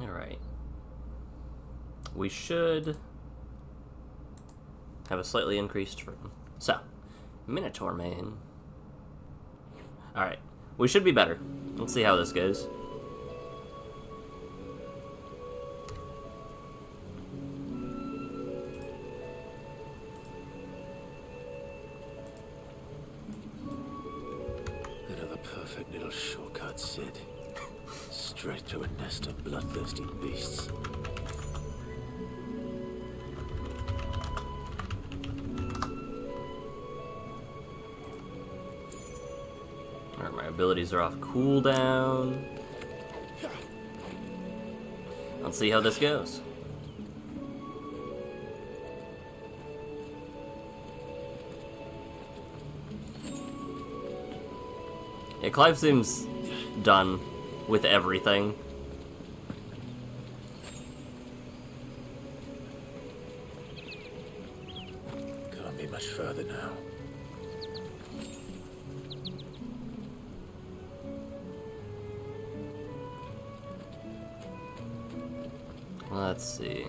Alright. We should have a slightly increased room. So, Minotaur main. Alright. We should be better. Let's see how this goes. Another perfect little shortcut, Sid. Straight to a nest of bloodthirsty beasts. Alright, my abilities are off cooldown. Let's see how this goes. Yeah, Clive seems done with everything. Can't be much further now. Let's see.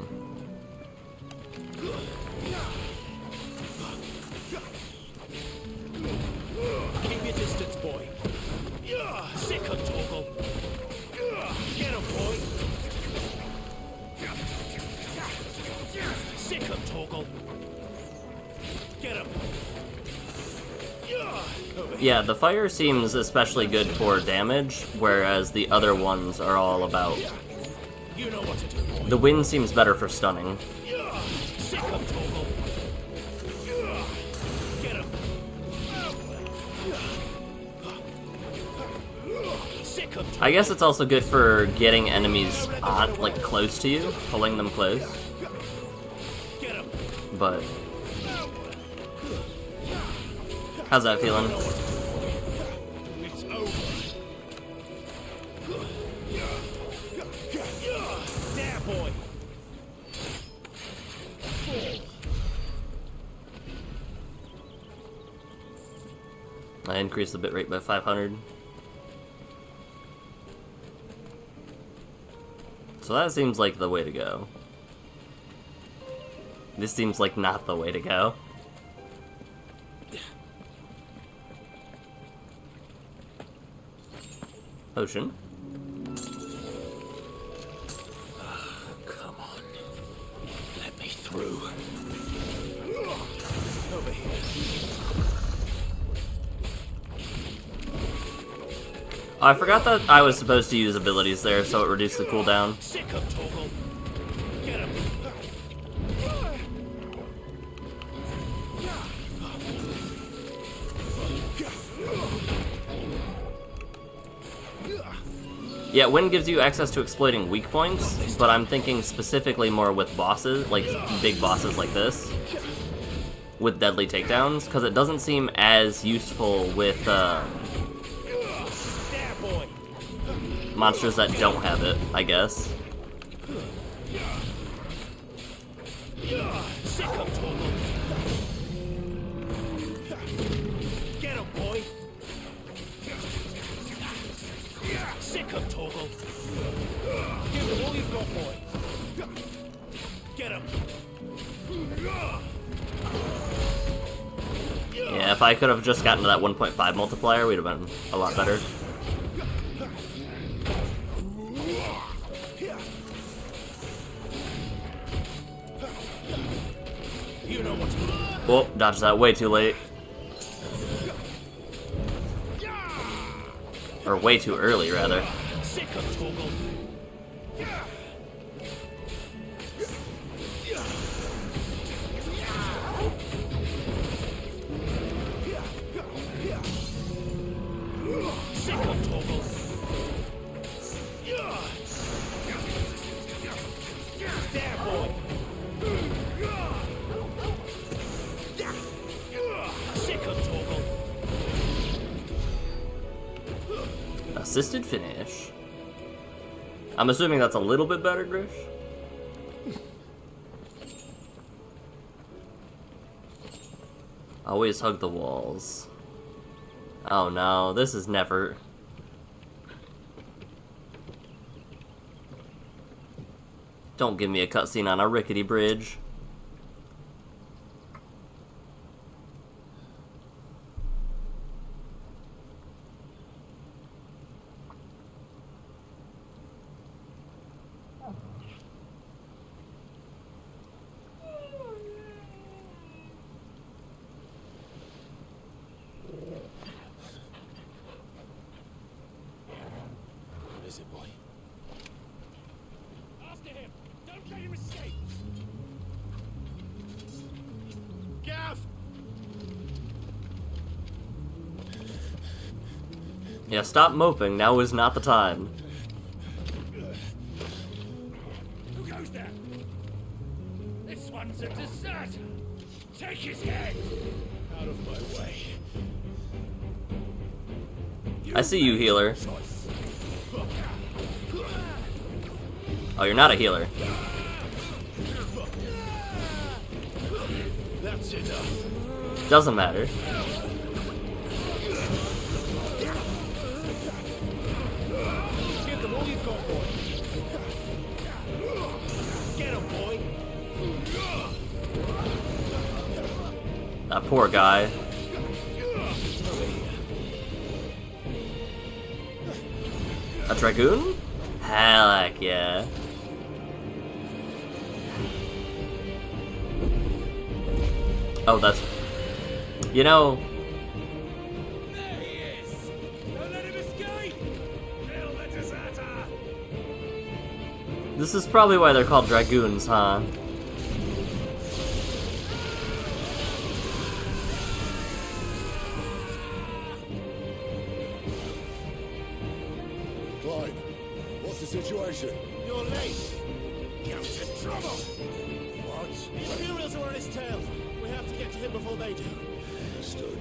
Keep your distance, boy. Sick on Toggle. Get him, boy. Sick on Toggle. Get him. Yeah, the fire seems especially good for damage, whereas the other ones are all about... You know what to do, boy. The wind seems better for stunning. Sick on Toggle. Get him. Sick on Toggle. I guess it's also good for getting enemies on, like, close to you, pulling them close. Get him. But... how's that feeling? It's over. There, boy. I increased the bitrate by 500. So that seems like the way to go. This seems like not the way to go. Potion. Come on. Let me through. Over here. Oh, I forgot that I was supposed to use abilities there, so it reduced the cooldown. Sick of Toggle. Get him. Yeah, Wind gives you access to exploiting weak points, but I'm thinking specifically more with bosses, like big bosses like this, with deadly takedowns, because it doesn't seem as useful with monsters that don't have it, I guess. Sick of Toggle. Get him, boy. Sick of Toggle. Give him all you've got, boy. Get him. Yeah, if I could have just gotten to that 1.5 multiplier, we'd have been a lot better. You know what to do. Oh, dodged that way too late. Or way too early, rather. Sick of Toggle. Sick of Toggle. There, boy. Sick of Toggle. Assisted finish. I'm assuming that's a little bit better, Grish? Always hug the walls. Oh no, this is never... Don't give me a cutscene on a rickety bridge. What is it, boy? After him! Don't let him escape! Gav! Yeah, stop moping. Now is not the time. Who goes there? This one's a deserter! Take his head! Out of my way. I see you, healer. Oh, you're not a healer. That's enough. Doesn't matter. Give them all you've got, boy. Get him, boy. That poor guy. A dragoon? Heck yeah. Oh, that's... You know... There he is! Don't let him escape! Kill the deserter! This is probably why they're called dragoons, huh? Clive, what's the situation? You're late! Get in trouble! What? The Imperials are on his tail. We have to get to him before they do. Understood.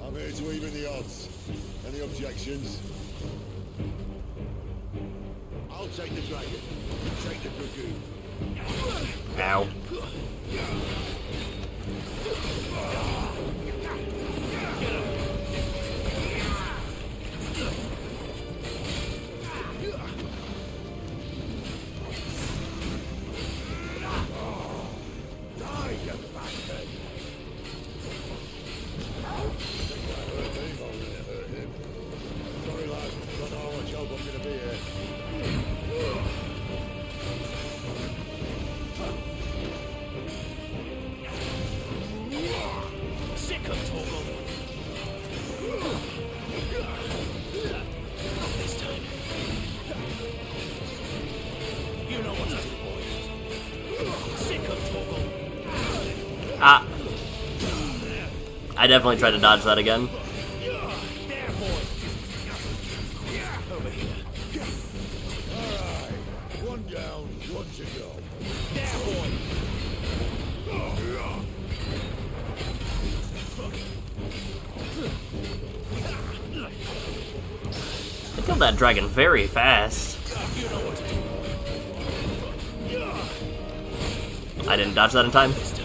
I'm here to even the odds. Any objections? I'll take the dragon. Take the dragoon. Ow. Die, you bastard! Sorry, lad. Don't know how much help I'm gonna be here. Sick of Torgal. Not this time. You know what to do, boy. Sick of Torgal. Ah. I definitely tried to dodge that again. There, boy. Over here. Alright. One down, one to go. There, boy. I killed that dragon very fast. You know what to do. I didn't dodge that in time. This time.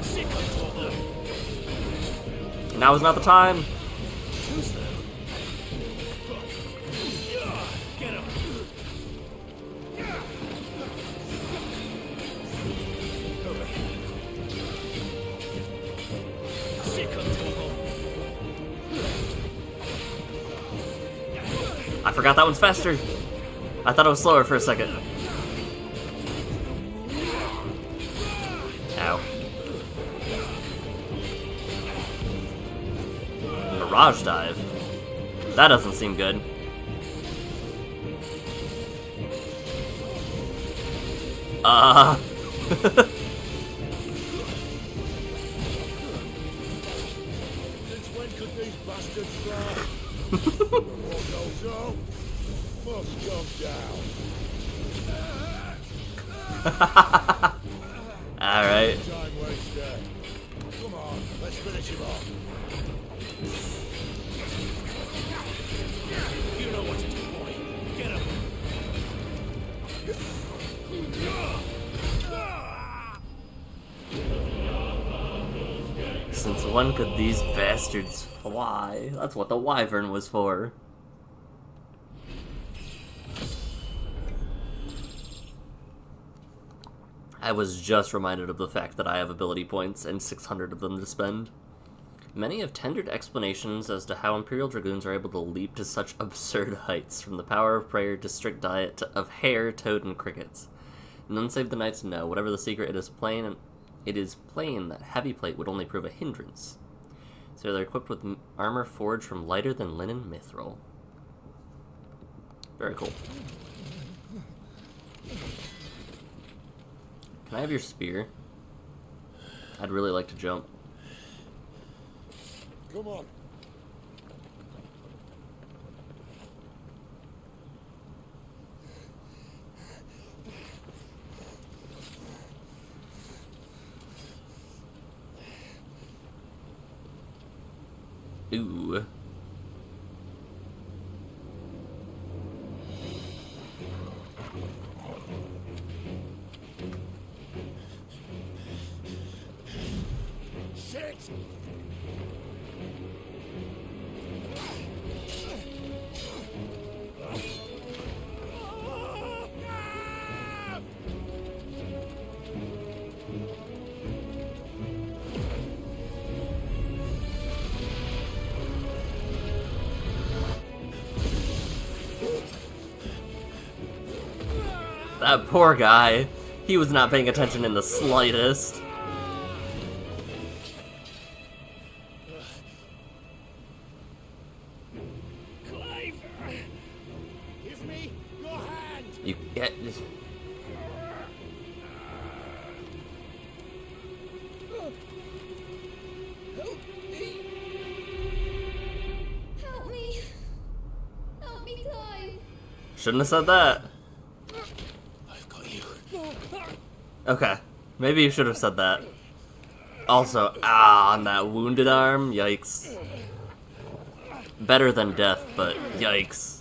Sick of Torgal. Now is not the time. Who's there? Get him. Over here. Sick of Torgal. I forgot that one's faster. I thought it was slower for a second. Ow. Mirage dive. That doesn't seem good. Since when could these bastards fly? The war goes on. Must come down. Alright. Time waster. Come on, let's finish him off. You know what to do, boy. Get him. Since when could these bastards fly? That's what the wyvern was for. I was just reminded of the fact that I have ability points and 600 of them to spend. Many have tendered explanations as to how Imperial Dragoons are able to leap to such absurd heights, from the power of prayer to strict diet of hare, toad, and crickets. None save the knights know. Whatever the secret, it is plain that heavy plate would only prove a hindrance. So they're equipped with armor forged from lighter than linen mithril. Very cool. Can I have your spear? I'd really like to jump. Come on. Ooh. Shit! That poor guy. He was not paying attention in the slightest. Clive! Give me your hand! You get... Help me! Help me, Clive! Shouldn't have said that. I've got you. Okay. Maybe you should have said that. Also, on that wounded arm, yikes. Better than death, but yikes.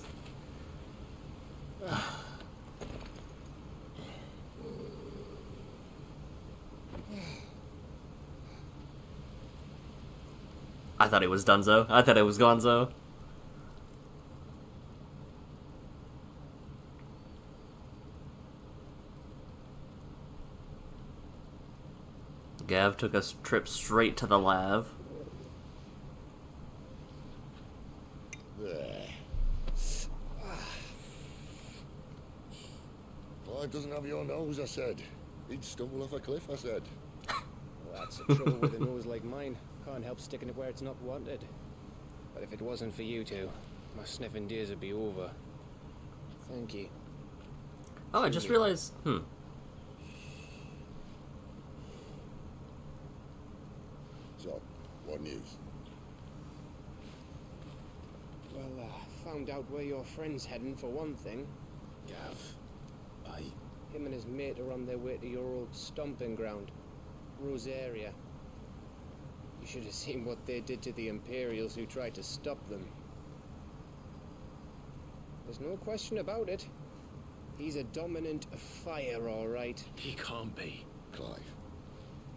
I thought it was Dunzo. I thought it was Gonzo. Gav took a trip straight to the lab. There. Clive doesn't have your nose, I said. He'd stumble off a cliff, I said. Well, that's the trouble with a nose like mine. Can't help sticking it where it's not wanted. But if it wasn't for you two, my sniffing days would be over. Thank you. Oh, I just realized... So, what news? Well, found out where your friend's heading for one thing. Gav, Him and his mate are on their way to your old stomping ground, Rosaria. You should have seen what they did to the Imperials who tried to stop them. There's no question about it. He's a dominant fire, all right. He can't be. Clive,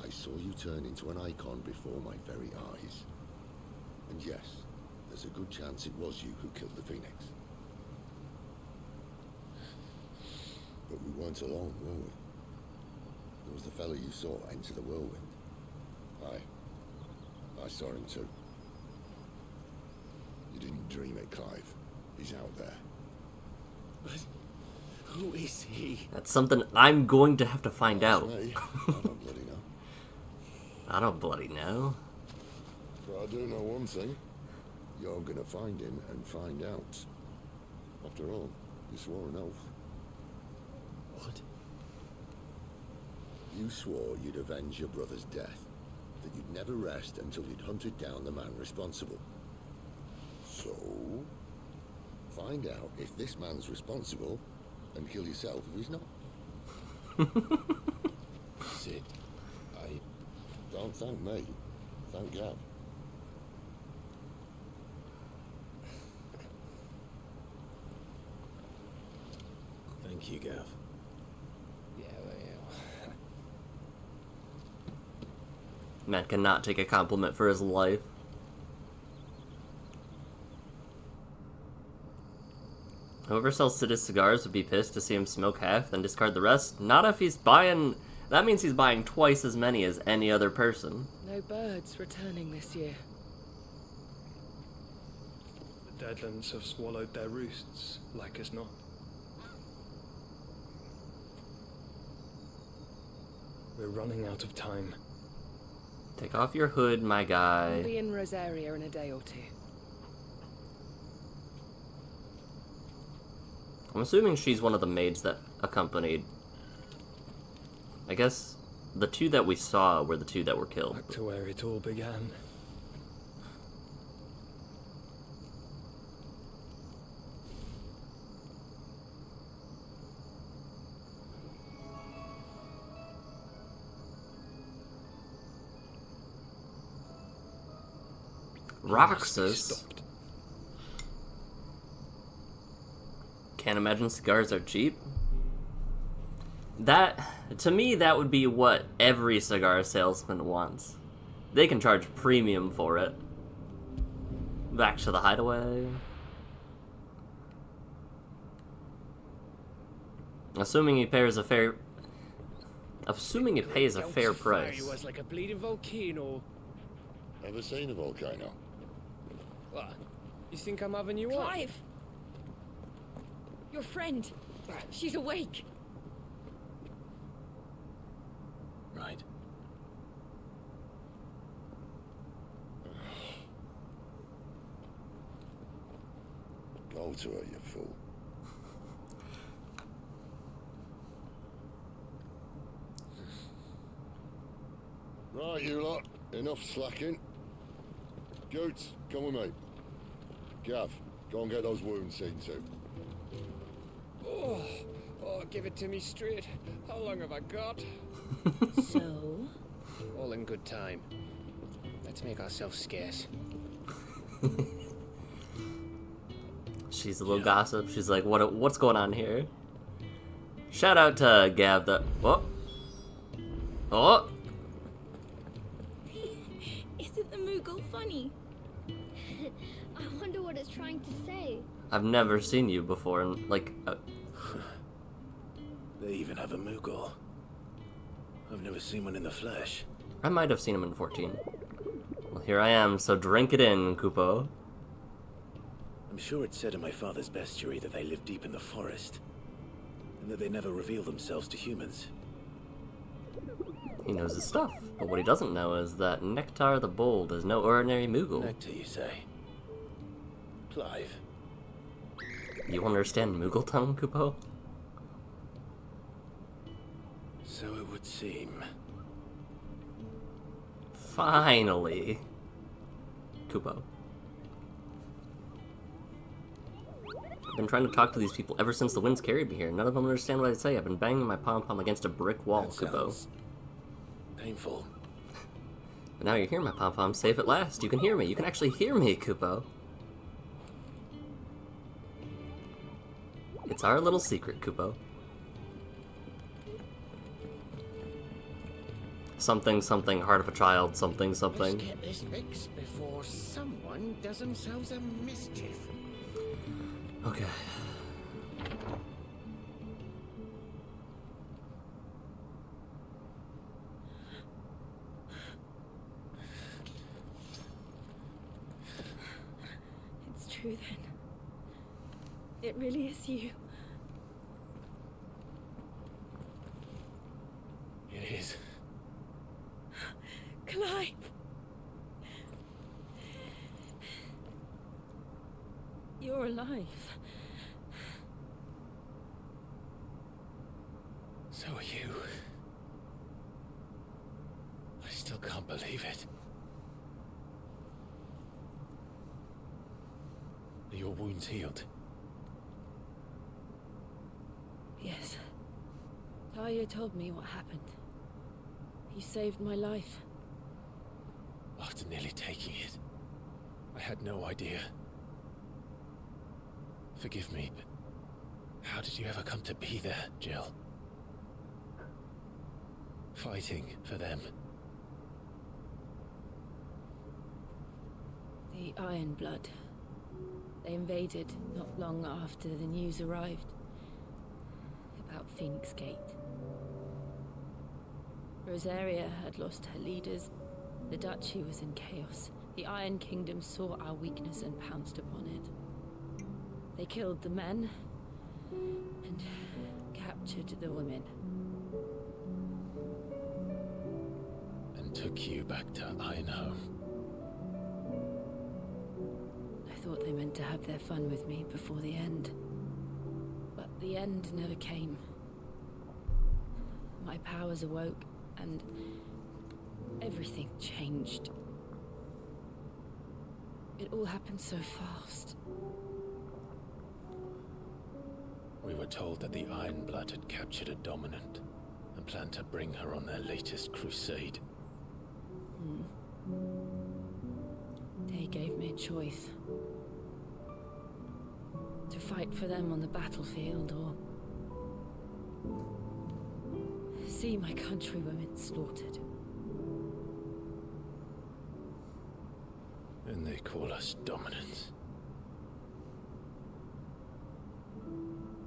I saw you turn into an icon before my very eyes. And yes, there's a good chance it was you who killed the Phoenix. But we weren't alone, were we? There was the fellow you saw enter the whirlwind. I saw him too. You didn't dream it, Clive. He's out there. But who is he? That's something I'm going to have to find out. Me. I don't bloody know. I don't bloody know. But I do know one thing. You're gonna find him and find out. After all, you swore an oath. What? You swore you'd avenge your brother's death. That you'd never rest until you'd hunted down the man responsible. So, find out if this man's responsible and kill yourself if he's not. Sid, don't thank me. Thank Gav. Thank you, Gav. Yeah, well, Man cannot take a compliment for his life. Whoever sells Sid's cigars would be pissed to see him smoke half, then discard the rest. Not if he's buying... That means he's buying twice as many as any other person. No birds returning this year. The Deadlands have swallowed their roosts, like as not. We're running out of time. Take off your hood, my I'll guy. be in Rosaria in a day or two. I'm assuming she's one of the maids that accompanied. I guess the two that we saw were the two that were killed. Back to where it all began. Roxas? Stopped. Can't imagine cigars are cheap. That, to me, that would be what every cigar salesman wants. They can charge premium for it. Back to the hideaway. Assuming he pays a fair... Assuming he pays a fair price. You was like a bleeding volcano. Ever seen a volcano? What? You think I'm having you on? Clive! Your friend. She's awake. Right. Go to her, you fool. Right, you lot. Enough slacking. Goots, come with me. Gav, go and get those wounds seen to. Oh, give it to me straight. How long have I got? So? All in good time. Let's make ourselves scarce. She's a little gossip. She's like, what's going on here? Shout out to Gav that... Oh! Oh! Isn't the Moogle funny? I wonder what it's trying to say. I've never seen you before, and like... They even have a Moogle. I've never seen one in the flesh. I might have seen him in 14. Well, here I am, so drink it in, Kupo. I'm sure it said in my father's bestiary that they live deep in the forest, and that they never reveal themselves to humans. He knows his stuff, but what he doesn't know is that Nectar the Bold is no ordinary Moogle. Nectar, you say? Clive. You understand Moogle tongue, Kupo? So it would seem. Finally. Kupo. I've been trying to talk to these people ever since the winds carried me here. None of them understand what I say. I've been banging my pom-pom against a brick wall, That Kupo. sounds painful. But now you're here, my pom-pom. Safe at last. You can hear me. You can actually hear me, Kupo. It's our little secret, Kupo. Something, something, heart of a child, something, something. Let's get this fixed before someone does themselves a mischief. Okay. It's true then. It really is you. It is. Clive! You're alive. So are you. I still can't believe it. Are your wounds healed? Yes. Talia told me what happened. You saved my life. After nearly taking it, I had no idea. Forgive me, but how did you ever come to be there, Jill? Fighting for them. The Iron Blood. They invaded not long after the news arrived about Phoenix Gate. Rosaria had lost her leaders. The Duchy was in chaos. The Iron Kingdom saw our weakness and pounced upon it. They killed the men and captured the women. And took you back to Ironhome. I thought they meant to have their fun with me before the end. But the end never came. My powers awoke, and everything changed. It all happened so fast. We were told that the Iron Blood had captured a dominant and planned to bring her on their latest crusade. They gave me a choice. To fight for them on the battlefield, or see my countrywomen slaughtered. And they call us dominants.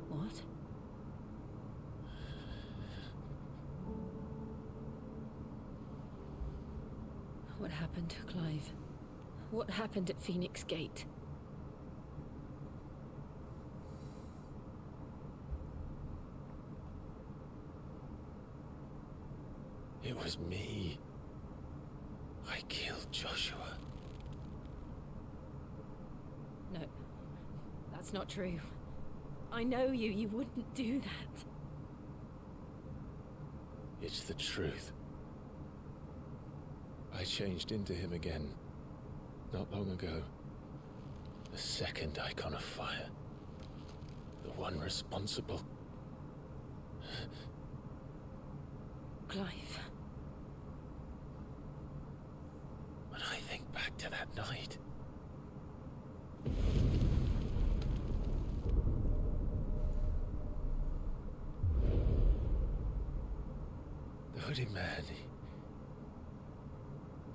What? What happened to Clive? What happened at Phoenix Gate? It was me. I killed Joshua. No, that's not true. I know you. You wouldn't do that. It's the truth. I changed into him again, not long ago. The second icon of fire. The one responsible. Clive. When I think back to that night... The hooded man,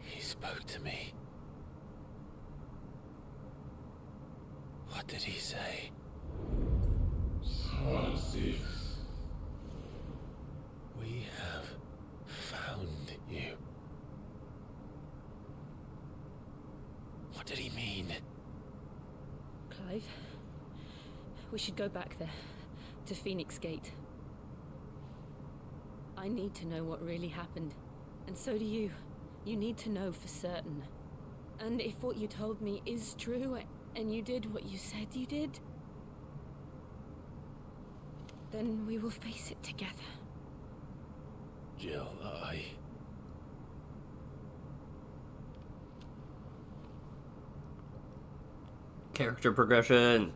he spoke to me. What did he say? We have found you. What did he mean? Clive, we should go back there, to Phoenix Gate. I need to know what really happened, and so do you. You need to know for certain. And if what you told me is true, and you did what you said you did, then we will face it together. Jill, Character progression.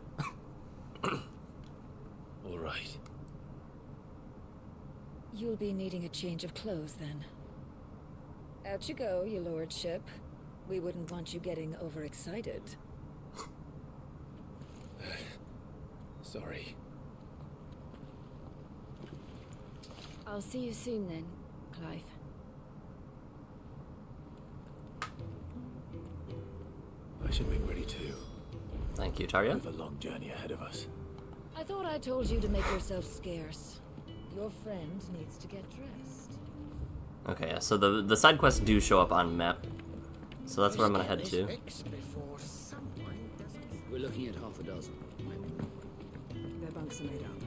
All right. You'll be needing a change of clothes, then. Out you go, your lordship. We wouldn't want you getting overexcited. Sorry. I'll see you soon then, Clive. I should make ready too. Thank you, Tarja. We have a long journey ahead of us. I thought I told you to make yourself scarce. Your friend needs to get dressed. Okay, yeah, so the side quests do show up on map. So that's where I'm gonna head to. We're looking at half a dozen. Their bunks are made up.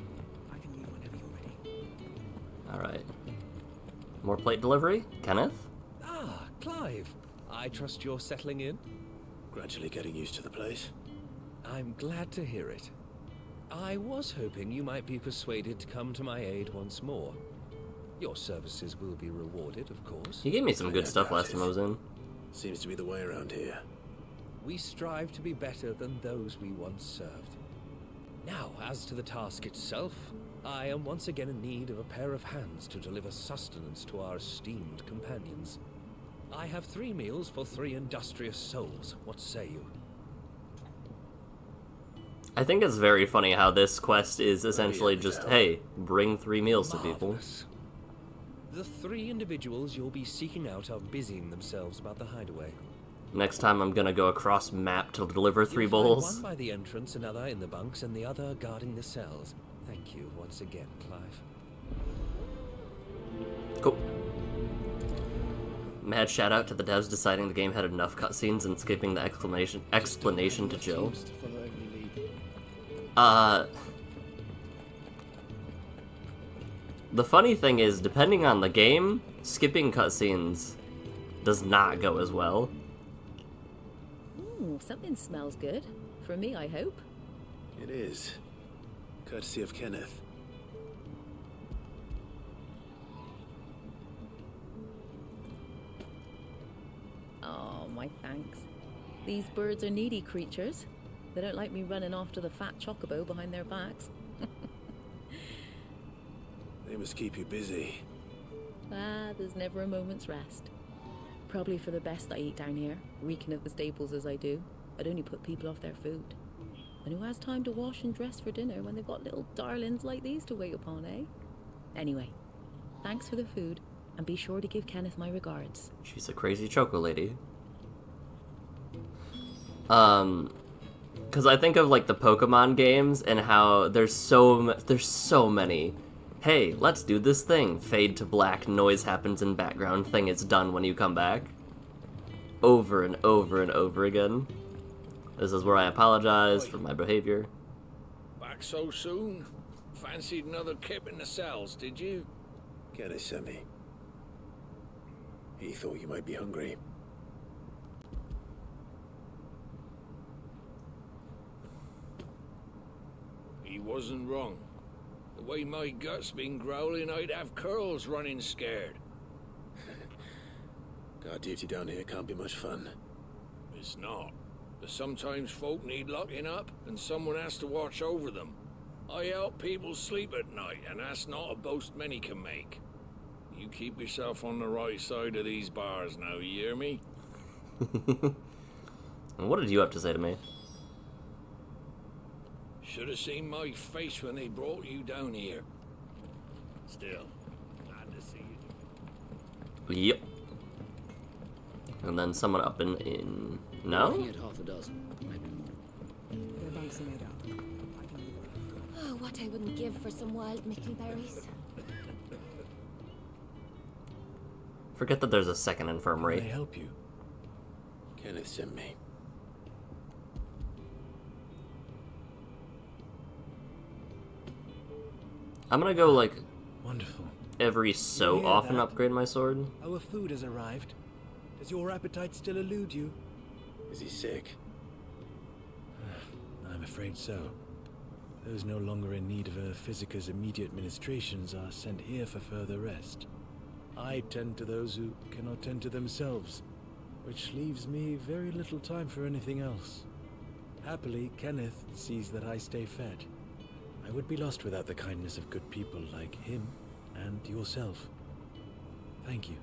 I can leave whenever you're ready. Alright. More plate delivery? Kenneth? Ah, Clive. I trust you're settling in? Gradually getting used to the place. I'm glad to hear it. I was hoping you might be persuaded to come to my aid once more. Your services will be rewarded, of course. He gave me some good stuff last time I was in. Seems to be the way around here. We strive to be better than those we once served. Now, as to the task itself, I am once again in need of a pair of hands to deliver sustenance to our esteemed companions. I have 3 meals for 3 industrious souls. What say you? I think it's very funny how this quest is essentially just, hey, bring 3 meals to people. Marvelous. The 3 individuals you'll be seeking out are busying themselves about the hideaway. Next time I'm gonna go across map to deliver 3 You'll find bowls. one by the entrance, another in the bunks, and the other guarding the cells. Thank you once again, Clive. Cool. Mad shout out to the devs deciding the game had enough cutscenes and skipping the explanation to Jill. The funny thing is, depending on the game, skipping cutscenes does not go as well. Ooh, something smells good. For me, I hope. It is. Courtesy of Kenneth. Oh, my thanks. These birds are needy creatures. They don't like me running off to the fat chocobo behind their backs. They must keep you busy. There's never a moment's rest. Probably for the best I eat down here, reeking of the staples as I do. I'd only put people off their food. And who has time to wash and dress for dinner when they've got little darlings like these to wait upon, eh? Anyway, thanks for the food, and be sure to give Kenneth my regards. She's a crazy choco lady. Because I think of like the Pokemon games and how there's so many. Hey, let's do this thing. Fade to black, noise happens in background, thing is done when you come back. Over and over and over again. This is where I apologize for my behavior. Back so soon? Fancied another kip in the cells, did you? Kenneth sent me. He thought you might be hungry. He wasn't wrong. The way my gut's been growling, I'd have curls running scared. Guard duty down here can't be much fun. It's not. But sometimes folk need locking up, and someone has to watch over them. I help people sleep at night, and that's not a boast many can make. You keep yourself on the right side of these bars now, you hear me? And what did you have to say to me? Should have seen my face when they brought you down here. Still, glad to see you. Yep. And then someone up in no? Half a dozen. Their bunks are made up. I can leave them. Oh, what I wouldn't give for some wild mickleberries. Forget that there's a second Can I infirmary. help you? Kenneth sent me. I'm gonna go like Wonderful. every so hear often that? upgrade my sword. Our food has arrived. Does your appetite still elude you? Is he sick? I'm afraid so. Those no longer in need of a physicker's immediate ministrations are sent here for further rest. I tend to those who cannot tend to themselves, which leaves me very little time for anything else. Happily, Kenneth sees that I stay fed. I would be lost without the kindness of good people like him and yourself. Thank you.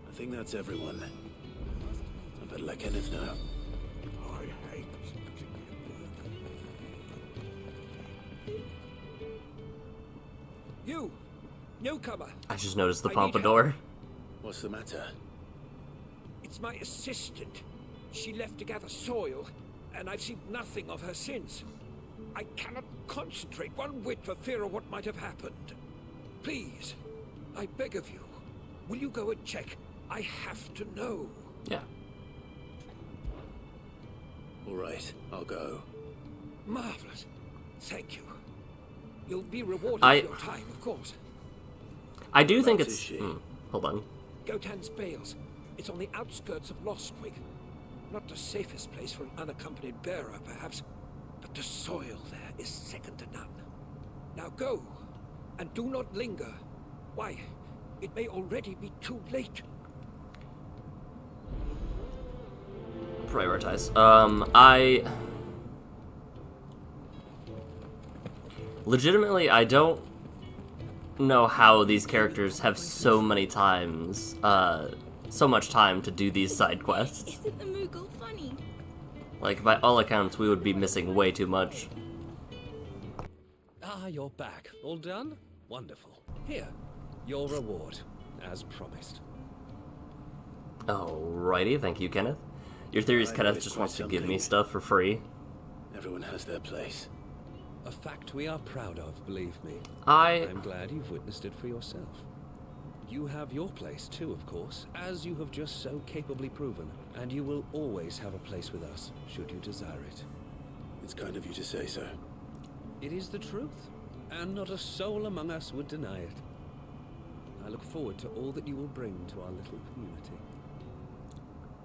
I think that's everyone. I better let Kenneth know. I hate You! Newcomer! I just noticed the I need pompadour. What's the matter? It's my assistant. She left to gather soil, and I've seen nothing of her since. I cannot concentrate one whit for fear of what might have happened. Please, I beg of you, will you go and check? I have to know. Yeah. All right, I'll go. Marvelous. Thank you. You'll be rewarded I- for your time, of course. I do think Right, it's is she? hold on. Gotan's Bales. It's on the outskirts of Lostwig. Not the safest place for an unaccompanied bearer, perhaps, but the soil there is second to none. Now go, and do not linger. Why, it may already be too late. Prioritize. I legitimately I don't know how these characters have so many times, so much time to do these side quests. Isn't the Moogle funny? Like, by all accounts, we would be missing way too much. Ah, you're back. All done? Wonderful. Here, your reward, as promised. Alrighty, thank you, Kenneth. Your theory is I know Kenneth it's just quite wants to give me something. stuff for free. Everyone has their place. A fact we are proud of, believe me. I'm glad you've witnessed it for yourself. You have your place too, of course, as you have just so capably proven, and you will always have a place with us, should you desire it. It's kind of you to say so. It is the truth, and not a soul among us would deny it. I look forward to all that you will bring to our little community.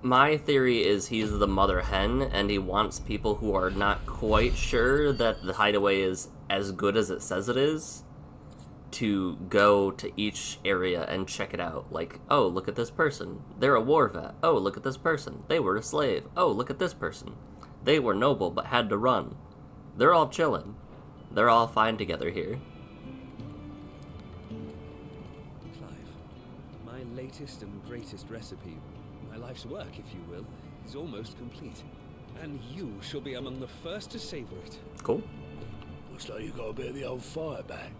My theory is he's the mother hen, and he wants people who are not quite sure that the hideaway is as good as it says it is to go to each area and check it out. Like, oh, look at this person. They're a war vet. Oh, look at this person. They were a slave. Oh, look at this person. They were noble but had to run. They're all chilling. They're all fine together here. Clive, my latest and greatest recipe, my life's work, if you will, is almost complete. And you shall be among the first to savor it. Cool. Looks like you got a bit of the old fire back.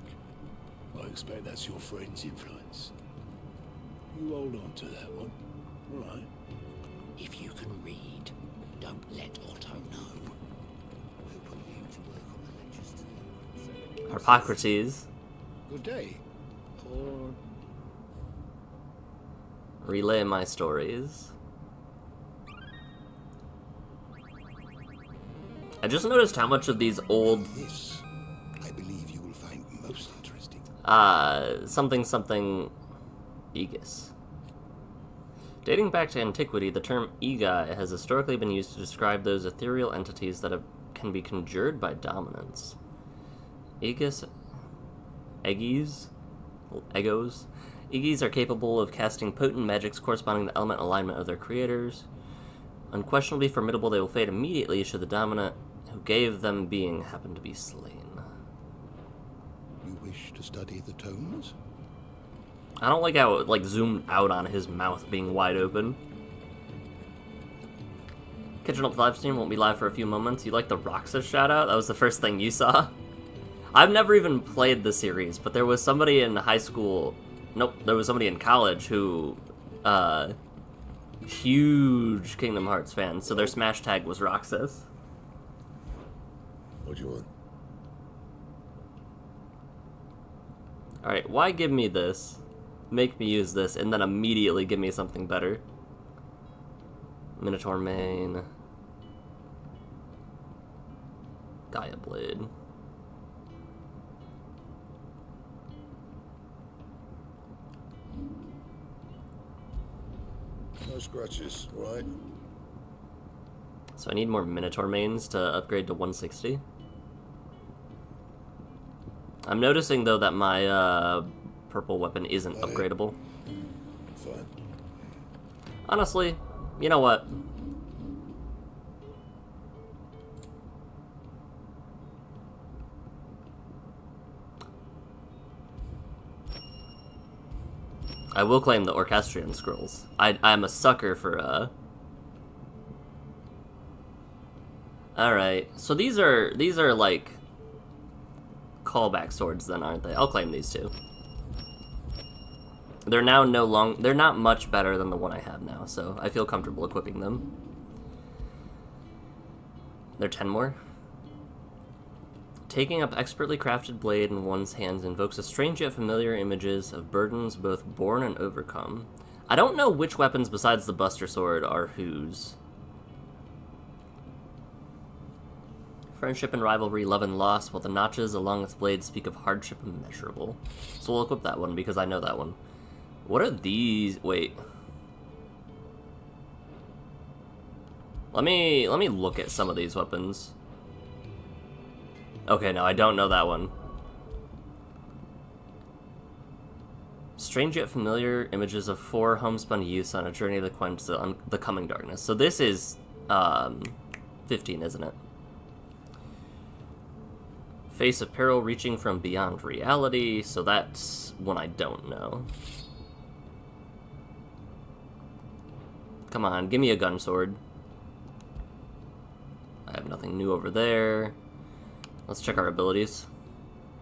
I expect that's your friend's influence. You hold on to that one, all right? If you can read, don't let Otto know. We'll put you to work on the lectures too. Harpocrates. Good day. Or Relay my stories. I just noticed how much of these old this, I believe you will find most interesting. something Aegis. Dating back to antiquity, the term Egai has historically been used to describe those ethereal entities that can be conjured by dominance. Aegis, Egos. Aegis are capable of casting potent magics corresponding to the element alignment of their creators. Unquestionably formidable, they will fade immediately should the dominant who gave them being happen to be slain. You wish to study the tones? I don't like how it zoomed out on his mouth being wide open. Catching up live stream, won't be live for a few moments. You like the Roxas shout out? That was the first thing you saw? I've never even played the series, but there was somebody in high school, there was somebody in college who, huge Kingdom Hearts fan, so their smash tag was Roxas. What do you want? Alright, why give me this, make me use this, and then immediately give me something better? Minotaur Mane. Gaia Blade. No scratches, right? So I need more Minotaur Manes to upgrade to 160. I'm noticing, though, that my purple weapon isn't upgradable. Fine. Honestly, you know what? I will claim the Orchestrion scrolls. I'm a sucker for Alright, so these are like callback swords then, aren't they? I'll claim these two. They're now they're not much better than the one I have now, so I feel comfortable equipping them. They're 10 more. Taking up expertly crafted blade in one's hands invokes a strange yet familiar images of burdens both borne and overcome. I don't know which weapons besides the Buster Sword are whose. Friendship and rivalry, love and loss, while the notches along its blade speak of hardship immeasurable. So we'll equip that one because I know that one. What are these? Wait. Let me look at some of these weapons. Okay, no, I don't know that one. Strange yet familiar images of 4 homespun youths on a journey to quench the coming darkness. So this is 15, isn't it? Face of peril reaching from beyond reality, so that's one I don't know. Come on, give me a gun sword. I have nothing new over there. Let's check our abilities.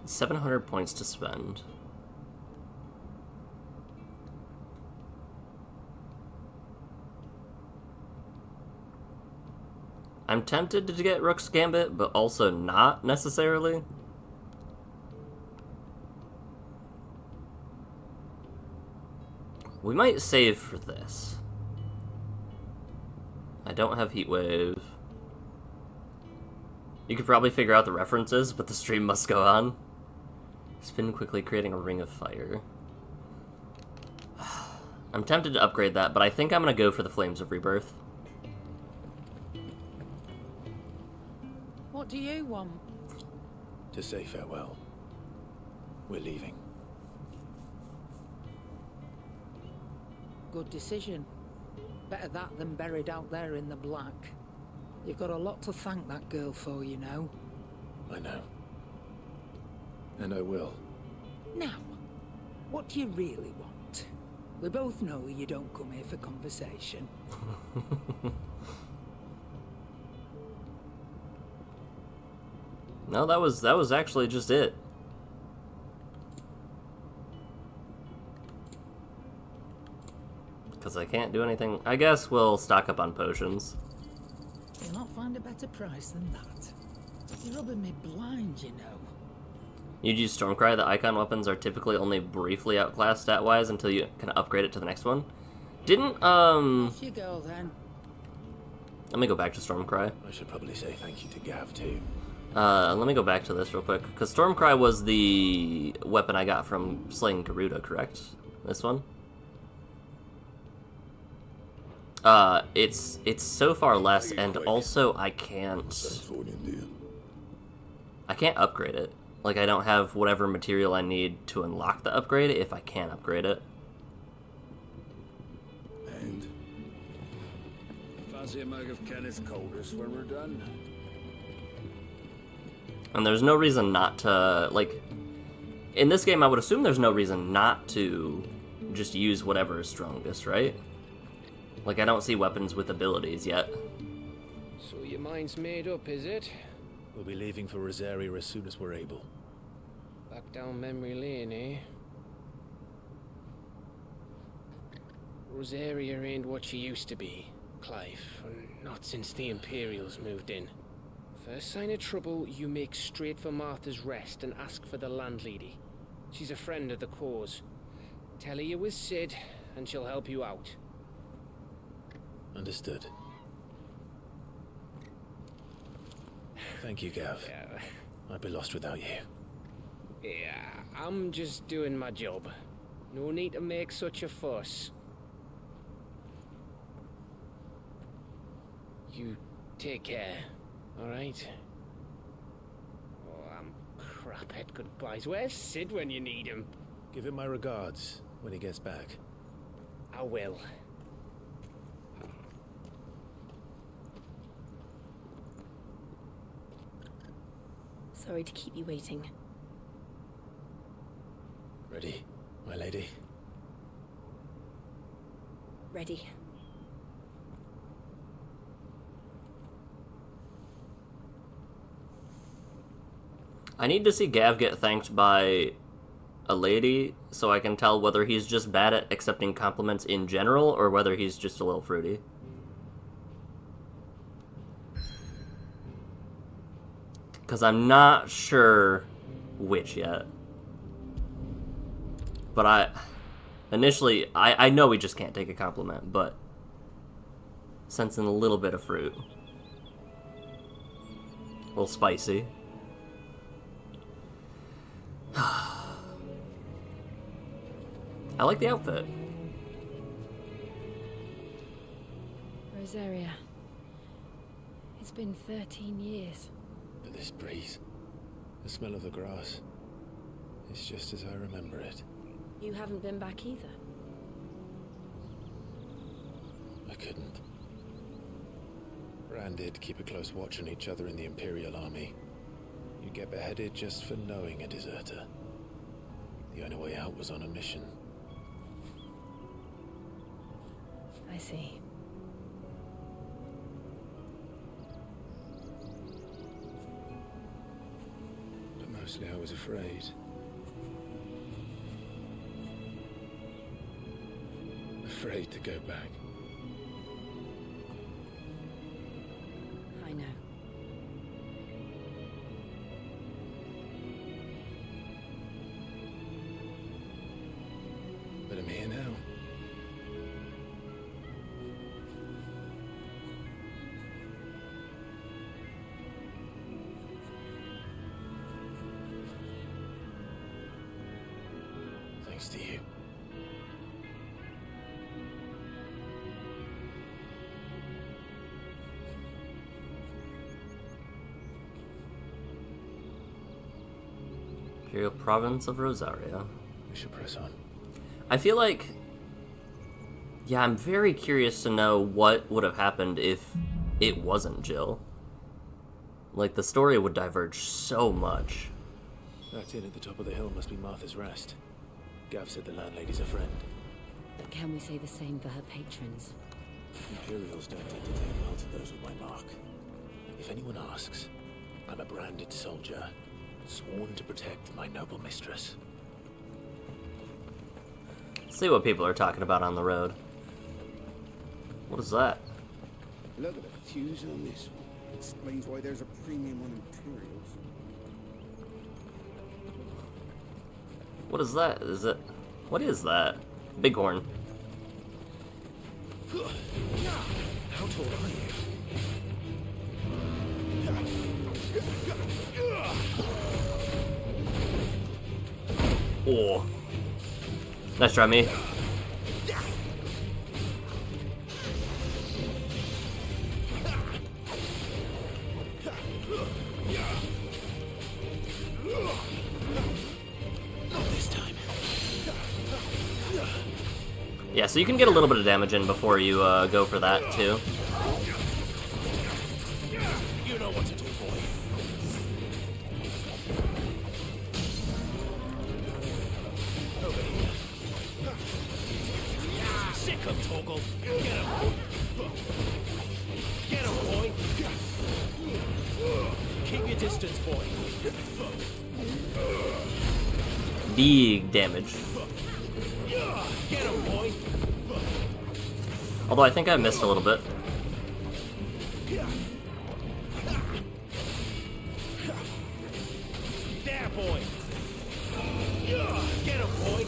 700 points to spend. I'm tempted to get Rook's Gambit, but also not necessarily. We might save for this. I don't have Heat Wave. You could probably figure out the references, but the stream must go on. Spin quickly, creating a ring of fire. I'm tempted to upgrade that, but I think I'm going to go for the Flames of Rebirth. What do you want? To say farewell. We're leaving. Good decision. Better that than buried out there in the black. You've got a lot to thank that girl for, you know. I know. And I will. Now, what do you really want? We both know you don't come here for conversation. No, that was actually just it. Because I can't do anything. I guess we'll stock up on potions. You'll not find a better price than that. You're rubbing me blind, you know. You'd use Stormcry. The icon weapons are typically only briefly outclassed stat-wise until you can upgrade it to the next one. Didn't, Off you go, then. Let me go back to Stormcry. I should probably say thank you to Gav, too. Let me go back to this real quick, because Stormcry was the weapon I got from slaying Garuda, correct? This one? It's so far less, and also I can't upgrade it. Like, I don't have whatever material I need to unlock the upgrade if I can't upgrade it. And? Fancy a mug of Kenneth Coldest when we're done? And there's no reason not to, like, in this game I would assume there's no reason not to just use whatever is strongest, right? Like, I don't see weapons with abilities yet. So your mind's made up, is it? We'll be leaving for Rosaria as soon as we're able. Back down memory lane, eh? Rosaria ain't what she used to be, Clive. Not since the Imperials moved in. First sign of trouble, you make straight for Martha's Rest and ask for the landlady. She's a friend of the cause. Tell her you're with Sid, and she'll help you out. Understood. Thank you, Gav. Yeah. I'd be lost without you. Yeah, I'm just doing my job. No need to make such a fuss. You take care, alright? Oh, I'm crap at goodbyes. Where's Sid when you need him? Give him my regards when he gets back. I will. Sorry to keep you waiting. Ready, my lady? Ready. I need to see Gav get thanked by a lady so I can tell whether he's just bad at accepting compliments in general or whether he's just a little fruity. Because I'm not sure which yet. But initially, I know we just can't take a compliment, but sensing a little bit of fruit. A little spicy. I like the outfit. Rosaria. It's been 13 years. But this breeze, the smell of the grass, it's just as I remember it. You haven't been back either. I couldn't. Bran did keep a close watch on each other in the Imperial Army. You get beheaded just for knowing a deserter. The only way out was on a mission. I see. But mostly I was afraid. Afraid to go back. I know. But I'm here now. Thanks to you. Imperial Province of Rosaria. We should press on. I feel like... Yeah, I'm very curious to know what would have happened if it wasn't Jill. Like, the story would diverge so much. That inn at the top of the hill must be Martha's Rest. Gav said the landlady's a friend. But can we say the same for her patrons? Imperials don't tend to take well to those with my mark. If anyone asks, I'm a branded soldier, sworn to protect my noble mistress. See what people are talking about on the road. What is that? Look at the fuse on this one. Explains why there's a premium on Imperials. What is that? Is it... What is that? Bighorn. How tall are you? Oh. Nice try, me. Yeah, so you can get a little bit of damage in before you go for that, too. You know what to do, boy. Over here. Sick of Toggle. Get him. Get him, boy. Keep your distance, boy. Big damage. Get him, boy. Although I think I missed a little bit. There, boy. Get him, boy.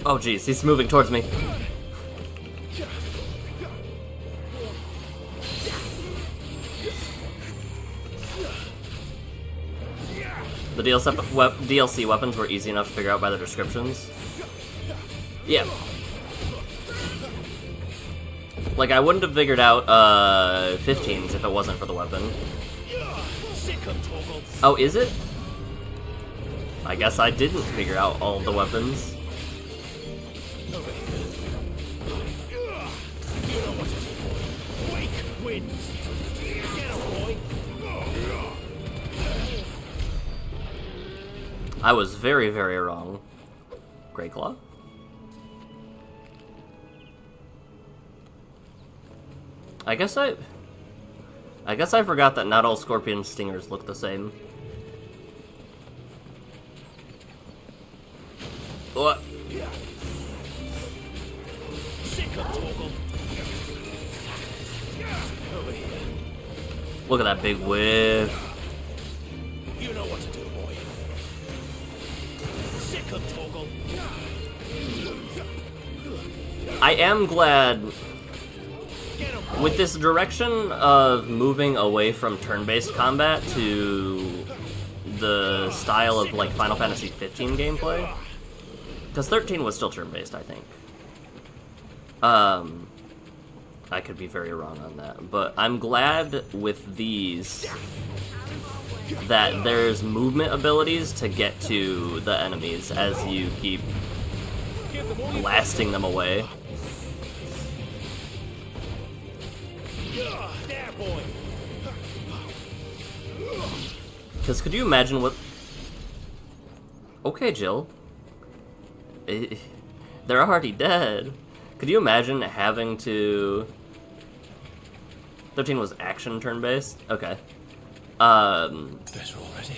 Oh jeez, he's moving towards me. The DLC weapons were easy enough to figure out by the descriptions. Yeah. Like, I wouldn't have figured out 15s if it wasn't for the weapon. Oh, is it? I guess I didn't figure out all of the weapons. I was very, very wrong. Great Claw? I guess I forgot that not all scorpion stingers look the same. What? Look at that big whiff. You know what to do, boy. Sick of Toggle. I am glad with this direction of moving away from turn-based combat to the style of like Final Fantasy 15 gameplay, because 13 was still turn-based, I think. I could be very wrong on that, but I'm glad with these that there's movement abilities to get to the enemies as you keep blasting them away. Because could you imagine what... Okay, Jill. They're already dead. Could you imagine having to... 13 was action turn-based? Okay. Better already.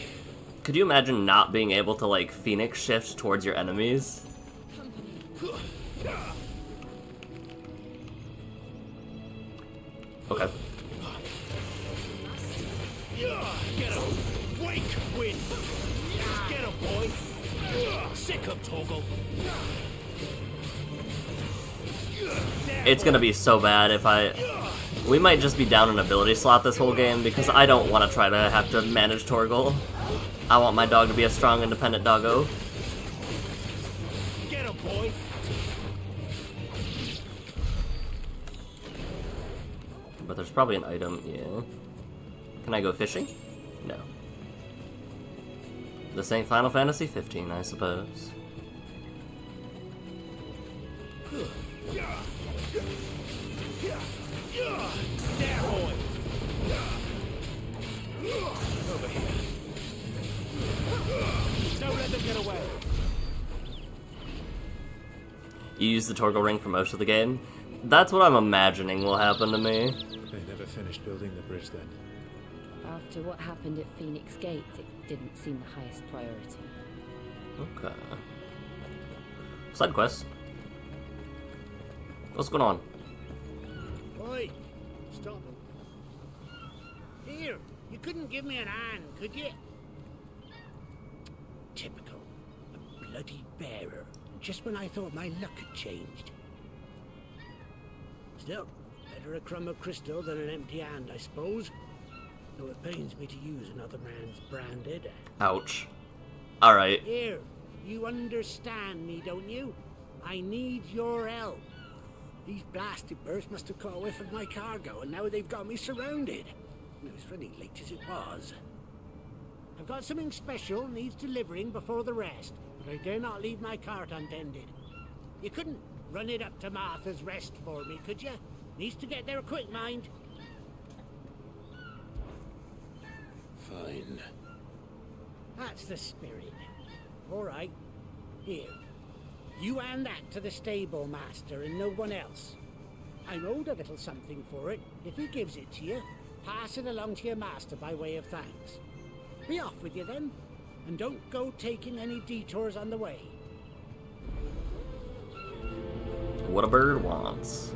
Could you imagine not being able to, like, Phoenix shift towards your enemies? Okay. Get him! Wake! Win! Get him, boy! sick of Torgal. It's gonna be so bad if we might just be down an ability slot this whole game because I don't want to try to have to manage Torgal. I want my dog to be a strong, independent doggo. Get him, boy. But there's probably an item, yeah. Can I go fishing? No. This ain't Final Fantasy 15, I suppose. There, boy. Over here. Don't let them get away. You use the Torgal ring for most of the game? That's what I'm imagining will happen to me. They never finished building the bridge then. After what happened at Phoenix Gate, it didn't seem the highest priority. Okay. Side quest. What's going on? Oi, stop them. Here, you couldn't give me an hand, could you? Typical. A bloody bearer. Just when I thought my luck had changed. Still, better a crumb of crystal than an empty hand, I suppose. Though it pains me to use another man's branded. Ouch. Alright. Here, you understand me, don't you? I need your help. These blasted birds must have caught a whiff of my cargo, and now they've got me surrounded. It was pretty late as it was. I've got something special needs delivering before the rest, but I dare not leave my cart untended. You couldn't run it up to Martha's Rest for me, could you? Needs to get there quick, mind. Fine. That's the spirit. All right. Here. You hand that to the stable master and no one else. I'm owed a little something for it. If he gives it to you, pass it along to your master by way of thanks. Be off with you then, and don't go taking any detours on the way. What a bird wants.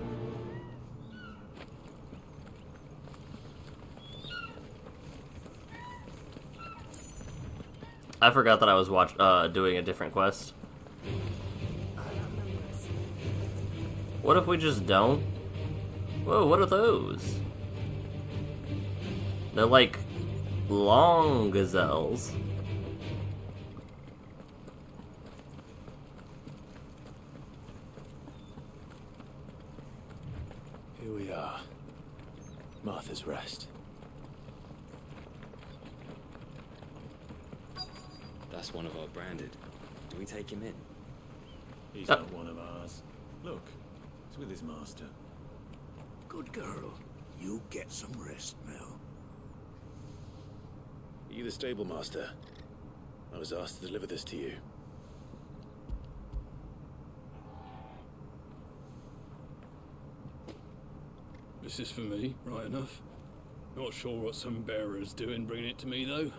I forgot that I was doing a different quest. What if we just don't? Whoa, what are those? They're like long gazelles. Here we are. Martha's Rest. That's one of our branded. Do we take him in? He's not one of ours. Look, it's with his master. Good girl. You get some rest now. Are you the stable master? I was asked to deliver this to you. This is for me, right enough. Not sure what some bearer's doing bringing it to me, though.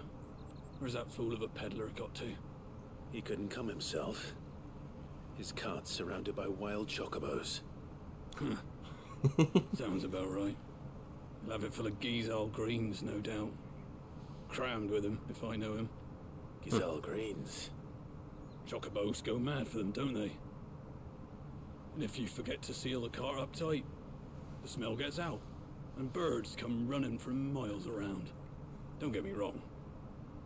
Where's that fool of a peddler got to? He couldn't come himself. His cart's surrounded by wild chocobos. Sounds about right. He'll have it full of Gizal greens, no doubt. Crammed with him, if I know him. Gizal greens? Chocobos go mad for them, don't they? And if you forget to seal the cart up tight, the smell gets out, and birds come running from miles around. Don't get me wrong.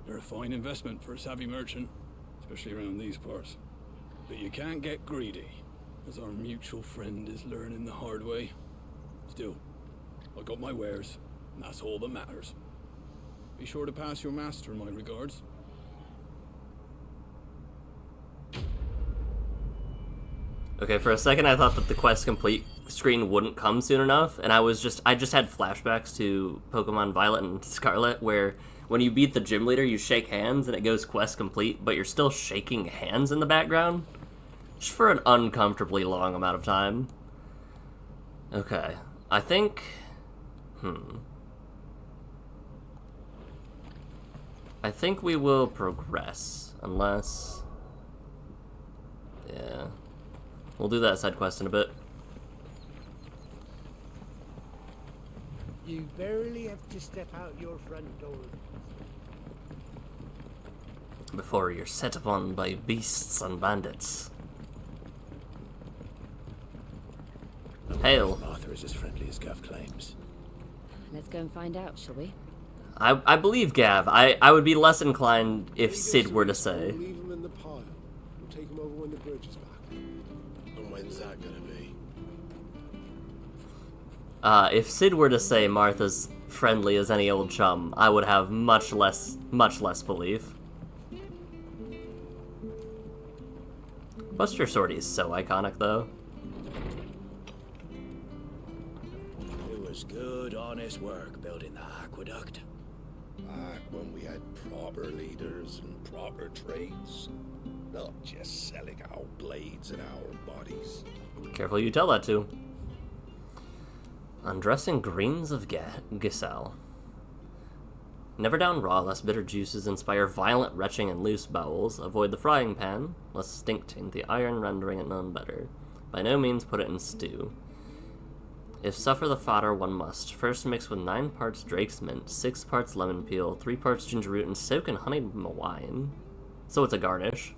They're a fine investment for a savvy merchant, especially around these parts. But you can't get greedy, as our mutual friend is learning the hard way. Still, I got my wares, and that's all that matters. Be sure to pass your master my regards. Okay, for a second I thought that the quest complete screen wouldn't come soon enough, and I just had flashbacks to Pokemon Violet and Scarlet, where when you beat the gym leader, you shake hands and it goes quest complete, but you're still shaking hands in the background. Just for an uncomfortably long amount of time. Okay, I think... I think we will progress, unless... Yeah. We'll do that side quest in a bit. You barely have to step out your front door. before you're set upon by beasts and bandits. Hail. Martha is as friendly as Gav claims. Let's go and find out, shall we? I believe Gav. I would be less inclined if Sid were to say. Leave him in the pile. We'll take him over when the bridge is back. And when's that gonna be? If Sid were to say Martha's friendly as any old chum, I would have much less belief. Buster Sortie is so iconic, though. It was good, honest work building the aqueduct. Back when we had proper leaders and proper trades. Not just selling our blades and our bodies. Careful you tell that to. Undressing grains of Giselle. Never down raw, lest bitter juices inspire violent retching and loose bowels. Avoid the frying pan, lest stink taint the iron, rendering it none better. By no means put it in stew. If suffer the fodder, one must. First mix with 9 parts Drake's mint, 6 parts lemon peel, 3 parts ginger root, and soak in honeyed wine. So it's a garnish.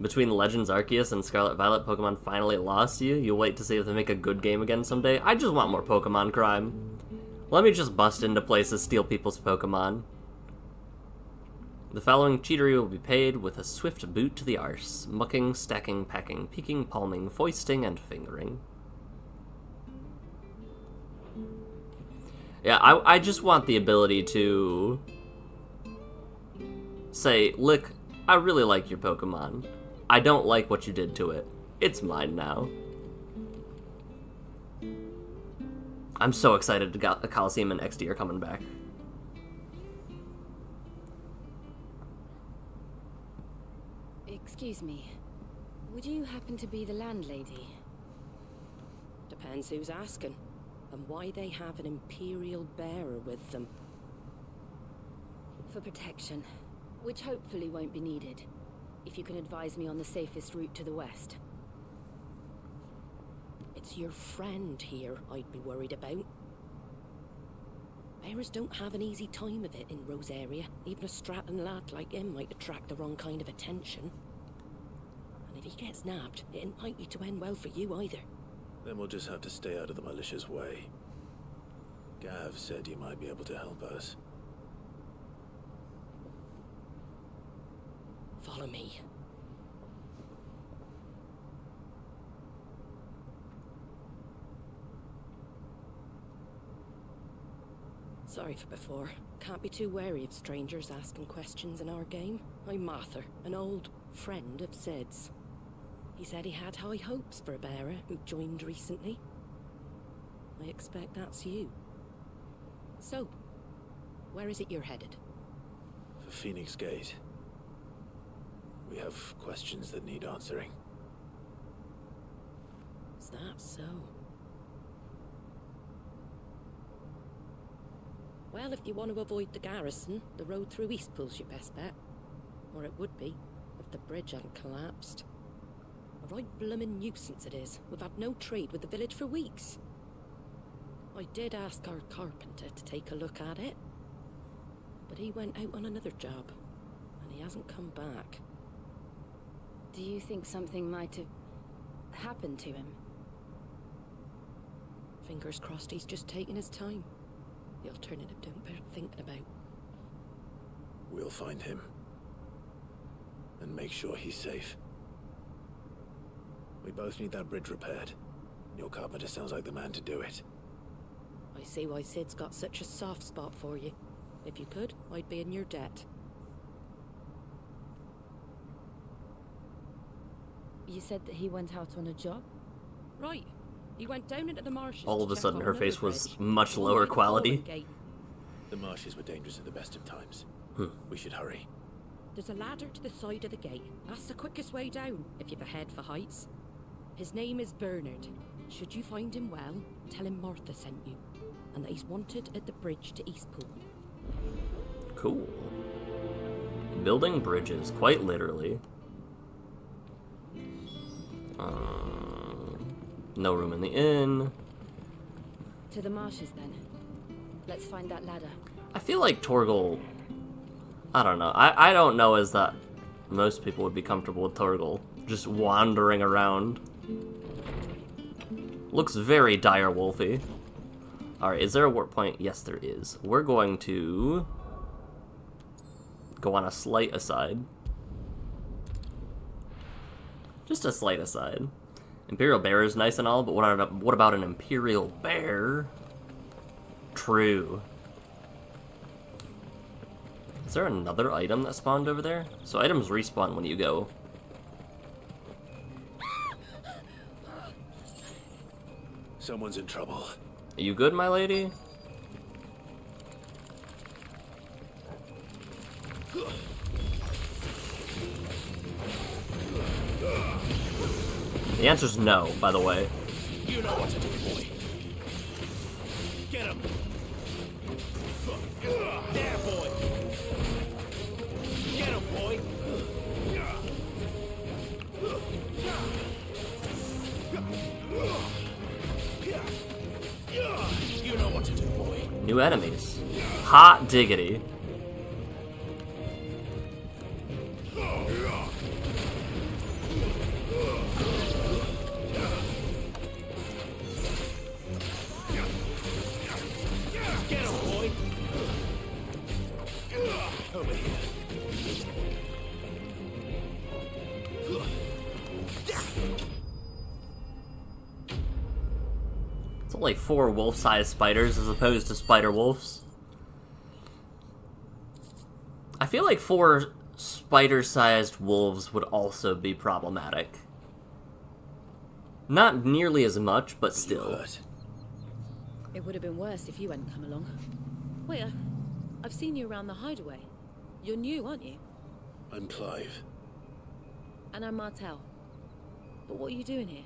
Between Legends Arceus and Scarlet Violet, Pokemon finally lost you. You'll wait to see if they make a good game again someday. I just want more Pokemon crime. Let me just bust into places, steal people's Pokemon. The following cheatery will be paid with a swift boot to the arse. Mucking, stacking, packing, peeking, palming, foisting, and fingering. Yeah, I just want the ability to say, look, I really like your Pokemon. I don't like what you did to it. It's mine now. I'm so excited the Coliseum and XD are coming back. Excuse me. Would you happen to be the landlady? Depends who's asking, and why they have an Imperial bearer with them. For protection, which hopefully won't be needed. If you can advise me on the safest route to the west. It's your friend here I'd be worried about. Bearers don't have an easy time of it in Rosaria. Even a Stratton lad like him might attract the wrong kind of attention. And if he gets nabbed, it ain't likely to end well for you either. Then we'll just have to stay out of the malicious way. Gav said you might be able to help us. Follow me. Sorry for before. Can't be too wary of strangers asking questions in our game. I'm Martha, an old friend of Sid's. He said he had high hopes for a bearer who joined recently. I expect that's you. So, where is it you're headed? For Phoenix Gate. We have questions that need answering. Is that so? Well, if you want to avoid the garrison, the road through Eastpool's your best bet. Or it would be, if the bridge hadn't collapsed. A right bloomin' nuisance it is. We've had no trade with the village for weeks. I did ask our carpenter to take a look at it, but he went out on another job, and he hasn't come back. Do you think something might have happened to him? Fingers crossed he's just taking his time. The alternative don't bear thinking about. We'll find him. And make sure he's safe. We both need that bridge repaired. Your carpenter sounds like the man to do it. I see why Sid's got such a soft spot for you. If you could, I'd be in your debt. You said that he went out on a job? Right. He went down into the marshes. All of a sudden, her face was bridge. much lower quality. The marshes were dangerous at the best of times. We should hurry. There's a ladder to the side of the gate. That's the quickest way down, if you've a head for heights. His name is Bernard. Should you find him well, tell him Martha sent you, and that he's wanted at the bridge to Eastpool. Cool. Building bridges, quite literally. No room in the inn. To the marshes, then. Let's find that ladder. I feel like Torgal I don't know. I don't know as that most people would be comfortable with Torgal just wandering around. Looks very dire wolfy. Alright, is there a warp point? Yes, there is. We're going to go on a slight aside. Just a slight aside. Imperial Bear is nice and all, but what about an Imperial Bear? True. Is there another item that spawned over there? So items respawn when you go. Someone's in trouble. Are you good, my lady? The answer's no, by the way. You know what to do, boy. Get him. There, boy. Get him, boy. You know what to do, boy. New enemies. Hot diggity. Get him, boy. Over here. It's only 4 wolf-sized spiders as opposed to spider wolves. I feel like 4 spider-sized wolves would also be problematic. Not nearly as much, but still. It would have been worse if you hadn't come along. Wait, I've seen you around the hideaway. You're new, aren't you? I'm Clive. And I'm Martel. But what are you doing here?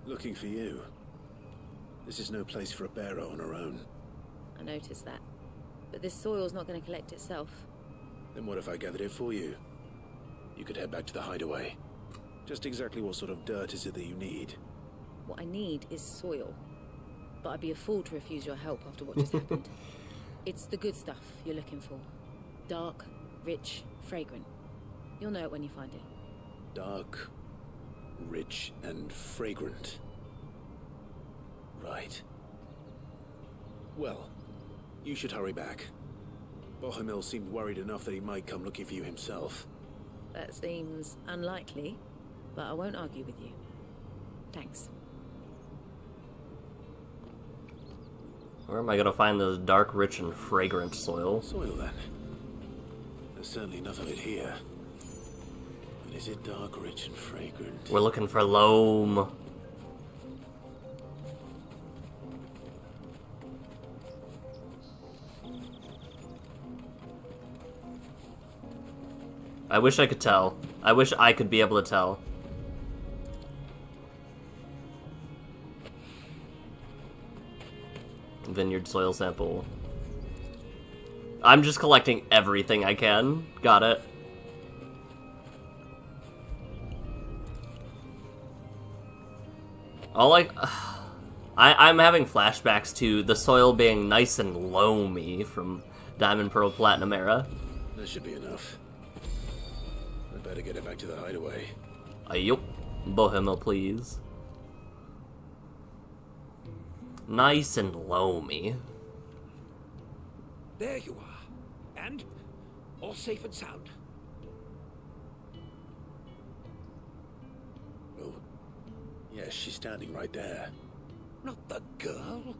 Looking for you. This is no place for a bearer on her own. I noticed that. But this soil's not going to collect itself. Then what if I gathered it for you? You could head back to the hideaway. Just exactly what sort of dirt is it that you need? What I need is soil. But I'd be a fool to refuse your help after what just happened. It's the good stuff you're looking for. Dark, rich, fragrant. You'll know it when you find it. Dark, rich, and fragrant. Right. Well, you should hurry back. Bohemil seemed worried enough that he might come looking for you himself. That seems unlikely, but I won't argue with you. Thanks. Where am I gonna find this dark, rich, and fragrant soil? Soil, then. There's certainly enough of it here. But is it dark, rich, and fragrant? We're looking for loam. I wish I could tell. I wish I could be able to tell. Vineyard soil sample. I'm just collecting everything I can. Got it. I'm having flashbacks to the soil being nice and loamy from Diamond, Pearl, Platinum era. That should be enough. I better get it back to the hideaway. Yup. Bohemil, please. Nice and loamy. There you are. And all safe and sound. Oh, yes, she's standing right there. Not the girl.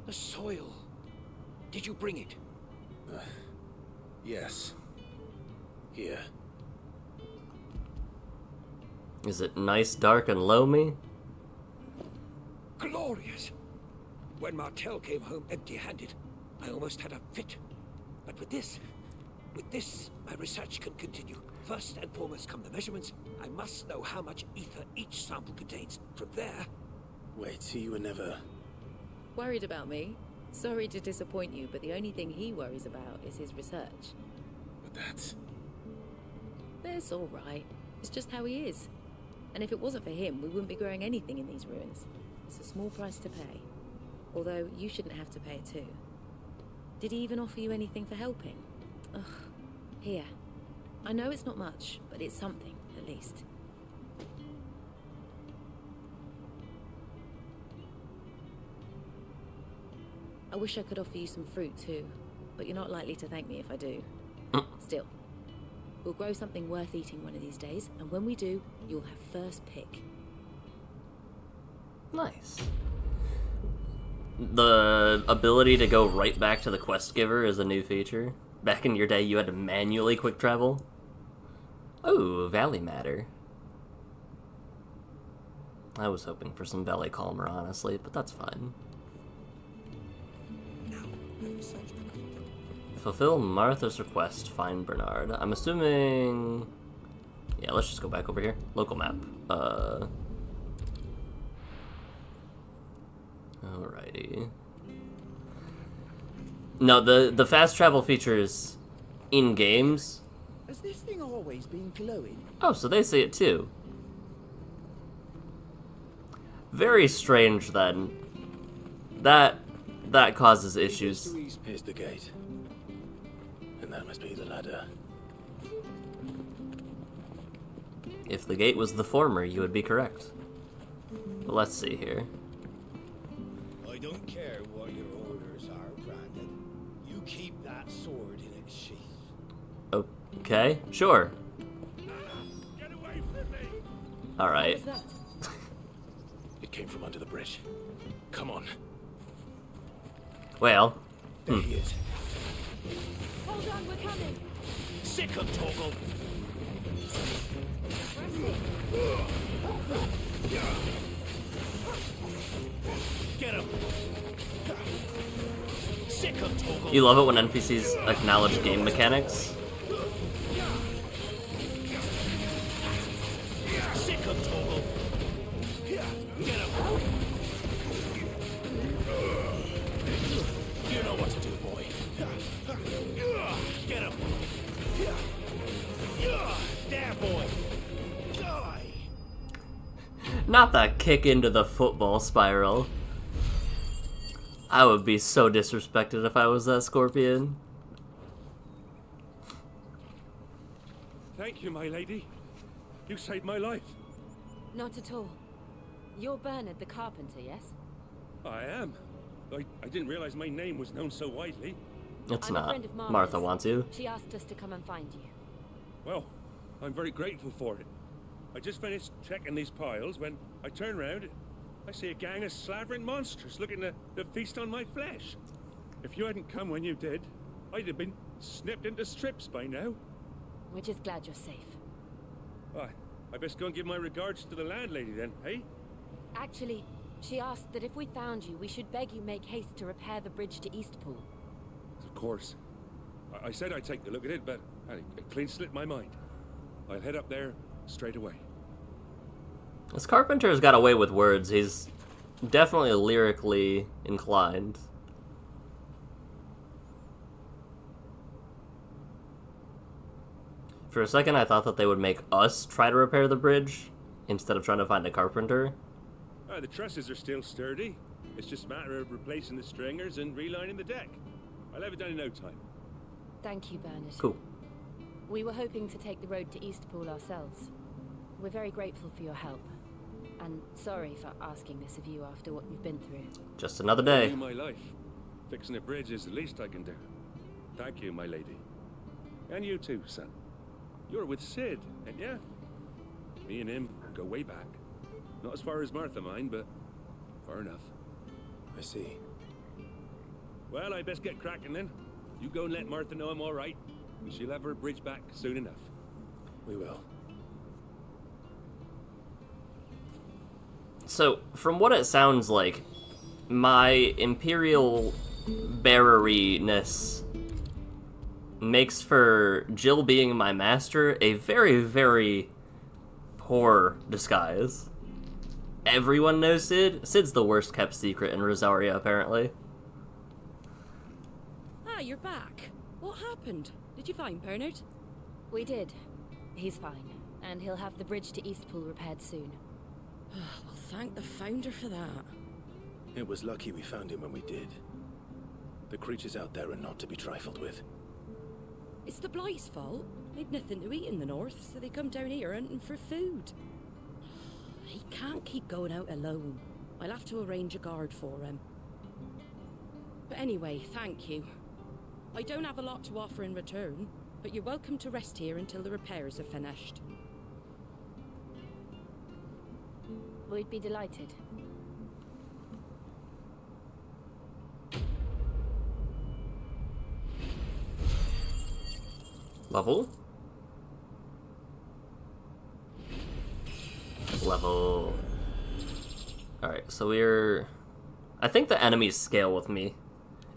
The soil. Did you bring it? Yes. Here. Is it nice, dark, and loamy? Glorious! When Martel came home empty-handed, I almost had a fit. But with this, my research can continue. First and foremost come the measurements. I must know how much ether each sample contains. From there... Wait, so you were never... Worried about me? Sorry to disappoint you, but the only thing he worries about is his research. But that's... That's all right. It's just how he is. And if it wasn't for him, we wouldn't be growing anything in these ruins. It's a small price to pay. Although, you shouldn't have to pay it too. Did he even offer you anything for helping? Ugh, Here. I know it's not much, but it's something, at least. I wish I could offer you some fruit too, but you're not likely to thank me if I do. Still, we'll grow something worth eating one of these days, and when we do, you'll have first pick. Nice. The ability to go right back to the quest giver is a new feature. Back in your day, you had to manually quick travel. Oh, Valley Matter. I was hoping for some Valley Calmer, honestly, but that's fine. Fulfill Martha's request, find Bernard. I'm assuming... Yeah, let's just go back over here. Local map. Alrighty. No, the fast travel features in games. Has this thing always been glowing? Oh, so they see it too. Very strange then. That causes issues. Here's the gate. And that must be the ladder. If the gate was the former, you would be correct. But let's see here. I don't care what your orders are, Brandon. You keep that sword in its sheath. Okay, sure. Get away from me! Alright. It came from under the bridge. Come on. Well. There he is. Hold on, we're coming. Sick of Torgal. Get him. Sick of Torgal. You love it when NPCs acknowledge game mechanics. Sick of Torgal. Get him. You know what to do, boy. Get him. There, boy. Die. Not that kick into the football spiral. I would be so disrespected if I was that Scorpion. Thank you, my lady. You saved my life. Not at all. You're Bernard the carpenter, yes? I am. I didn't realize my name was known so widely. It's I'm a not. friend of Martha's. Martha wants you. She asked us to come and find you. Well, I'm very grateful for it. I just finished checking these piles when I turn round. I see a gang of slavering monsters looking to feast on my flesh. If you hadn't come when you did, I'd have been snipped into strips by now. We're just glad you're safe. I best go and give my regards to the landlady then, hey? Actually, she asked that if we found you, we should beg you make haste to repair the bridge to Eastpool. Of course. I said I'd take a look at it, but it clean slipped my mind. I'll head up there straight away. This Carpenter's got a way with words. He's definitely lyrically inclined. For a second, I thought that they would make us try to repair the bridge instead of trying to find a carpenter. The trusses are still sturdy. It's just a matter of replacing the stringers and relining the deck. I'll have it done in no time. Thank you, Bernard. Cool. We were hoping to take the road to Eastpool ourselves. We're very grateful for your help. And sorry for asking this of you after what you've been through. Just another day. Saving my life. Fixing a bridge is the least I can do. Thank you, my lady. And you too, son. You're with Sid, ain't ya? Me and him go way back. Not as far as Martha, mind, but far enough. I see. Well, I best get cracking then. You go and let Martha know I'm all right. She'll have her bridge back soon enough. We will. So, from what it sounds like, my Imperial bearer-ness makes for Jill being my master a very, very poor disguise. Everyone knows Sid. Sid's the worst kept secret in Rosaria, apparently. Ah, you're back. What happened? Did you find Bernard? We did. He's fine, and he'll have the bridge to Eastpool repaired soon. Well, thank the Founder for that. It was lucky we found him when we did. The creatures out there are not to be trifled with. It's the Blight's fault. They've nothing to eat in the north, so they come down here hunting for food. He can't keep going out alone. I'll have to arrange a guard for him. But anyway, thank you. I don't have a lot to offer in return, but you're welcome to rest here until the repairs are finished. We'd be delighted. Level. Level. Alright, so we're... I think the enemies scale with me,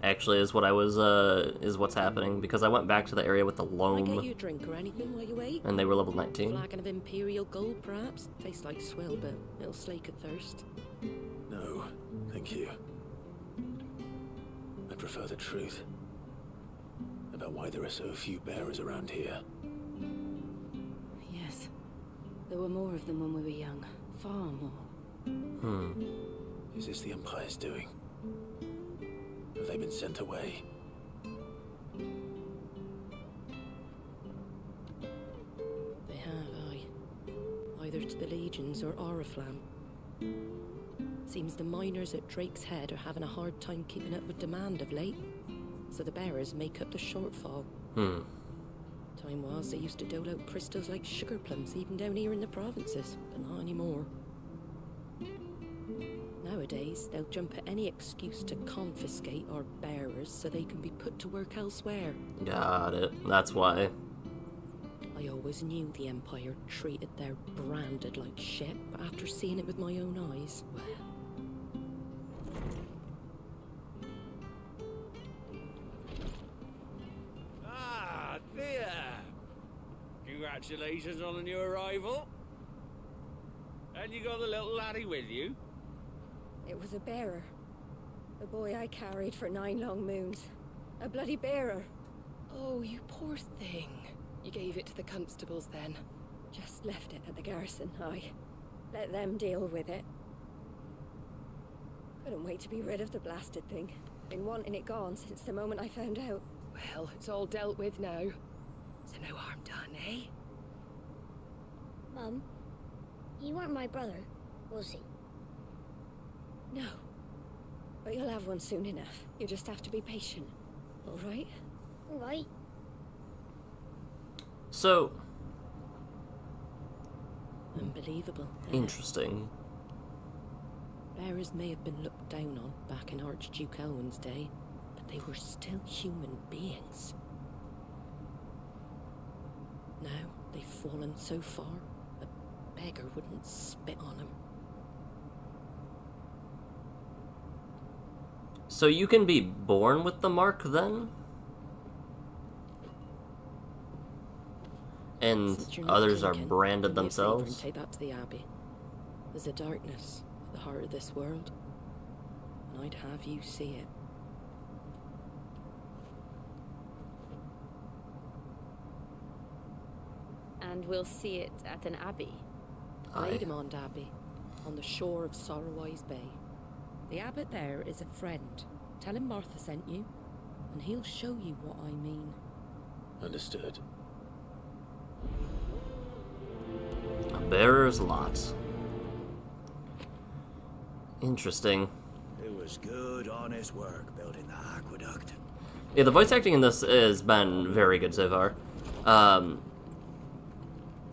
actually, is what I was, is what's happening, because I went back to the area with the loam. Can I get you a drink or anything while you wait? And they were level 19. Flagon of Imperial Gold, perhaps? Tastes like swill, but it'll slake a thirst. No, thank you. I prefer the truth about why there are so few bearers around here. Yes. There were more of them when we were young. Far more. Is this the Empire's doing? Have they been sent away? They have, aye. Either to the Legions or Oriflamme. Seems the miners at Drake's Head are having a hard time keeping up with demand of late, so the bearers make up the shortfall. Time was they used to dole out crystals like sugar plums even down here in the provinces, but not anymore. Nowadays, they'll jump at any excuse to confiscate our bearers so they can be put to work elsewhere. Got it. That's why. I always knew the Empire treated their branded like shit, but after seeing it with my own eyes, well... Ah, there! Congratulations on the new arrival. And you got the little laddie with you? It was a bearer. The boy I carried for 9 long moons. A bloody bearer. Oh, you poor thing. You gave it to the constables then? Just left it at the garrison, I let them deal with it. Couldn't wait to be rid of the blasted thing. Been wanting it gone since the moment I found out. Well, it's all dealt with now. So no harm done, eh? Mum, he weren't my brother, was he? No. But you'll have one soon enough. You just have to be patient. All right? All right. So... Unbelievable. Interesting. Bearers may have been looked down on back in Archduke Elwin's day, but they were still human beings. Now, they've fallen so far, a beggar wouldn't spit on them. So you can be born with the mark, then? And others are branded themselves? Take that to the Abbey. There's a darkness at the heart of this world, and I'd have you see it. And we'll see it at an abbey. Glademond Abbey, on the shore of Sorrowwise Bay. The abbot there is a friend. Tell him Martha sent you, and he'll show you what I mean. Understood. A bearer's lot. Interesting. It was good, honest work building the aqueduct. Yeah, the voice acting in this has been very good so far.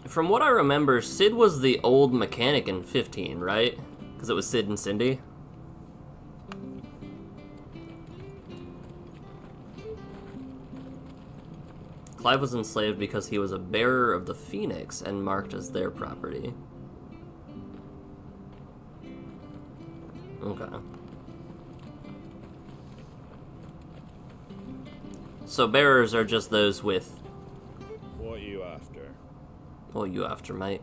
From what I remember, Sid was the old mechanic in 15, right? Because it was Sid and Cindy. Clive was enslaved because he was a bearer of the Phoenix and marked as their property. Okay. So bearers are just those with... What are you after? What are you after, mate?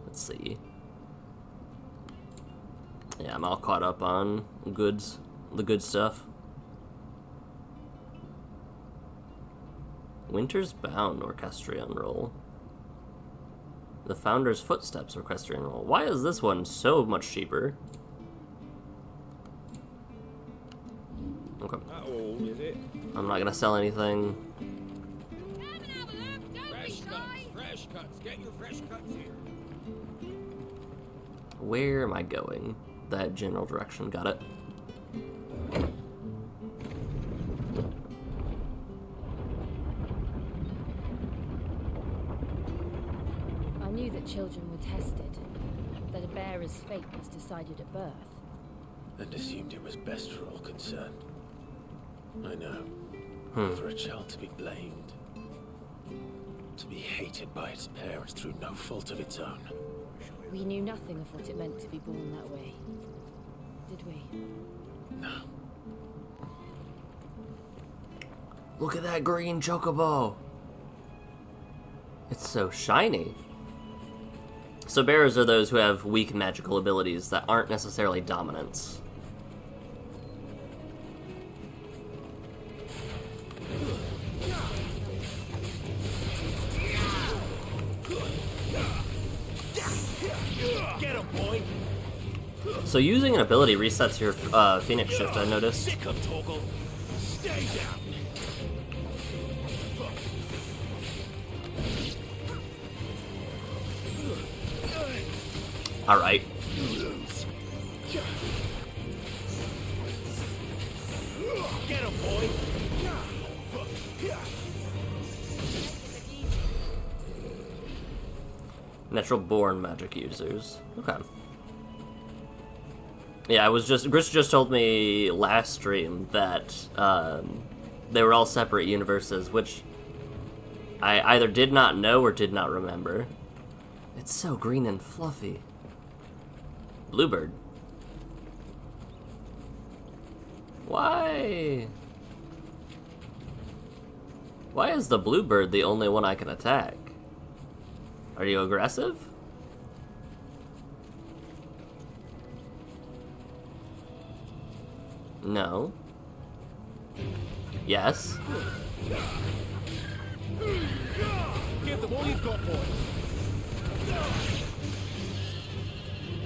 Let's see. Yeah, I'm all caught up on goods, the good stuff. Winter's Bound Orchestrion Roll. The Founder's Footsteps Orchestrion Roll. Why is this one so much cheaper? Okay. How old is it? I'm not gonna sell anything. fresh cuts. Get your fresh cuts here. Where am I going? That general direction, got it. I knew that children were tested, that a bearer's fate was decided at birth. And assumed it was best for all concerned. I know. For a child to be blamed. To be hated by its parents through no fault of its own. We knew nothing of what it meant to be born that way, did we? No. Look at that green chocobo! It's so shiny. So bearers are those who have weak magical abilities that aren't necessarily dominants. Get him, boy. So using an ability resets your Phoenix Shift, I noticed. Sick of Toggle. Stay down. Alright. Get him, boy. Natural born magic users. Okay. Yeah, Gris just told me last stream that they were all separate universes, which I either did not know or did not remember. It's so green and fluffy. Bluebird. Why? Why is the bluebird the only one I can attack? Are you aggressive? No. Yes. Give them all you've got, boy.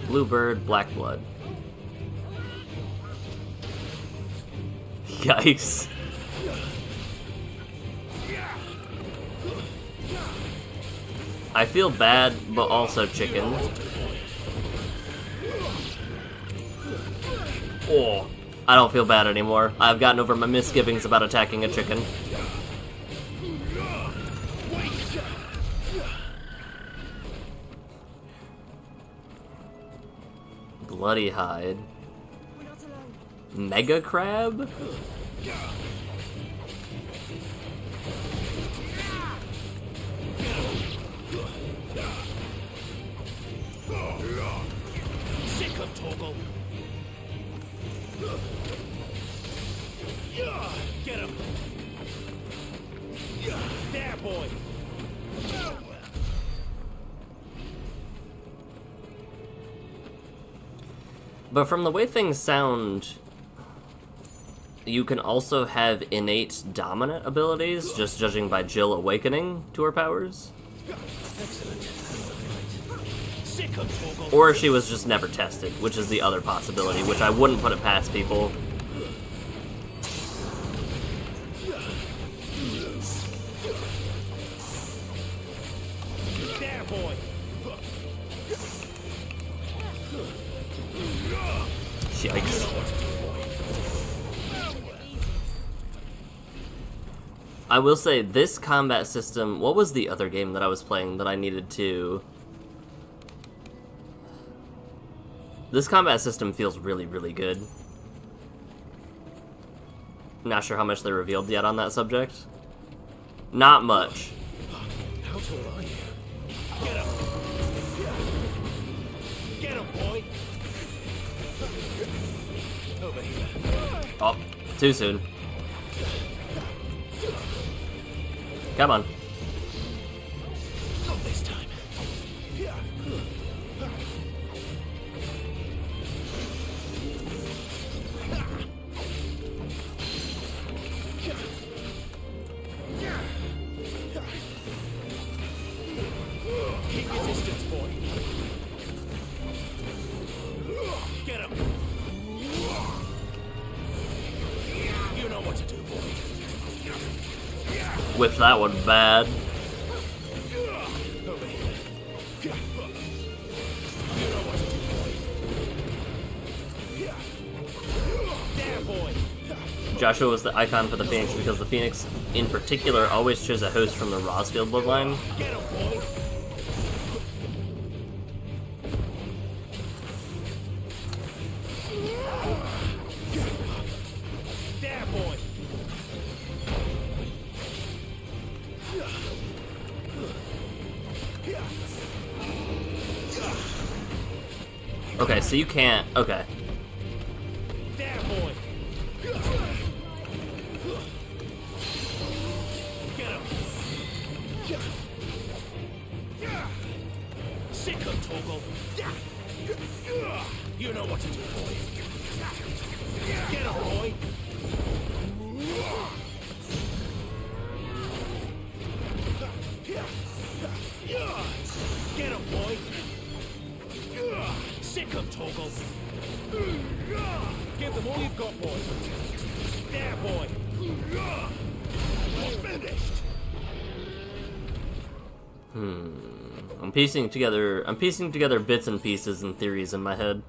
Bluebird, black blood. Yikes. I feel bad, but also chicken. Oh, I don't feel bad anymore. I've gotten over my misgivings about attacking a chicken. Bloody hide. Mega crab? Sick of Toggle. Get him. There, boy. But from the way things sound, you can also have innate dominant abilities, just judging by Jill awakening to her powers. Or she was just never tested, which is the other possibility, which I wouldn't put it past people. There, boy. Yikes. I will say, this combat system... What was the other game that I was playing that I needed to... This combat system feels really, really good. Not sure how much they revealed yet on that subject. Not much. How tall are you? Get him. Get him, boy. Over here. Oh, too soon. Come on. Not this time. Keep your distance, boy. Get him. You know what to do, boy. Whipped that one bad. Joshua was the icon for the Phoenix because the Phoenix, in particular, always chose a host from the Rosfield bloodline. Okay, so you can't. Okay. You know what to do, boy. Get him, boy. Get him, boy. Sick him, Toggle. Give them all you've got, boy. There, boy. Finished. I'm piecing together bits and pieces and theories in my head.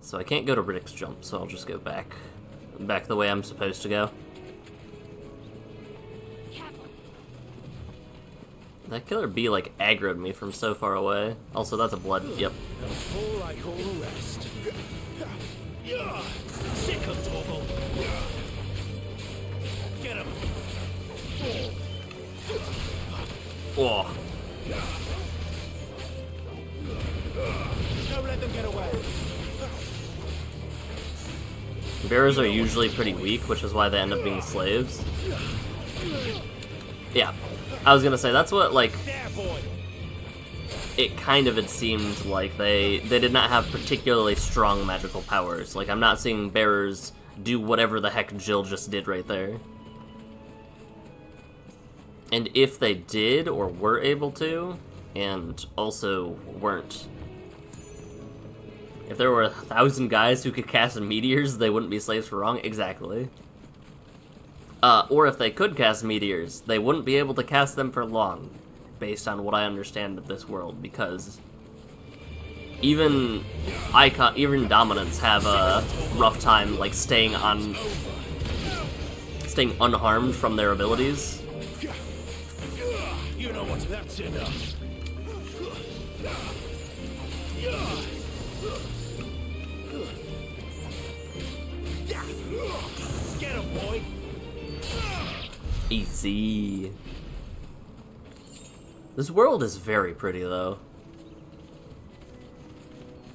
So I can't go to Riddick's jump, so I'll just go back the way I'm supposed to go. That killer bee like aggroed me from so far away. Also, that's a blood. Yep. All like all the rest. Sick him, Toggle. Get him. Oh. Don't let them get away. Bearers are usually pretty weak, which is why they end up being slaves. Yeah. I was gonna say, that's what, like, it kind of had seemed like they did not have particularly strong magical powers. Like, I'm not seeing bearers do whatever the heck Jill just did right there. And if they did, or were able to, and also weren't, if there were 1,000 guys who could cast meteors, they wouldn't be slaves for wrong? Exactly. Or if they could cast meteors, they wouldn't be able to cast them for long, based on what I understand of this world, because even dominants have a rough time, like, staying unharmed from their abilities. You know what? That's enough. Get him, boy. Easy. This world is very pretty, though.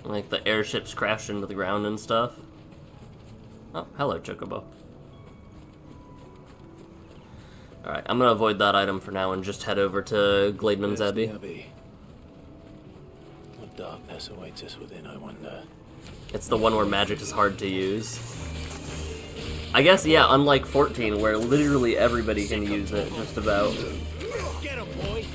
Like, the airships crashed into the ground and stuff. Oh, hello, Chocobo. Alright, I'm gonna avoid that item for now and just head over to Glademan's Abbey. What darkness awaits us within, I wonder. It's the one where magic is hard to use. I guess, yeah, unlike 14, where literally everybody can use it, just about. Get him, boy.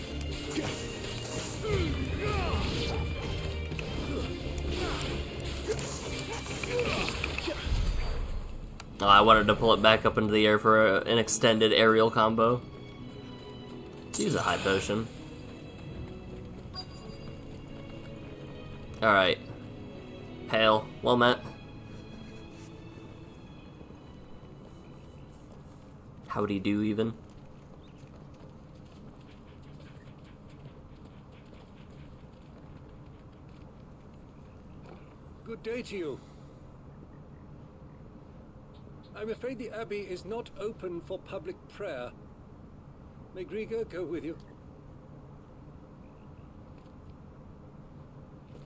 Oh, I wanted to pull it back up into the air for an extended aerial combo. Let's use a high potion. Alright. Hail. Well met. Howdy do, even. Good day to you. I'm afraid the Abbey is not open for public prayer. May Griga go with you?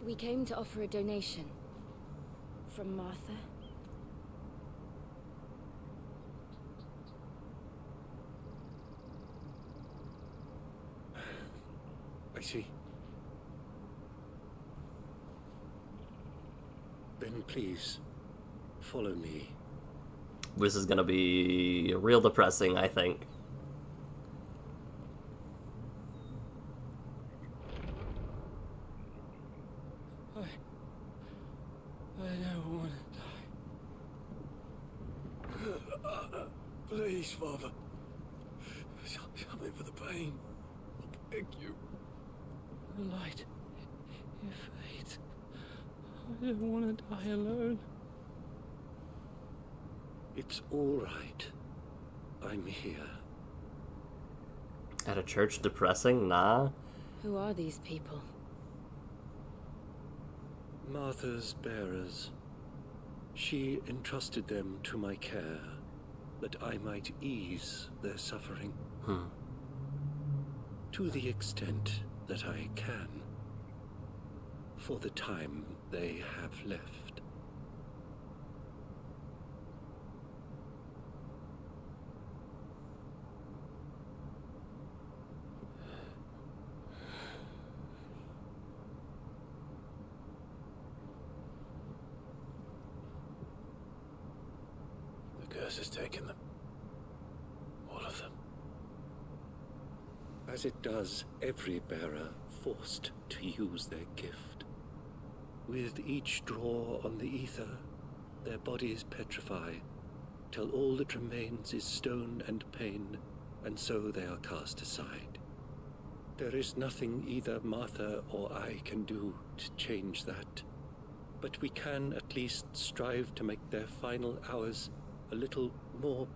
We came to offer a donation. From Martha. I see. Then please, follow me. This is gonna be real depressing, I think. I don't want to die. Please, Father. Something for the pain. I beg you. Light. Your fate. I don't want to die alone. It's all right. I'm here. At a church depressing? Nah. Who are these people? Martha's bearers. She entrusted them to my care, that I might ease their suffering. To the extent that I can, for the time they have left. The curse has taken them. All of them. As it does every bearer forced to use their gift. With each draw on the ether, their bodies petrify, till all that remains is stone and pain, and so they are cast aside. There is nothing either Martha or I can do to change that, but we can at least strive to make their final hours a little more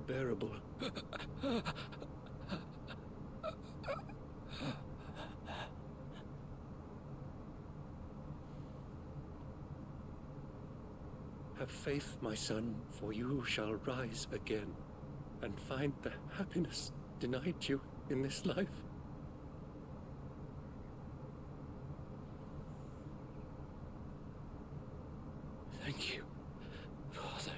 bearable. Have faith, my son, for you shall rise again and find the happiness denied you in this life. Thank you, Father.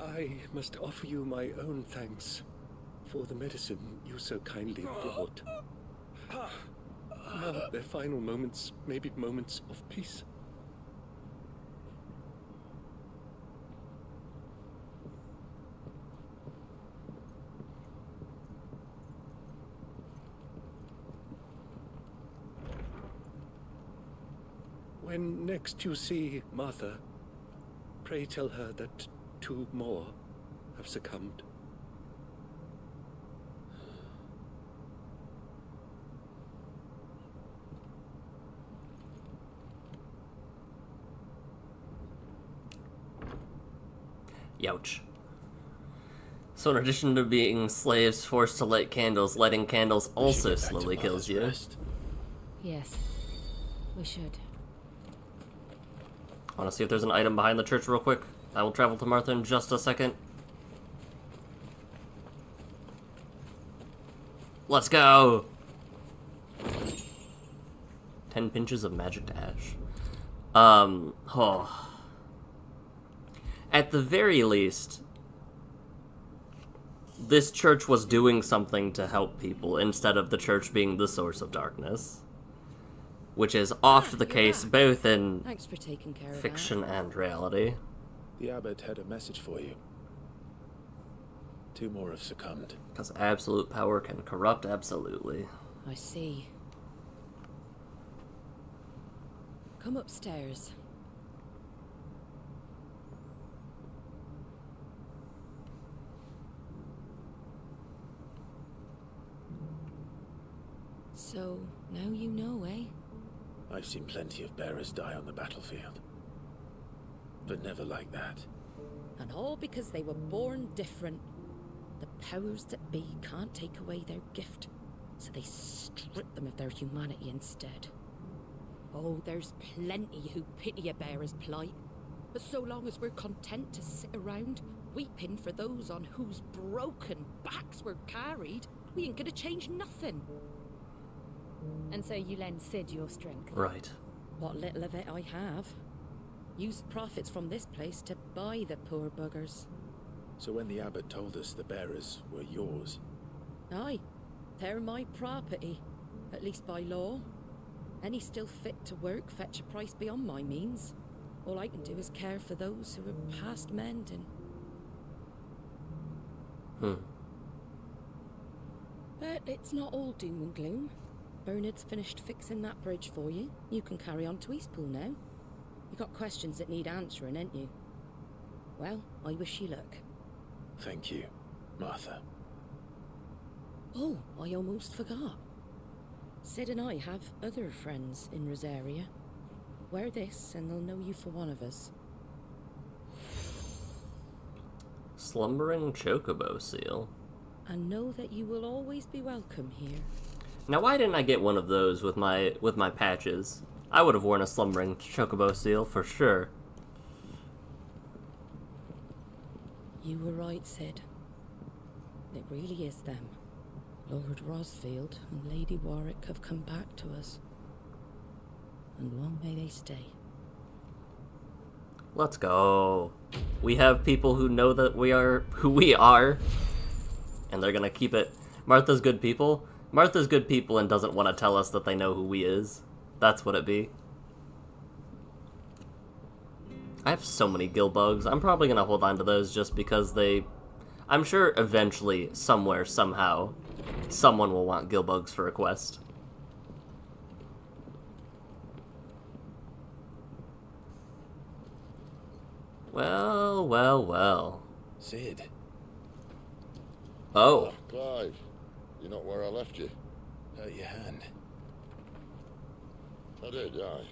I must offer you my own thanks for the medicine you so kindly brought. Now their final moments may be moments of peace. When next you see Martha, pray tell her that 2 more have succumbed. Youch. So in addition to being slaves forced to light candles, lighting candles also slowly kills you. Yes, we should. I want to see if there's an item behind the church real quick. I will travel to Martha in just a second. Let's go! 10 pinches of magic ash. At the very least, this church was doing something to help people instead of the church being the source of darkness. Which is oft the case both in Thanks for taking care of fiction and reality. The abbot had a message for you. 2 more have succumbed. Because absolute power can corrupt absolutely. I see. Come upstairs. So, now you know, eh? I've seen plenty of bearers die on the battlefield. But never like that. And all because they were born different. The powers that be can't take away their gift, so they strip them of their humanity instead. Oh, there's plenty who pity a bearer's plight. But so long as we're content to sit around, weeping for those on whose broken backs we're carried, we ain't gonna change nothing. And so you lend Sid your strength? Right. What little of it I have. Use profits from this place to buy the poor buggers. So when the abbot told us the bearers were yours... Aye, they're my property, at least by law. Any still fit to work fetch a price beyond my means. All I can do is care for those who are past mending. But it's not all doom and gloom. Bernard's finished fixing that bridge for you. You can carry on to Eastpool now. You got questions that need answering, ain't you? Well, I wish you luck. Thank you, Martha. Oh, I almost forgot. Sid and I have other friends in Rosaria. Wear this and they'll know you for one of us. Slumbering chocobo seal. And know that you will always be welcome here. Now, why didn't I get one of those with my patches? I would have worn a slumbering chocobo seal for sure. You were right, Sid. It really is them. Lord Rosfield and Lady Warwick have come back to us. And long may they stay. Let's go. We have people who know that we are who we are, and they're gonna keep it. Martha's good people. Martha's good people and doesn't want to tell us that they know who we is. That's what it be. I have so many gill bugs. I'm probably gonna hold on to those just because they... I'm sure eventually, somewhere, somehow, someone will want gill bugs for a quest. Well, well, well. Sid. Oh. Clive, you're not where I left you. Hurt your hand. I did, aye.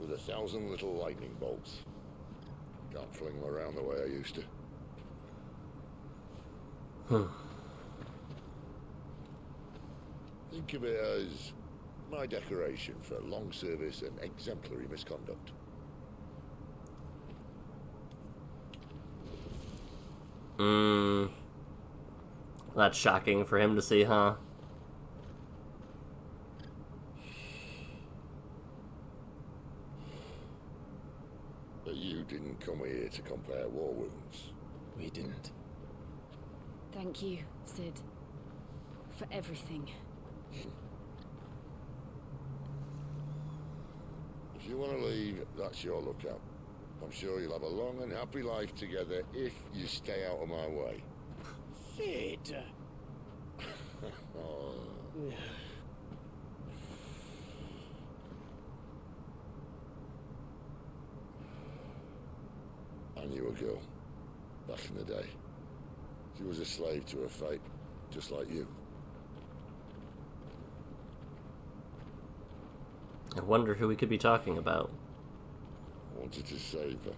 With 1,000 little lightning bolts. Can't fling them around the way I used to. Think of it as my decoration for long service and exemplary misconduct. That's shocking for him to see, huh? But you didn't come here to compare war wounds. We didn't. Thank you, Sid. For everything. If you want to leave, that's your lookout. I'm sure you'll have a long and happy life together if you stay out of my way. Sid! Oh. I knew a girl, back in the day. She was a slave to her fate, just like you. I wonder who we could be talking about. I wanted to save her.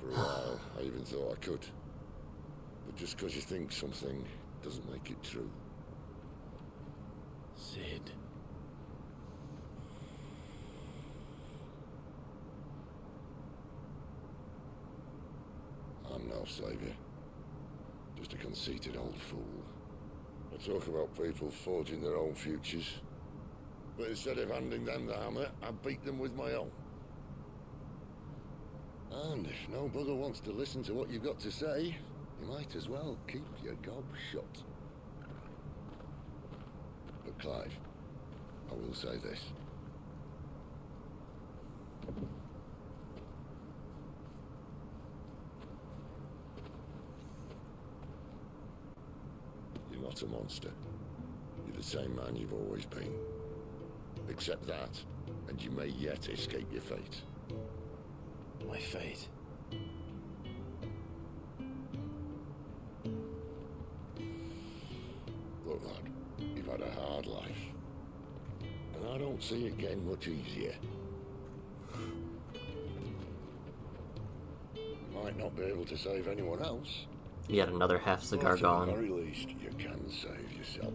For a while, I even thought I could. But just because you think something doesn't make it true. Sid. I'm no savior. Just a conceited old fool. I talk about people forging their own futures. But instead of handing them the hammer, I beat them with my own. And if no bugger wants to listen to what you've got to say, you might as well keep your gob shut. But Clive, I will say this. You're not a monster. You're the same man you've always been. Accept that, and you may yet escape your fate. My fate? Look, lad, you've had a hard life. And I don't see it getting much easier. You might not be able to save anyone else. Yet another half cigar but gone. at the very least, you can save yourself.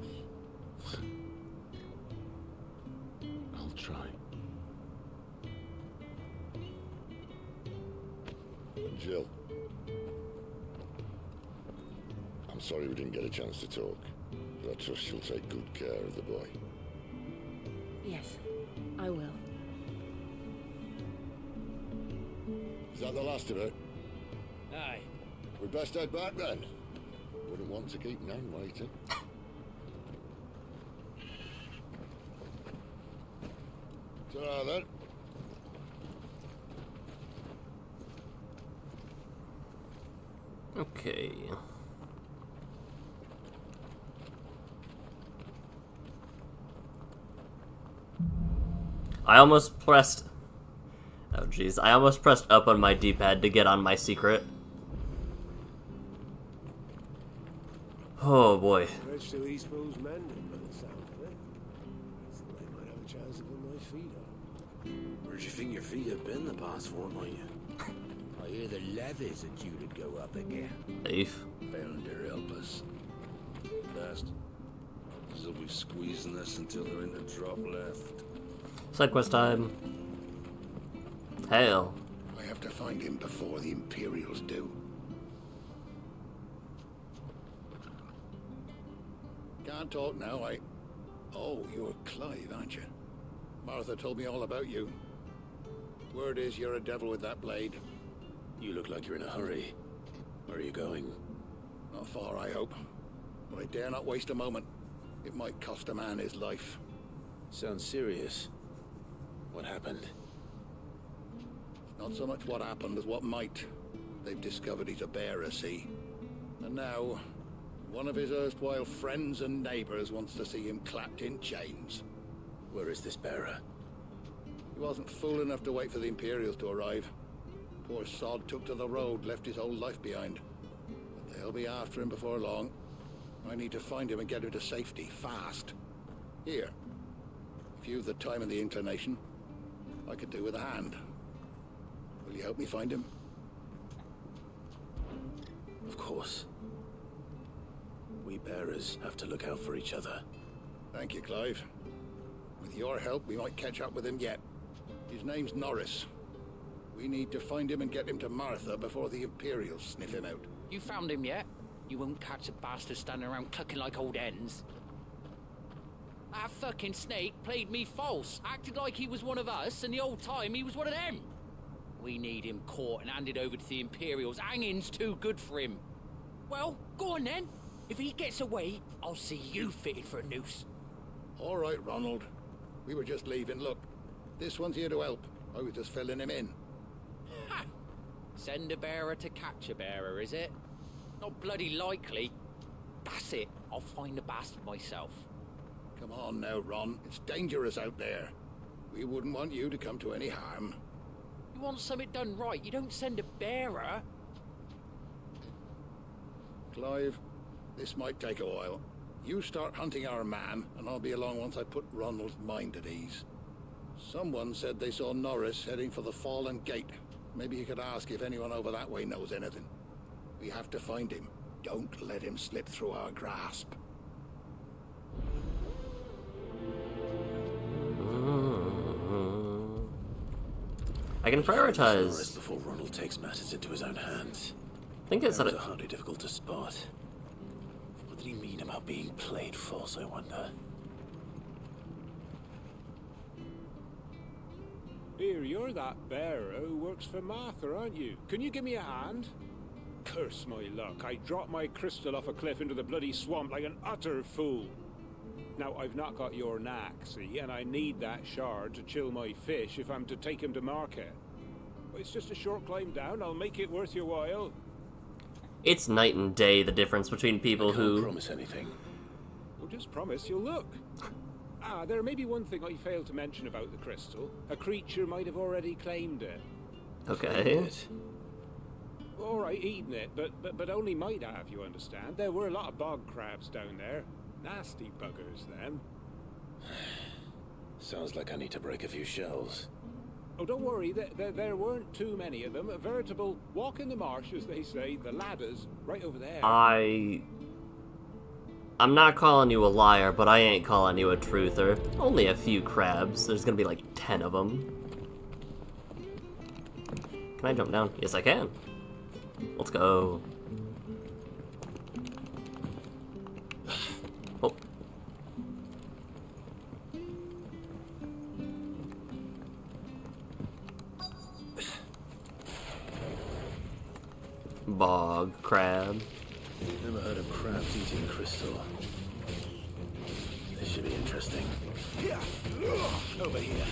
I'll try. Jill. I'm sorry we didn't get a chance to talk, but I trust she'll take good care of the boy. Yes, I will. Is that the last of it? Aye. We best head back then. Wouldn't want to keep Nan waiting. Ta-ra then. Okay. I almost pressed... Oh, jeez. I almost pressed up on my D-pad to get on my secret. Oh, boy. Bridge to East Pool's mending by the sound of it. I might have a chance to put my feet up. Where'd you think your feet have been the past fortnight? I hear the levies are due to go up again. Safe. Bound to help us. Best. They'll be squeezing us until they're in the drop left. Side quest time. Hail. I have to find him before the Imperials do. Can't talk now, Oh, you're Clive, aren't you? Martha told me all about you. Word is you're a devil with that blade. You look like you're in a hurry. Where are you going? Not far, I hope. But I dare not waste a moment. It might cost a man his life. Sounds serious. What happened? Not so much what happened as what might. They've discovered he's a bearer, see? And now, one of his erstwhile friends and neighbors wants to see him clapped in chains. Where is this bearer? He wasn't fool enough to wait for the Imperials to arrive. Poor sod took to the road, left his whole life behind. But they'll be after him before long. I need to find him and get him to safety, fast. Here. If you've the time and the inclination, I could do with a hand. Will you help me find him? Of course. We bearers have to look out for each other. Thank you, Clive. With your help, we might catch up with him yet. His name's Norris. We need to find him and get him to Martha before the Imperials sniff him out. You found him yet? You won't catch a bastard standing around clucking like old hens. That fucking snake played me false, acted like he was one of us, and the whole time he was one of them. We need him caught and handed over to the Imperials. Hanging's too good for him. Well, go on then. If he gets away, I'll see you fitted for a noose. All right, Ronald. We were just leaving. Look, this one's here to help. I was just filling him in. Ha! Send a bearer to catch a bearer, is it? Not bloody likely. That's it. I'll find the bastard myself. Come on now, Ron. It's dangerous out there. We wouldn't want you to come to any harm. You want something done right, you don't send a bearer. Clive, this might take a while. You start hunting our man, and I'll be along once I put Ronald's mind at ease. Someone said they saw Norris heading for the Fallen Gate. Maybe you could ask if anyone over that way knows anything. We have to find him. Don't let him slip through our grasp. I can prioritize. Before Ronald takes matters into his own hands. I think it's hardly difficult to spot. What did he mean about being played false, I wonder? Here, you're that bearer who works for Martha, aren't you? Can you give me a hand? Curse my luck, I dropped my crystal off a cliff into the bloody swamp like an utter fool. Now, I've not got your knack, see, and I need that shard to chill my fish if I'm to take him to market. But it's just a short climb down, I'll make it worth your while. It's night and day, the difference between people who... I can't promise anything. Well, just promise you'll look. Ah, there may be one thing I failed to mention about the crystal. A creature might have already claimed it. Okay. All right, eating it, but only might have, you understand. There were a lot of bog crabs down there. Nasty buggers, them. Sounds like I need to break a few shells. Oh, don't worry, there weren't too many of them. A veritable walk in the marsh, as they say, the ladders, right over there. I'm not calling you a liar, but I ain't calling you a truther. Only a few crabs. There's gonna be like 10 of them. Can I jump down? Yes, I can. Let's go. Oh. Bog crab. Never heard of crabs eating crystal. This should be interesting. Yeah, over here.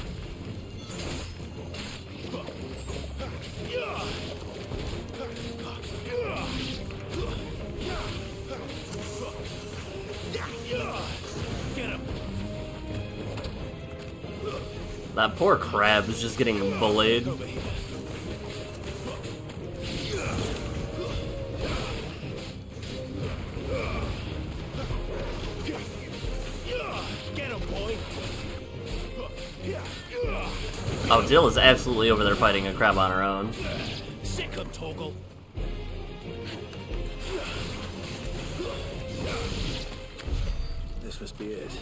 Get him! That poor crab is just getting bullied. Get him, boy. Oh, Jill is absolutely over there fighting a crab on her own. Sick him, Toggle. This must be it.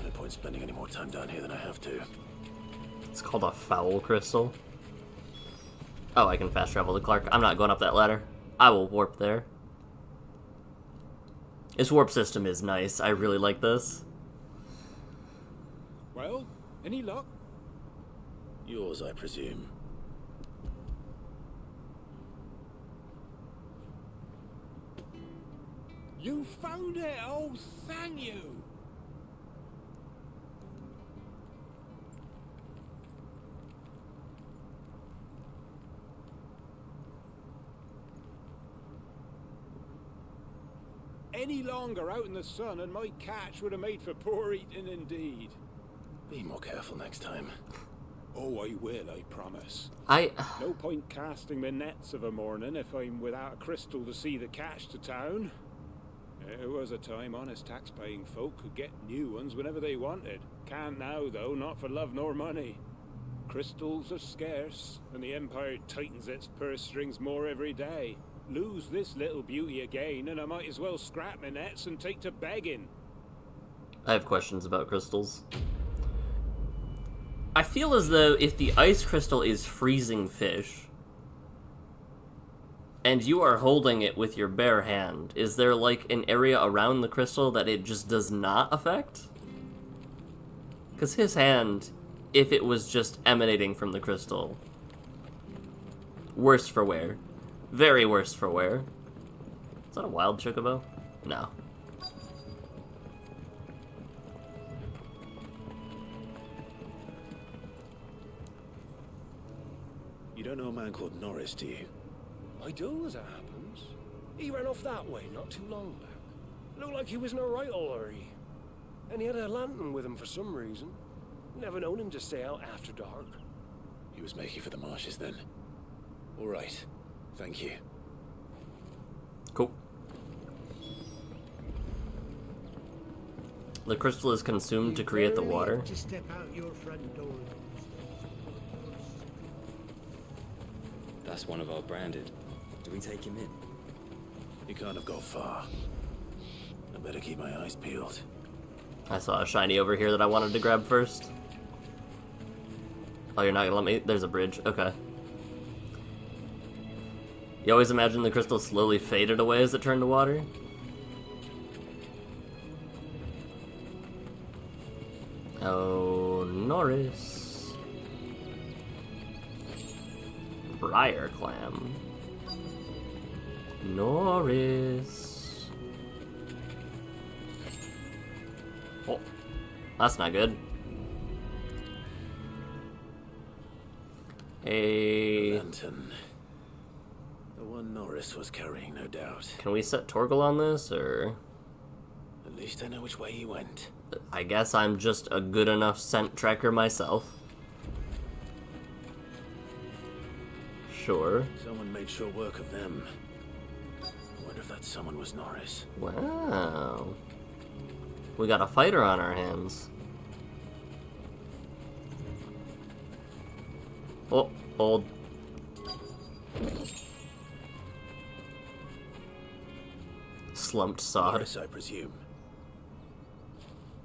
No point spending any more time down here than I have to. It's called a foul crystal. Oh, I can fast travel to Clark. I'm not going up that ladder. I will warp there. This warp system is nice. I really like this. Well, any luck? Yours, I presume. You found it! Oh, thank you! Any longer out in the sun and my catch would have made for poor eating indeed. Be more careful next time. Oh, I will, I promise. No point casting my nets of a morning if I'm without a crystal to see the catch to town. There was a time honest tax-paying folk could get new ones whenever they wanted. Can't now, though, not for love nor money. Crystals are scarce, and the Empire tightens its purse strings more every day. Lose this little beauty again, and I might as well scrap my nets and take to begging. I have questions about crystals. I feel as though if the ice crystal is freezing fish, and you are holding it with your bare hand, is there like an area around the crystal that it just does not affect? Because his hand, if it was just emanating from the crystal, worse for wear. Very worse for wear. Is that a wild chocobo? No. You don't know a man called Norris, do you? I do, as it happens. He ran off that way not too long back. Looked like he was in a right hurry. And he had a lantern with him for some reason. Never known him to stay out after dark. He was making for the marshes then. All right. Thank you. Cool. The crystal is consumed to create the water. To step out your front door. That's one of our branded. Do we take him in? He can't have gone far. I better keep my eyes peeled. I saw a shiny over here that I wanted to grab first. Oh, you're not gonna let me? There's a bridge. Okay. You always imagine the crystal slowly faded away as it turned to water? Oh, Norris. Briar clam. Norris. Oh, that's not good. A lantern. The one Norris was carrying, no doubt. Can we set Torgal on this, or? At least I know which way he went. I guess I'm just a good enough scent tracker myself. Sure. Someone made sure work of them. I wonder if that someone was Norris. Wow. We got a fighter on our hands. Oh, old. Slumped sod. Norris, I presume.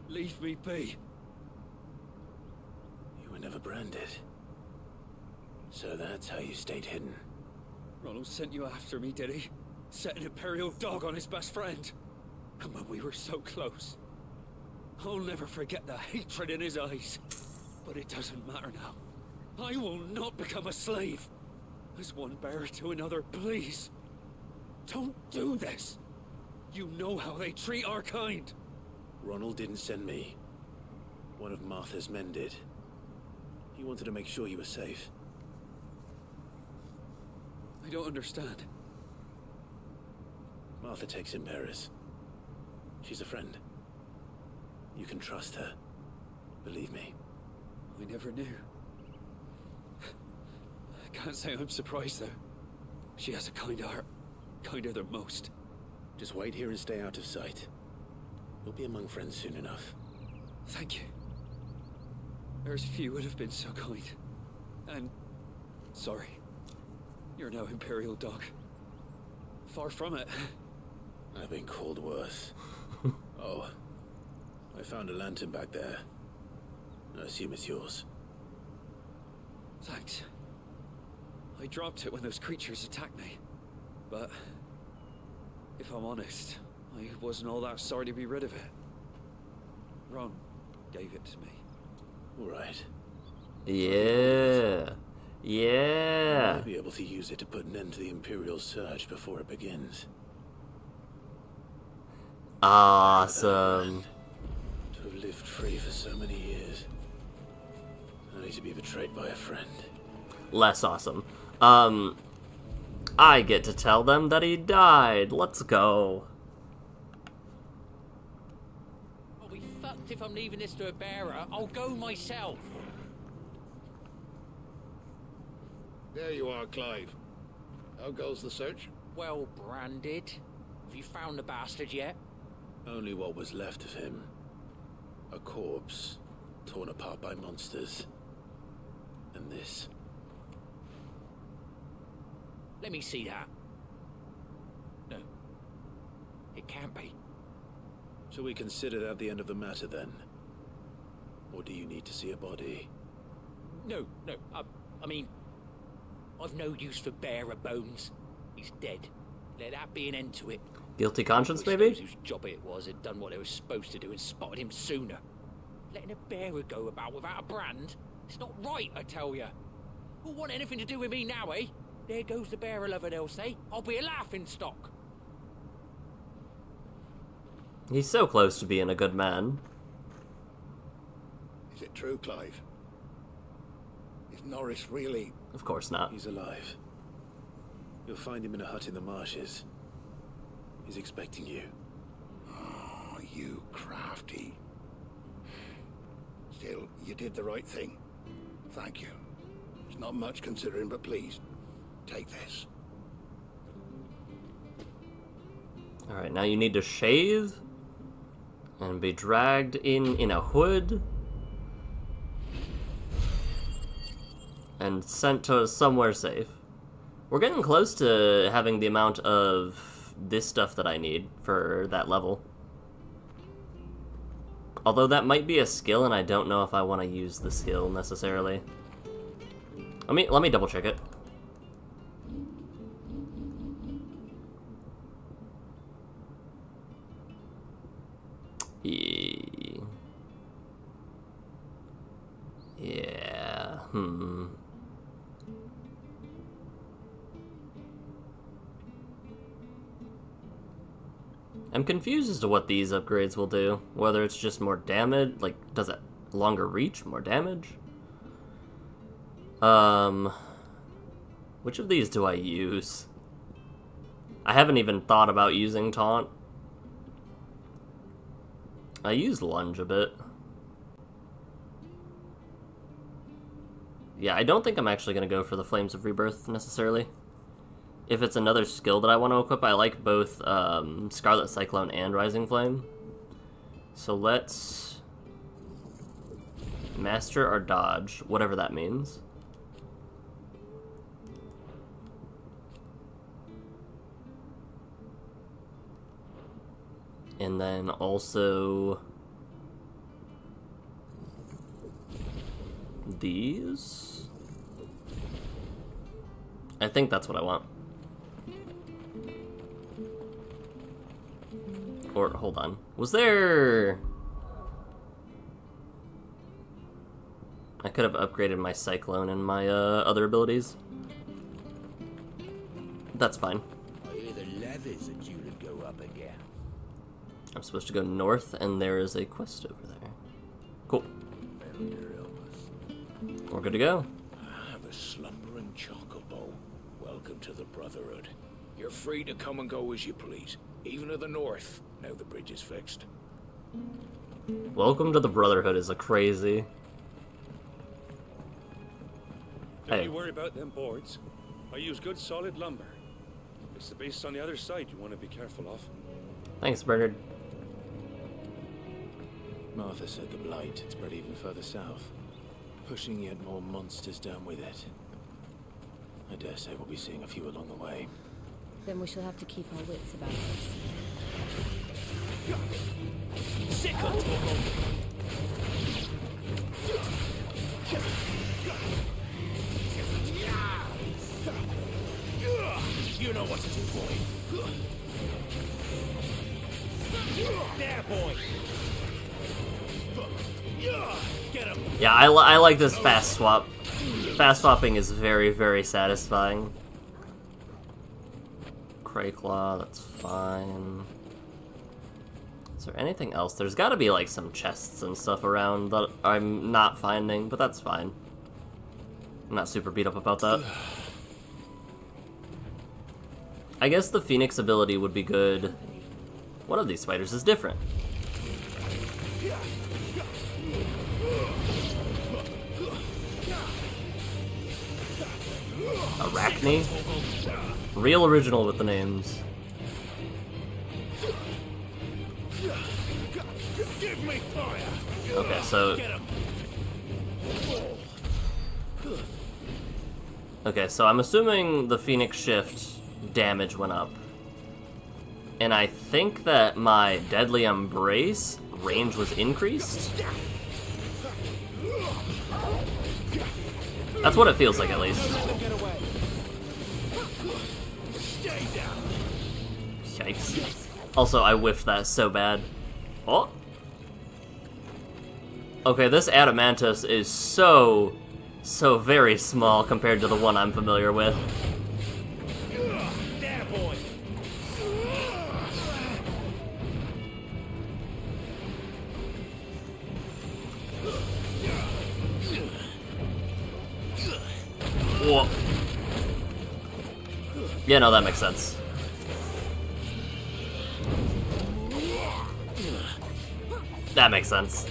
Leave me be. You were never branded. So that's how you stayed hidden. Ronald sent you after me, did he? Set an Imperial dog on his best friend. And when we were so close. I'll never forget the hatred in his eyes. But it doesn't matter now. I will not become a slave. As one bearer to another, please. Don't do this. You know how they treat our kind. Ronald didn't send me. One of Martha's men did. He wanted to make sure you were safe. I don't understand. Martha takes in bearers. She's a friend. You can trust her. Believe me. I never knew. I can't say I'm surprised, though. She has a kind heart. Kinder than most. Just wait here and stay out of sight. We'll be among friends soon enough. Thank you. There's few would have been so kind. And... sorry. You're no Imperial dog. Far from it. I've been called worse. Oh. I found a lantern back there. I assume it's yours. Thanks. I dropped it when those creatures attacked me. But... if I'm honest, I wasn't all that sorry to be rid of it. Ron gave it to me. All right. Yeah. Yeah. I might be able to use it to put an end to the Imperial surge before it begins. Awesome. To have lived free for so many years. Only to be betrayed by a friend. Less awesome. I get to tell them that he died. Let's go. I'll be fucked if I'm leaving this to a bearer. I'll go myself. There you are, Clive. How goes the search? Well branded. Have you found the bastard yet? Only what was left of him. A corpse, torn apart by monsters. And this. Let me see that. No. It can't be. Shall we consider that the end of the matter, then? Or do you need to see a body? No. I mean... I've no use for bearer bones. He's dead. Let that be an end to it. Guilty conscience, Those maybe? whose job it was had done what they were supposed to do and spotted him sooner. Letting a bearer go about without a brand? It's not right, I tell ya. Who'll want anything to do with me now, eh? There goes the bearer lover, they'll say. I'll be a laughing stock. He's so close to being a good man. Is it true, Clive? Is Norris really... Of course not. He's alive. You'll find him in a hut in the marshes. He's expecting you. Oh, you crafty. Still, you did the right thing. Thank you. It's not much considering, but please, take this. Alright, now you need to shave and be dragged in a hood and sent to somewhere safe. We're getting close to having the amount of this stuff that I need for that level. Although that might be a skill and I don't know if I want to use the skill necessarily. Let me double check it. Yeah. I'm confused as to what these upgrades will do. Whether it's just more damage, like, does it longer reach, more damage? Which of these do I use? I haven't even thought about using taunt. I use lunge a bit. Yeah, I don't think I'm actually going to go for the Flames of Rebirth necessarily. If it's another skill that I want to equip, I like both Scarlet Cyclone and Rising Flame. So let's master or dodge, whatever that means. And then also these. I think that's what I want. Or, hold on. Was there... I could have upgraded my Cyclone and my other abilities. That's fine. I hear the levies are due to go up again. I'm supposed to go north, and there is a quest over there. Cool. We're good to go. Ah, the slumbering chocobo. Welcome to the Brotherhood. You're free to come and go as you please, even to the north, now the bridge is fixed. Welcome to the Brotherhood is a crazy. Don't Hey. you worry about them boards. I use good solid lumber. It's the base on the other side you want to be careful of. Thanks, Bernard. Martha said the blight had spread even further south, pushing yet more monsters down with it. I dare say we'll be seeing a few along the way. Then we shall have to keep our wits about us. Sick of You know what to do, boy. There, boy. Get him. Yeah, I like this fast swap. Fast swapping is very, very satisfying. Crayclaw, that's fine. Is there anything else? There's gotta be like some chests and stuff around that I'm not finding, but that's fine. I'm not super beat up about that. I guess the Phoenix ability would be good. One of these spiders is different. Arachne? Real original with the names. Okay, so... Okay, so I'm assuming the Phoenix Shift damage went up. And I think that my Deadly Embrace range was increased? That's what it feels like, at least. Yikes. Also, I whiffed that so bad. Oh! Okay, this Adamantus is so very small compared to the one I'm familiar with. Whoa. Yeah, no, that makes sense. That makes sense.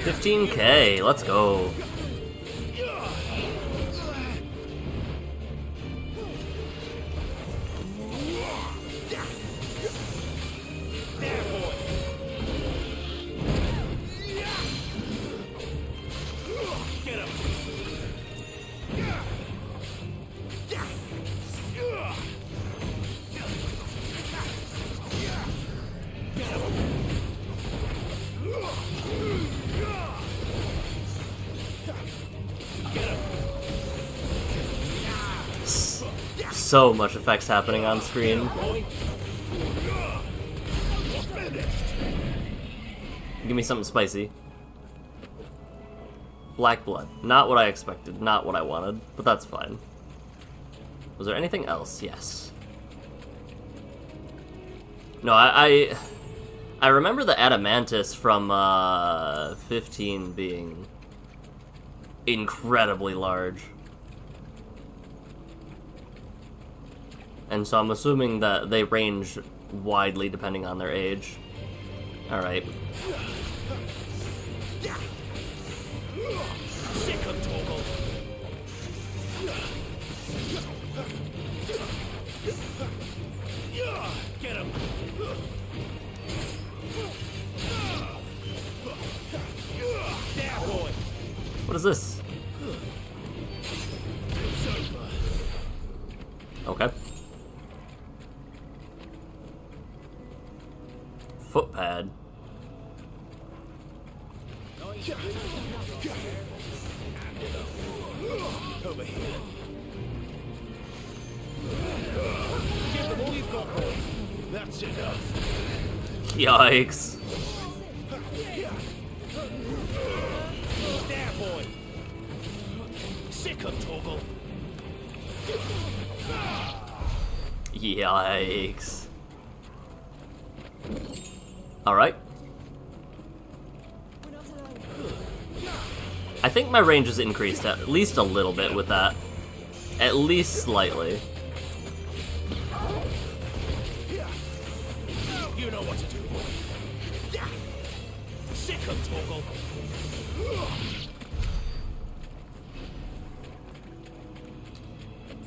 $15K, let's go. So much effects happening on screen. Give me something spicy. Black blood. Not what I expected, not what I wanted, but that's fine. Was there anything else? Yes. No, I remember the Adamantus from 15 being incredibly large. And so I'm assuming that they range widely depending on their age. Alright. Get him. What is this? Okay. Footpad. Over here. Give them all you've got, boys. That's enough. Yikes. There, boy. Sick of Toggle. Yikes. Alright. I think my range is increased at least a little bit with that. At least slightly. You know what to do, boy. Sick of Toggle.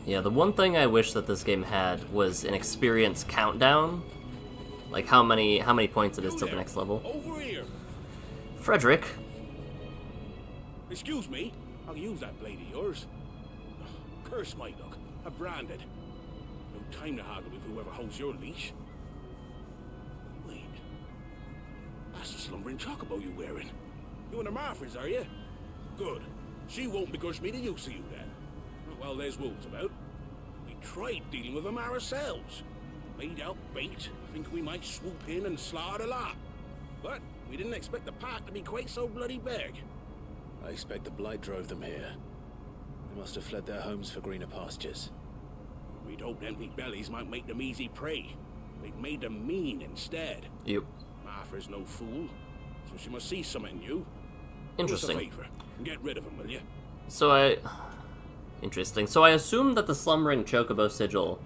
Yeah, the one thing I wish that this game had was an experience countdown. Like how many points it is till the next level. Over here. Frederick. Excuse me. I'll use that blade of yours. Curse my luck. I'm branded. No time to haggle with whoever holds your leash. Wait. That's the slumbering chocobo you're wearing. You and the Marthas, are you? Good. She won't begrudge me the use of you then. Well, there's wolves about. We tried dealing with them ourselves. Made out bait, think we might swoop in and slaughter a lot. But we didn't expect the pack to be quite so bloody big. I expect the blight drove them here. They must have fled their homes for greener pastures. We'd hoped empty bellies might make them easy prey. They'd made them mean instead. Yep. Martha's no fool, so she must see something new. Interesting. Do us a favor and get rid of them, will you? Interesting. So I assume that the Slumbering Chocobo Sigil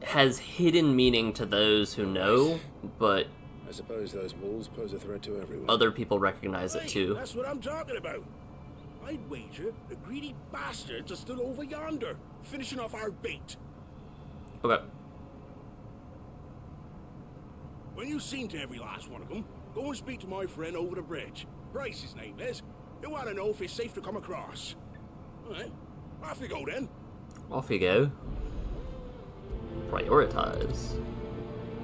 has hidden meaning to those who know, but I suppose those walls pose a threat to everyone. Other people recognize it too. That's what I'm talking about. I'd wager the greedy bastards are still over yonder, finishing off our bait. Okay. When you've seen to every last one of them, go and speak to my friend over the bridge. Bryce, his name is. You want to know if it's safe to come across. All right, off you go then. Off you go. Prioritize.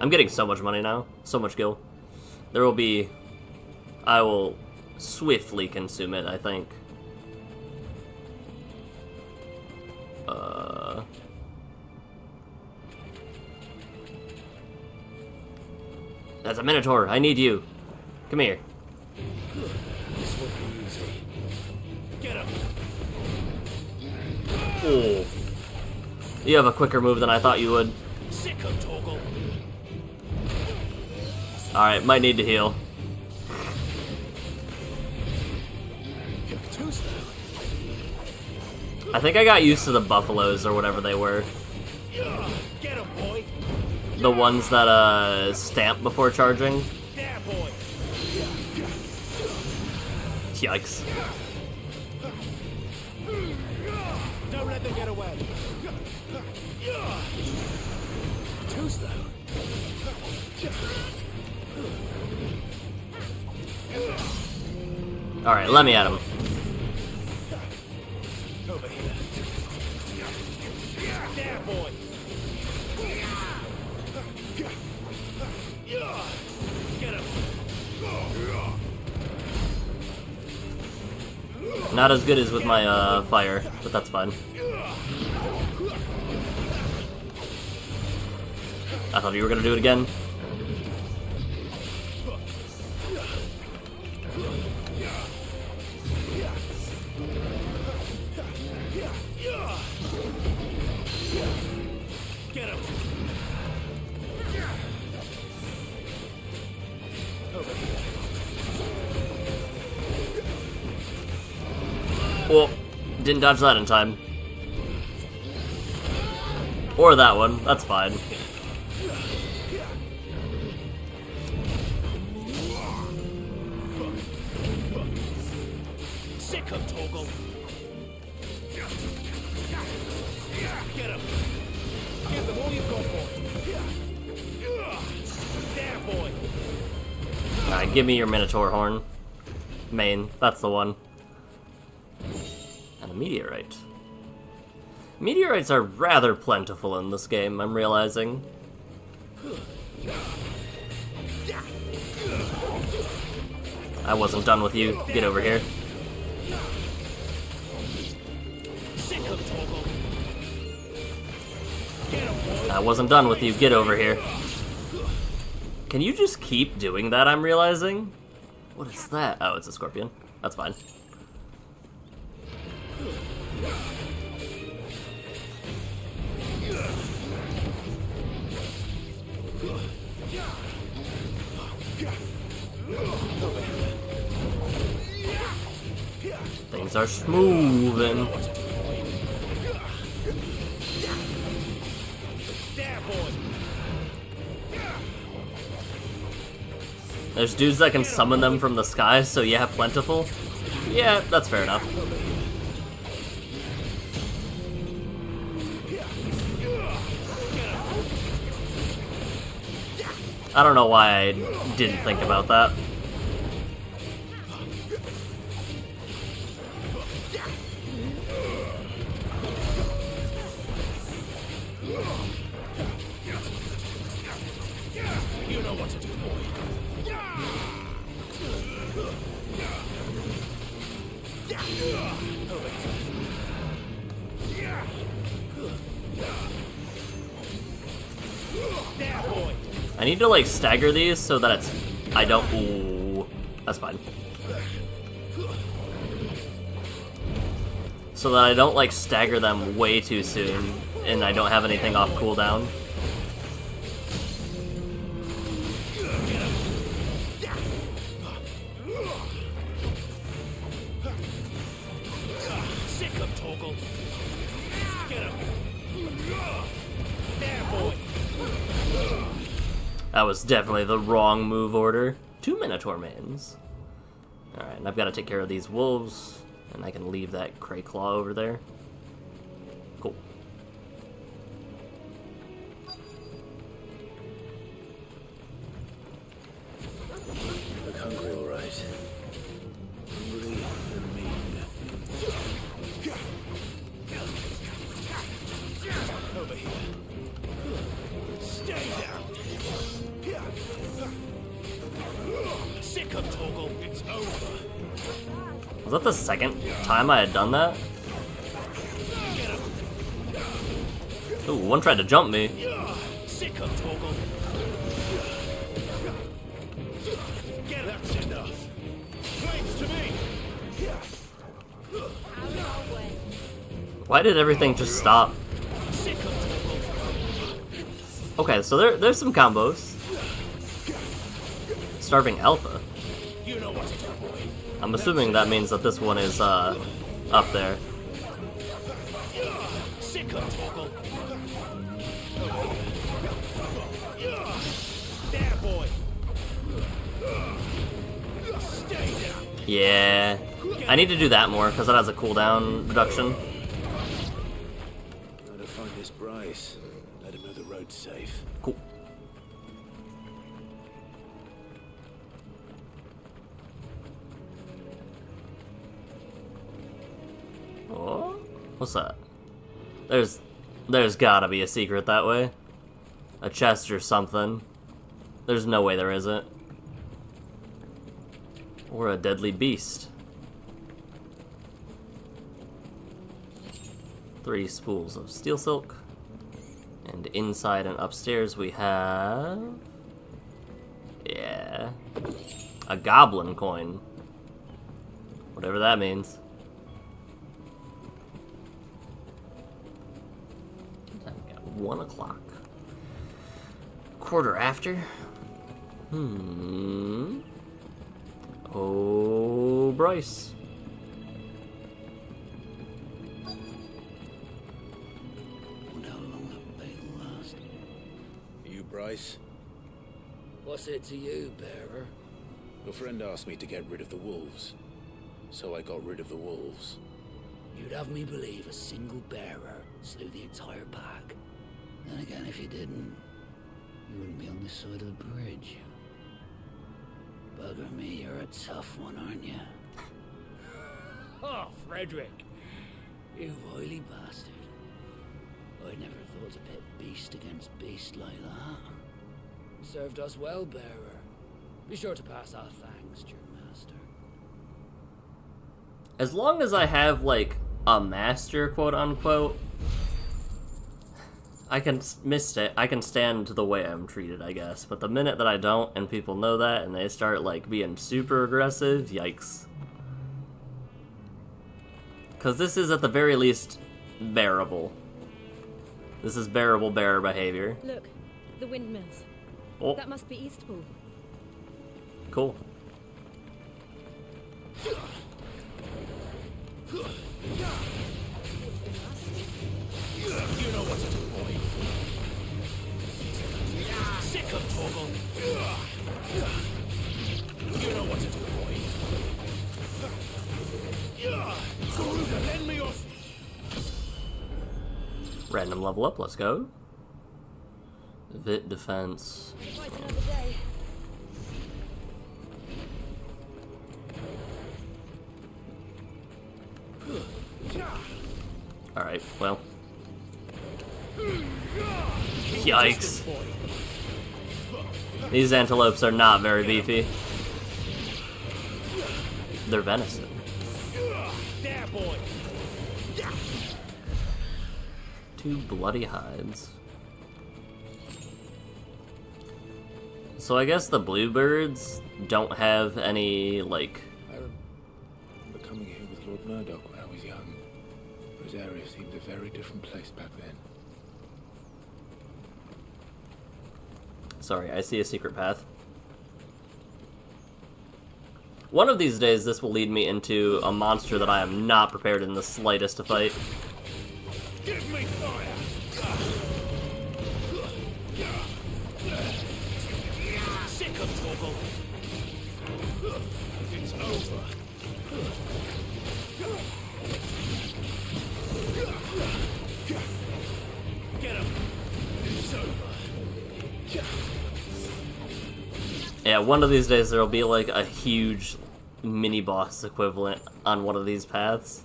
I'm getting so much money now. So much gil. There will be... I will swiftly consume it, I think. That's a Minotaur. I need you. Come here. This won't be easy. Get him. Oh. You have a quicker move than I thought you would. Sick of Toggle. Alright, might need to heal. I think I got used to the buffaloes or whatever they were. Get him, boy. The ones that stamp before charging. There, boy. Yikes. Don't let them get away. Too slow. Alright, let me at him. Over here. There, boy. Get him. Not as good as with my fire, but that's fine. I thought you were gonna do it again. Get him. Well, didn't dodge that in time. Or that one, that's fine. Sick of Toggle. Get him. Give them all you've got for. There, boy. Alright, give me your Minotaur horn. Main, that's the one. And a meteorite. Meteorites are rather plentiful in this game, I'm realizing. I wasn't done with you. Get over here. I wasn't done with you. Get over here. Can you just keep doing that, I'm realizing? What is that? Oh, it's a scorpion. That's fine. Things are smoothing. There's dudes that can summon them from the sky, so yeah, plentiful. Yeah, that's fair enough. I don't know why I didn't think about that. You know what to do, boy. I need to like stagger these so that it's I don't. Ooh, that's fine. So that I don't like stagger them way too soon and I don't have anything off cooldown. That was definitely the wrong move order. 2 Minotaur mains. Alright, and I've got to take care of these wolves, and I can leave that Cray Claw over there. Cool. Look hungry, all right. Hungry and mean. Over here. Stay down. Sick of Toggle. It's over. Was that the second time I had done that? Ooh, one tried to jump me. Sick of Toggle. That's enough. Flames to me. Why did everything just stop? Okay, so there's some combos. Starving Alpha. I'm assuming that means that this one is up there. Yeah, I need to do that more because that has a cooldown reduction. Gotta find this Bryce. Let him know the road's safe. Cool. Oh, what's that? There's gotta be a secret that way. A chest or something. There's no way there isn't. Or a deadly beast. 3 spools of steel silk. And inside and upstairs we have... Yeah. A goblin coin. Whatever that means. I've got 1 o'clock. Quarter after. Oh, Bryce. Wonder how long that bait will last. You, Bryce? What's it to you, bearer? Your friend asked me to get rid of the wolves. So I got rid of the wolves. You'd have me believe a single bearer slew the entire pack. Then again, if you didn't, you wouldn't be on this side of the bridge. Bugger me, you're a tough one, aren't you? Oh, Frederick! You wily bastard. I'd never thought to pit beast against beast like that. Served us well, bearer. Be sure to pass our thanks to your master. As long as I have, like, a master, quote-unquote, I can I can stand the way I'm treated, I guess. But the minute that I don't, and people know that, and they start like being super aggressive, yikes. Because this is at the very least bearable. This is bearable bearer behavior. Look, the windmills. Oh. That must be Eastpool. Cool. You know what to do, boy. Sick of Torgal. You know what to do, boy. Garuda, lend me your... Random level up, let's go. Vit defense. Quite another day. Alright, well. Yikes. These antelopes are not very beefy. They're venison. There, boy. Two bloody hides. So I guess the bluebirds don't have any, like... I remember coming here with Lord Murdoch when I was young. Rosaria seemed a very different place back then. Sorry, I see a secret path. One of these days, this will lead me into a monster that I am not prepared in the slightest to fight. Give me fire. Sick of Torgal. It's over. Get him. It's over. Yeah, one of these days there'll be like a huge mini-boss equivalent on one of these paths.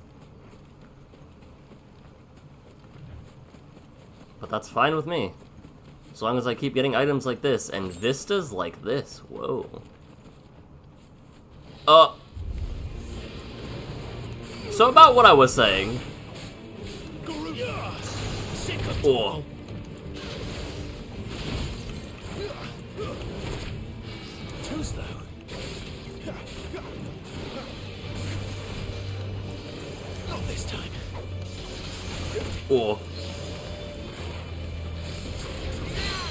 But that's fine with me. As long as I keep getting items like this, and vistas like this. Whoa. So about what I was saying. Oh. Too slow. Not this time. Oh.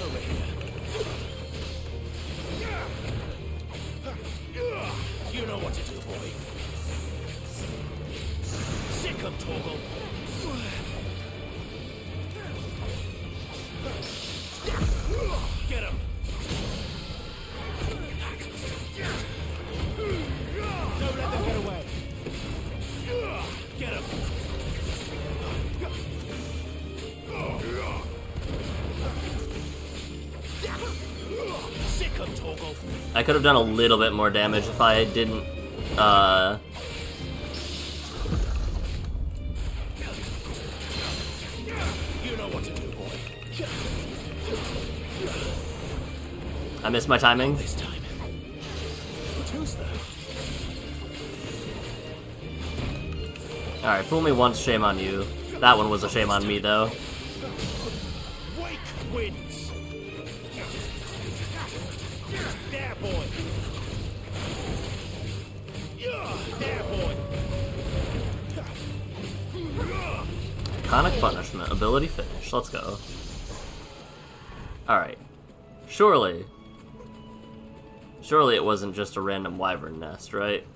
Over here. You know what to do, boy. Sick of Torgal. Get him. Don't let them get away. Get him. Sick of Torgal. I could have done a little bit more damage if I didn't, You know what to do, boy. I missed my timing. This time. Too slow. Alright, fool me once, shame on you. That one was a shame on me, though. Wake wins. There, boy. There, boy. Iconic punishment, ability finish. Let's go. Alright. Surely it wasn't just a random wyvern nest, right?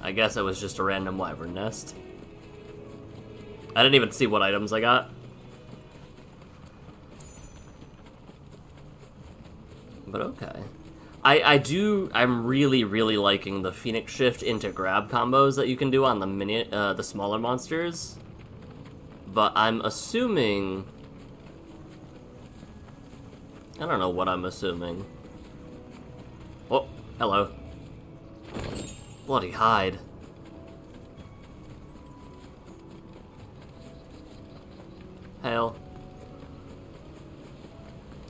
I guess it was just a random wyvern nest. I didn't even see what items I got. But okay. I'm really liking the Phoenix Shift into grab combos that you can do on the smaller monsters. But I'm assuming... I don't know what I'm assuming. Oh, hello. Bloody hide. Hail.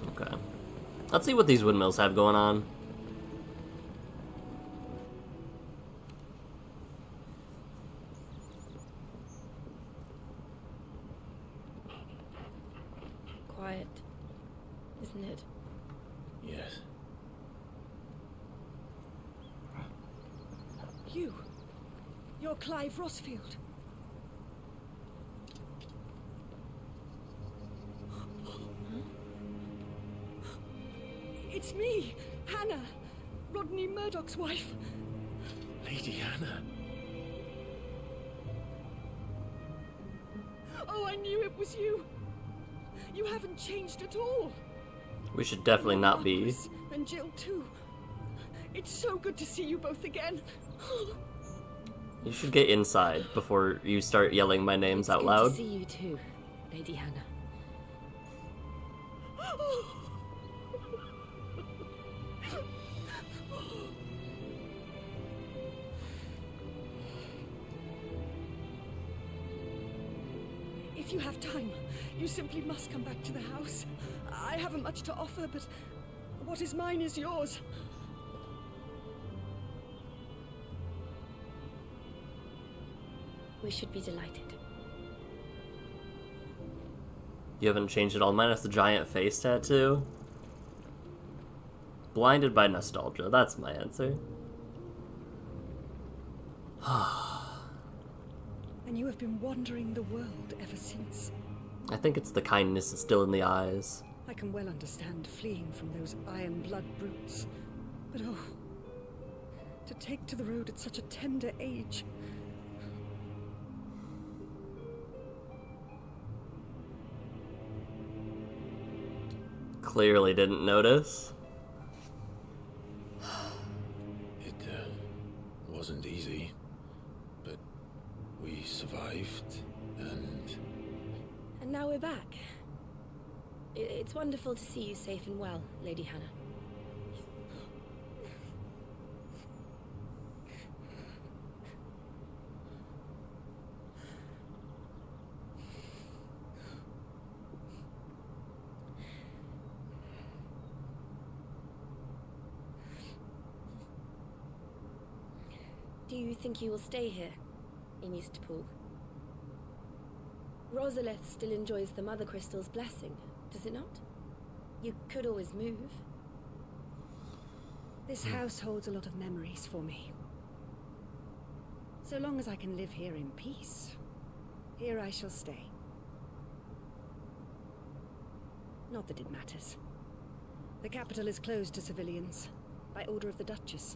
Okay. Let's see what these windmills have going on. You're Clive Rossfield. It's me, Hannah, Rodney Murdoch's wife. Lady Hannah. Oh, I knew it was you. You haven't changed at all. We should definitely not be. Marcus and Jill too. It's so good to see you both again. You should get inside before you start yelling my names out Good loud. to see you too, Lady Hannah. If you have time, you simply must come back to the house. I haven't much to offer, but what is mine is yours. We should be delighted. You haven't changed at all, minus the giant face tattoo. Blinded by nostalgia, that's my answer. And you have been wandering the world ever since. I think it's the kindness is still in the eyes. I can well understand fleeing from those iron blood brutes. But oh, to take to the road at such a tender age. Clearly didn't notice. It wasn't easy, but we survived, and now we're back. It's wonderful to see you safe and well, Lady Hannah. Do you think you will stay here, in Eastpool? Rosalith still enjoys the Mother Crystal's blessing, does it not? You could always move. This house holds a lot of memories for me. So long as I can live here in peace, here I shall stay. Not that it matters. The capital is closed to civilians, by order of the Duchess.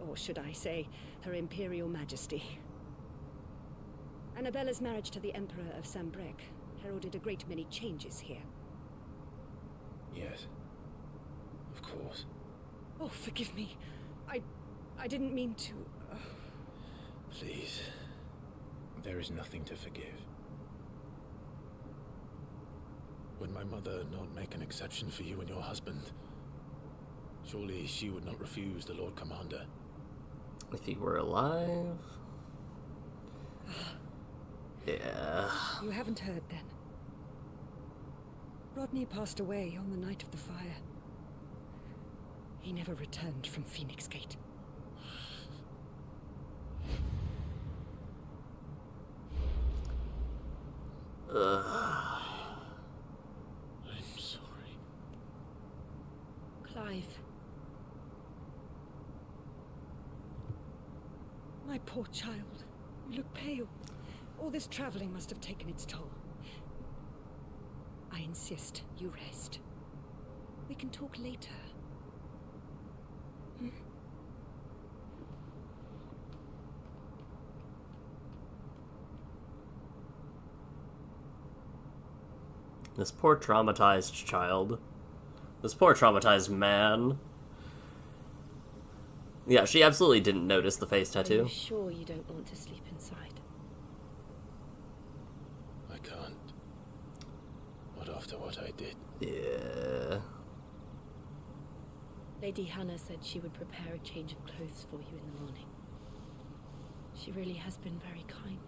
Or should I say, Her Imperial Majesty. Annabella's marriage to the Emperor of Sambrec heralded a great many changes here. yes, of course. Oh, forgive me. I didn't mean to... Please, there is nothing to forgive. Would my mother not make an exception for you and your husband? Surely she would not refuse the Lord Commander. If he were alive... Yeah... You haven't heard, then. Rodney passed away on the night of the fire. He never returned from Phoenix Gate. I'm sorry. Clive. My poor child. You look pale. All this traveling must have taken its toll. I insist you rest. We can talk later. Hmm? This poor traumatized child. This poor traumatized man. Yeah, she absolutely didn't notice the face Are tattoo. you sure you don't want to sleep inside? I can't. Not after what I did. Yeah. Lady Hannah said she would prepare a change of clothes for you in the morning. She really has been very kind.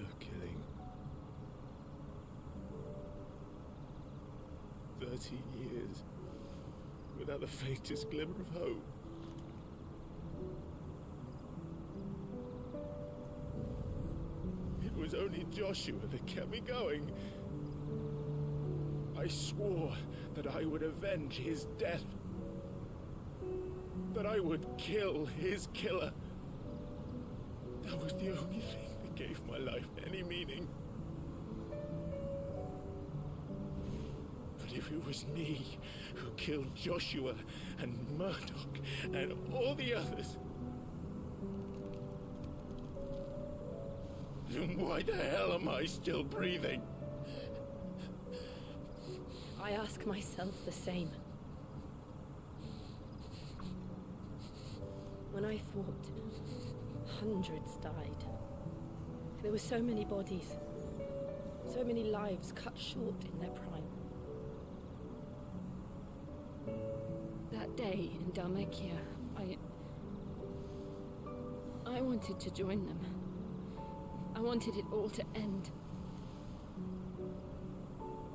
Of killing. 13 years without the faintest glimmer of hope. was only Joshua that kept me going. I swore that I would avenge his death. That I would kill his killer. That was the only thing that gave my life any meaning. But if it was me who killed Joshua and Murdoch and all the others, then why the hell am I still breathing? I ask myself the same. When I fought, hundreds died. There were so many bodies, so many lives cut short in their prime. That day in Dalmekia, I wanted to join them. I wanted it all to end.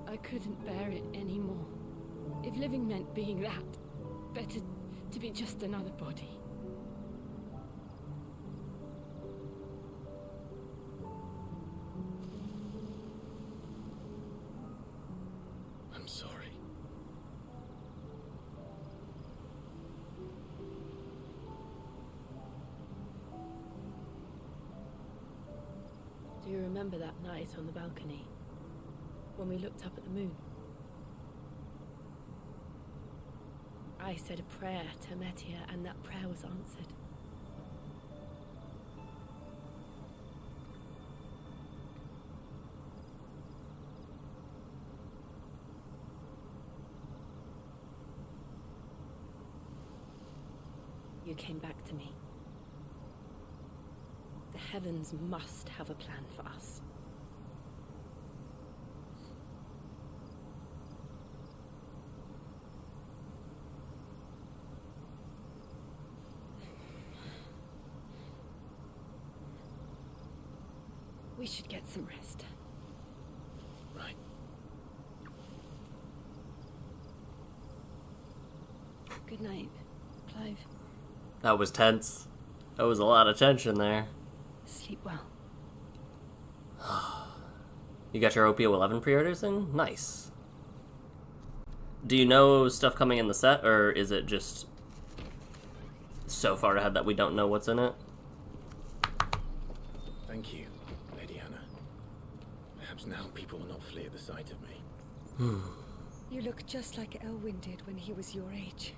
I couldn't bear it anymore. If living meant being that, better to be just another body. I'm sorry. Do you remember that night on the balcony? When we looked up at the moon? I said a prayer to Metia, and that prayer was answered. You came back to me. The heavens must have a plan for us. We should get some rest. Right. Good night, Clive. That was tense. That was a lot of tension there. Sleep well. You got your OPO 11 pre-orders in? Nice. Do you know stuff coming in the set, or is it just so far ahead that we don't know what's in it? Thank you, Lady Hannah. Perhaps now people will not flee at the sight of me. You look just like Elwyn did when he was your age.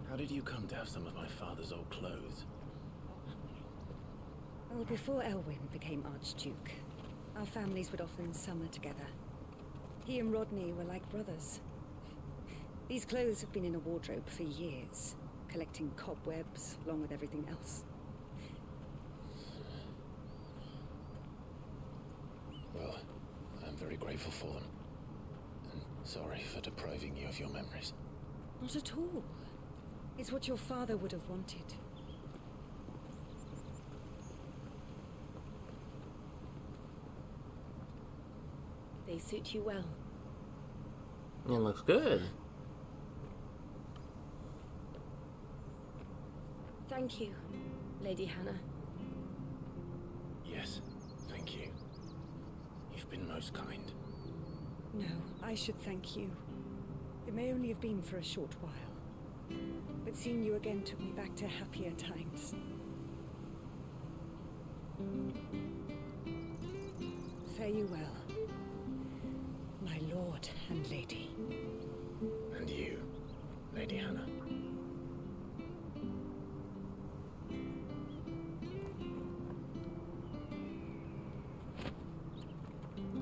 How did you come to have some of my father's old clothes? Well, before Elwyn became Archduke, our families would often summer together. He and Rodney were like brothers. These clothes have been in a wardrobe for years, collecting cobwebs along with everything else. Well, I'm very grateful for them. And sorry for depriving you of your memories. Not at all. It's what your father would have wanted. They suit you well. It looks good. Thank you, Lady Hannah. Yes, thank you. You've been most kind. No, I should thank you. It may only have been for a short while. But seeing you again took me back to happier times. Fare you well, my lord and lady. And you, Lady Hannah.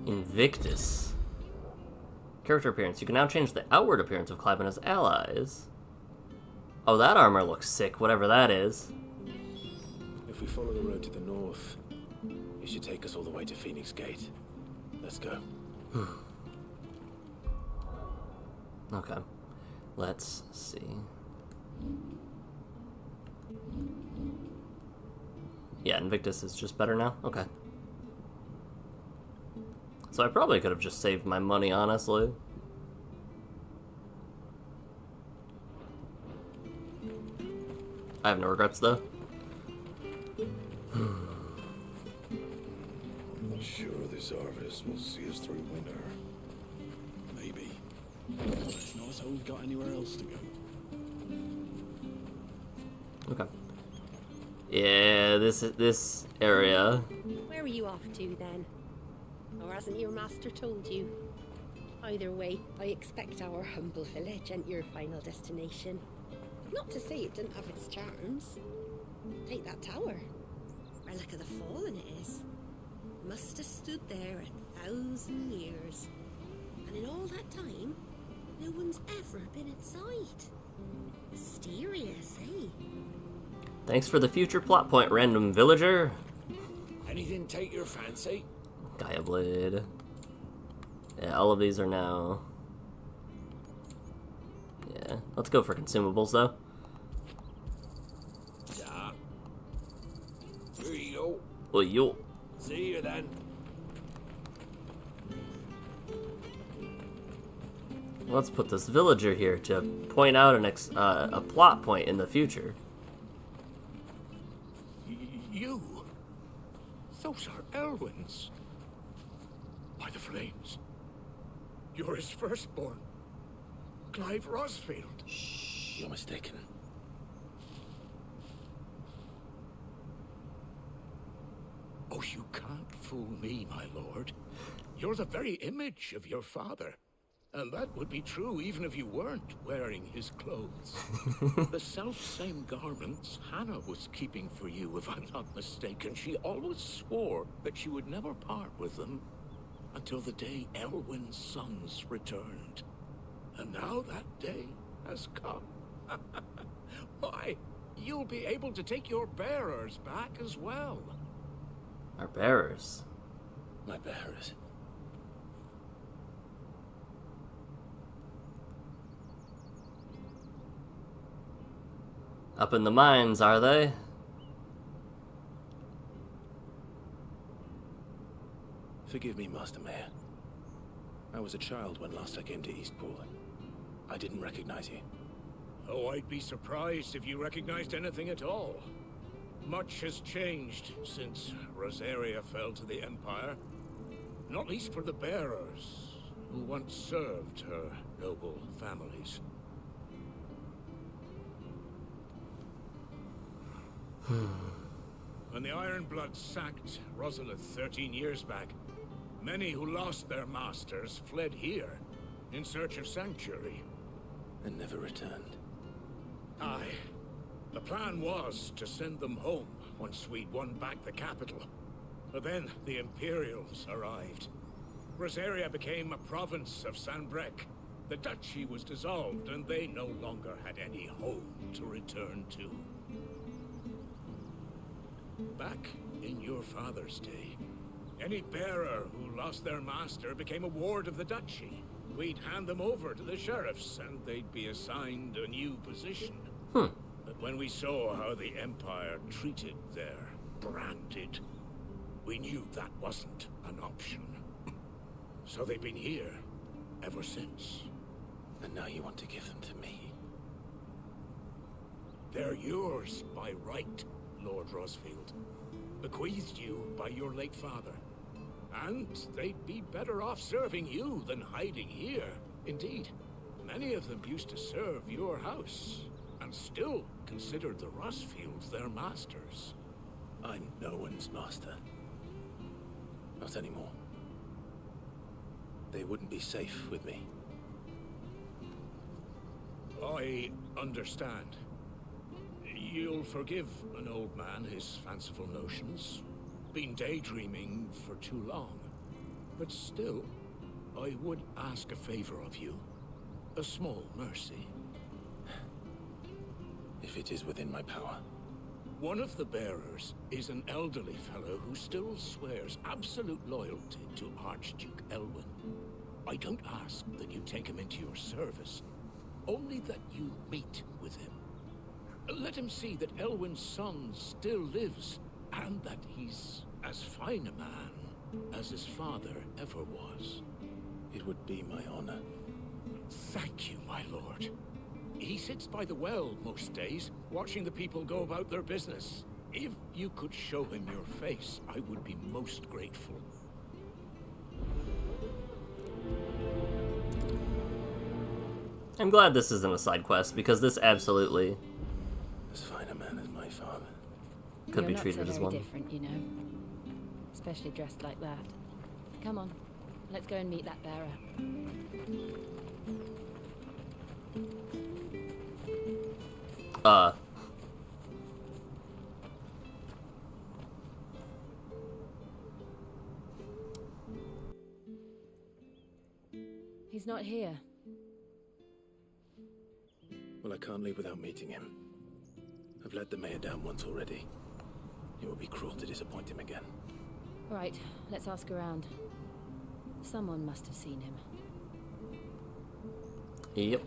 Invictus. Character appearance. You can now change the outward appearance of Clive and his allies. Oh, that armor looks sick, whatever that is. If we follow the road to the north, it should take us all the way to Phoenix Gate. Let's go. Okay. Let's see. Yeah, Invictus is just better now? Okay. So I probably could have just saved my money, honestly. I have no regrets, though. This will see us through winter. Maybe. It's not as though we've got anywhere else to go. Okay. Yeah, this area. Where are you off to then? Or hasn't your master told you? Either way, I expect our humble village ain't your final destination. Not to say it didn't have its charms. Take that tower. Relic of the Fallen it is. Must have stood there 1,000 years. And in all that time, no one's ever been inside. Mysterious, eh? Thanks for the future plot point, random villager. Anything take your fancy? Gaia Blade. Yeah, all of these are now. Yeah, let's go for consumables though. Yeah. Here you go. Well, yo. See you then. Let's put this villager here to point out a plot point in the future. You? Those are Elwyn's. By the flames. You're his firstborn. Clive Rosfield. Shh, you're mistaken. Oh, you can't fool me, my lord. You're the very image of your father. And that would be true even if you weren't wearing his clothes. The self-same garments Hannah was keeping for you, if I'm not mistaken. She always swore that she would never part with them until the day Elwyn's sons returned. And now that day has come. Why, you'll be able to take your bearers back as well. Our bearers? My bearers? Up in the mines, are they? Forgive me, Master Mayor. I was a child when last I came to Eastpool. I didn't recognize you. Oh, I'd be surprised if you recognized anything at all. Much has changed since Rosaria fell to the Empire. Not least for the bearers, who once served her noble families. When the Ironbloods sacked Rosalith 13 years back, many who lost their masters fled here in search of sanctuary. And never returned. Aye. The plan was to send them home once we'd won back the capital. But then the Imperials arrived. Rosaria became a province of Sanbreque. The duchy was dissolved, and they no longer had any home to return to. Back in your father's day, any bearer who lost their master became a ward of the duchy. We'd hand them over to the sheriffs, and they'd be assigned a new position. But when we saw how the Empire treated their branded, we knew that wasn't an option. So they've been here ever since. And now you want to give them to me? They're yours by right, Lord Rosfield. Bequeathed you by your late father. And they'd be better off serving you than hiding here. Indeed, many of them used to serve your house, and still considered the Rosfields their masters. I'm no one's master. Not anymore. They wouldn't be safe with me. I understand. You'll forgive an old man his fanciful notions. Been daydreaming for too long. But still, I would ask a favor of you. A small mercy. If it is within my power. One of the bearers is an elderly fellow who still swears absolute loyalty to Archduke Elwyn. I don't ask that you take him into your service, only that you meet with him. Let him see that Elwyn's son still lives, and that he's as fine a man as his father ever was. It would be my honor. Thank you, my lord. He sits by the well most days, watching the people go about their business. If you could show him your face, I would be most grateful. I'm glad this isn't a side quest, because this absolutely As fine a man as my father. could be You're treated not so as very one. different, you know. Especially dressed like that. Come on, let's go and meet that bearer. He's not here. Well, I can't leave without meeting him. I've let the mayor down once already. It would be cruel to disappoint him again. Right, let's ask around. Someone must have seen him. Yep.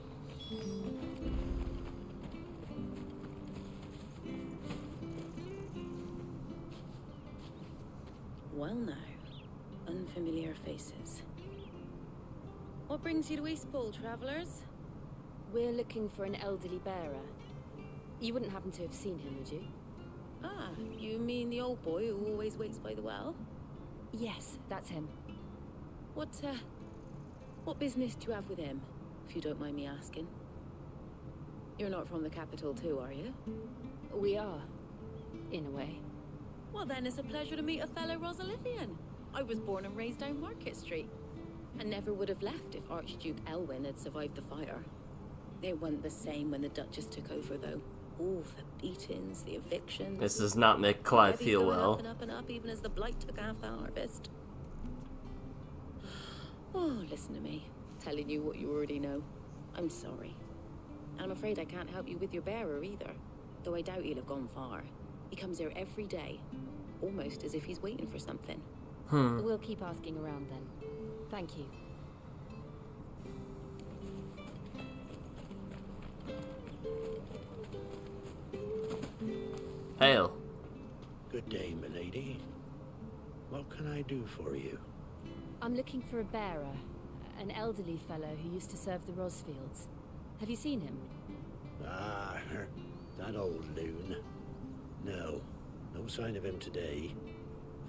Well now, unfamiliar faces. What brings you to Eastpool, travellers? We're looking for an elderly bearer. You wouldn't happen to have seen him, would you? Ah, you mean the old boy who always waits by the well? Yes, that's him. What business do you have with him, if you don't mind me asking? You're not from the capital too, are you? We are, in a way. Well then, it's a pleasure to meet a fellow Rosalithian. I was born and raised down Market Street. And never would have left if Archduke Elwyn had survived the fire. It wasn't the same when the Duchess took over, though. All the beatings, the evictions. This does not make Clive Levies feel going well. Up and up and up, even as the blight took half the harvest. Oh, listen to me. Telling you what you already know. I'm sorry. And I'm afraid I can't help you with your bearer either. Though I doubt he'll have gone far. He comes here every day. Almost as if he's waiting for something. We'll keep asking around then. Thank you. Hail. Good day, milady. What can I do for you? I'm looking for a bearer. An elderly fellow who used to serve the Rosfields. Have you seen him? Ah, that old loon. No sign of him today.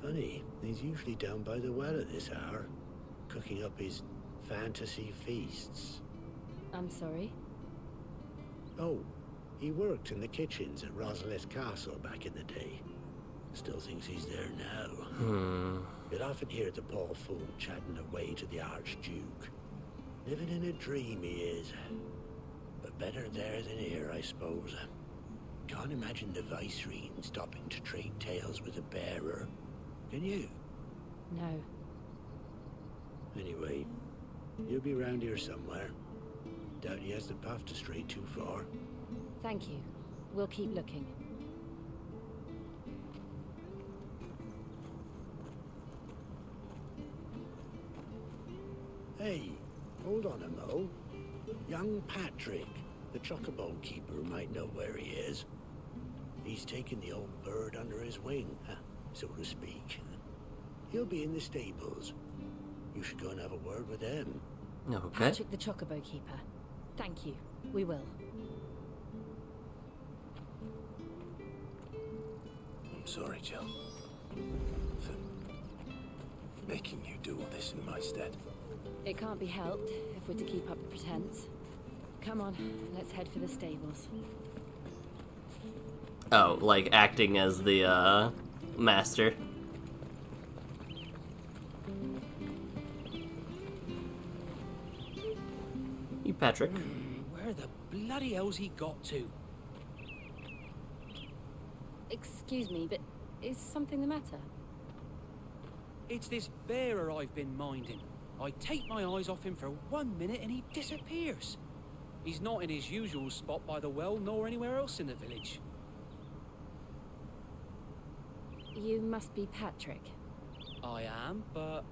Funny, he's usually down by the well at this hour, cooking up his fantasy feasts. I'm sorry? Oh, he worked in the kitchens at Rosalith Castle back in the day. Still thinks he's there now. You'd often hear the poor fool chatting away to the Archduke. Living in a dream he is. But better there than here, I suppose. Can't imagine the Viceroy stopping to trade tales with a bearer. Can you? No. Anyway, he'll be round here somewhere. Doubt he has the path to stray too far. Thank you. We'll keep looking. Hey, hold on a mo. Young Patrick, the chocobo keeper, might know where he is. He's taken the old bird under his wing, so to speak. He'll be in the stables. You should go and have a word with them. Okay. Patrick the Chocobo Keeper. Thank you. We will. I'm sorry, Jill. For making you do all this in my stead. It can't be helped if we're to keep up the pretense. Come on, let's head for the stables. Oh, like acting as the, master. You, Patrick. Where the bloody hell's he got to? Excuse me, but is something the matter? It's this bearer I've been minding. I take my eyes off him for 1 minute and he disappears. He's not in his usual spot by the well, nor anywhere else in the village. You must be Patrick. I am, but...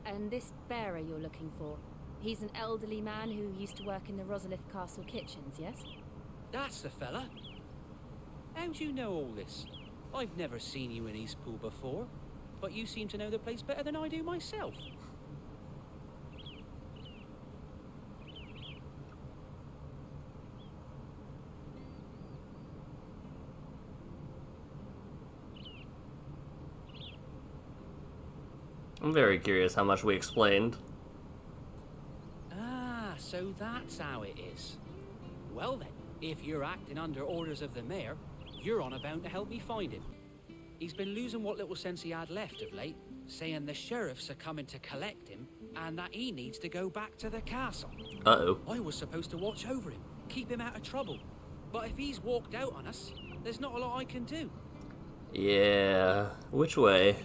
And this bearer you're looking for, he's an elderly man who used to work in the Rosalith Castle kitchens, yes? That's the fella. How'd you know all this? I've never seen you in Eastpool before, but you seem to know the place better than I do myself. I'm very curious how much we explained. Ah, so So that's how it is. Well then, if you're acting under orders of the mayor, you're on about to help me find him. He's been losing what little sense he had left of late, saying the sheriffs are coming to collect him and that he needs to go back to the castle. Uh-oh. I was supposed to watch over him, keep him out of trouble. But if he's walked out on us, there's not a lot I can do. Yeah, which way?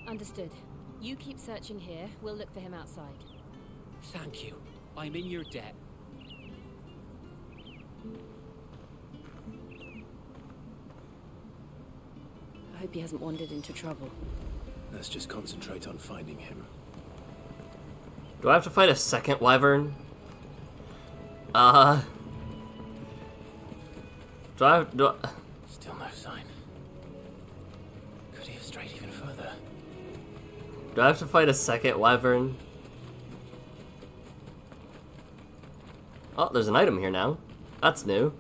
Understood. You keep searching here, we'll look for him outside. Thank you. I'm in your debt. I hope he hasn't wandered into trouble. Let's just concentrate on finding him. Do I have to fight a second wyvern? Still no sign. Could he have strayed even further? Do I have to fight a second wyvern? Oh, there's an item here now. That's new.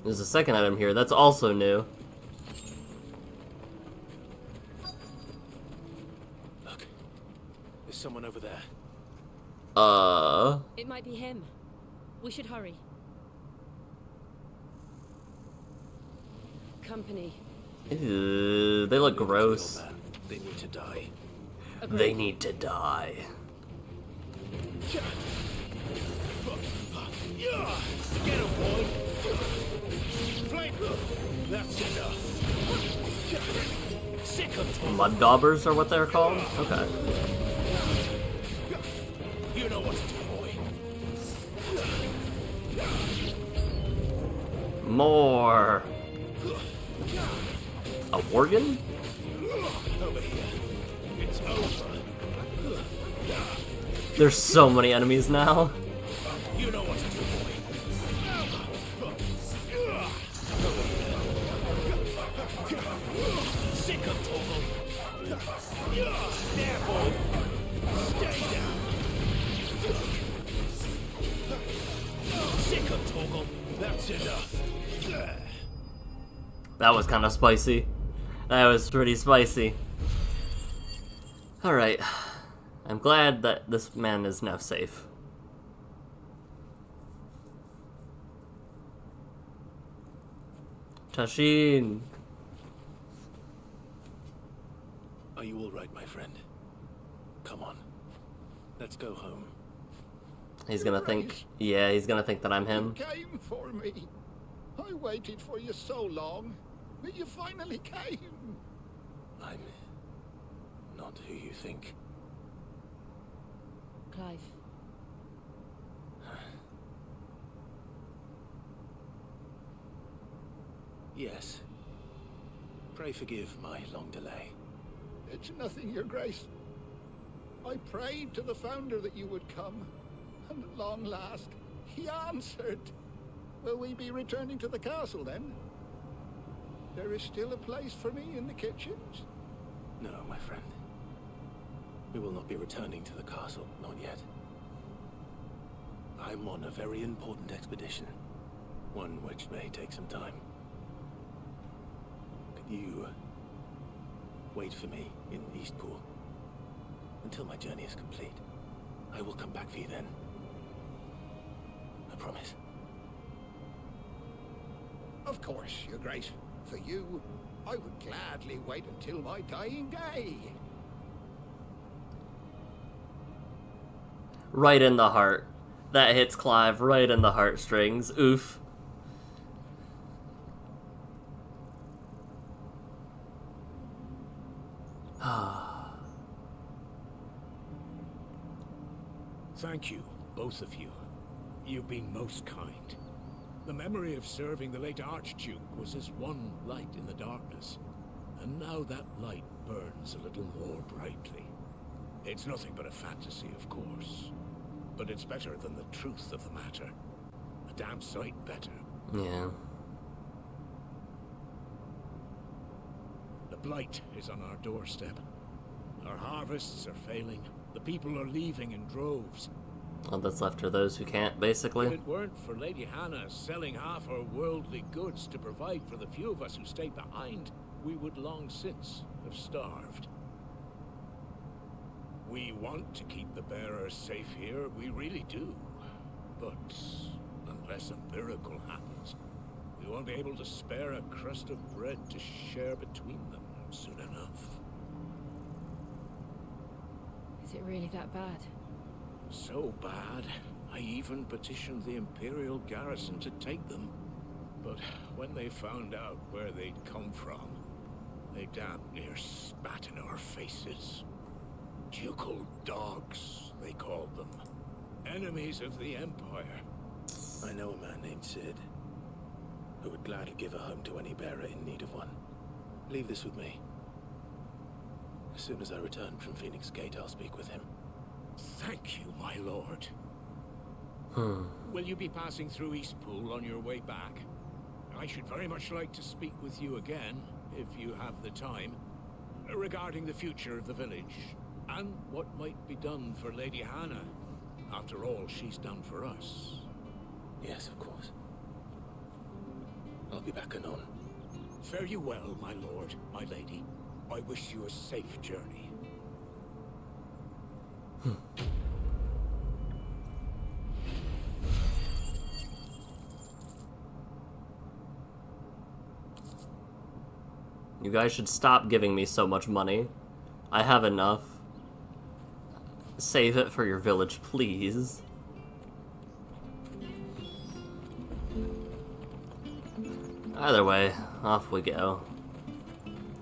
There's a second item here. That's also new. Look. There's someone over there. It might be him. We should hurry. Company. Ew, they look gross. They need to die. Agreed. They need to die. Get him, boy! Flame! That's enough! Sick of Mud daubers are what they're called? Okay. You know what to do, boy. More. A worgen? Over here. It's over. There's so many enemies now. You know what to do, boy. Sick of Toggle. There, boy. Stay down. Sick of Toggle. That's enough. That was kind of spicy. That was pretty spicy. Alright. I'm glad that this man is now safe. Tashin. Are you all right, my friend? Come on. Let's go home. He's gonna think... Yeah, he's gonna think that I'm him. You came for me. I waited for you so long, but you finally came. I'm not who you think. Clive. Yes. Pray forgive my long delay. It's nothing, Your Grace. I prayed to the Founder that you would come, and at long last, he answered. Will we be returning to the castle then? There is still a place for me in the kitchens? No, my friend. We will not be returning to the castle, not yet. I'm on a very important expedition. One which may take some time. Could you wait for me in Eastpool until my journey is complete? I will come back for you then. I promise. Of course, Your Grace. For you, I would gladly wait until my dying day. Right in the heart. That hits Clive right in the heartstrings. Oof. Thank you, both of you. You've been most kind. The memory of serving the late Archduke was as one light in the darkness, and now that light burns a little more brightly. It's nothing but a fantasy, of course, but it's better than the truth of the matter. A damn sight better. Yeah. The blight is on our doorstep. Our harvests are failing. The people are leaving in droves. All that's left are those who can't, basically. If it weren't for Lady Hannah selling half her worldly goods to provide for the few of us who stayed behind, we would long since have starved. We want to keep the bearers safe here, we really do. But unless a miracle happens, we won't be able to spare a crust of bread to share between them soon enough. Is it really that bad? So bad, I even petitioned the Imperial garrison to take them. But when they found out where they'd come from, they damn near spat in our faces. Ducal dogs, they called them. Enemies of the Empire. I know a man named Sid, who would gladly give a home to any bearer in need of one. Leave this with me. As soon as I return from Phoenix Gate, I'll speak with him. Thank you, my lord. Will you be passing through Eastpool on your way back? I should very much like to speak with you again, if you have the time, regarding the future of the village, and what might be done for Lady Hannah, after all she's done for us. Yes, of course. I'll be back anon. Fare you well, my lord, my lady. I wish you a safe journey. You guys should stop giving me so much money. I have enough. Save it for your village, please. Either way, off we go.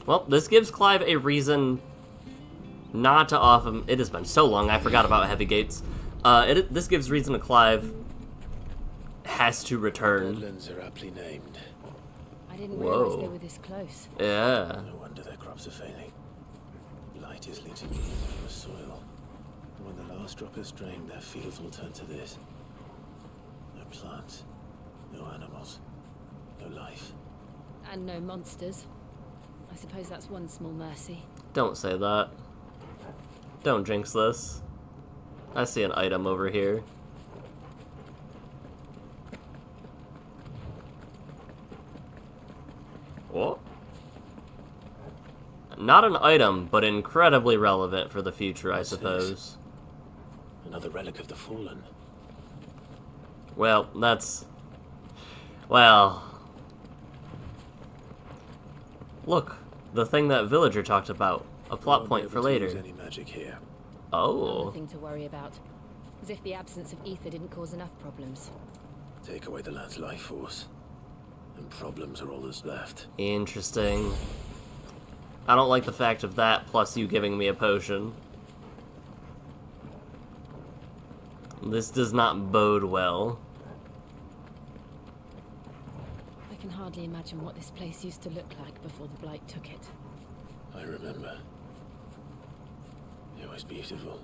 Well, this gives Clive a reason not to off him. It has been so long, I forgot about heavy gates. This gives reason to Clive has to return. Woodlands are aptly named. I didn't realize they were this close. Yeah. No wonder their crops are failing. Blight is leaching into the soil. And when the last drop is drained, their fields will turn to this. No plants, no animals, no life. And no monsters. I suppose that's one small mercy. Don't say that. Don't jinx this. I see an item over here. What? Not an item, but incredibly relevant for the future, I suppose. Another relic of the fallen. Well, that's... Well... Look, the thing that villager talked about. A plot point for later. Any magic here. Oh. Nothing to worry about. As if the absence of ether didn't cause enough problems. Take away the lad's life force, and problems are all that's left. Interesting. I don't like the fact of that, plus you giving me a potion. This does not bode well. I can hardly imagine what this place used to look like before the Blight took it. I remember. It was beautiful.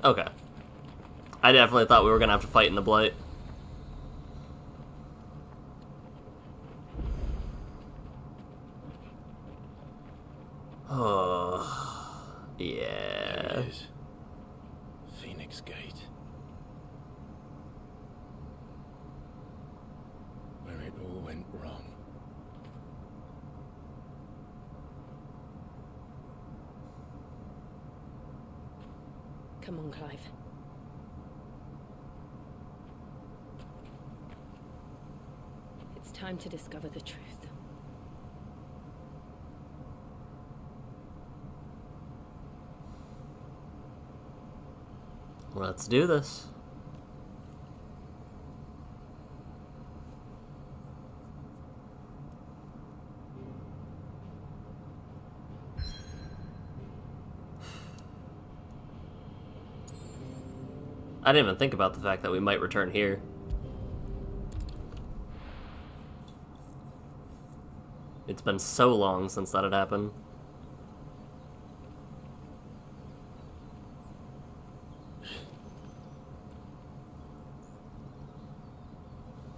Okay. I definitely thought we were gonna have to fight in the Blight. Oh, yeah. There it is. Phoenix Gate. Where it all went wrong. Come on, Clive. It's time to discover the truth. Let's do this. I didn't even think about the fact that we might return here. It's been so long since that had happened.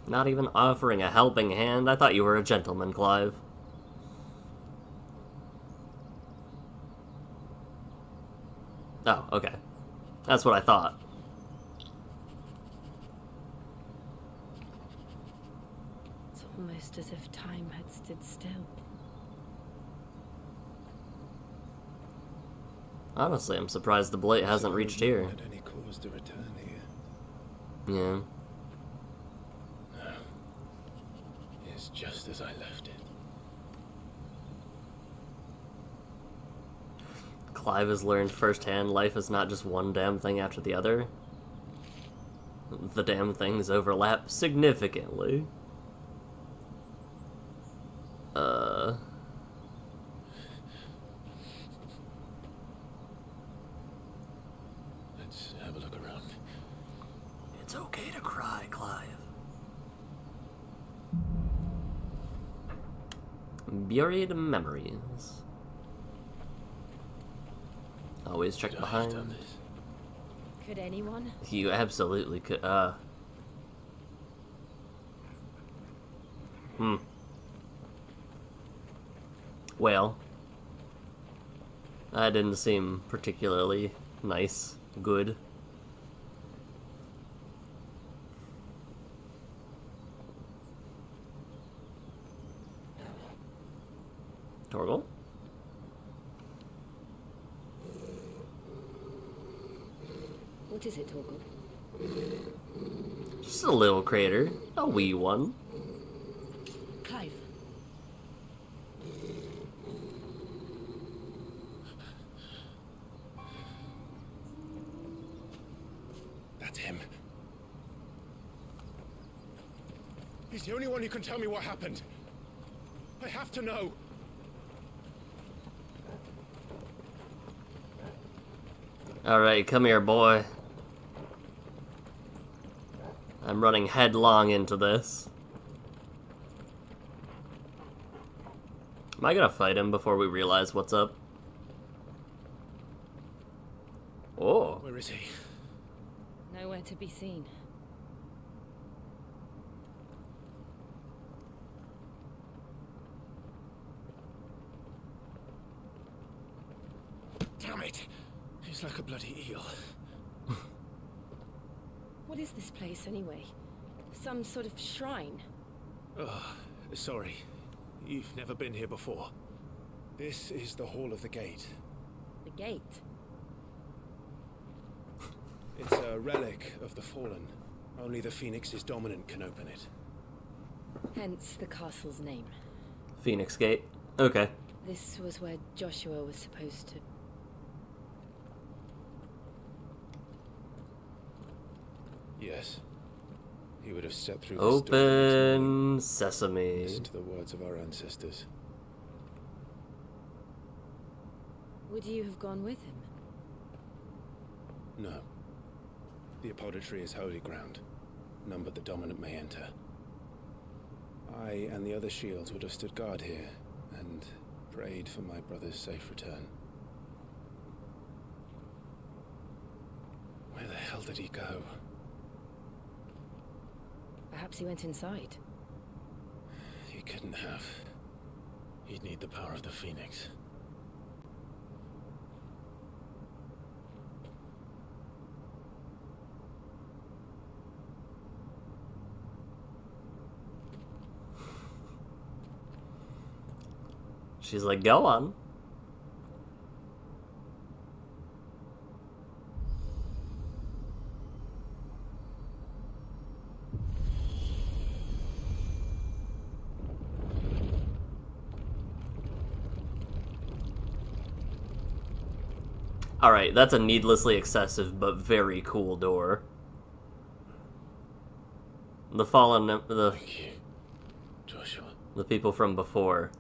Not even offering a helping hand? I thought you were a gentleman, Clive. Oh, okay. That's what I thought. It's almost as if time had stood still. Honestly, I'm surprised the blight hasn't reached here. Had any cause to return here? Yeah. No. It's just as I left it. Clive has learned firsthand life is not just one damn thing after the other. The damn things overlap significantly. Let's have a look around. It's okay to cry, Clive. Buried memories. Always check behind. Could anyone? You absolutely could. Well, that didn't seem particularly nice. Good. Torgal? What is it, Torgal? Just a little crater. A wee one. Clive. That's him. He's the only one who can tell me what happened. I have to know. Alright, come here, boy. I'm running headlong into this. Am I gonna fight him before we realize what's up? Oh. Where is he? Nowhere to be seen. Damn it! He's like a bloody eel. What is this place, anyway? Some sort of shrine? Oh, sorry. You've never been here before. This is the Hall of the Gate. The gate? It's a relic of the Fallen. Only the Phoenix's dominant can open it. Hence the castle's name. Phoenix Gate? Okay. This was where Joshua was supposed to... Yes. He would have stepped through Open this door the next morning. sesame. Listen to the words of our ancestors. Would you have gone with him? No. The apodatory is holy ground. None but the dominant may enter. I and the other shields would have stood guard here and prayed for my brother's safe return. Where the hell did he go? Perhaps he went inside. He couldn't have. He'd need the power of the Phoenix. She's like, go on. Alright, that's a needlessly excessive but very cool door. The fallen... Joshua. The people from before.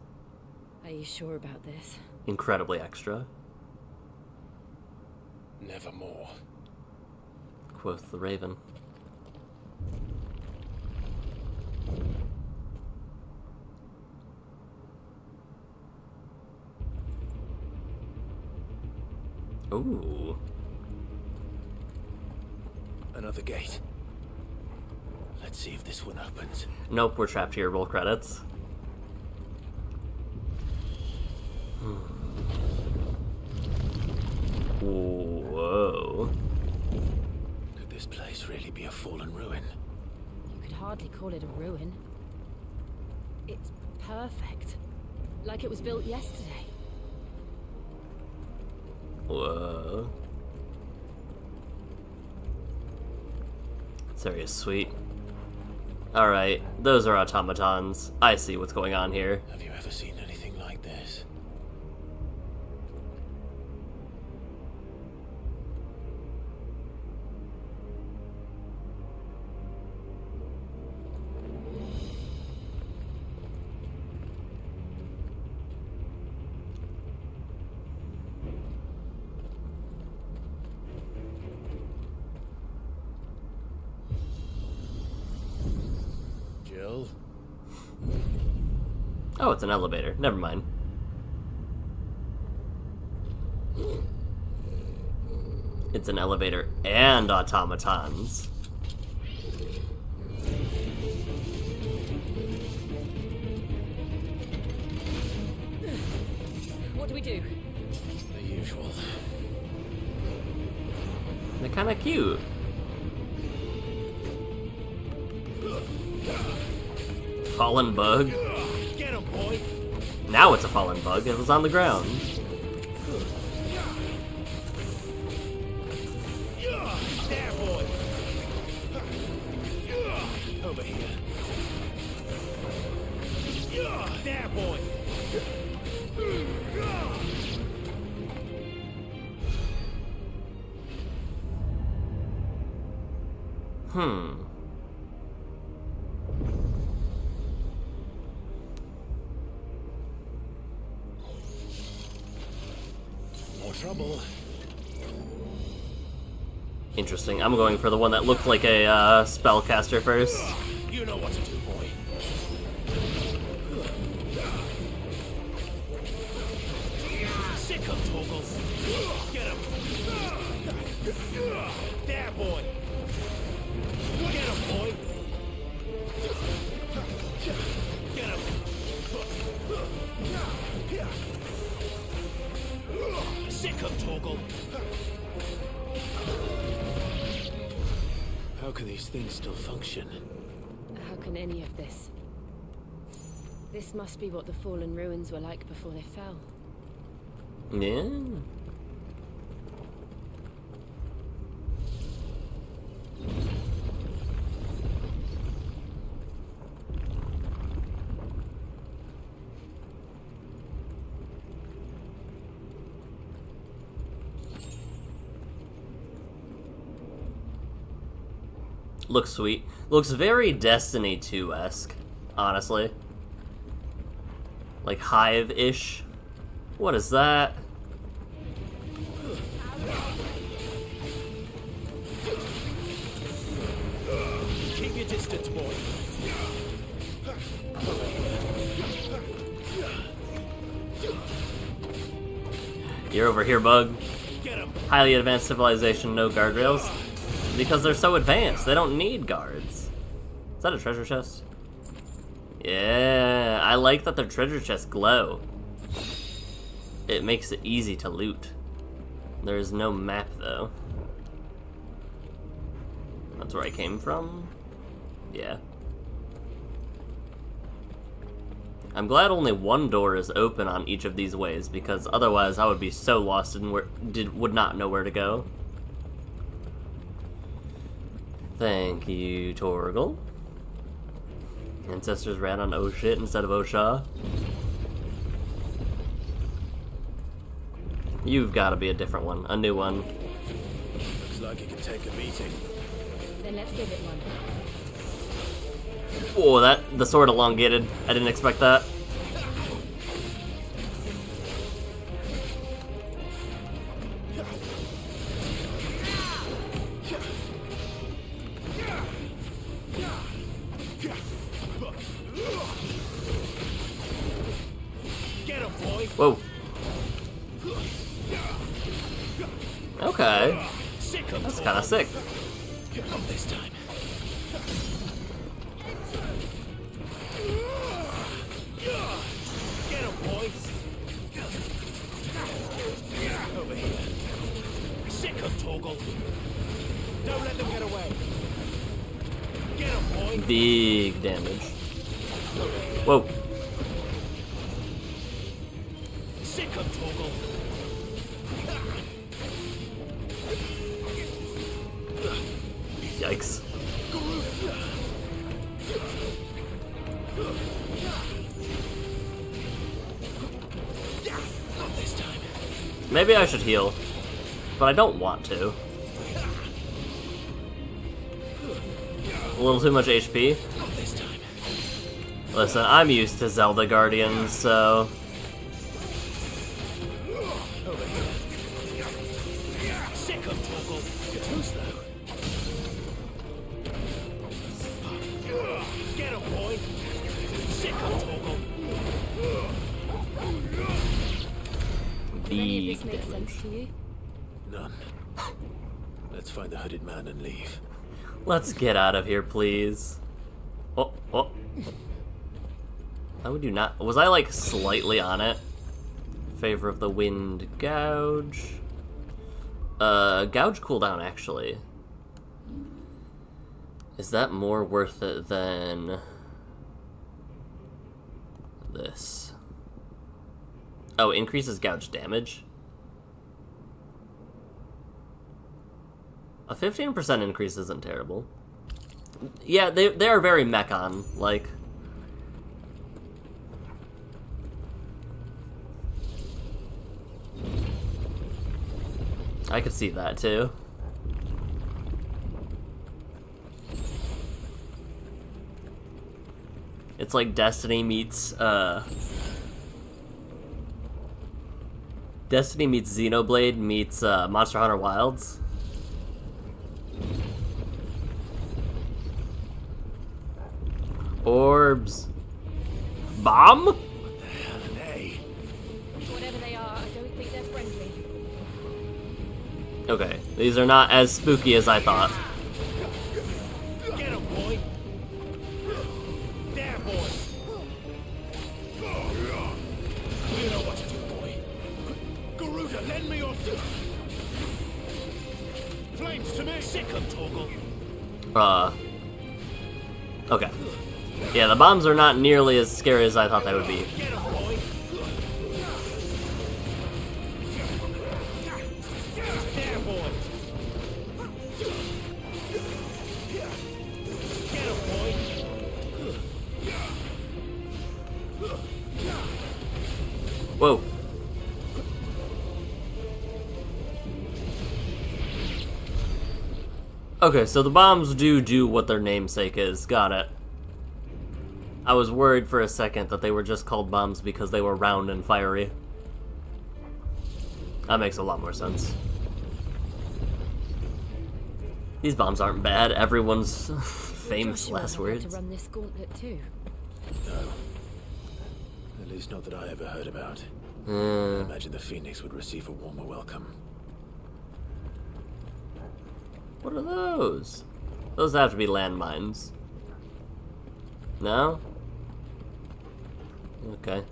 Are you sure about this? Incredibly extra. Nevermore. Quoth the Raven. Ooh. Another gate. Let's see if this one opens. Nope, we're trapped here. Roll credits. Whoa. Could this place really be a fallen ruin? You could hardly call it a ruin. It's perfect. Like it was built yesterday. Whoa. This area is sweet. Alright, those are automatons. I see what's going on here. Have you ever seen anything like this? Jill? Oh, it's an elevator. Never mind. It's an elevator and automatons. What do we do? The usual. They're kind of cute. Fallen bug. Get him, boy. Now it's a fallen bug. It was on the ground. There, boy. Over here. There, boy. More trouble. Interesting. I'm going for the one that looked like a spellcaster first. You know what to do, boy. Sick of Toggles. Get him. There, boy. Get him, boy. Get him. Sick of Toggle. How can these things still function? How can any of this? This must be what the fallen ruins were like before they fell. Yeah. Looks sweet. Looks very Destiny 2-esque, honestly. Like Hive-ish. What is that? Keep your distance, boy. You're over here, bug. Get him. Highly advanced civilization, no guardrails. Because they're so advanced, they don't need guards. Is that a treasure chest? Yeah, I like that their treasure chests glow. It makes it easy to loot. There is no map, though. That's where I came from? Yeah. I'm glad only one door is open on each of these ways, because otherwise I would be so lost and would not know where to go. Thank you, Torgal. Ancestors ran on oh shit instead of oh sha. You've got to be a different one, a new one. Looks like it can take a beating. Then let's give it one. Oh, the sword elongated. I didn't expect that. Get him, boy. Whoa. Okay. That's kind of sick. Not this time. Big damage. Whoa. Sick of Torgal. Yikes. Not this time. Maybe I should heal, but I don't want to. A little too much HP. Not this time. Listen, I'm used to Zelda Guardians, so... Sick of Torgal. You're too slow. Get him, boy. Sick of Torgal. Does any of this make sense to you? None. Let's find the hooded man and leave. Let's get out of here, please. Oh, oh. How would you not? Was I like slightly on it? Favor of the wind, gouge. Gouge cooldown actually. Is that more worth it than this? Oh, increases gouge damage. A 15% increase isn't terrible. Yeah, they are very mech-on, like... I could see that, too. It's like Destiny meets, Destiny meets Xenoblade meets, Monster Hunter Wilds. Orbs. Bomb? Whatever they are, I don't think they're friendly. Okay, these are not as spooky as I thought. Get him, boy. There, boy. You know what to do, boy. Garuda, lend me your... Flames to me. Sick of Torgal. Okay. Yeah, the bombs are not nearly as scary as I thought they would be. Get him, boy. There, boy. Get him, boy. Whoa. Okay, so the bombs do what their namesake is. Got it. I was worried for a second that they were just called bombs because they were round and fiery. That makes a lot more sense. These bombs aren't bad. Everyone's famous Joshua last had words. to run this gauntlet too. No. At least not that I ever heard about. I imagine the Phoenix would receive a warmer welcome. What are those? Those have to be landmines. No? Okay.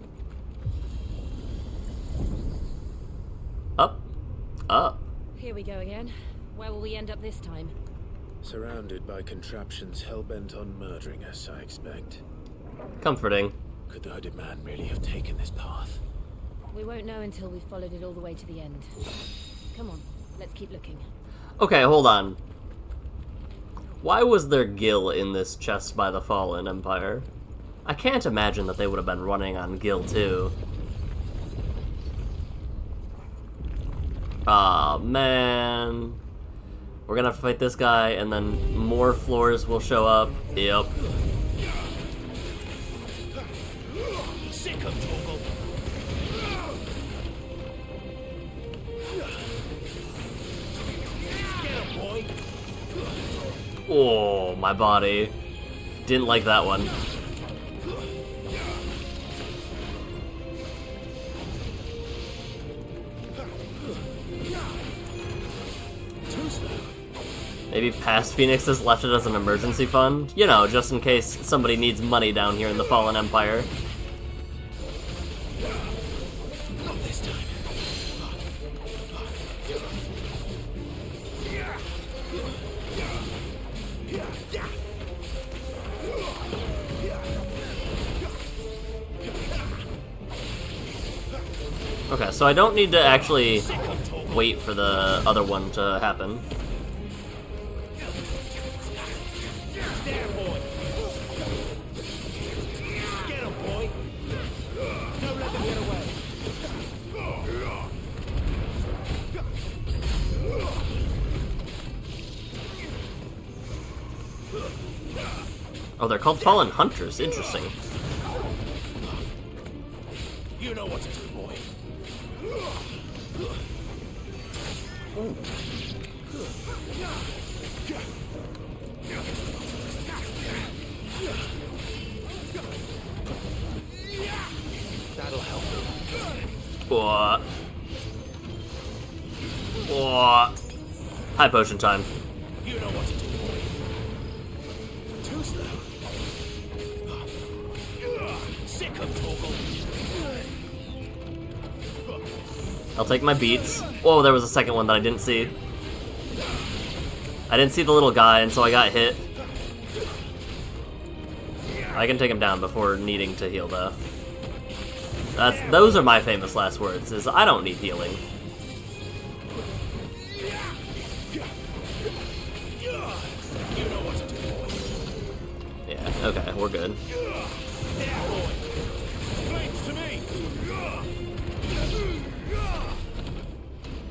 Up. Up. Here we go again. Where will we end up this time? Surrounded by contraptions hell-bent on murdering us, I expect. Comforting. Could the hooded man really have taken this path? We won't know until we've followed it all the way to the end. Come on, let's keep looking. Okay, hold on. Why was there Gil in this chest by the Fallen Empire? I can't imagine that they would have been running on Gil too. Aw, man. We're gonna have to fight this guy, and then more floors will show up. Yep. Sick of Torgal. Get him, boy. Oh, my body. Didn't like that one. Maybe past Phoenixes left it as an emergency fund? You know, just in case somebody needs money down here in the Fallen Empire. Not this time. Okay, so I don't need to actually wait for the other one to happen. Oh, they're called Fallen Hunters. Interesting. You know what to do, boy. That'll help. What? What? High potion time. You know what to do, boy. Too slow. Sick of Toggle. I'll take my beats. Whoa, there was a second one that I didn't see. I didn't see the little guy, and so I got hit. I can take him down before needing to heal, though. Those are my famous last words, is I don't need healing. Yeah, okay, we're good.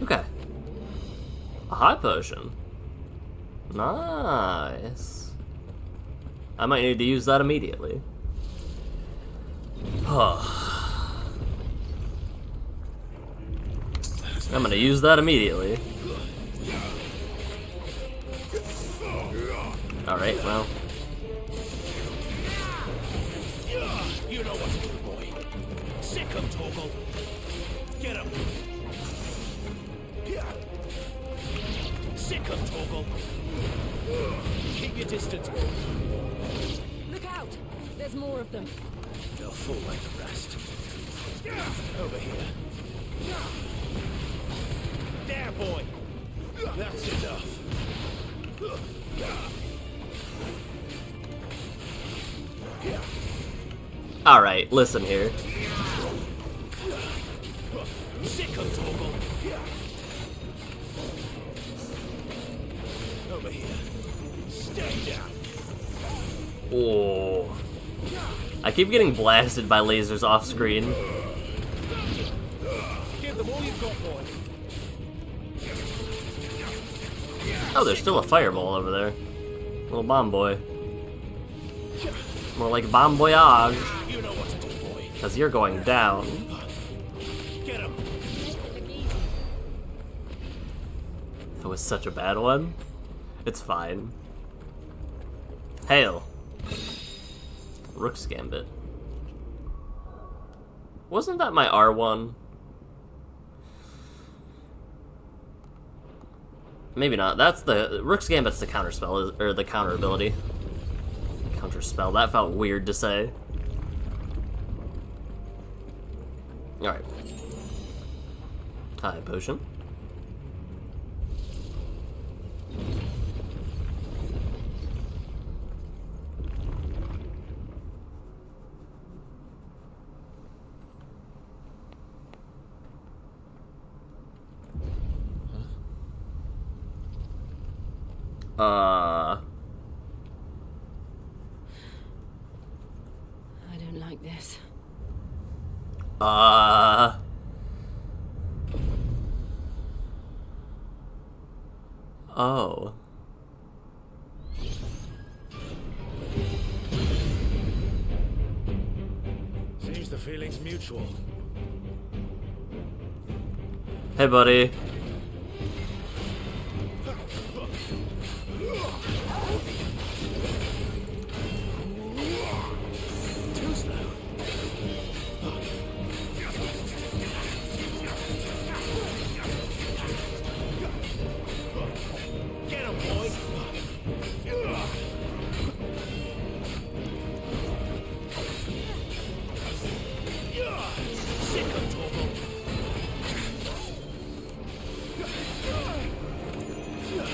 Okay. A high potion. Nice. I might need to use that immediately. I'm gonna use that immediately. Alright, well. You know what to do, boy. Sick of Toggle. Get him. Sick of Toggle. Keep your distance. Look out! There's more of them. They'll fall like the rest. Over here. There, boy. That's enough. Alright, listen here. Sick of Toggle. Over here. Stay down. Oh. I keep getting blasted by lasers off screen. Give them all you've got, boy. Oh, there's still a fireball over there. Little bomb boy. More like bomb voyage. You know what to do, boy. Because you're going down. Get him. That was such a bad one. It's fine. Hail. Rook's Gambit. Wasn't that my R1? Maybe not. That's the Rook's Gambit's the counter spell, or the counter ability. Counter spell. That felt weird to say. Alright. High potion. I don't like this. Oh. Seems the feeling's mutual. Hey, buddy. Too slow. Get him, boy. Sick of Toggle.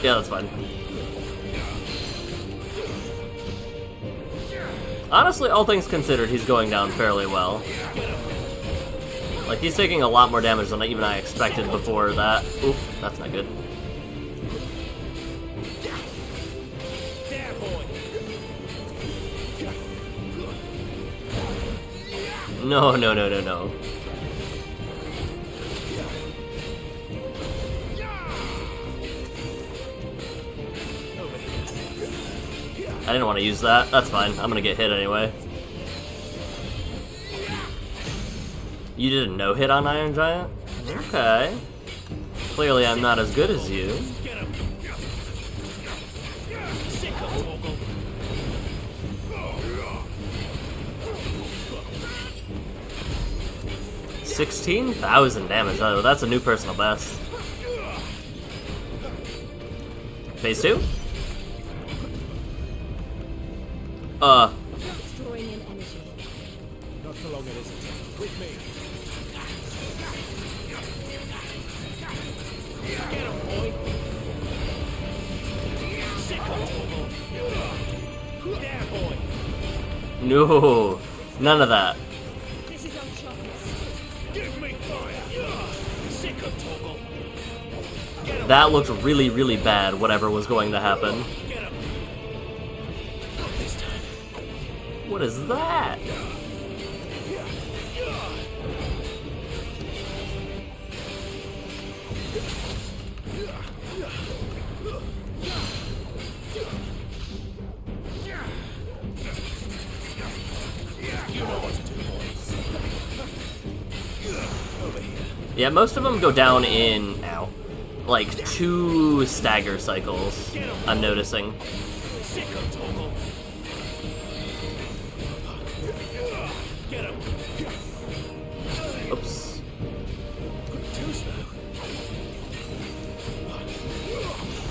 Yeah, that's fine. Honestly, all things considered, he's going down fairly well. Like, he's taking a lot more damage than even I expected before that. Oop, that's not good. No, no, no, no, no. I didn't want to use that. That's fine. I'm gonna get hit anyway. You did a no-hit on Iron Giant? Okay. Clearly I'm not as good as you. $16,000 damage. Oh, that's a new personal best. Phase 2? Destroying an energy. Not for long, it isn't. With me. Get him, boy. Sick of there, boy. No, none of that. This is our chance. Give me fire. Sick of Toggle. That looked really, really bad, whatever was going to happen. What is that? Yeah, most of them go down in, ow, like 2 stagger cycles, I'm noticing. Oops.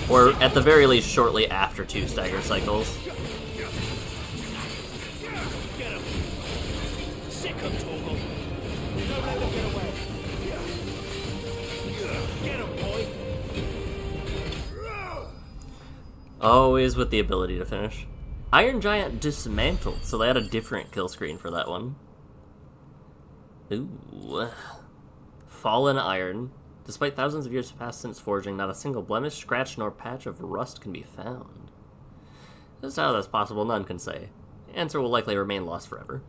Or at the very least, shortly after 2 stagger cycles. Always with the ability to finish. Iron Giant dismantled, so they had a different kill screen for that one. Ooh. Fallen Iron. Despite thousands of years passed since forging, not a single blemish, scratch, nor patch of rust can be found. Just how that's possible, none can say. The answer will likely remain lost forever.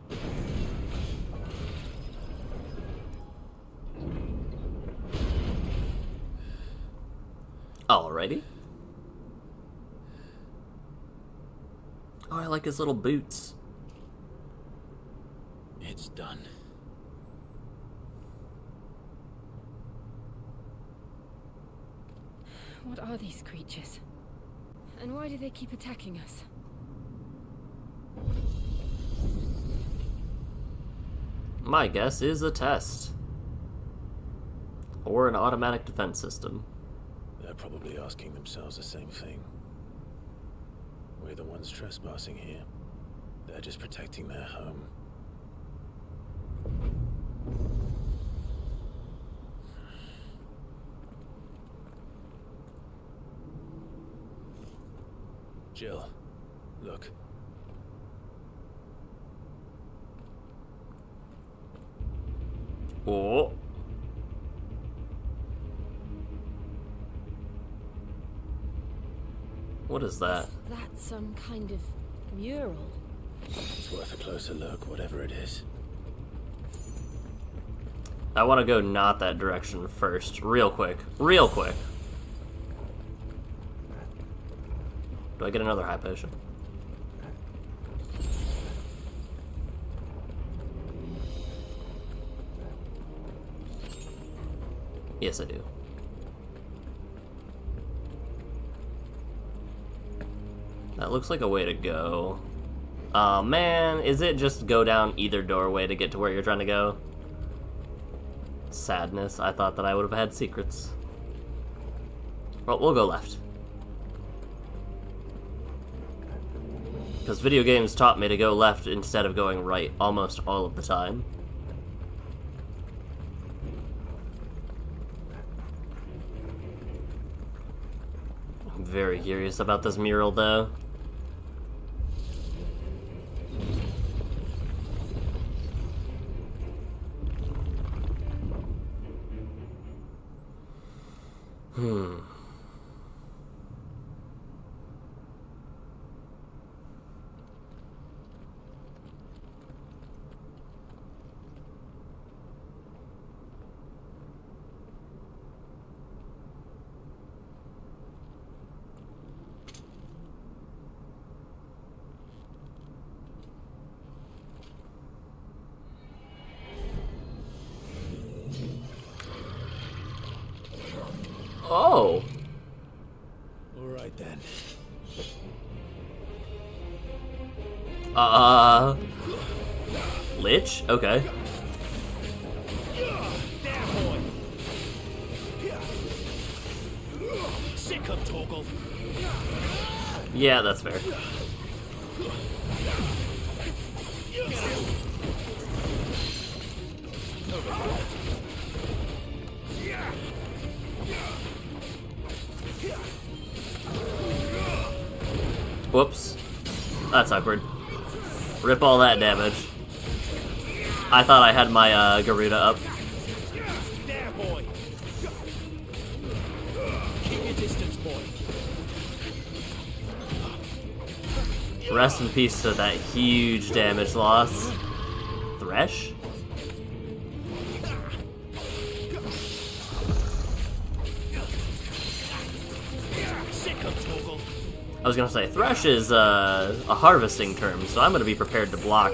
Alrighty. Oh, I like his little boots. It's done. What are these creatures? And why do they keep attacking us? My guess is a test. Or an automatic defense system. They're probably asking themselves the same thing. We're the ones trespassing here. They're just protecting their home. Jill, look. Oh. What is that? Is that some kind of mural? It's worth a closer look, whatever it is. I want to go not that direction first. Real quick. Real quick. Do I get another high potion? Yes, I do. That looks like a way to go. Aw, man, is it just go down either doorway to get to where you're trying to go? Sadness. I thought that I would have had secrets. Well, we'll go left. Because video games taught me to go left instead of going right almost all of the time. I'm very curious about this mural, though. Oh. All right then. Lich? Okay. Sick of Torgal. Yeah, that's fair. Whoops. That's awkward. Rip all that damage. I thought I had my Garuda up. There, boy. Keep your distance, boy. Rest in peace to that huge damage loss. Thresh? I was gonna say, Thresh is a harvesting term, so I'm gonna be prepared to block.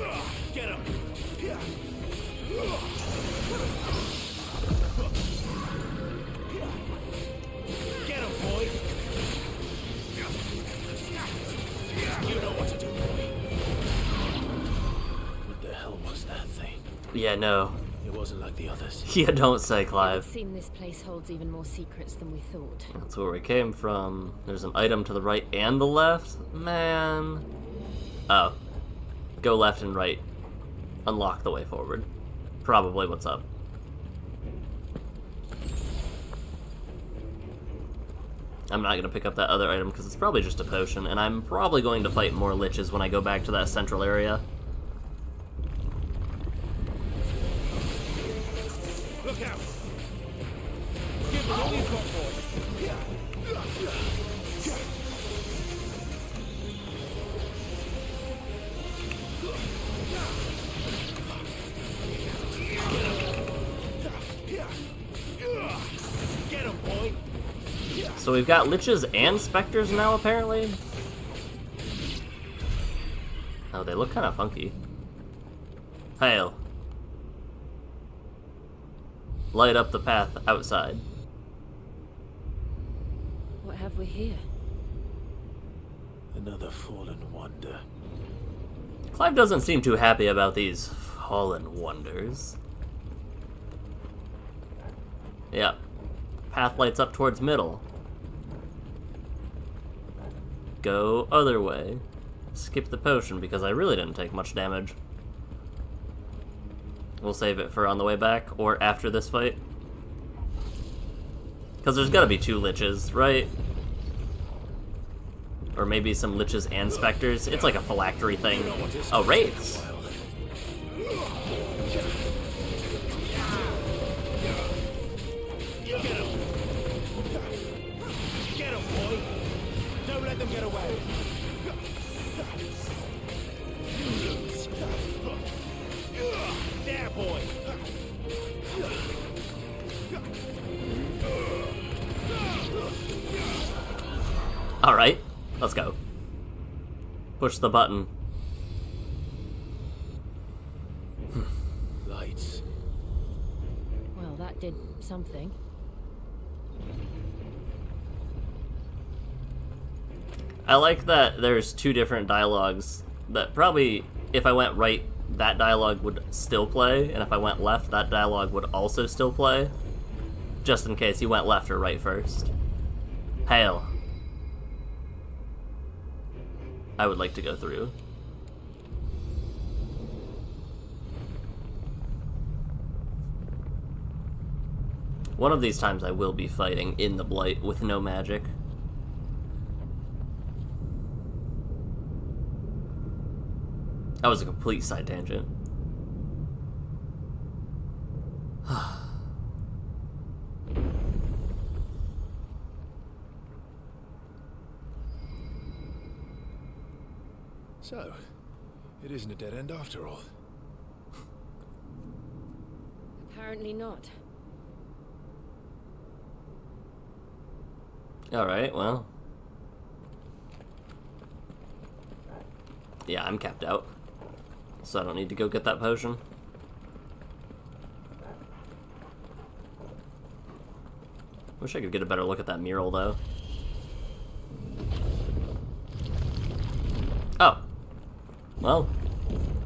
Yeah, no. It wasn't like the others. Yeah, don't say, It Clive. would seem this place holds even more secrets than we thought. That's where we came from. There's an item to the right and the left? Man. Oh. Go left and right. Unlock the way forward. Probably what's up. I'm not going to pick up that other item because it's probably just a potion, and I'm probably going to fight more liches when I go back to that central area. Look out! Give them all you've got, boy. Get him, boy. So we've got liches and specters now, apparently. Oh, they look kind of funky. Hail. Light up the path outside. What have we here? Another fallen wonder. Clive doesn't seem too happy about these fallen wonders. Yeah. Path lights up towards middle. Go other way. Skip the potion because I really didn't take much damage. We'll save it for on the way back or after this fight. Because there's gotta be two liches, right? Or maybe some liches and specters. It's like a phylactery thing. Oh, wraiths. Get him, boy. Don't let them get away. There, boy. Alright, let's go. Push the button. Lights. Well, that did something. I like that there's two different dialogues that probably, if I went right, that dialogue would still play, and if I went left, that dialogue would also still play, just in case you went left or right first. Hail. I would like to go through. One of these times I will be fighting in the Blight with no magic. That was a complete side tangent. So, it isn't a dead end after all. Apparently not. Alright, well. Yeah, I'm capped out. So I don't need to go get that potion. Wish I could get a better look at that mural, though. Oh. Well,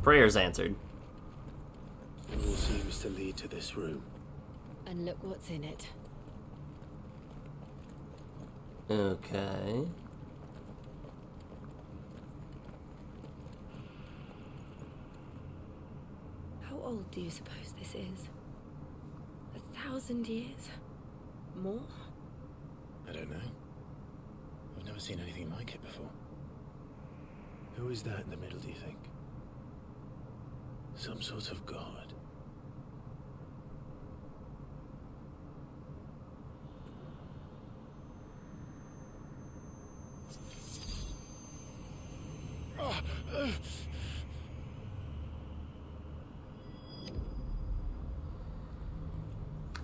prayers answered. It all seems to lead to this room. And look what's in it. Okay. How old do you suppose this is? 1,000 years? More? I don't know. I've never seen anything like it before. Who is that in the middle, do you think? Some sort of god?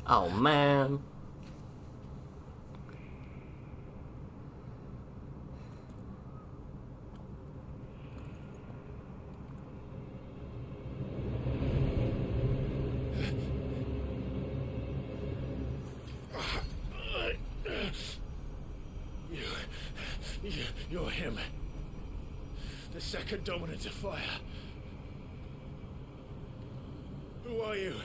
Oh, man. You're him. The second dominant of fire. Who are you?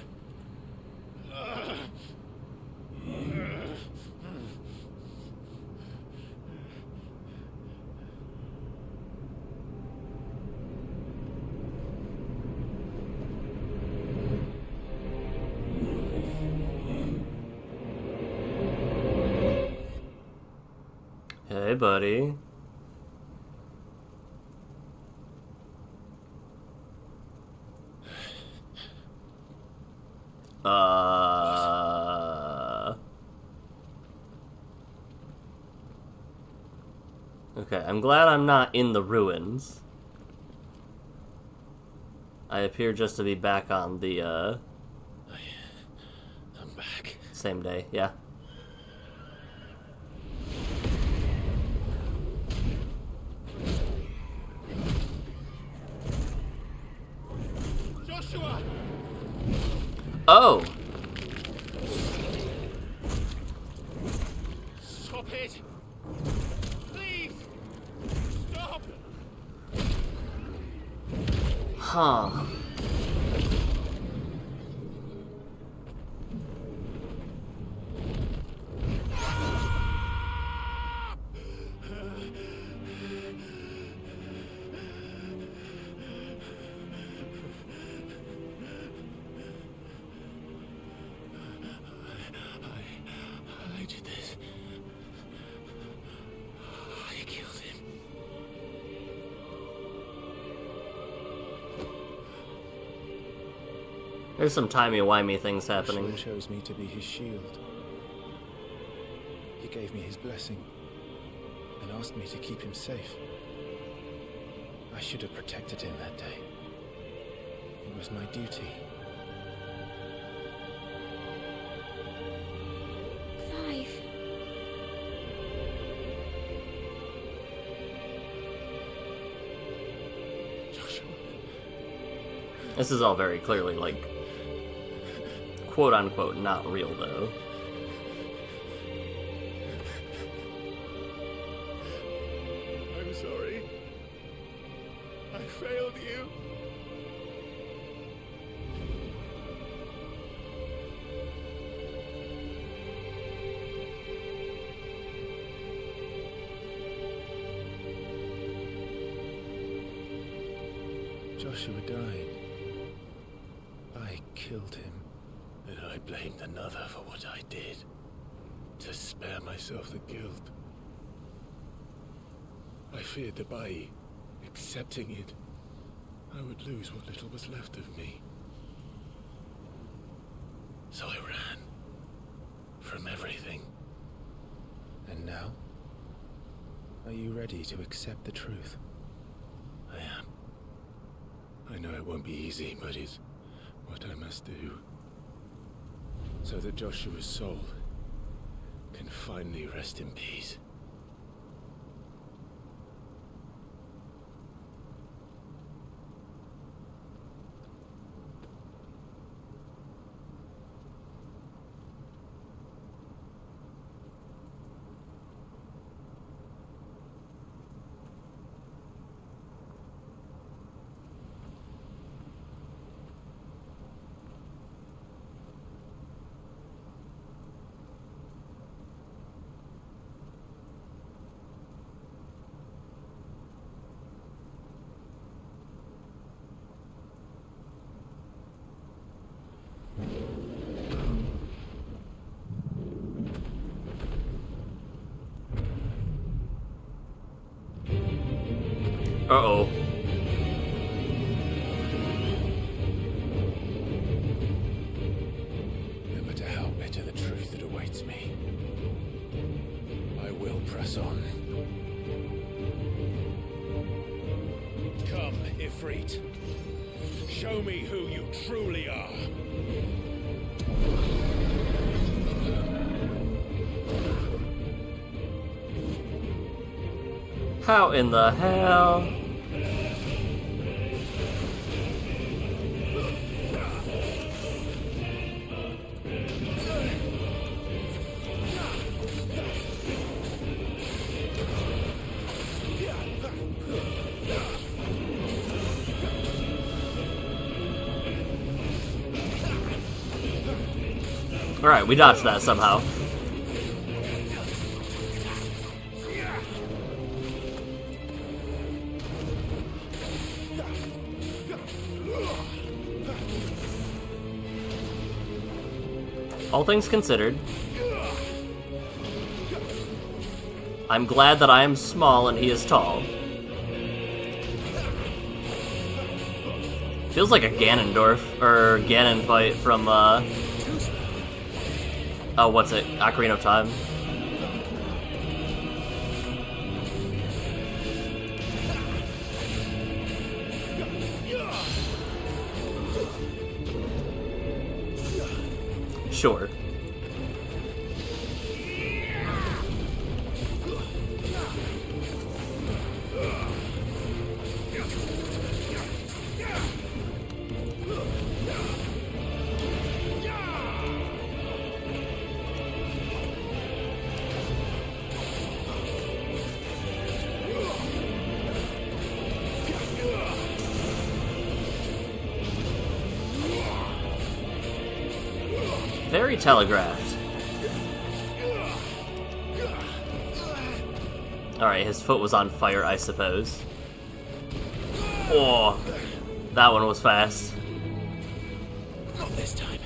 Hey, buddy. Okay, I'm glad I'm not in the ruins. I appear just to be back on the, I'm back. Same day, yeah. Joshua! Oh! Stop it! Please! Stop! Huh. I did this. I killed him. There's some timey-wimey things happening. Joshua chose me to be his shield. He gave me his blessing and asked me to keep him safe. I should have protected him that day. It was my duty. Clive. This is all very clearly, like, quote-unquote not real, though. I'm sorry. I failed you. Joshua died. I killed him. And I blamed another for what I did. To spare myself the guilt. I feared that by accepting it, I would lose what little was left of me. So I ran. From everything. And now? Are you ready to accept the truth? I am. it won't be easy, but it's what I must do. So that Joshua's soul can finally rest in peace. Uh-oh. No matter how bitter the truth that awaits me, I will press on. Come, Ifrit. Show me who you truly are. How in the hell? Alright, we dodged that somehow. All things considered, I'm glad that I am small and he is tall. Feels like a Ganondorf, or Ganon fight from, oh, what's it? Ocarina of Time. Sure. Very telegraphed. Alright, his foot was on fire, I suppose. Oh, that one was fast. Not this time.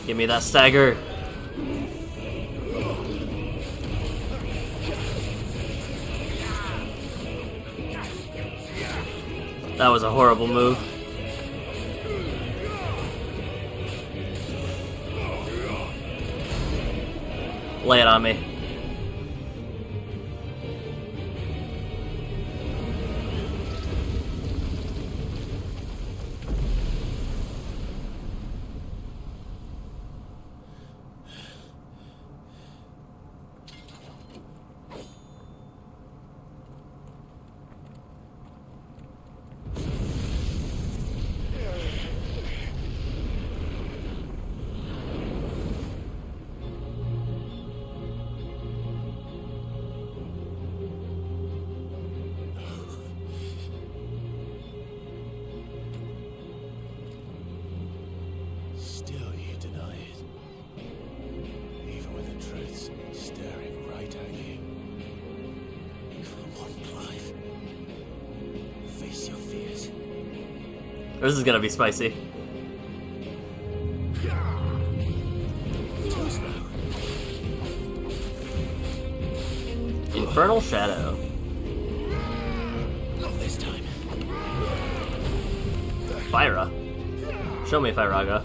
Give me that stagger. That was a horrible move. Lay it on me. Still you deny it. Even when the truth's staring right at you. Come on, Clive. Face your fears. This is gonna be spicy. Too slow. Infernal Shadow. Not this time. Fyra. Show me, Fyraga.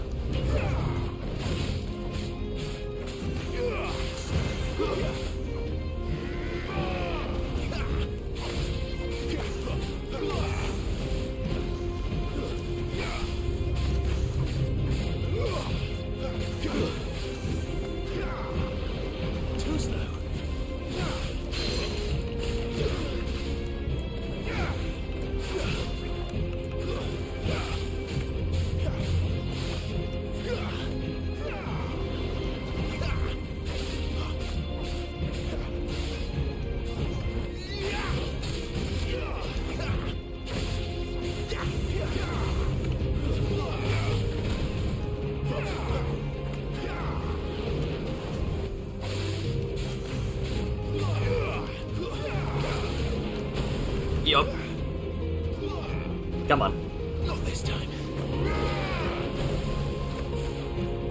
Yup. Come on. Not this time.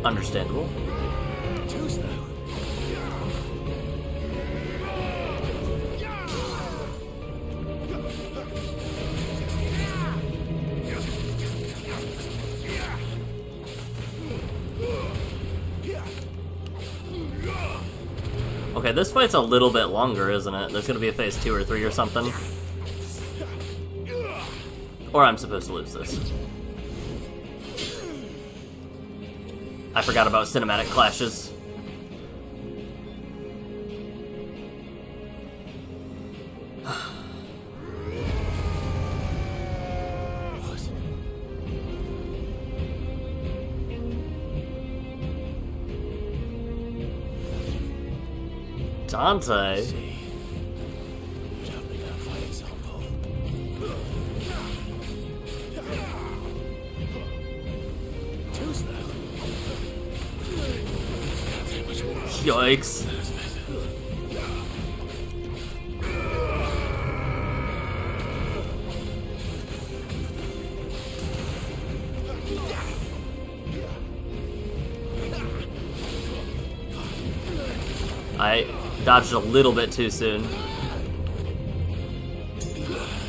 Understandable. Too slow. Okay, this fight's a little bit longer, isn't it? There's gonna be a phase 2 or 3 or something. Or I'm supposed to lose this. I forgot about cinematic clashes. Dante? Yikes. I dodged a little bit too soon.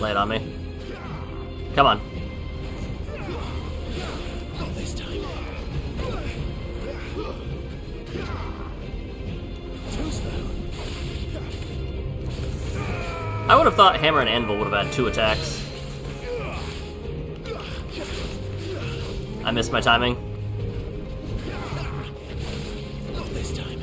Lay it on me. Come on. Not this time. Too slow. I would have thought Hammer and Anvil would have had 2 attacks. I missed my timing. Not this time.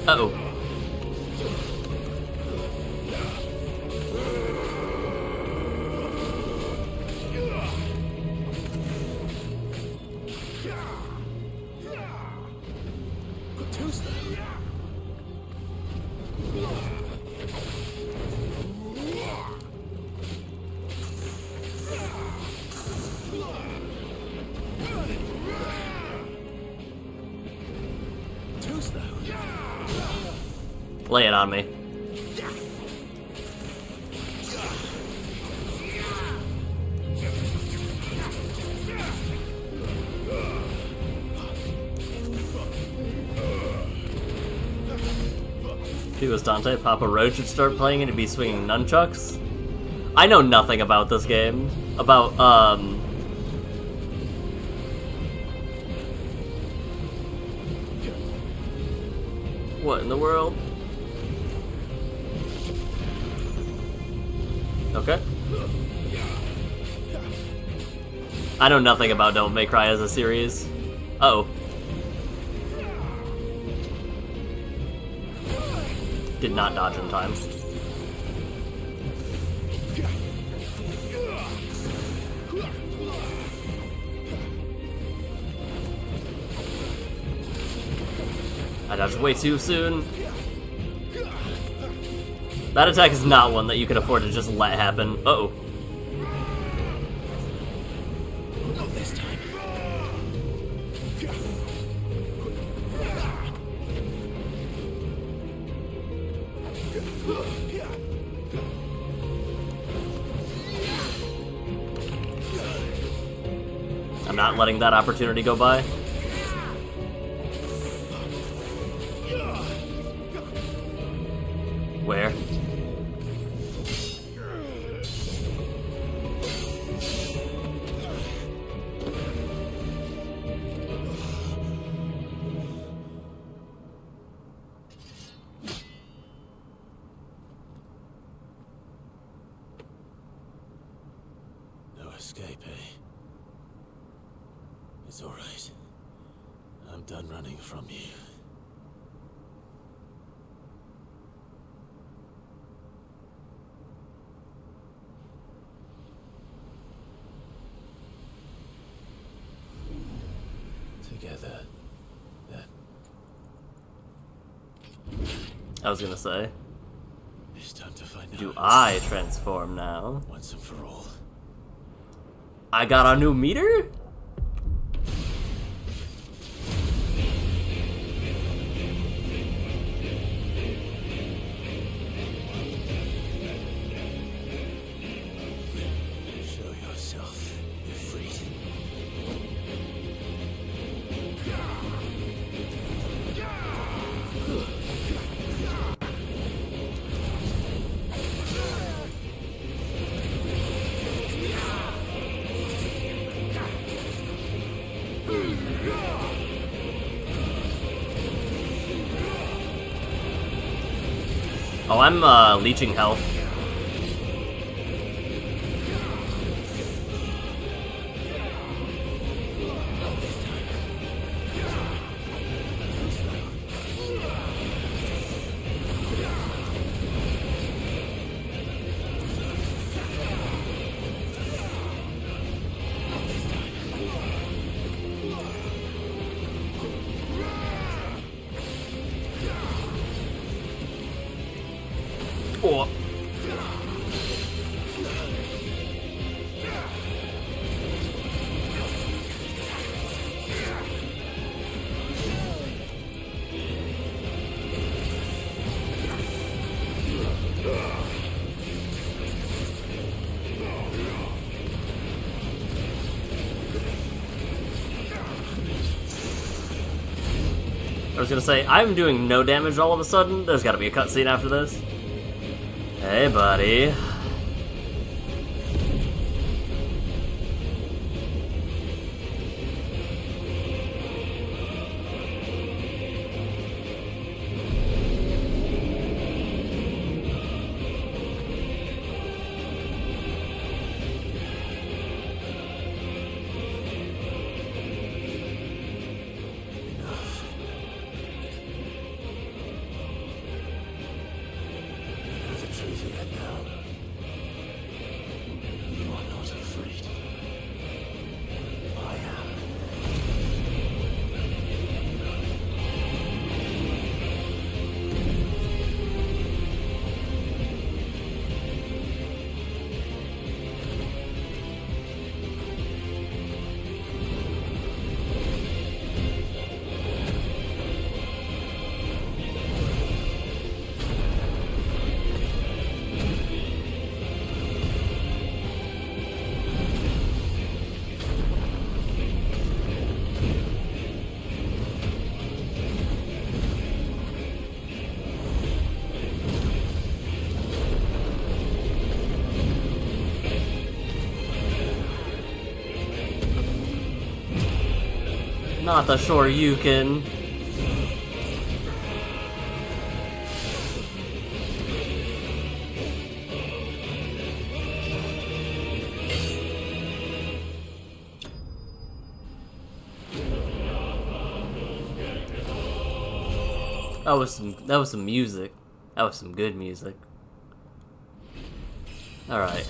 Uh-oh. Too slow. Too slow. Lay it on me. If he was Dante, Papa Roach would start playing and he'd be swinging nunchucks. I know nothing about this game. About, what in the world? Okay. I know nothing about Devil May Cry as a series. Uh-oh. Did not dodge in time. I dodged way too soon. That attack is not one that you can afford to just let happen. Uh-oh. Not this time. I'm not letting that opportunity go by. Where? escape, eh? It's all right. I'm done running from you. Together, then. I was gonna say. It's time to find out. Do I transform now? Once and for all. I got a new meter? Show yourself. You're freed. Oh, I'm leeching health. Oh. I was gonna say, I'm doing no damage all of a sudden. There's gotta be a cutscene after this. Hey, buddy. Not the Shoryuken. That was some music. That was some good music. Alright.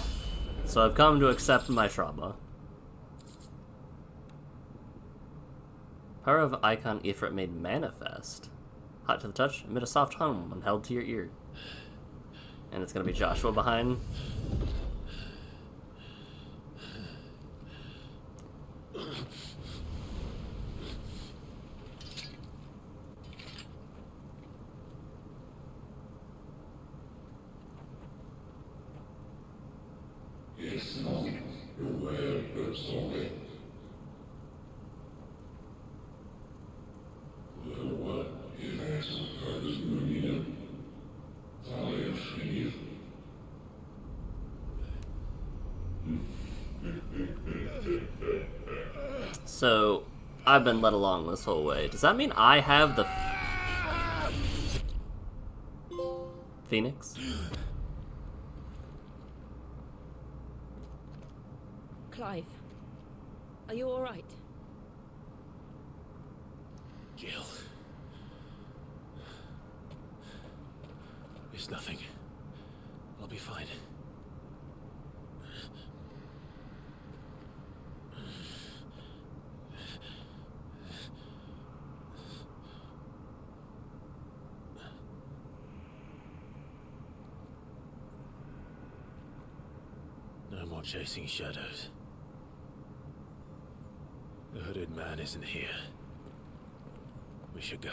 So I've come to accept my trauma. Power of Icon Ifrit made manifest. Hot to the touch, emit a soft hum when held to your ear. And it's gonna be Joshua behind. It's not the way that's on it. So, I've been led along this whole way. Does that mean I have the Phoenix? Clive, are you all right? Jill. It's nothing. I'll be fine. No more chasing shadows. The hooded man isn't here. We should go.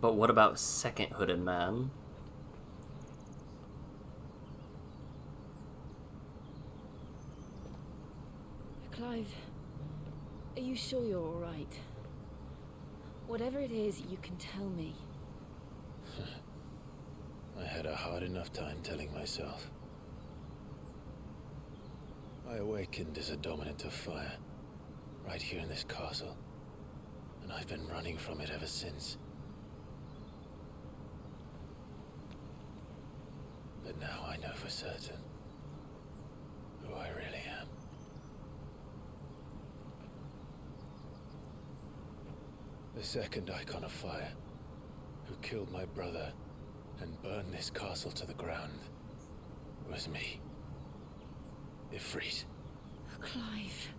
But what about second hooded man? Clive, are you sure you're all right? Whatever it is, you can tell me. I had a hard enough time telling myself. I awakened as a dominant of fire, right here in this castle, and I've been running from it ever since. But now I know for certain who I really am. The second icon of fire, who killed my brother and burned this castle to the ground, was me. Ifrit. Clive.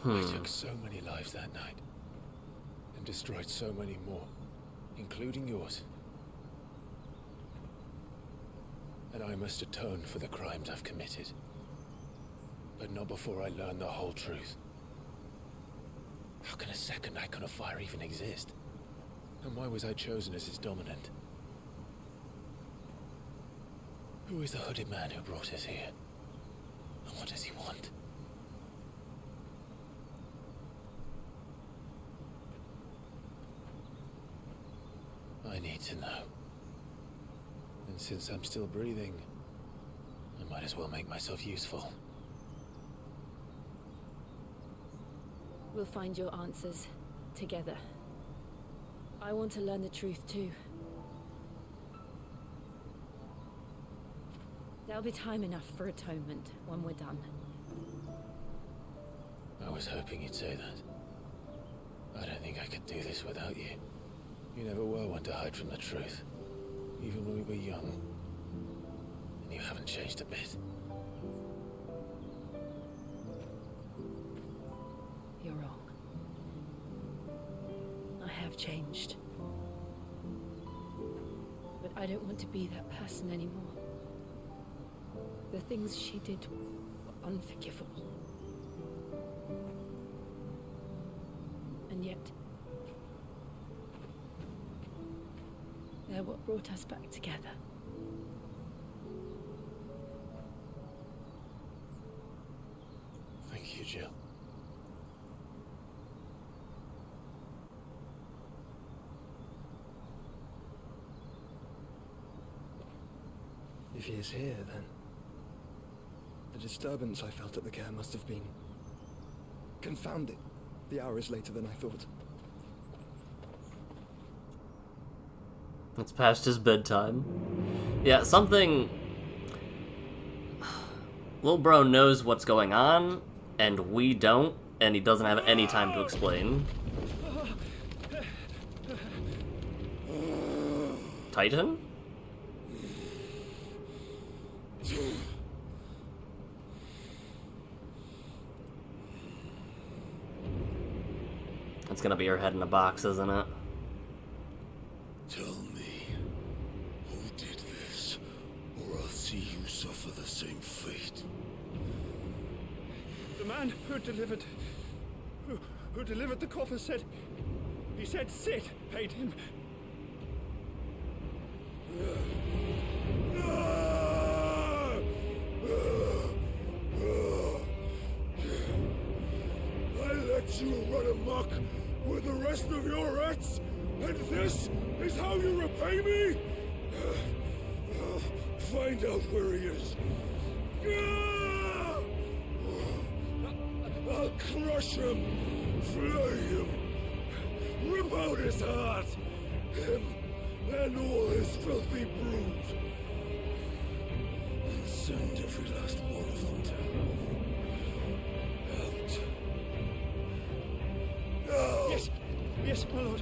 I took so many lives that night, and destroyed so many more, including yours. And I must atone for the crimes I've committed. But not before I learn the whole truth. How can a second icon of fire even exist? And why was I chosen as its dominant? Who is the hooded man who brought us here? And what does he want? I need to know. And since I'm still breathing, I might as well make myself useful. We'll find your answers together. I want to learn the truth too. There'll be time enough for atonement when we're done. I was hoping you'd say that. I don't think I could do this without you. You never were one to hide from the truth, even when we were young. And you haven't changed a bit. You're wrong. I have changed. But I don't want to be that person anymore. The things she did were unforgivable. And yet, they're what brought us back together. Thank you, Jill. If he is here, then the disturbance I felt at the care must have been confounded. The hour is later than I thought. It's past his bedtime. Yeah, something... Little bro knows what's going on, and we don't, and he doesn't have any time to explain. Titan? It's gonna be her head in a box, isn't it? Tell me, who did this, or I'll see you suffer the same fate. The man who delivered the coffin said, he said Sid paid him. let you run amok with the rest of your rats? And this is how you repay me? Find out where he is. I'll crush him, flay him, rip out his heart, him and all his filthy brood, and send every last one of them down. Out. Now! Yes, yes, my lord.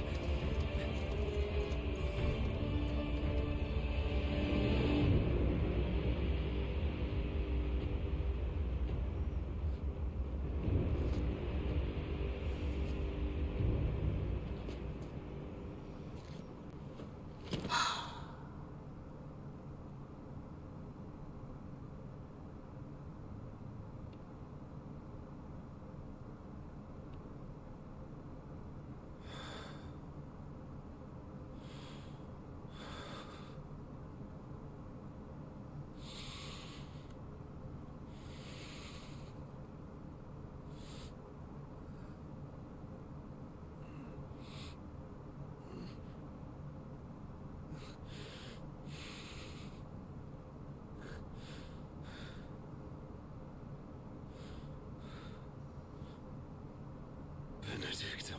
Benedicto.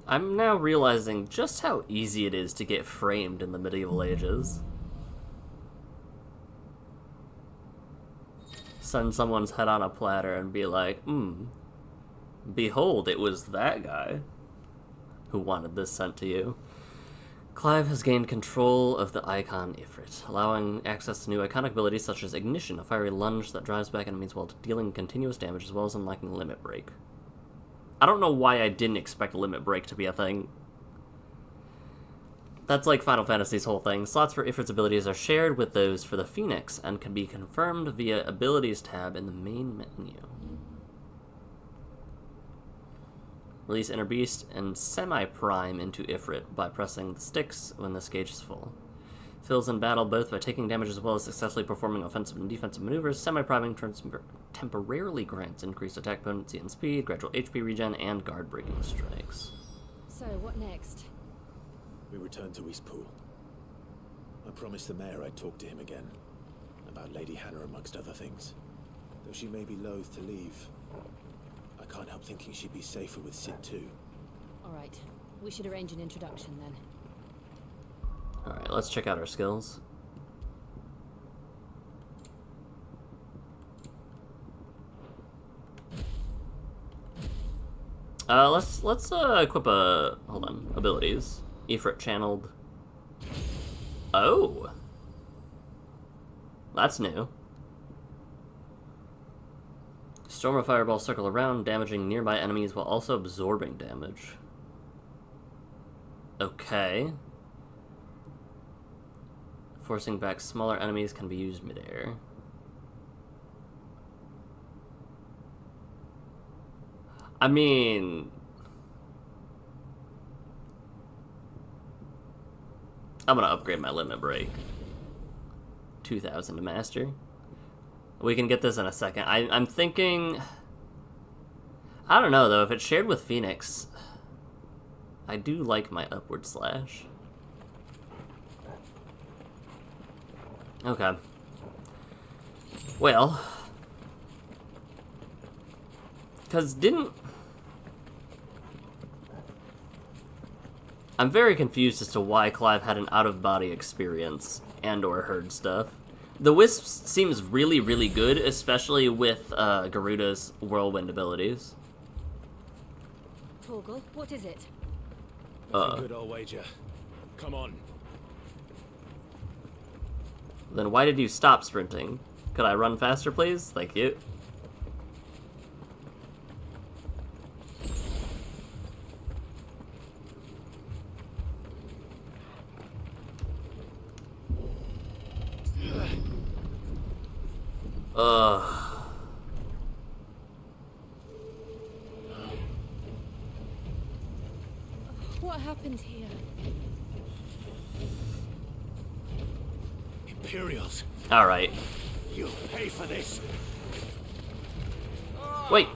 I'm now realizing just how easy it is to get framed in the medieval ages. Send someone's head on a platter and be like, behold, it was that guy who wanted this sent to you. Clive has gained control of the icon Ifrit, allowing access to new iconic abilities such as Ignition, a fiery lunge that drives back enemies while dealing continuous damage, as well as unlocking Limit Break. I don't know why I didn't expect Limit Break to be a thing. That's like Final Fantasy's whole thing. Slots for Ifrit's abilities are shared with those for the Phoenix and can be confirmed via Abilities tab in the main menu. Release Inner Beast and Semi-Prime into Ifrit by pressing the sticks when this gauge is full. Fills in battle both by taking damage as well as successfully performing offensive and defensive maneuvers. Semi-Priming temporarily grants increased attack potency and speed, gradual HP regen, and guard-breaking strikes. So, what next? We return to Eastpool. I promised the mayor I'd talk to him again, about Lady Hannah amongst other things. Though she may be loath to leave, I can't help thinking she'd be safer with Sid too. Alright, we should arrange an introduction then. Alright, let's check out our skills. Let's equip hold on, abilities. Ifrit channeled. Oh! That's new. Storm of Fireball circle around, damaging nearby enemies while also absorbing damage. Okay. Forcing back smaller enemies can be used midair. I mean... I'm gonna upgrade my Limit Break. 2,000 to Master. We can get this in a second. I'm thinking... I don't know, though. If it's shared with Phoenix, I do like my Upward Slash. Okay. Well... Because didn't... I'm very confused as to why Clive had an out-of-body experience and or heard stuff. The Wisp seems really, really good, especially with Garuda's whirlwind abilities. Torgal, what is it? Good old wager. Come on. Then why did you stop sprinting? Could I run faster, please? Thank you. What happened here? Imperials. Alright. You'll pay for this. Wait.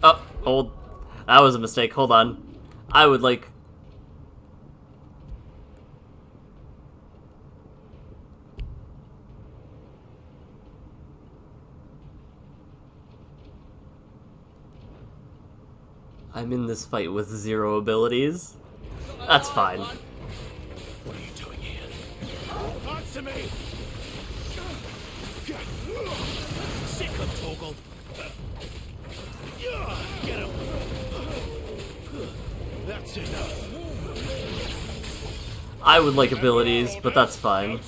Oh, hold. That was a mistake. Hold on. I would like... I'm in this fight with 0 abilities. That's fine. What are you doing here? Answer me! Sick of Torgal. Get him! That's enough. I would like abilities, but that's fine.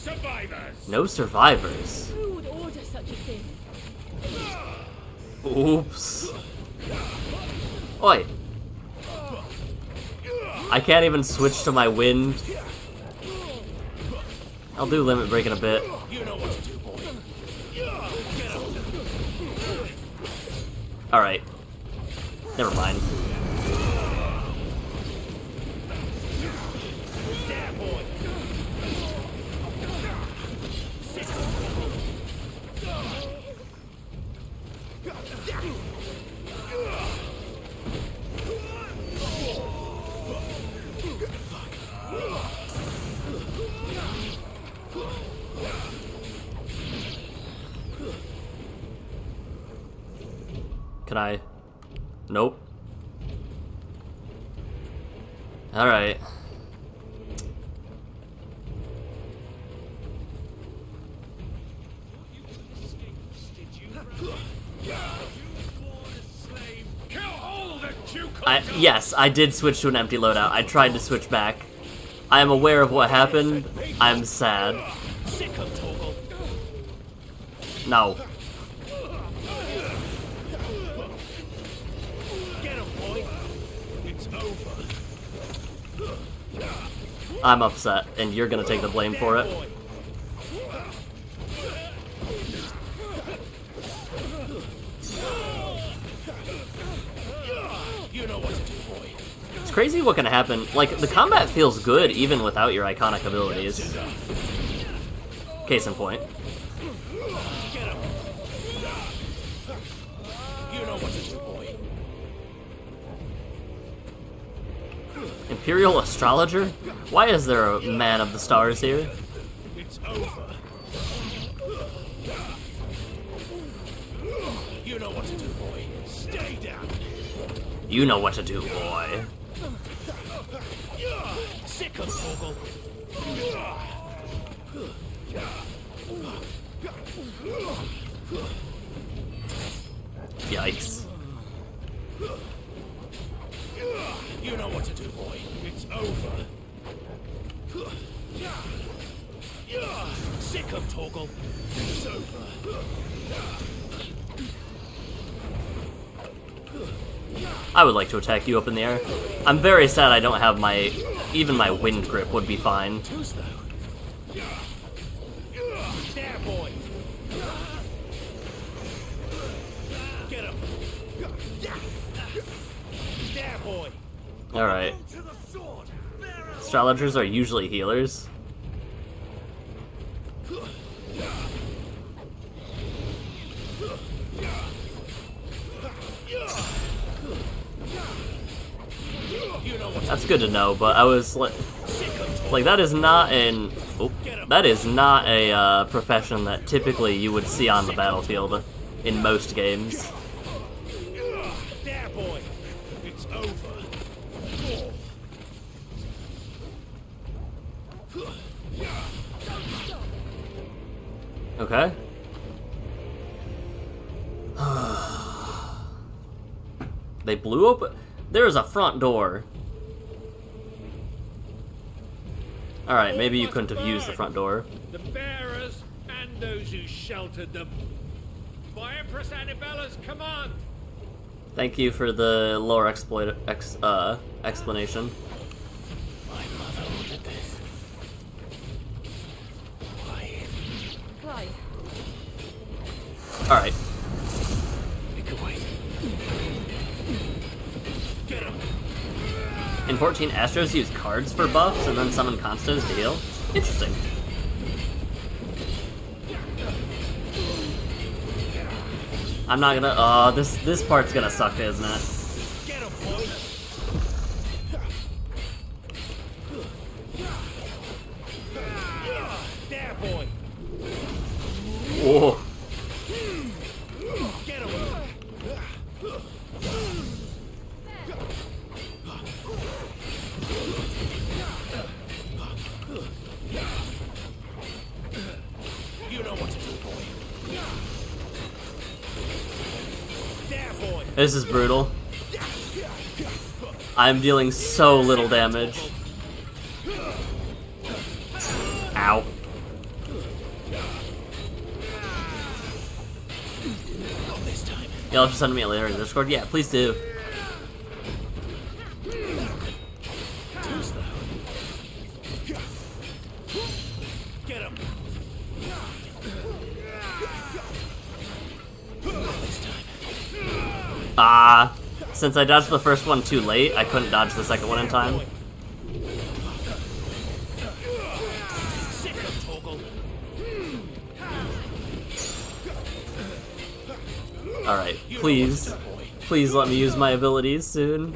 No survivors. Who would order such a thing? Oops. Oi. I can't even switch to my wind. I'll do limit break in a bit. Alright. Never mind. Can I? Nope. Alright. Yes, I did switch to an empty loadout. I tried to switch back. I am aware of what happened. I'm sad. No. I'm upset, and you're gonna take the blame for it. It's crazy what can happen. Like, the combat feels good even without your iconic abilities. Case in point. Imperial Astrologer? Why is there a man of the stars here? It's over. You know what to do, boy. Stay down. You know what to do, boy. Sick of Torgal. Yikes. You know what to do, boy. It's over. Sick of Torgal. It's over. I would like to attack you up in the air. I'm very sad I don't have my... Even my wind grip would be fine. There, boy. Get him. There, boy. Alright. Astrologers are usually healers. That's good to know, but I was like that is not an that is not a profession that typically you would see on the battlefield in most games. There, boy. It's over. Okay. They blew open. There's a front door. Alright, maybe you couldn't have used the front door. The bearers and those who sheltered them. By Empress Annibella's command. Thank you for the lore explanation. My mother ordered this. Why? Clive. Alright. It could wait. Get him. In 14, Astros use cards for buffs and then summon constants to heal. Interesting. I'm not gonna. Oh, this part's gonna suck, isn't it? Get him, boy. There, boy. Whoa. Get him. You know what to do, boy. There, boy. This is brutal. I'm dealing so little damage. Ow. Y'all just send me a later in Discord? Yeah, please do. Get him. Since I dodged the first one too late, I couldn't dodge the second one in time. Alright, please. Please let me use my abilities soon.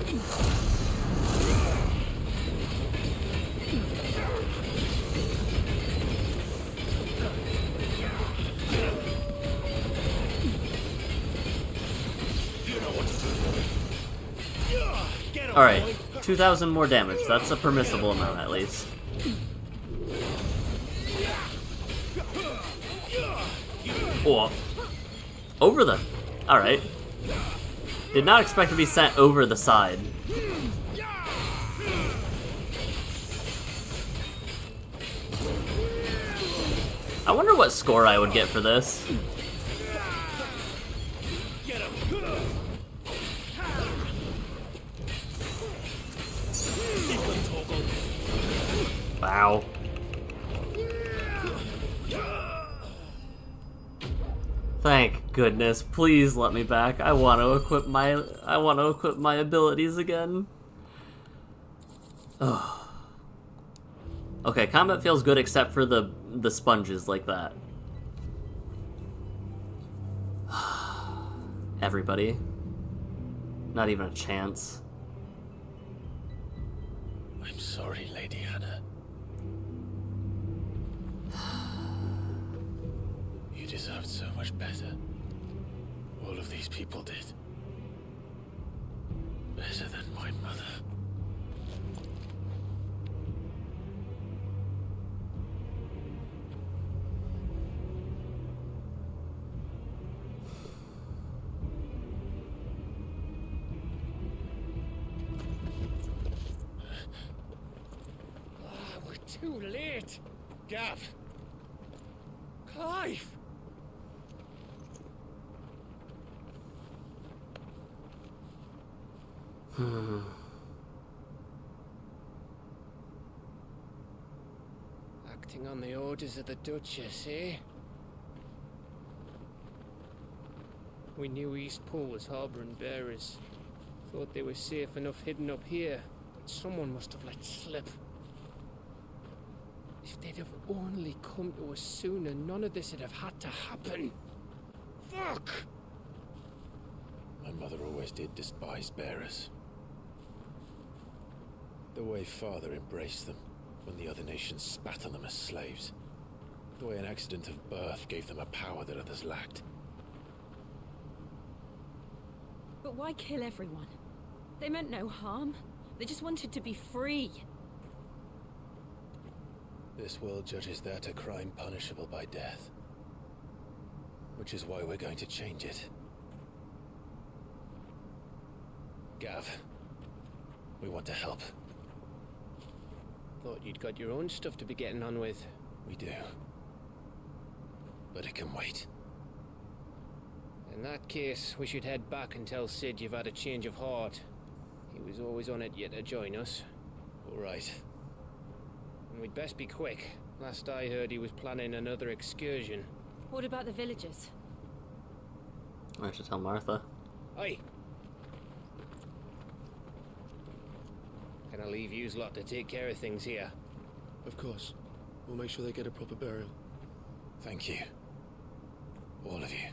Alright, 2,000 more damage. That's a permissible amount, at least. Oh. Over the... Alright. Did not expect to be sent over the side. I wonder what score I would get for this. Wow. Thank goodness. Please let me back. I want to equip my abilities again. Ugh. Okay, combat feels good except for the sponges like that. Everybody. Not even a chance. I'm sorry, Lady Hannah. You deserved so much better. All of these people did. Better than my mother. Too late! Gav! Clive! Acting on the orders of the Duchess, eh? We knew Eastpool was harboring bearers. Thought they were safe enough hidden up here, but someone must have let slip. If they'd have only come to us sooner, none of this would have had to happen. Fuck! My mother always did despise bearers. The way Father embraced them when the other nations spat on them as slaves. The way an accident of birth gave them a power that others lacked. But why kill everyone? They meant no harm. They just wanted to be free. This world judges that a crime punishable by death. Which is why we're going to change it. Gav, we want to help. Thought you'd got your own stuff to be getting on with. We do. But it can wait. In that case, we should head back and tell Sid you've had a change of heart. He was always on it yet to join us. All right. And we'd best be quick. Last I heard, he was planning another excursion. What about the villagers? I should tell Martha. Aye. Can I leave yous lot to take care of things here? Of course. We'll make sure they get a proper burial. Thank you. All of you.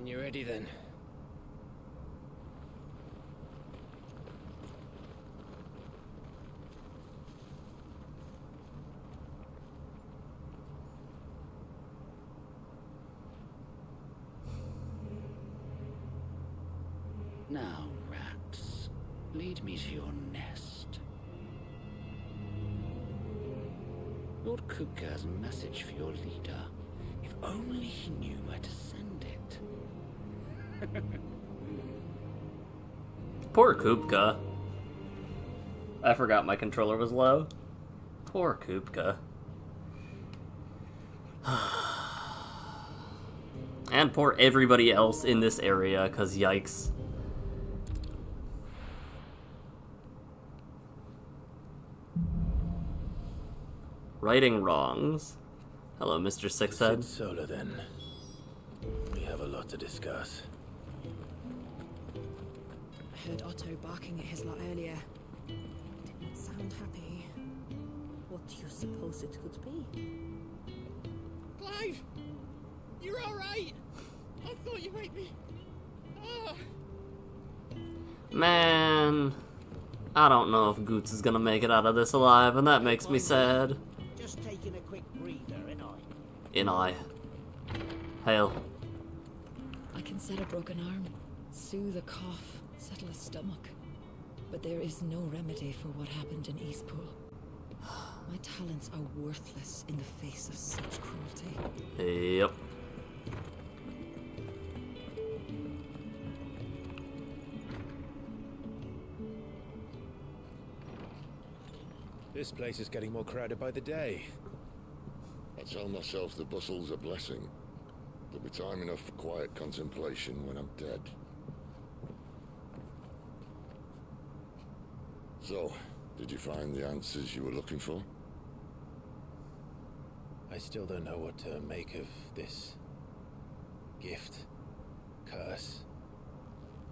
When you're ready, then. Now, rats, lead me to your nest. Lord Kupka's message for your leader. If only he knew where to send it. Poor Kupka. I forgot my controller was low. Poor Kupka. And poor everybody else in this area, cause yikes. Righting wrongs. Hello, Mr. Sixhead. Sit solo then. We have a lot to discuss. I heard Otto barking at his lot earlier. Didn't sound happy. What do you suppose it could be? Clive! You're alright! I thought you might be... Ah. Man, I don't know if Goots is gonna make it out of this alive, and that makes me sad. Just taking a quick breather, ain't I? In I. Hail. I can set a broken arm, soothe a cough, settle a stomach. But there is no remedy for what happened in Eastpool. My talents are worthless in the face of such cruelty. Yep. This place is getting more crowded by the day. I tell myself the bustle's a blessing. There'll be time enough for quiet contemplation when I'm dead. So, did you find the answers you were looking for? I still don't know what to make of this gift, curse,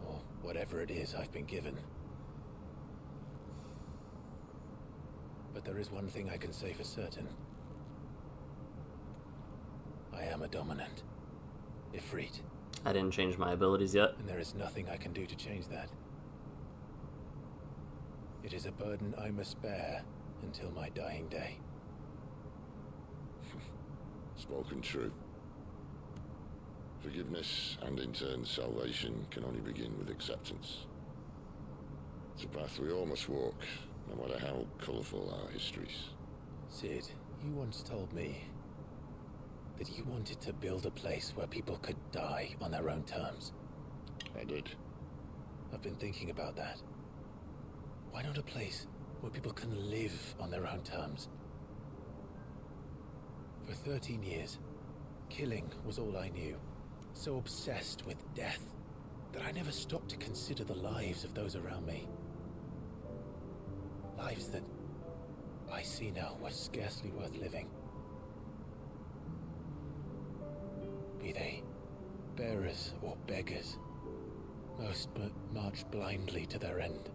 or whatever it is I've been given. But there is one thing I can say for certain. I am a dominant, Ifrit. I didn't change my abilities yet. And there is nothing I can do to change that. It is a burden I must bear until my dying day. Spoken true. Forgiveness and in turn salvation can only begin with acceptance. It's a path we all must walk, no matter how colourful our histories. Sid, you once told me that you wanted to build a place where people could die on their own terms. I did. I've been thinking about that. Why not a place where people can live on their own terms? For 13 years, killing was all I knew. So obsessed with death that I never stopped to consider the lives of those around me. Lives that I see now were scarcely worth living. Be they bearers or beggars, most march blindly to their end,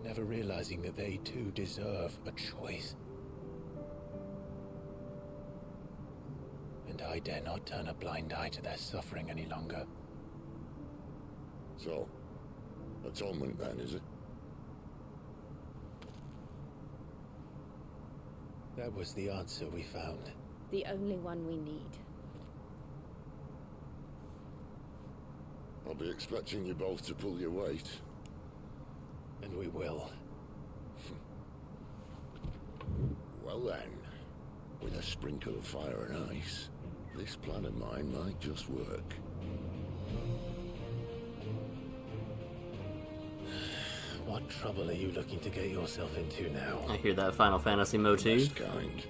never realizing that they too deserve a choice. And I dare not turn a blind eye to their suffering any longer. So, atonement then, is it? That was the answer we found. The only one we need. I'll be expecting you both to pull your weight. And we will. Well then, with a sprinkle of fire and ice, this plan of mine might just work. What trouble are you looking to get yourself into now? I hear that Final Fantasy motif. Best kind.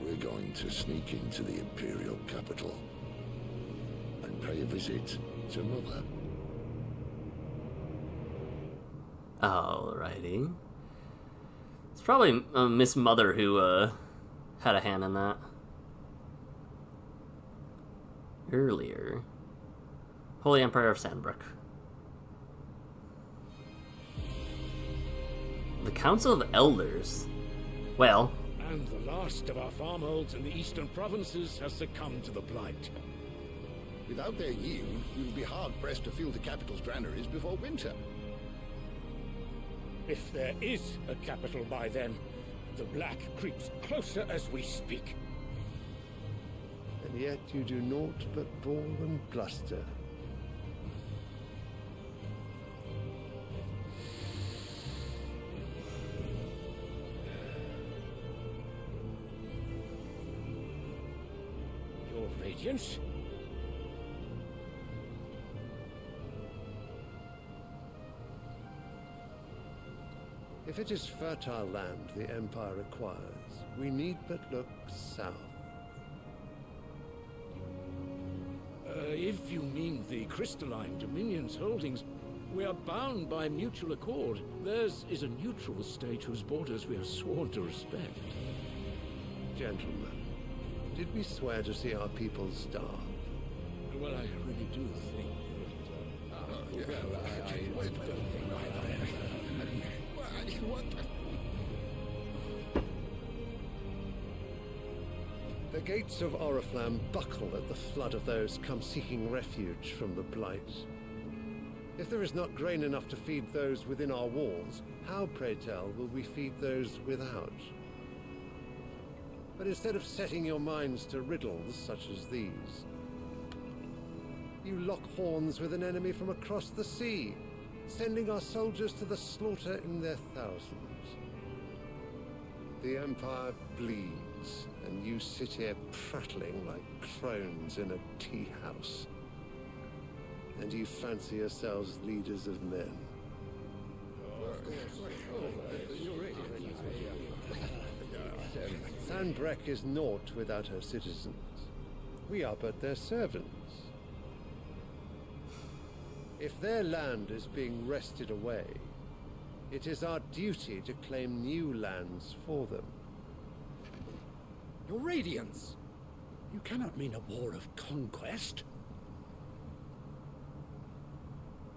We're going to sneak into the Imperial capital and pay a visit to Mother. Alrighty. It's probably Miss Mother who had a hand in that. Earlier. Holy Emperor of Sandbrook. The Council of Elders. Well. And the last of our farmholds in the eastern provinces has succumbed to the blight. Without their yield, we will be hard-pressed to fill the capital's granaries before winter. If there is a capital by then, the Black creeps closer as we speak. And yet you do naught but bawl and bluster. Your Radiance? If it is fertile land the Empire requires, we need but look south. If you mean the crystalline Dominion's holdings, we are bound by mutual accord. Theirs is a neutral state whose borders we are sworn to respect. Gentlemen, did we swear to see our people starve? Well, I really do think The gates of Oriflamme buckle at the flood of those come seeking refuge from the Blight. If there is not grain enough to feed those within our walls, how, pray tell, will we feed those without? But instead of setting your minds to riddles such as these, you lock horns with an enemy from across the sea, sending our soldiers to the slaughter in their thousands. The Empire bleeds, and you sit here prattling like crones in a tea house. And you fancy yourselves leaders of men. Sanbreque is naught without her citizens. We are but their servants. If their land is being wrested away, it is our duty to claim new lands for them. Your Radiance! You cannot mean a war of conquest.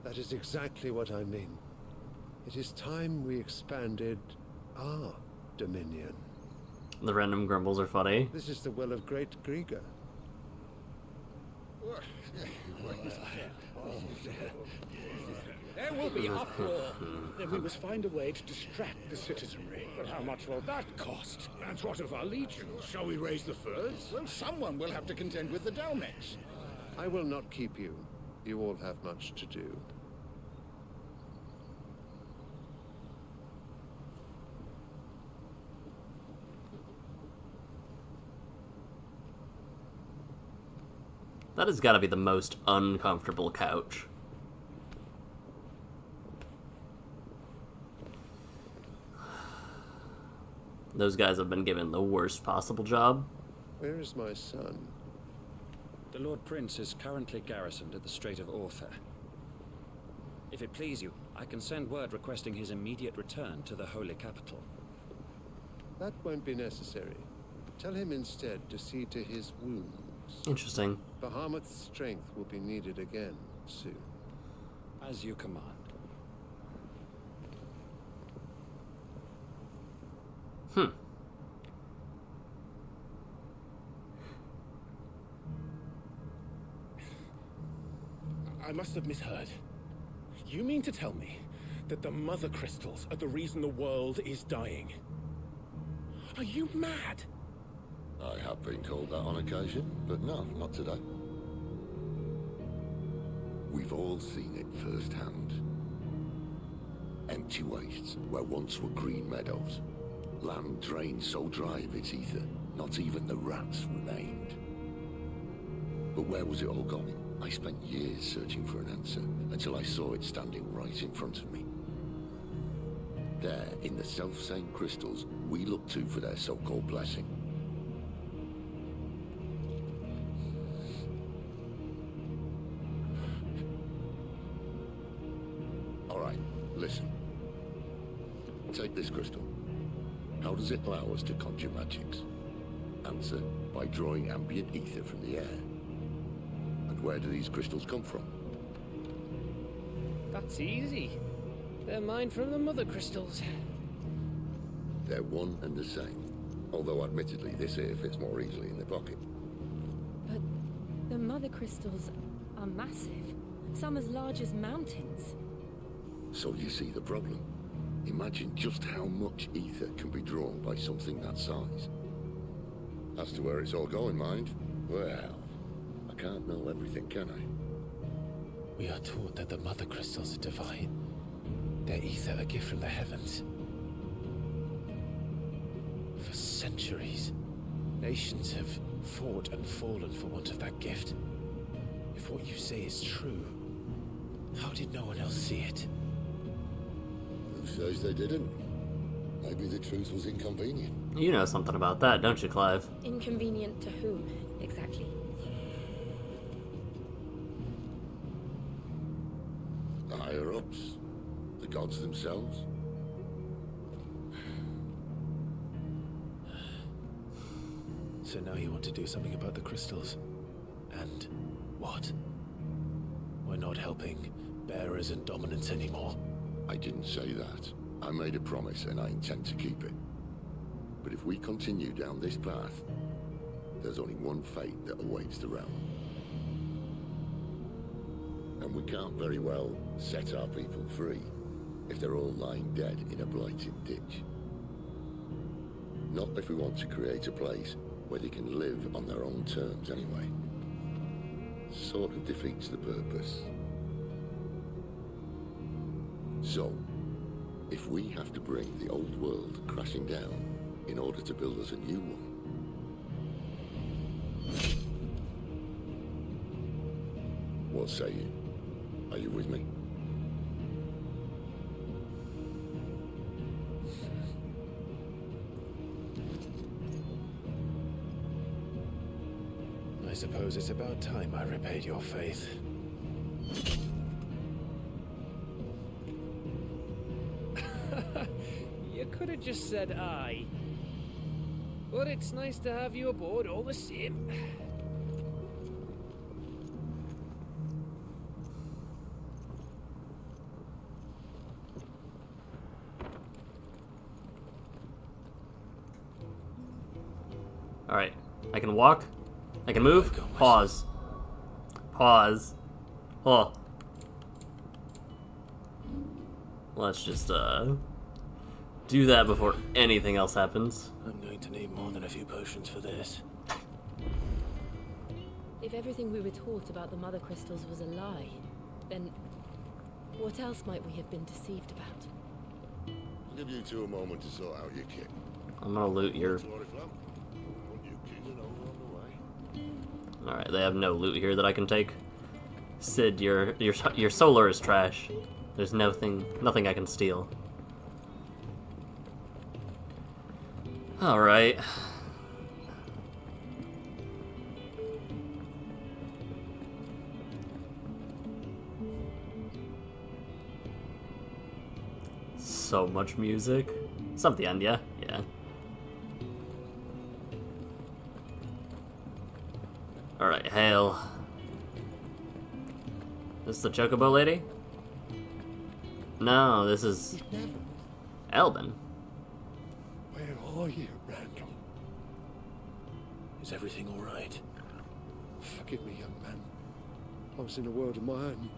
That is exactly what I mean. It is time we expanded our dominion. The random grumbles are funny. This is the will of great Grieger. there will be uproar. Then we must find a way to distract the citizenry. But how much will that cost? And what of our legions? Shall we raise the furs? Well, someone will have to contend with the Dalmex. I will not keep you. You all have much to do. That has got to be the most uncomfortable couch. Those guys have been given the worst possible job. Where is my son? The Lord Prince is currently garrisoned at the Strait of Orther. If it please you, I can send word requesting his immediate return to the Holy Capital. That won't be necessary. Tell him instead to see to his wounds. Interesting. Bahamut's strength will be needed again soon. As you command. I must have misheard. You mean to tell me that the Mother Crystals are the reason the world is dying? Are you mad? I have been told that on occasion, but no, not today. We've all seen it firsthand. Empty wastes where once were green meadows. Land drained so dry of its ether, not even the rats remained. But where was it all going? I spent years searching for an answer, until I saw it standing right in front of me. There, in the self-same crystals, we look to for their so-called blessing. Alright, listen. Take this crystal. How does it allow us to conjure magics? Answer, by drawing ambient ether from the air. And where do these crystals come from? That's easy. They're mine from the Mother Crystals. They're one and the same. Although admittedly this here fits more easily in the pocket. But the mother crystals are massive. Some as large as mountains. So you see the problem. Imagine just how much ether can be drawn by something that size. As to where it's all going, mind, well, I can't know everything, can I? We are taught that the mother crystals are divine. Their ether a gift from the heavens. For centuries, nations have fought and fallen for want of that gift. If what you say is true, how did no one else see it? Who says they didn't? Maybe the truth was inconvenient. You know something about that, don't you, Clive? Inconvenient to whom, exactly? The higher-ups, the gods themselves. So now you want to do something about the crystals. And what? We're not helping bearers and dominants anymore. I didn't say that. I made a promise and I intend to keep it. But if we continue down this path, there's only one fate that awaits the realm. And we can't very well set our people free if they're all lying dead in a blighted ditch. Not if we want to create a place where they can live on their own terms anyway. Sort of defeats the purpose. So, if we have to bring the old world crashing down in order to build us a new one, what say you? Are you with me? I suppose it's about time I repaid your faith. You could have just said aye. But it's nice to have you aboard all the same. Alright. I can walk. I can move. Pause. Pause. Oh. Let's just, do that before anything else happens. I'm going to need more than a few potions for this. If everything we were taught about the mother crystals was a lie, then what else might we have been deceived about? I'll give you two a moment to sort out your kit. I'm gonna loot your... Alright, they have no loot here that I can take. Sid, your solar is trash. There's nothing I can steal. Alright. So much music. It's not the end, yeah? Yeah. Alright, hail. This is the Chocobo lady? No, this is... Albin. Where are you, Randall? Is everything all right? Forgive me, young man. I was in a world of my own.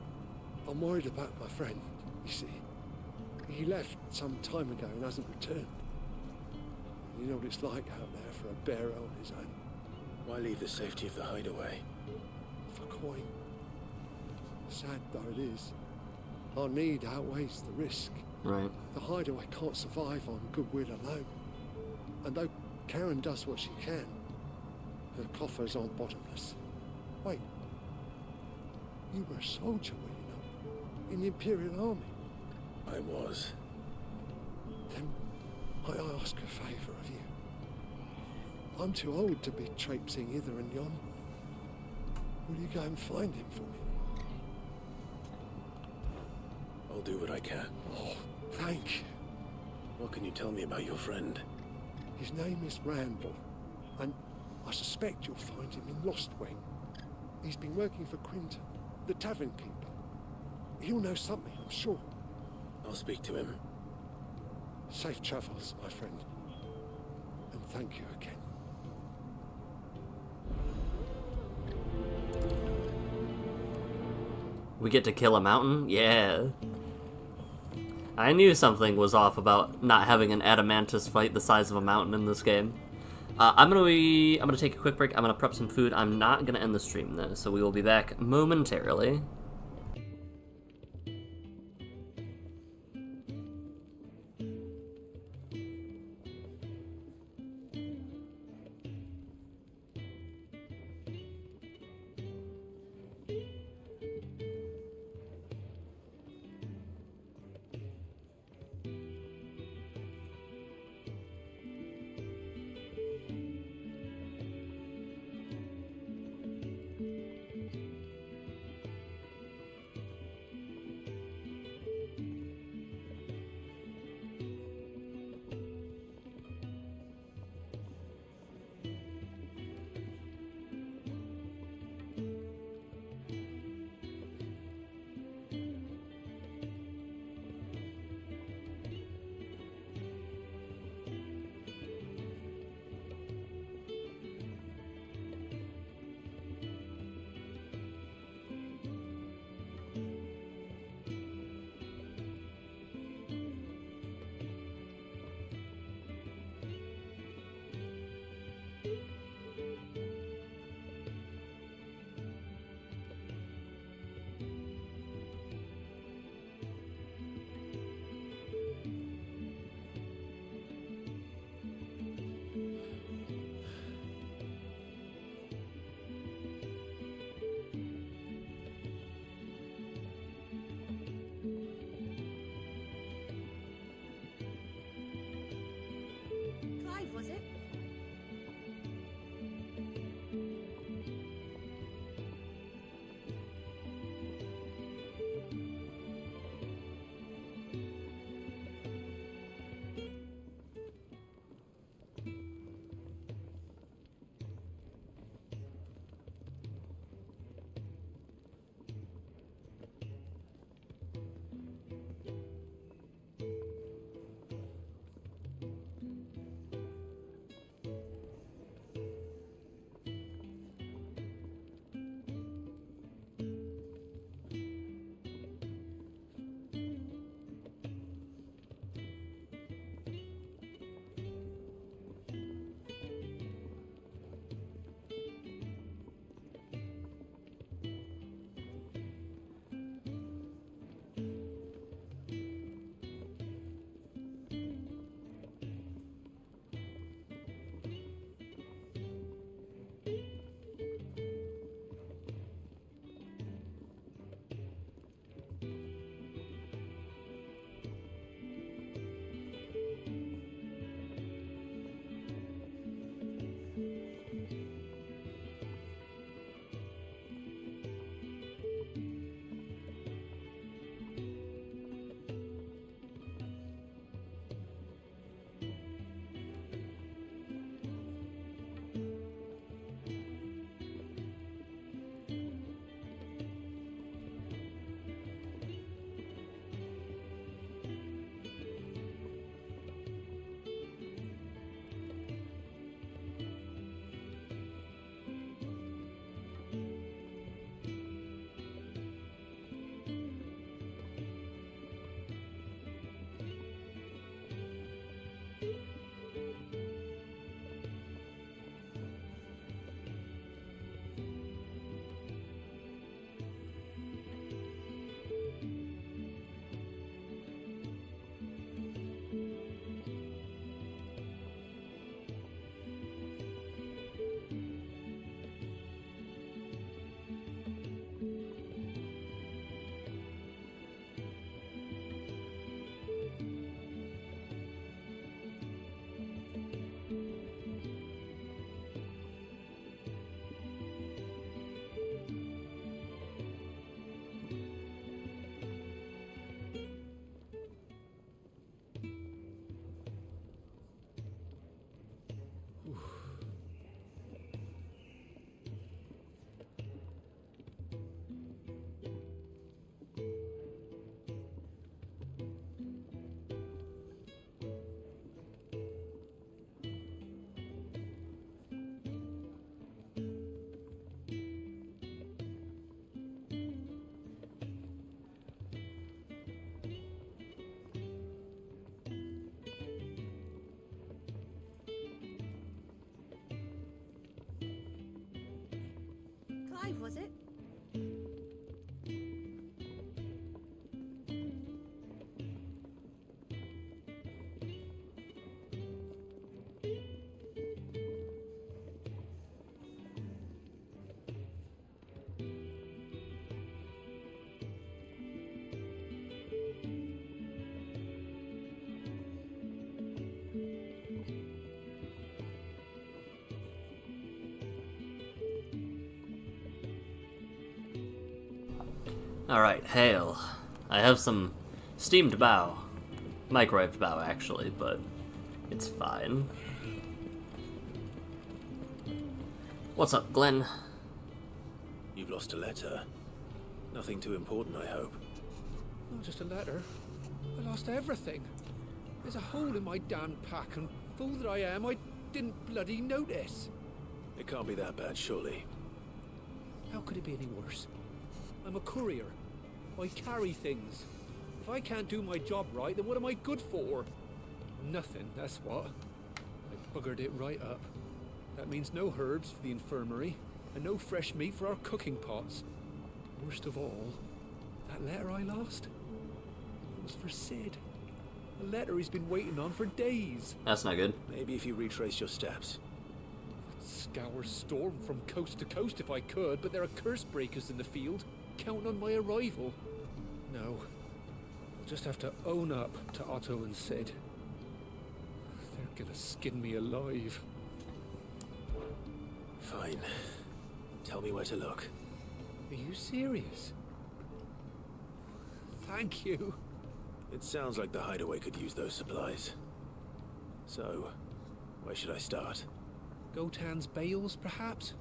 I'm worried about my friend, you see. He left some time ago and hasn't returned. You know what it's like out there for a bearer on his own. Why leave the safety of the hideaway? For coin. Sad though it is, our need outweighs the risk. Right. The hideaway can't survive on goodwill alone. And though Karen does what she can, her coffers aren't bottomless. Wait. You were a soldier, were you not? In the Imperial Army? I was. Then might I ask a favour of you? I'm too old to be traipsing hither and yon. Will you go and find him for me? I'll do what I can. Oh, thank you. What can you tell me about your friend? His name is Randall, and I suspect you'll find him in Lost Wing. He's been working for Quinton, the tavern keeper. He'll know something, I'm sure. I'll speak to him. Safe travels, my friend. And thank you again. We get to kill a mountain? Yeah. I knew something was off about not having an adamantus fight the size of a mountain in this game. I'm gonna take a quick break. I'm gonna prep some food. I'm not gonna end the stream though, so we will be back momentarily. Clive, was it? cave, was it? Alright, hail. I have some steamed bow. Microwaved bow, actually, but it's fine. What's up, Glenn? You've lost a letter. Nothing too important, I hope. Not just a letter. I lost everything. There's a hole in my damn pack, and fool that I am, I didn't bloody notice. It can't be that bad, surely. How could it be any worse? I'm a courier. I carry things. If I can't do my job right, then what am I good for? Nothing, that's what. I buggered it right up. That means no herbs for the infirmary, and no fresh meat for our cooking pots. Worst of all, that letter I lost, it was for Sid. A letter he's been waiting on for days. That's not good. Maybe if you retrace your steps. I'd scour Storm from coast to coast if I could, but there are curse breakers in the field, counting on my arrival. No. I'll just have to own up to Otto and Sid. They're gonna skin me alive. Fine. Tell me where to look. Are you serious? Thank you. It sounds like the hideaway could use those supplies. So, where should I start? Gotan's bales, perhaps?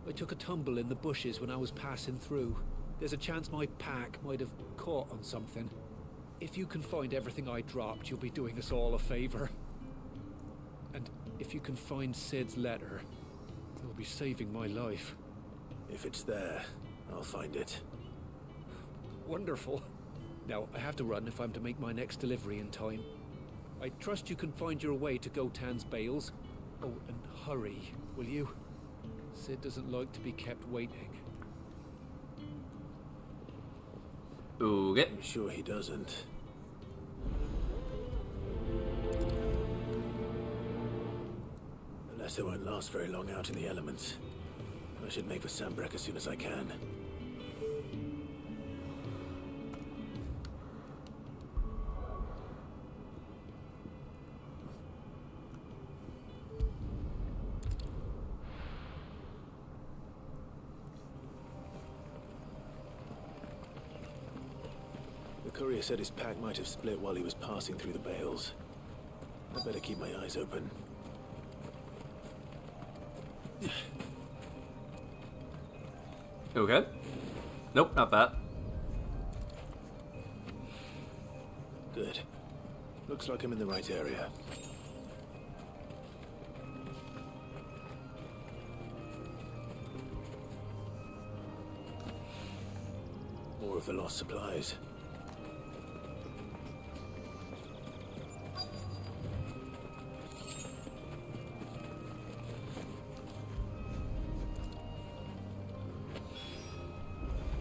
I took a tumble in the bushes when I was passing through. There's a chance my pack might have caught on something. If you can find everything I dropped, you'll be doing us all a favor. And if you can find Sid's letter, you'll be saving my life. If it's there, I'll find it. Wonderful. Now, I have to run if I'm to make my next delivery in time. I trust you can find your way to Gotan's bales. Oh, and hurry, will you? Sid doesn't like to be kept waiting. Okay. I'm sure he doesn't. The letter won't last very long out in the elements. I should make for Sambrek as soon as I can. The courier said his pack might have split while he was passing through the bales. I better keep my eyes open. Okay. Nope, not that. Good. Looks like I'm in the right area. More of the lost supplies.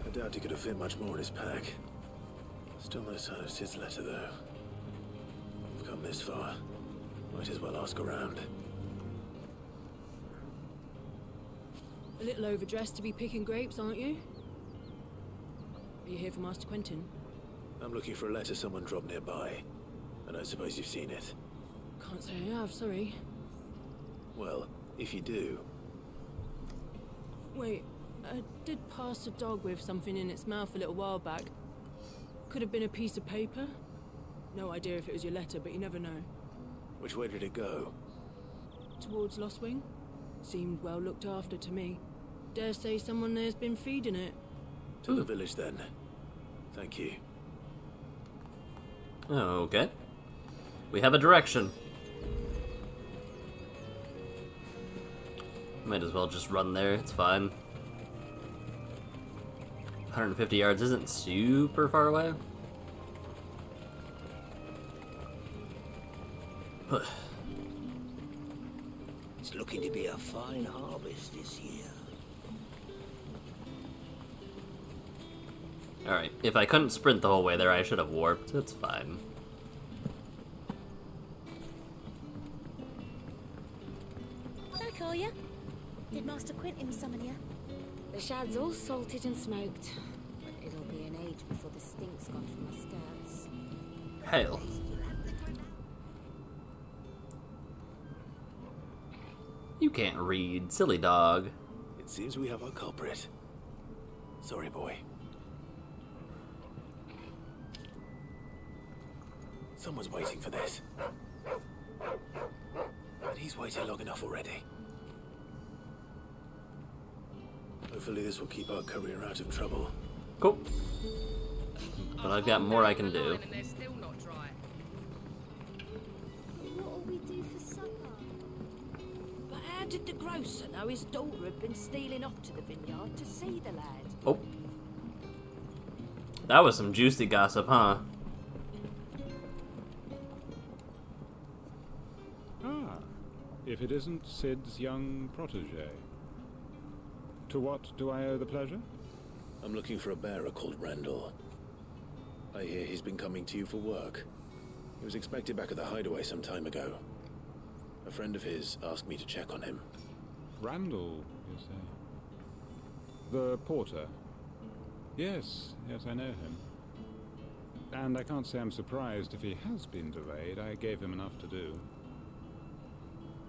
I doubt he could have fit much more in his pack. Still no sign of Sid's letter, though. We've come this far. Might as well ask around. A little overdressed to be picking grapes, aren't you? Are you here for Master Quentin? I'm looking for a letter someone dropped nearby. And I suppose you've seen it. Can't say I have, sorry. Well, if you do... Wait, I did pass a dog with something in its mouth a little while back. Could have been a piece of paper. No idea if it was your letter, but you never know. Which way did it go? Towards Lostwing. Seemed well looked after to me. Dare say someone there's been feeding it. To the village, then. Thank you. Okay. We have a direction. Might as well just run there, it's fine. 150 yards isn't super far away. It's looking to be a fine harvest this year. Alright, if I couldn't sprint the whole way there, I should have warped. It's fine. Hi, Koya. Did Master Quentin summon you? The shad's all salted and smoked, but it'll be an age before the stink's gone from my skirts. Hail. You can't read, silly dog. It seems we have our culprit. Sorry, boy. Someone's waiting for this. But he's waited long enough already. Hopefully this will keep our career out of trouble. Cool. But I've got more I can do. What'll we do for supper? But how did the grocer know his daughter had been stealing off to the vineyard to see the lad? Oh. That was some juicy gossip, huh? Ah, if it isn't Sid's young protege. To what do I owe the pleasure? I'm looking for a bearer called Randall. I hear he's been coming to you for work. He was expected back at the hideaway some time ago. A friend of his asked me to check on him. Randall, you say? The porter? Yes, I know him. And I can't say I'm surprised if he has been delayed. I gave him enough to do.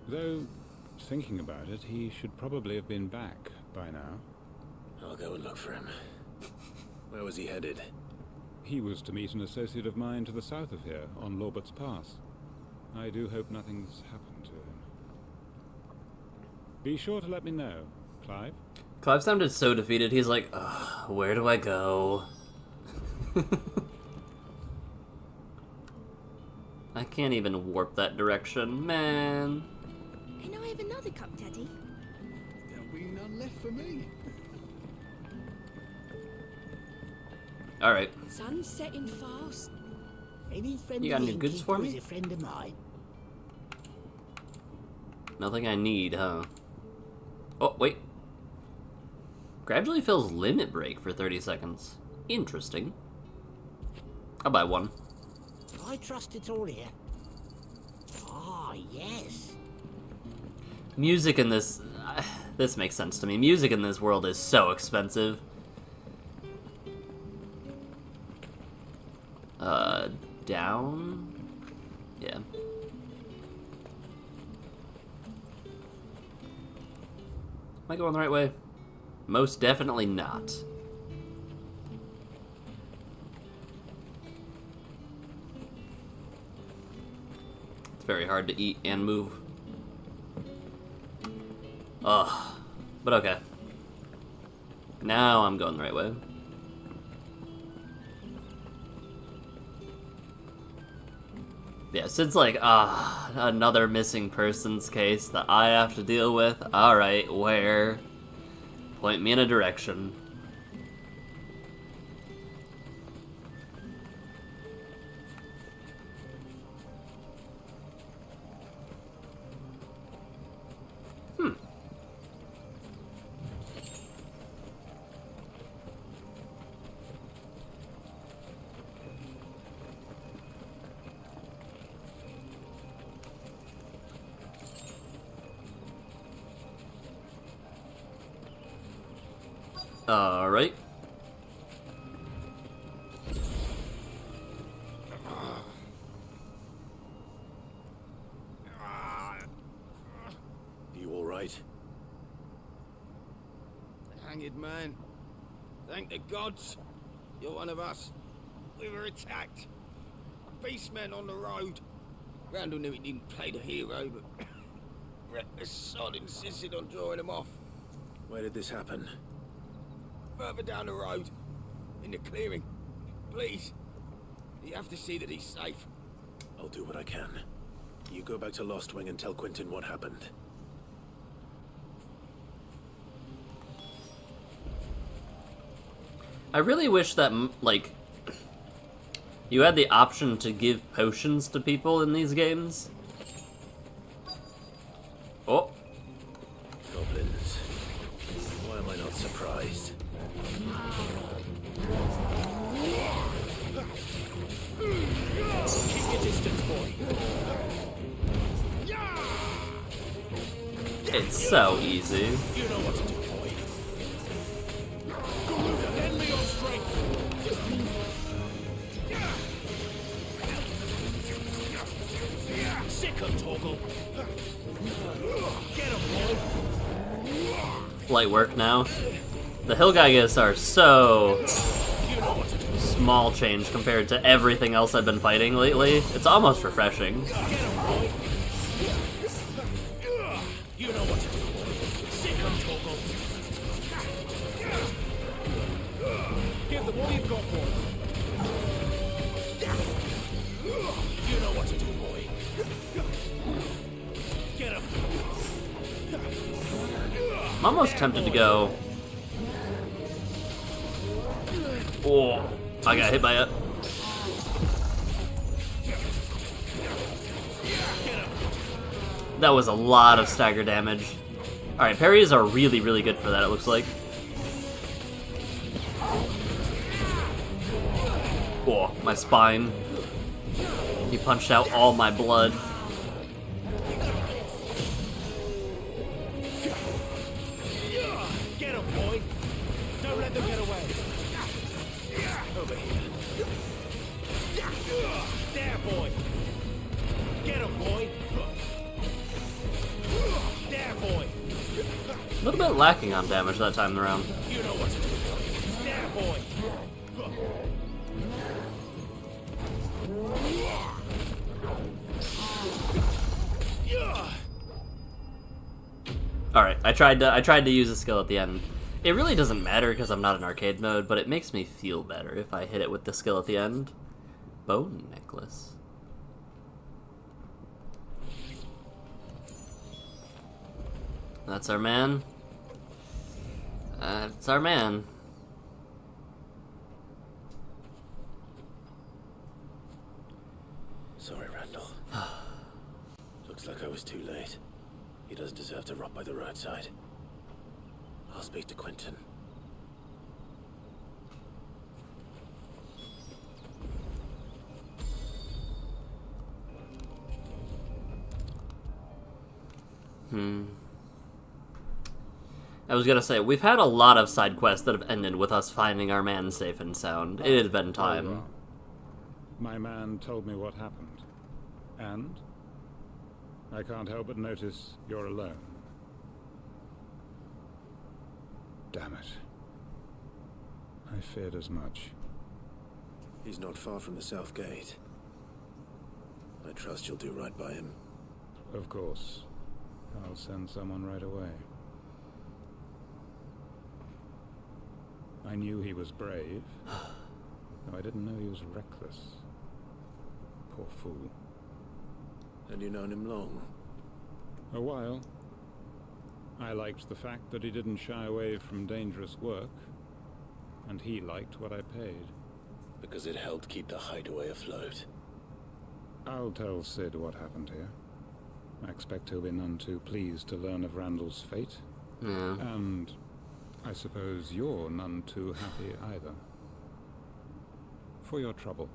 Though, thinking about it, he should probably have been back by now. I'll go and look for him. Where was he headed? He was to meet an associate of mine to the south of here, on Lorbert's Pass. I do hope nothing's happened to him. Be sure to let me know, Clive. Clive sounded so defeated, he's like, ugh, where do I go? I can't even warp that direction, man. Can I have another cup, Daddy? There'll be none left for me. Alright. Sun's setting fast. Any friend You got any goods for me? is a friend of mine. Nothing I need, huh? Oh, wait. Gradually fills limit break for 30 seconds. Interesting. I'll buy one. I trust it's all here. Ah, yes. Music in this... this makes sense to me. Music in this world is so expensive. Down? Yeah. Am I going the right way? Most definitely not. It's very hard to eat and move. Ugh. But okay. Now I'm going the right way. Yeah, Sid's like, another missing persons case that I have to deal with. Alright, where? Point me in a direction. Alright. You alright? Hanged man. Thank the gods. You're one of us. We were attacked. Beastmen on the road. Randall knew he didn't play the hero, but reckless sod insisted on drawing him off. Where did this happen? Further down the road. In the clearing. Please. You have to see that he's safe. I'll do what I can. You go back to Lost Wing and tell Quentin what happened. I really wish that, like, you had the option to give potions to people in these games. Oh. Goblins. Why am I not surprised? distance, boy. It's so easy. You know what to do, boy. Lend me your strength. Sick of Toggle. Get him, boy. Light work now. The Hillgeigas are so small change compared to everything else I've been fighting lately. It's almost refreshing. You know what to do, boy. Sick of Toggle. Give them all you've got, boy. You know what to do, boy. Get him. I'm almost tempted to go. Oh, I got hit by it. That was a lot of stagger damage. Alright, parries are really, really good for that, it looks like. Oh, my spine. He punched out all my blood. Get him, boy. Don't let them get away. Over here. There, boy. Get him, boy. There, boy. A little bit lacking on damage that time around. You know what to do. There, boy. Alright, I tried to use a skill at the end. It really doesn't matter because I'm not in arcade mode, but it makes me feel better if I hit it with the skill at the end. Bone necklace. That's our man. It's our man. Sorry, Randall. Looks like I was too late. He doesn't deserve to rot by the roadside. I'll speak to Quentin. I was gonna say, we've had a lot of side quests that have ended with us finding our man safe and sound. It has been time. My man told me what happened. And I can't help but notice you're alone. Damn it. I feared as much. He's not far from the south gate. I trust you'll do right by him. Of course. I'll send someone right away. I knew he was brave, though I didn't know he was reckless. Poor fool. And you known him long? A while. I liked the fact that he didn't shy away from dangerous work, and he liked what I paid. Because it helped keep the hideaway afloat. I'll tell Sid what happened here. I expect he'll be none too pleased to learn of Randall's fate. Yeah. And I suppose you're none too happy either. For your trouble.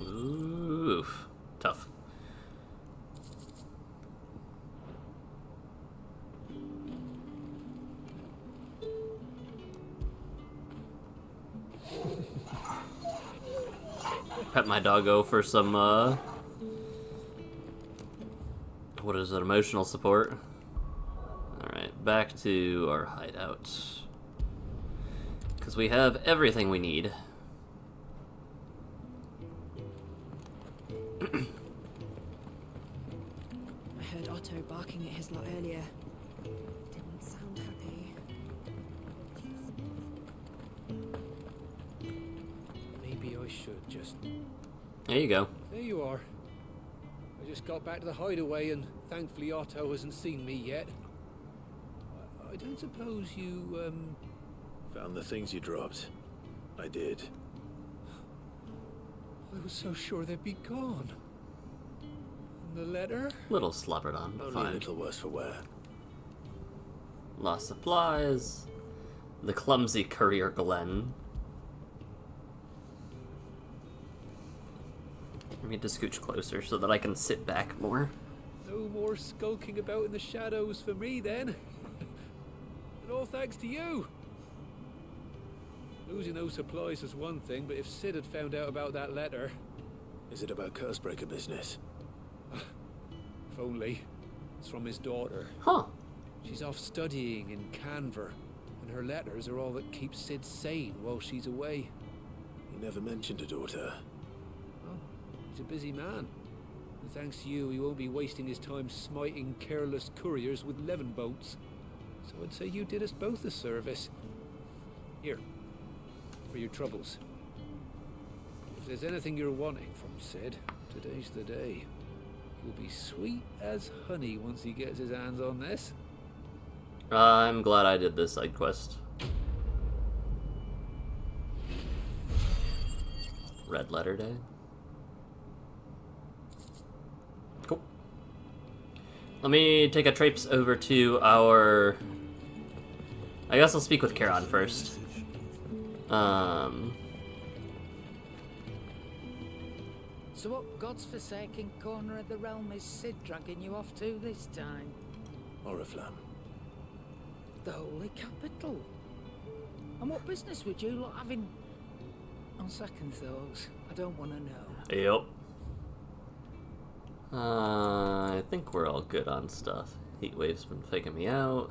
Oof. Tough. Pet my doggo for some, what is it, emotional support? Alright, back to our hideout. Because we have everything we need. I heard Otto barking at his lot earlier. Didn't sound happy. Maybe I should just... There you go. There you are. I just got back to the hideaway and thankfully Otto hasn't seen me yet. I don't suppose you, Found the things you dropped. I did. I was so sure they'd be gone. And the letter? Little slobbered on, but Only a fine. little worse for wear. Lost supplies. The clumsy courier Glenn. I need to scooch closer so that I can sit back more. No more skulking about in the shadows for me, then. And all thanks to you. Losing those supplies is one thing, but if Sid had found out about that letter... Is it about Cursebreaker business? If only. It's from his daughter. Huh. She's off studying in Canver, and her letters are all that keeps Sid sane while she's away. He never mentioned a daughter. Oh, he's a busy man. And thanks to you, he won't be wasting his time smiting careless couriers with levin boats. So I'd say you did us both a service. Here, for your troubles. If there's anything you're wanting from Sid, today's the day. He'll be sweet as honey once he gets his hands on this. I'm glad I did this side quest. Red Letter Day. Cool. Let me take a traipse over to our... I guess I'll speak with Charon first. So what God's forsaken corner of the realm is Sid dragging you off to this time? Oriflamme. The holy capital. And what business would you lot have in... On second thoughts, I don't want to know. Yep. I think we're all good on stuff. Heatwave's been faking me out.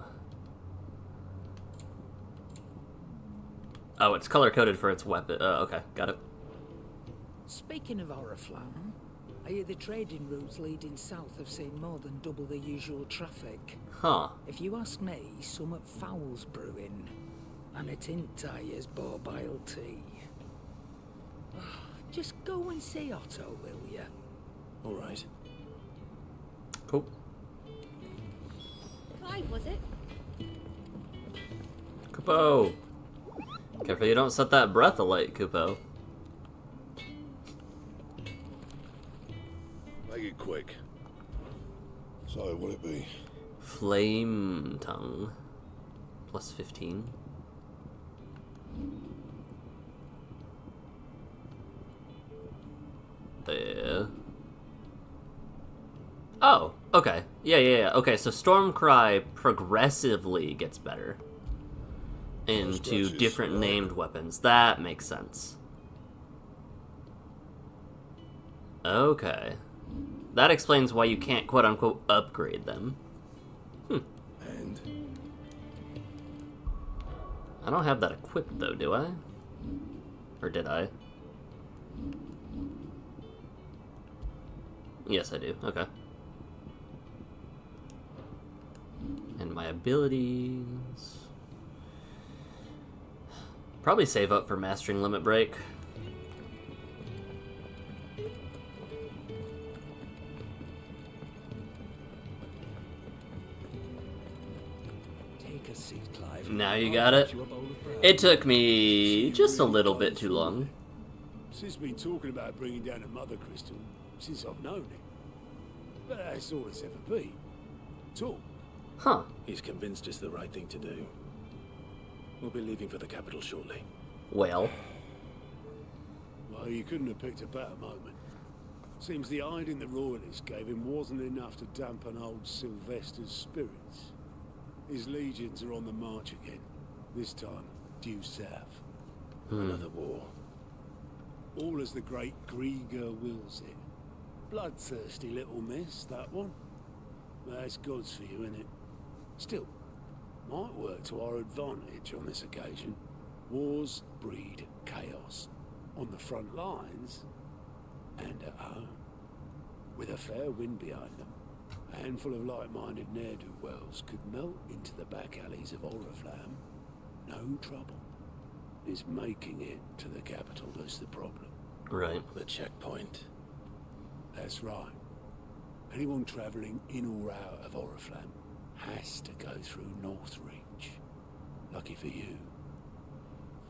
Oh, it's color-coded for its weapon. Okay, got it. Speaking of Oriflamme, I hear the trading routes leading south have seen more than double the usual traffic. Huh. If you ask me, somewhat foul's brewing. And it entires borbile tea. Just go and see Otto, will ya? All right. Cool. Clive, was it? Kupo! Careful you don't set that breath alight, Kupo. Make it quick. So, what'll it be? Flame Tongue. Plus 15. There. Oh, okay. Yeah. Okay, so Stormcry progressively gets better into different named weapons. That makes sense. Okay. That explains why you can't quote-unquote upgrade them. And? I don't have that equipped though, do I? Or did I? Yes, I do. Okay. And my abilities... Probably save up for Mastering Limit Break. Take a seat, Clive. Now you got it. It took me just a little bit too long. Sid's been talking about bringing down a mother crystal since I've known him. But that's all it's ever been. Talk. Huh. He's convinced it's the right thing to do. We'll be leaving for the capital shortly. Well. Well, you couldn't have picked a better moment. Seems the hiding the royalists gave him wasn't enough to dampen old Sylvester's spirits. His legions are on the march again. This time, due south. Another war. All as the great Grieger wills it. Bloodthirsty little miss, that one. That's God's for you, innit? Still, might work to our advantage on this occasion. Wars breed chaos. On the front lines, and at home. With a fair wind behind them, a handful of like-minded ne'er-do-wells could melt into the back alleys of Oriflamme. No trouble. It's making it to the capital that's the problem. Right. The checkpoint. That's right. Anyone travelling in or out of Oriflamme has to go through Northreach. Lucky for you,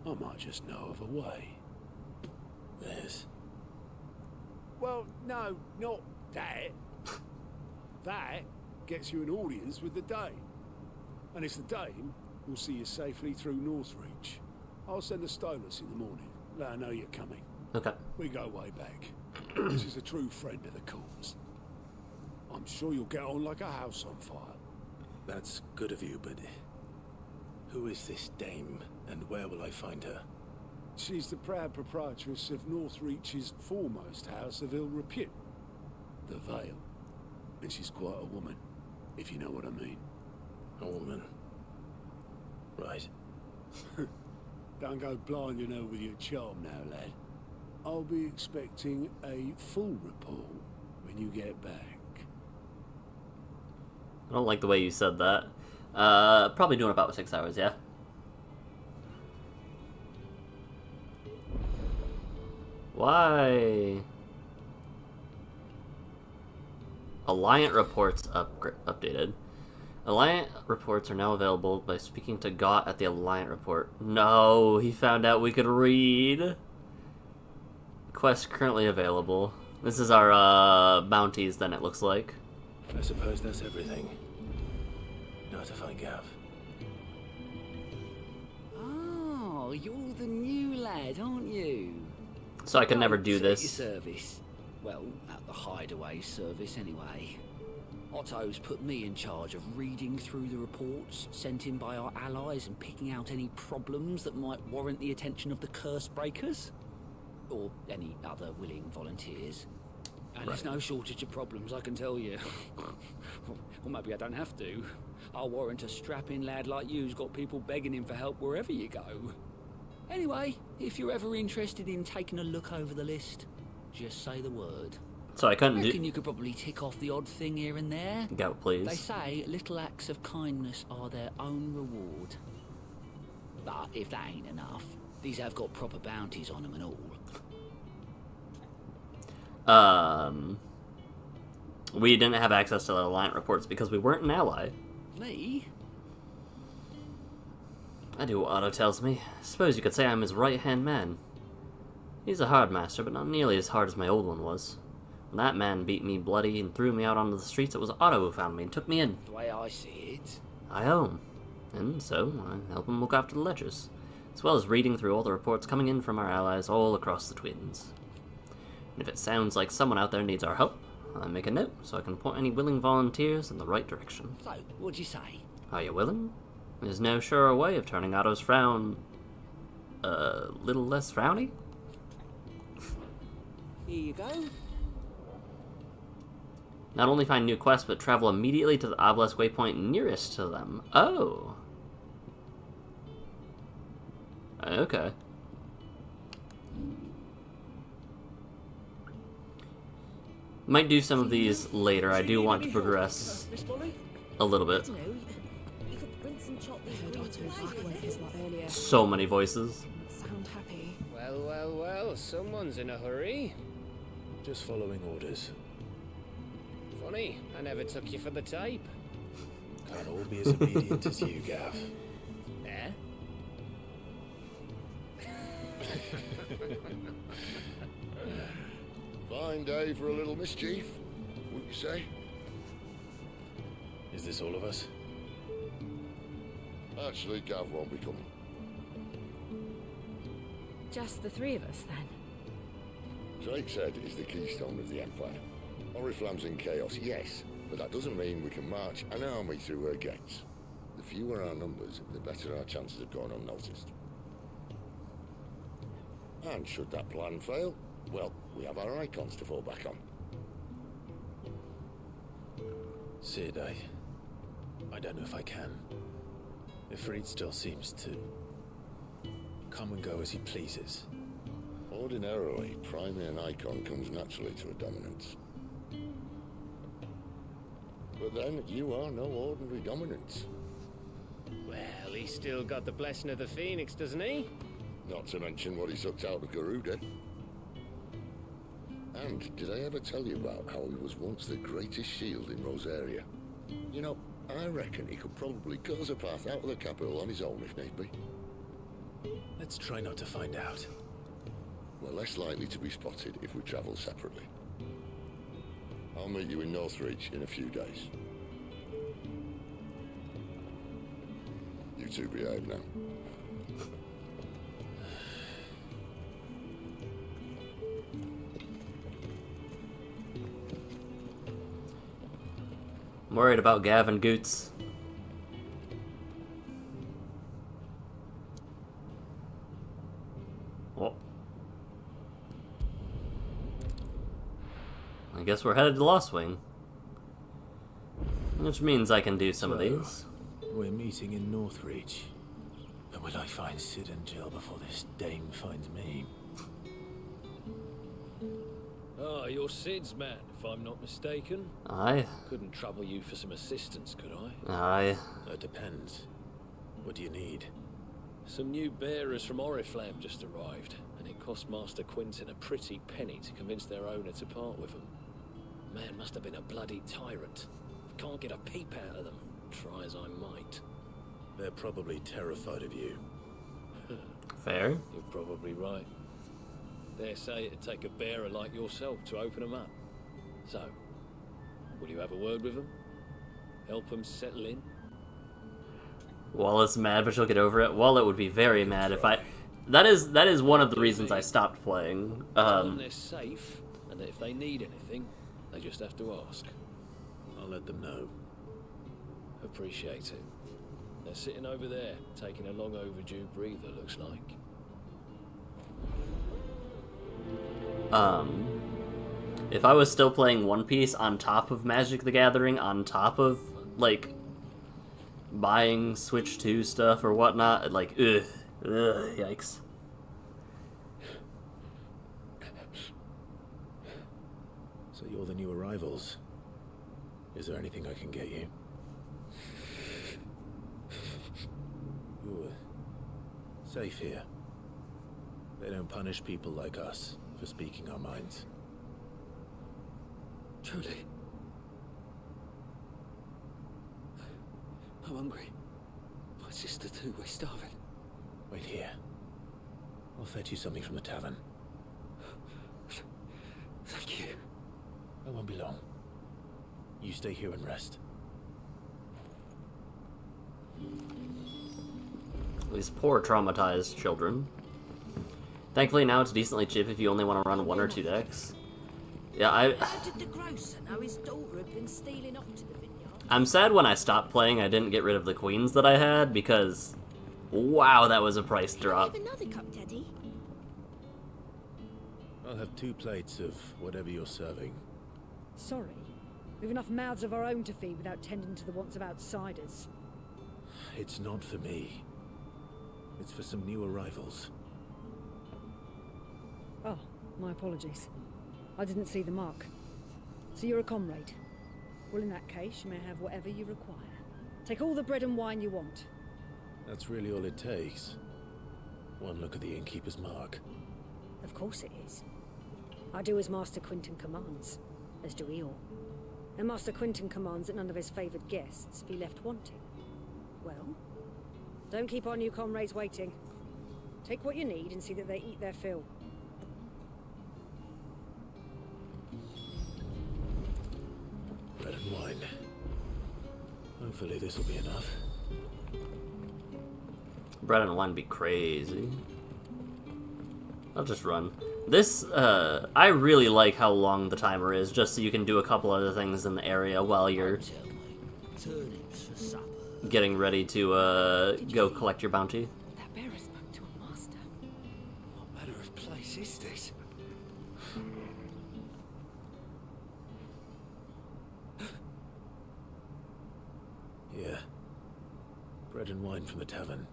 I might just know of a way. Yes. Well, no, not that. That gets you an audience with the Dame. And it's the Dame We'll see you safely through Northreach. I'll send the Stolas in the morning. Let her know you're coming. Okay. We go way back. This is a true friend of the cause. I'm sure you'll get on like a house on fire. That's good of you, but who is this dame, and where will I find her? She's the proud proprietress of Northreach's foremost house of ill repute, the Vale. And she's quite a woman, if you know what I mean. A woman. Right. Don't go blinding her with your charm now, lad. I'll be expecting a full report when you get back. I don't like the way you said that. Probably doing about 6 hours, yeah? Why? Alliant reports updated. Alliant reports are now available by speaking to Gott at the Alliant report. No, he found out we could read. Quest currently available. This is our bounties then, it looks like. I suppose that's everything. Now to find Gav. Oh, you're the new lad, aren't you? So I can never do this. Your service. Well, at the hideaway service anyway. Otto's put me in charge of reading through the reports sent in by our allies and picking out any problems that might warrant the attention of the curse breakers. Or any other willing volunteers. And there's no shortage of problems, I can tell you. Or maybe I don't have to. I'll warrant a strapping lad like you's got people begging him for help wherever you go. Anyway, if you're ever interested in taking a look over the list, just say the word. So I couldn't I reckon you could probably tick off the odd thing here and there. Go, please. They say little acts of kindness are their own reward. But if that ain't enough, these have got proper bounties on them and all. We didn't have access to the Alliant reports because we weren't an ally. Me? I do what Otto tells me. Suppose you could say I'm his right-hand man. He's a hard master, but not nearly as hard as my old one was. When that man beat me bloody and threw me out onto the streets, it was Otto who found me and took me in. The way I see it. I owe him, and so I help him look after the ledgers, as well as reading through all the reports coming in from our allies all across the Twins. And if it sounds like someone out there needs our help, I'll make a note so I can point any willing volunteers in the right direction. So, what'd you say? Are you willing? There's no surer way of turning Otto's frown a little less frowny. Here you go. Not only find new quests, but travel immediately to the obelisk waypoint nearest to them. Oh. Okay. Might do some of these later. I do want to progress a little bit. So many voices. Sound happy. Well, well, well, someone's in a hurry. Just following orders. Funny, I never took you for the type. Can't all be as obedient as you, Gav. Eh? Fine day for a little mischief, wouldn't you say? Is this all of us? Actually, Gav won't be coming. Just the three of us, then? Drake's Head is the keystone of the Empire. Oriflamme's in chaos, yes, but that doesn't mean we can march an army through her gates. The fewer our numbers, the better our chances of going unnoticed. And should that plan fail, well, we have our icons to fall back on. Sid, I don't know if I can. Ifrit still seems to come and go as he pleases. Ordinarily, priming an icon comes naturally to a dominance. But then, you are no ordinary dominance. Well, he's still got the blessing of the Phoenix, doesn't he? Not to mention what he sucked out of Garuda. And did I ever tell you about how he was once the greatest shield in Rosaria? You know, I reckon he could probably cut us a path out of the capital on his own if need be. Let's try not to find out. We're less likely to be spotted if we travel separately. I'll meet you in Northreach in a few days. You two behave now. I'm worried about Gavin Goots. Oh. I guess we're headed to Lost Wing. Which means I can do some of these. We're meeting in Northreach. But will I find Sid in jail before this dame finds me? Ah, you're Sid's man, if I'm not mistaken. Aye. Couldn't trouble you for some assistance, could I? Aye. It depends. What do you need? Some new bearers from Oriflamme just arrived, and it cost Master Quintin a pretty penny to convince their owner to part with them. Man must have been a bloody tyrant. Can't get a peep out of them, try as I might. They're probably terrified of you. Fair. You're probably right. Dare say it'd take a bearer like yourself to open them up. So, will you have a word with them? Help them settle in? Wallace mad, but she'll get over it. Wallet would be very mad if I... That is one of the reasons I stopped playing. Tell them they're safe, and that if they need anything, they just have to ask. I'll let them know. Appreciate it. They're sitting over there, taking a long overdue breather, looks like. If I was still playing One Piece on top of Magic the Gathering, on top of, like, buying Switch 2 stuff or whatnot, like, yikes. So you're the new arrivals. Is there anything I can get you? You're safe here. They don't punish people like us for speaking our minds. Truly. I'm hungry. My sister too, we're starving. Wait here. I'll fetch you something from the tavern. Thank you. I won't be long. You stay here and rest. These poor traumatized children. Thankfully now it's decently cheap if you only want to run 1 or 2 decks. Yeah, How did the grocer know his daughter had been stealing off to the vineyard? I'm sad when I stopped playing I didn't get rid of the queens that I had, because... Wow, that was a price drop. Have another cup, Daddy? I'll have 2 plates of whatever you're serving. Sorry. We've enough mouths of our own to feed without tending to the wants of outsiders. It's not for me. It's for some new arrivals. Oh, my apologies. I didn't see the mark. So you're a comrade. Well, in that case, you may have whatever you require. Take all the bread and wine you want. That's really all it takes. One look at the innkeeper's mark. Of course it is. I do as Master Quintin commands, as do we all. And Master Quintin commands that none of his favoured guests be left wanting. Well, don't keep our new comrades waiting. Take what you need and see that they eat their fill. Bread and wine. Hopefully this will be enough. Bread and wine would be crazy. I'll just run. This, I really like how long the timer is, just so you can do a couple other things in the area while you're getting ready to, go collect your bounty. That bearer spoke to a master. What manner of place is this? Yeah. Bread and wine from the tavern.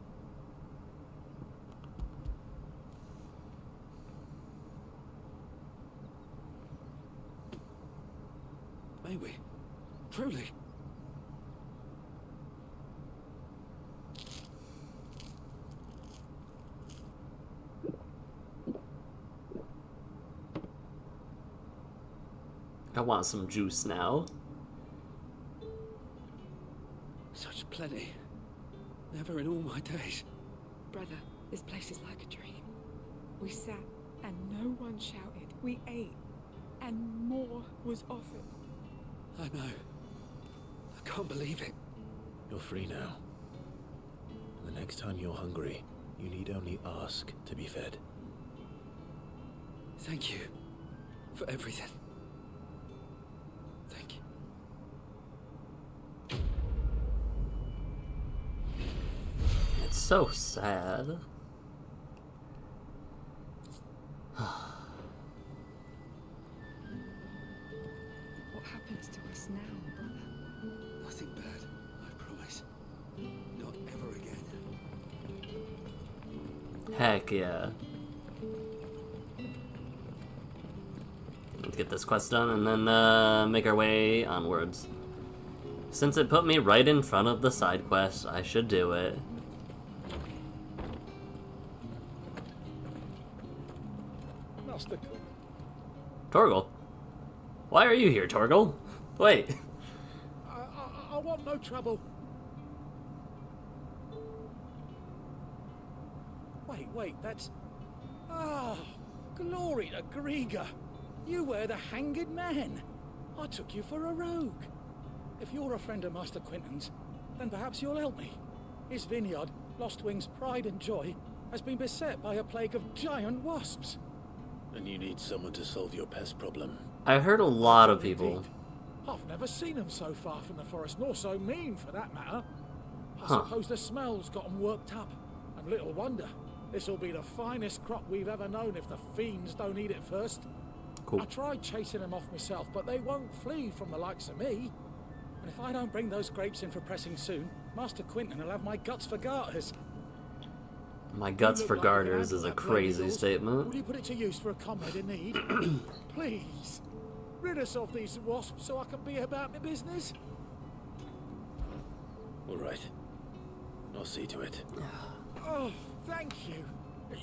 May we? Truly? I want some juice now. Such plenty. Never in all my days. Brother, this place is like a dream. We sat and no one shouted. We ate and more was offered. I know. I can't believe it. You're free now. The next time you're hungry, you need only ask to be fed. Thank you for everything. Thank you. It's so sad. What happens to us now, brother? Nothing bad, I promise. Not ever again. Heck yeah. Let's get this quest done and then make our way onwards. Since it put me right in front of the side quest, I should do it. Master Torgal? Why are you here, Torgal? Wait. I want no trouble. Wait, that's... Ah, glory to Griga. You were the Hanged Man. I took you for a rogue. If you're a friend of Master Quentin's, then perhaps you'll help me. His vineyard, Lostwing's pride and joy, has been beset by a plague of giant wasps. And you need someone to solve your pest problem. I heard a lot of people. Indeed. I've never seen them so far from the forest, nor so mean for that matter. I Huh. suppose the smell's got them worked up. And little wonder. This'll be the finest crop we've ever known if the fiends don't eat it first. Cool. I tried chasing them off myself, but they won't flee from the likes of me. And if I don't bring those grapes in for pressing soon, Master Quentin will have my guts for garters. My guts You for look like you can garters handle is a that bloody crazy yours. statement. Will you put it to use for a comrade in need? Please, rid us of these wasps so I can be about my business. All right. I'll see to it. Oh, thank you.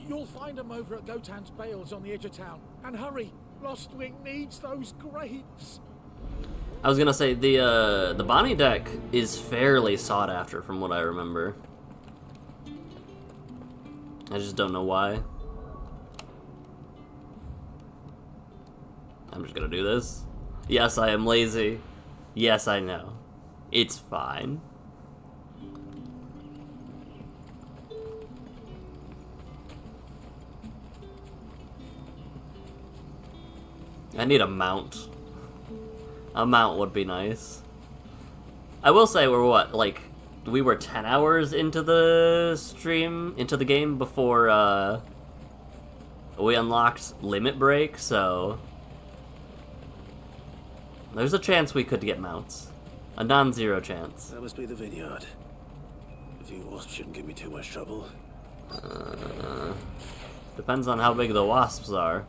You'll find them over at Gotan's Bales on the edge of town. And hurry, Lostwing needs those grapes. I was gonna say, the Bonnie deck is fairly sought after from what I remember. I just don't know why. I'm just gonna do this. Yes, I am lazy. Yes, I know. It's fine. I need a mount. A mount would be nice. I will say we're what, like, we were 10 hours into the stream, into the game before we unlocked Limit Break, so there's a chance we could get mounts. A non-zero chance. That must be the vineyard. A few wasps shouldn't give me too much trouble. Depends on how big the wasps are.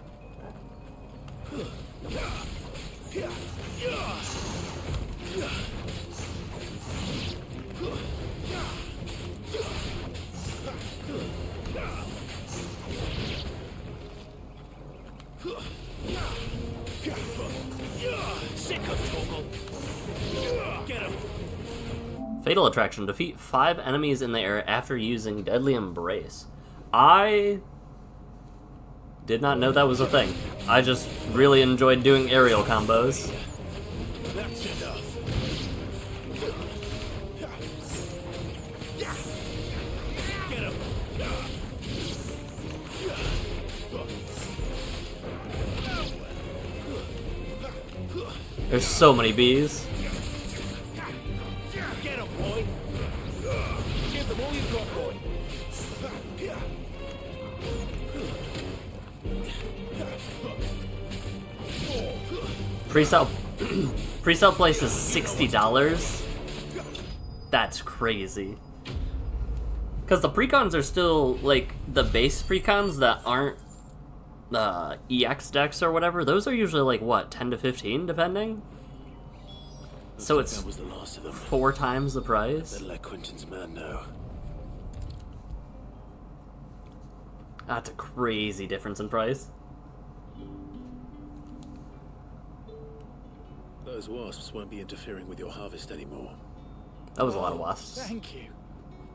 Fatal Attraction. Defeat 5 enemies in the air after using Deadly Embrace. I did not know that was a thing. I just really enjoyed doing aerial combos. That's enough. Get him. There's so many bees. Get him, boy. Give them all you've got, boy. Pre-sale pre-sale price is $60. That's crazy. Because the precons are still, like, the base precons that aren't EX decks or whatever, those are usually like, what, 10 to 15, depending? So it's That was the last of them. 4 times the price? Better let Quentin's man know. That's a crazy difference in price. Those wasps won't be interfering with your harvest anymore. That was a lot of wasps. Thank you.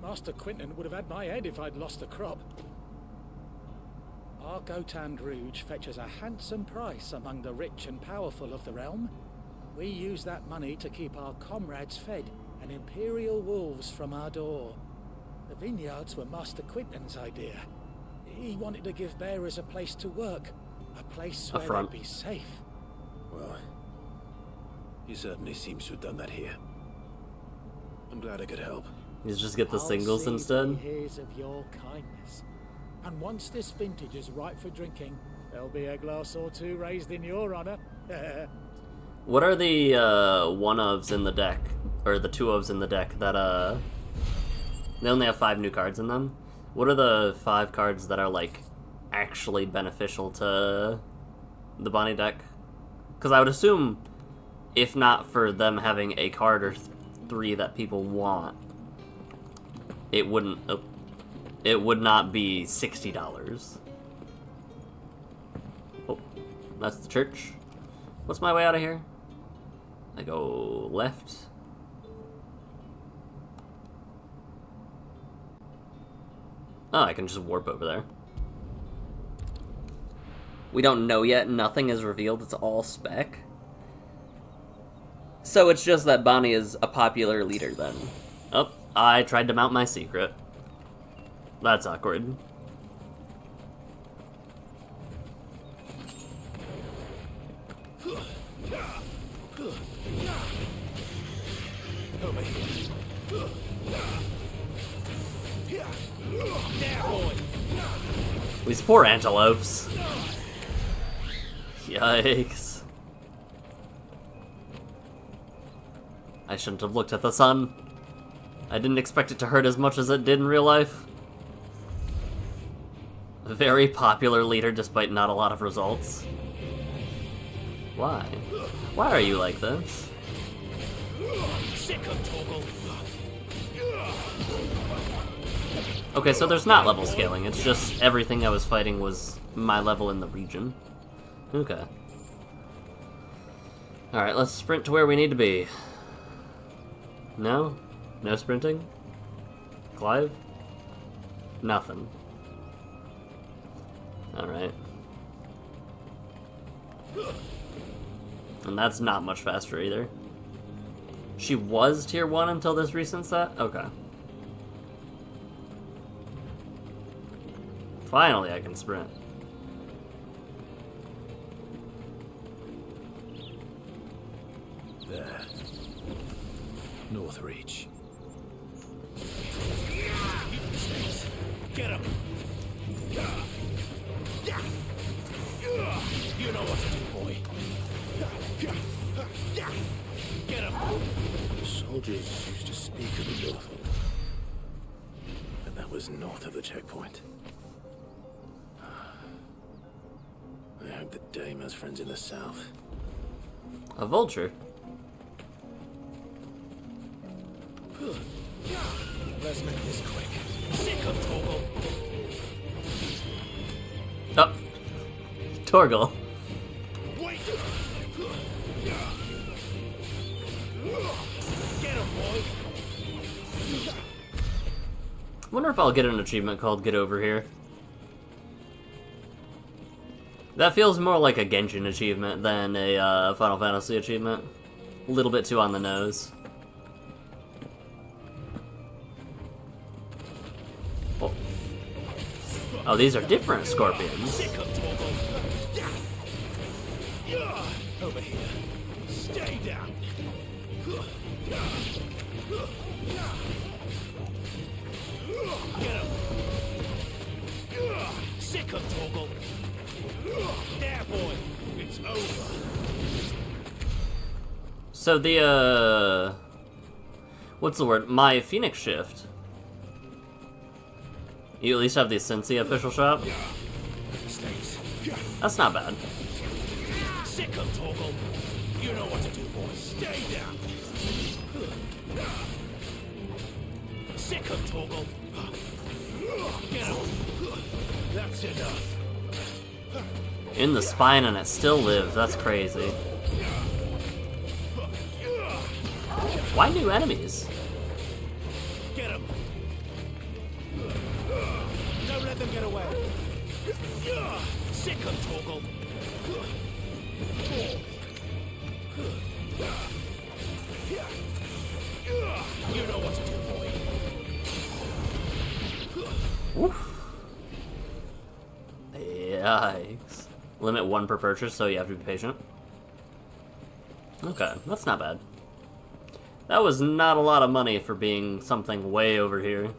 Master Quentin would have had my head if I'd lost the crop. Our Gotan Rouge fetches a handsome price among the rich and powerful of the realm. We use that money to keep our comrades fed and imperial wolves from our door. The vineyards were Master Quinton's idea. He wanted to give bearers a place to work, a place where they'd be safe. Well, he certainly seems to have done that here. I'm glad I could help. You just get the singles instead? He hears of your kindness. And once this vintage is ripe for drinking, there'll be a glass or two raised in your honor. What are the one-ofs in the deck, or the two-ofs in the deck that, they only have 5 new cards in them? What are the 5 cards that are, like, actually beneficial to the Bonnie deck? Because I would assume, if not for them having a card or 3 that people want, it wouldn't, it would not be $60. Oh, that's the church. What's my way out of here? I go left. Oh, I can just warp over there. We don't know yet. Nothing is revealed. It's all spec. So it's just that Bonnie is a popular leader then. Oh, I tried to mount my secret. That's awkward. These poor antelopes. Yikes. I shouldn't have looked at the sun. I didn't expect it to hurt as much as it did in real life. A very popular leader despite not a lot of results. Why? Why are you like this? Okay, so there's not level scaling, it's just everything I was fighting was my level in the region. Okay. Alright, let's sprint to where we need to be. No? No sprinting? Clive? Nothing. Alright. And that's not much faster either. She was tier 1 until this recent set? Okay. Finally, I can sprint. There. North Reach. Get him! You know what to do, boy. Get him! The soldiers used to speak of the brothel. But that was north of the checkpoint. I hope that Dame has friends in the south. A vulture? Let's make this quick. Sick of Torgal. Oh. Torgal. Wait. Get him, boy. Wonder if I'll get an achievement called Get Over Here. That feels more like a Genshin achievement than a Final Fantasy achievement. A little bit too on the nose. Oh, oh, these are different scorpions. Over here. Stay down. Get him. Sick of Torgal. There, boy. It's over. So the, what's the word? My Phoenix Shift. You at least have the Cincy official shop? That's not bad. Sick of Torgal. You know what to do, boy. Stay down. Sick of Torgal. Get him. That's enough. In the spine and it still lives. That's crazy. Why new enemies? Get him. Don't let them get away. Sick of Torgal. You know what to do, boy. Oof. Yikes. Limit 1 per purchase, so you have to be patient. Okay, that's not bad. That was not a lot of money for being something way over here.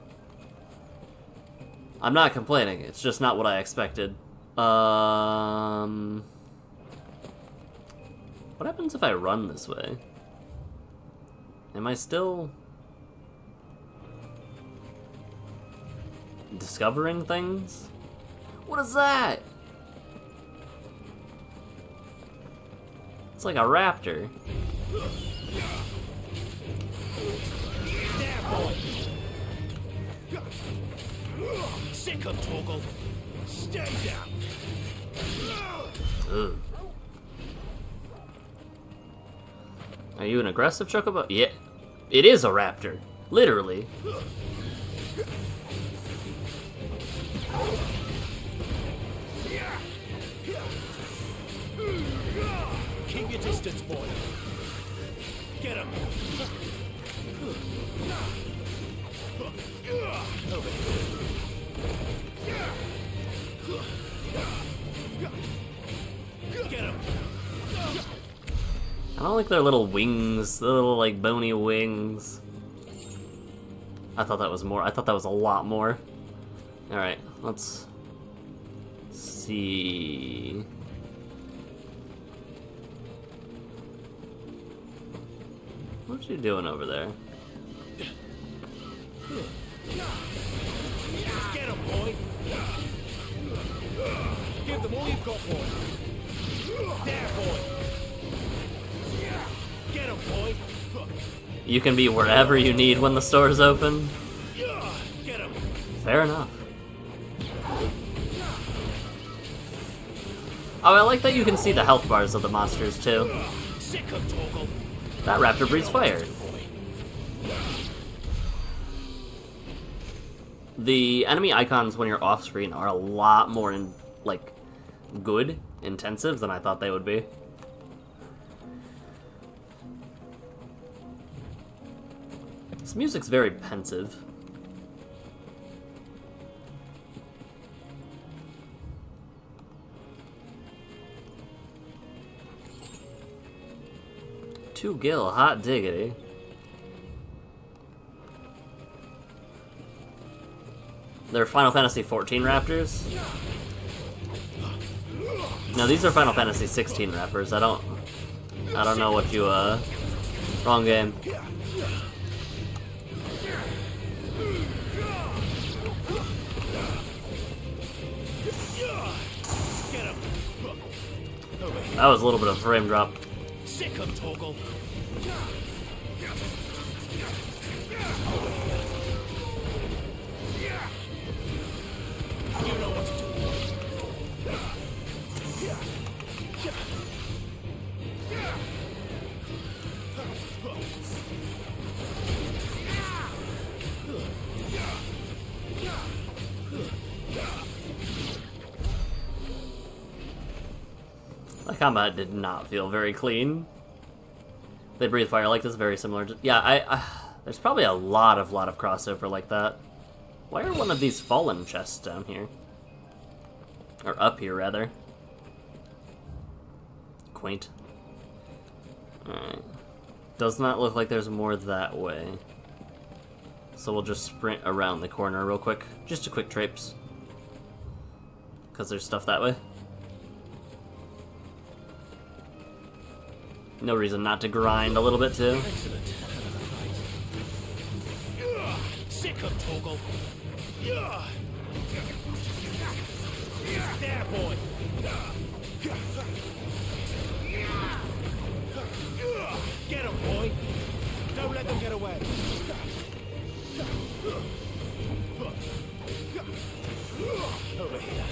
I'm not complaining, it's just not what I expected. What happens if I run this way? Am I still discovering things? What is that? It's like a raptor. Sick of Torgal. Stay down. Ugh. Are you an aggressive chocobo? Yeah. It is a raptor. Literally. Keep your distance, boy. Get him. Over here. Get him. I don't like their little wings, the little like bony wings. I thought that was more. I thought that was a lot more. Alright, let's see. What you doing over there? Get him, boy. Give them all you've got, boy. There, boy. Get him, boy. You can be wherever you need when the store is open. Get him. Fair enough. Oh, I like that you can see the health bars of the monsters too. Sick of Torgal. That raptor breathes fire. The enemy icons when you're off screen are a lot more good, intensive than I thought they would be. This music's very pensive. Two Gil, hot diggity. They're Final Fantasy 14 raptors. No, these are Final Fantasy 16 rappers. I don't know what you wrong game. That was a little bit of a frame drop. Sick of Torgal. You know what to do. The combat did not feel very clean. They breathe fire like this, very similar to... Yeah, there's probably a lot of crossover like that. Why are one of these fallen chests down here? Or up here, rather. Quaint. Alright. Does not look like there's more that way. So we'll just sprint around the corner real quick. Just a quick traipse. Because there's stuff that way. No reason not to grind a little bit too. Excellent. Sick of Torgal. There, boy. Get him, boy. Don't let them get away. Over here.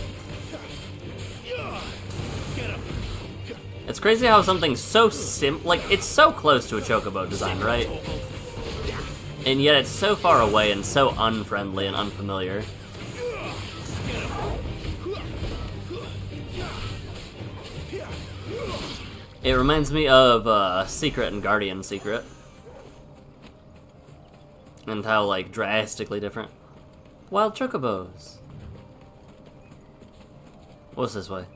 Get him. It's crazy how something so it's so close to a chocobo design, right? And yet it's so far away and so unfriendly and unfamiliar. It reminds me of Secret and Guardian Secret. And how, like, drastically different. Wild chocobos. What's this way?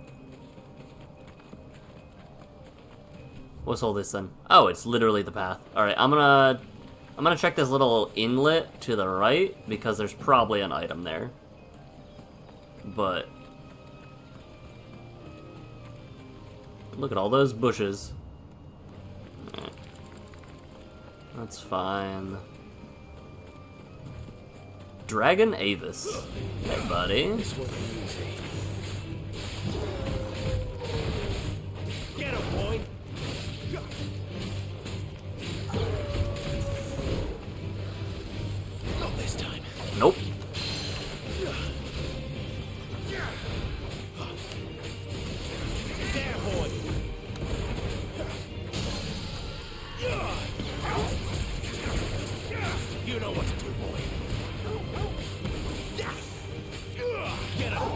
What's all this then? Oh, it's literally the path. Alright, I'm gonna check this little inlet to the right, because there's probably an item there. But look at all those bushes. That's fine. Dragon Avis. Hey, buddy. Get him, boy! Not this time. Nope. There, boy! You know what to do, boy. Get him!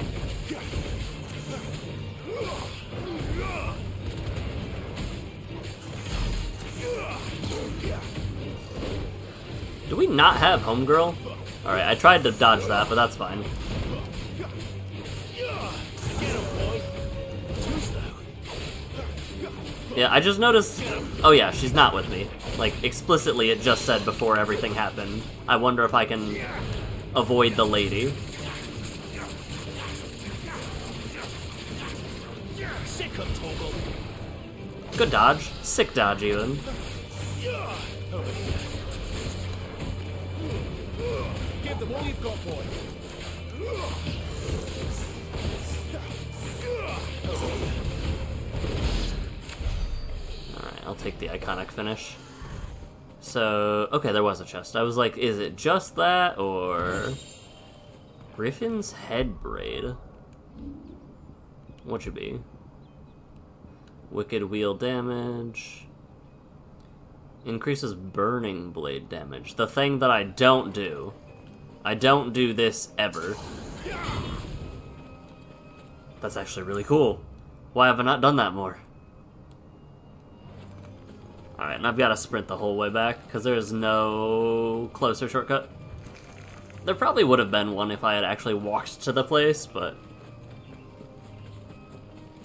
Do we not have homegirl? Alright, I tried to dodge that, but that's fine. Yeah, I just noticed... Oh yeah, she's not with me. Like, explicitly it just said before everything happened. I wonder if I can avoid the lady. Good dodge. Sick dodge, even. Give them all you've got, boy. Alright, I'll take the iconic finish. So, okay, there was a chest. I was like, is it just that, or... Griffin's head braid? What should be? Wicked wheel damage. Increases burning blade damage. The thing that I don't do. I don't do this ever. That's actually really cool. Why have I not done that more? Alright, and I've got to sprint the whole way back, because there's no closer shortcut. There probably would have been one if I had actually walked to the place, but...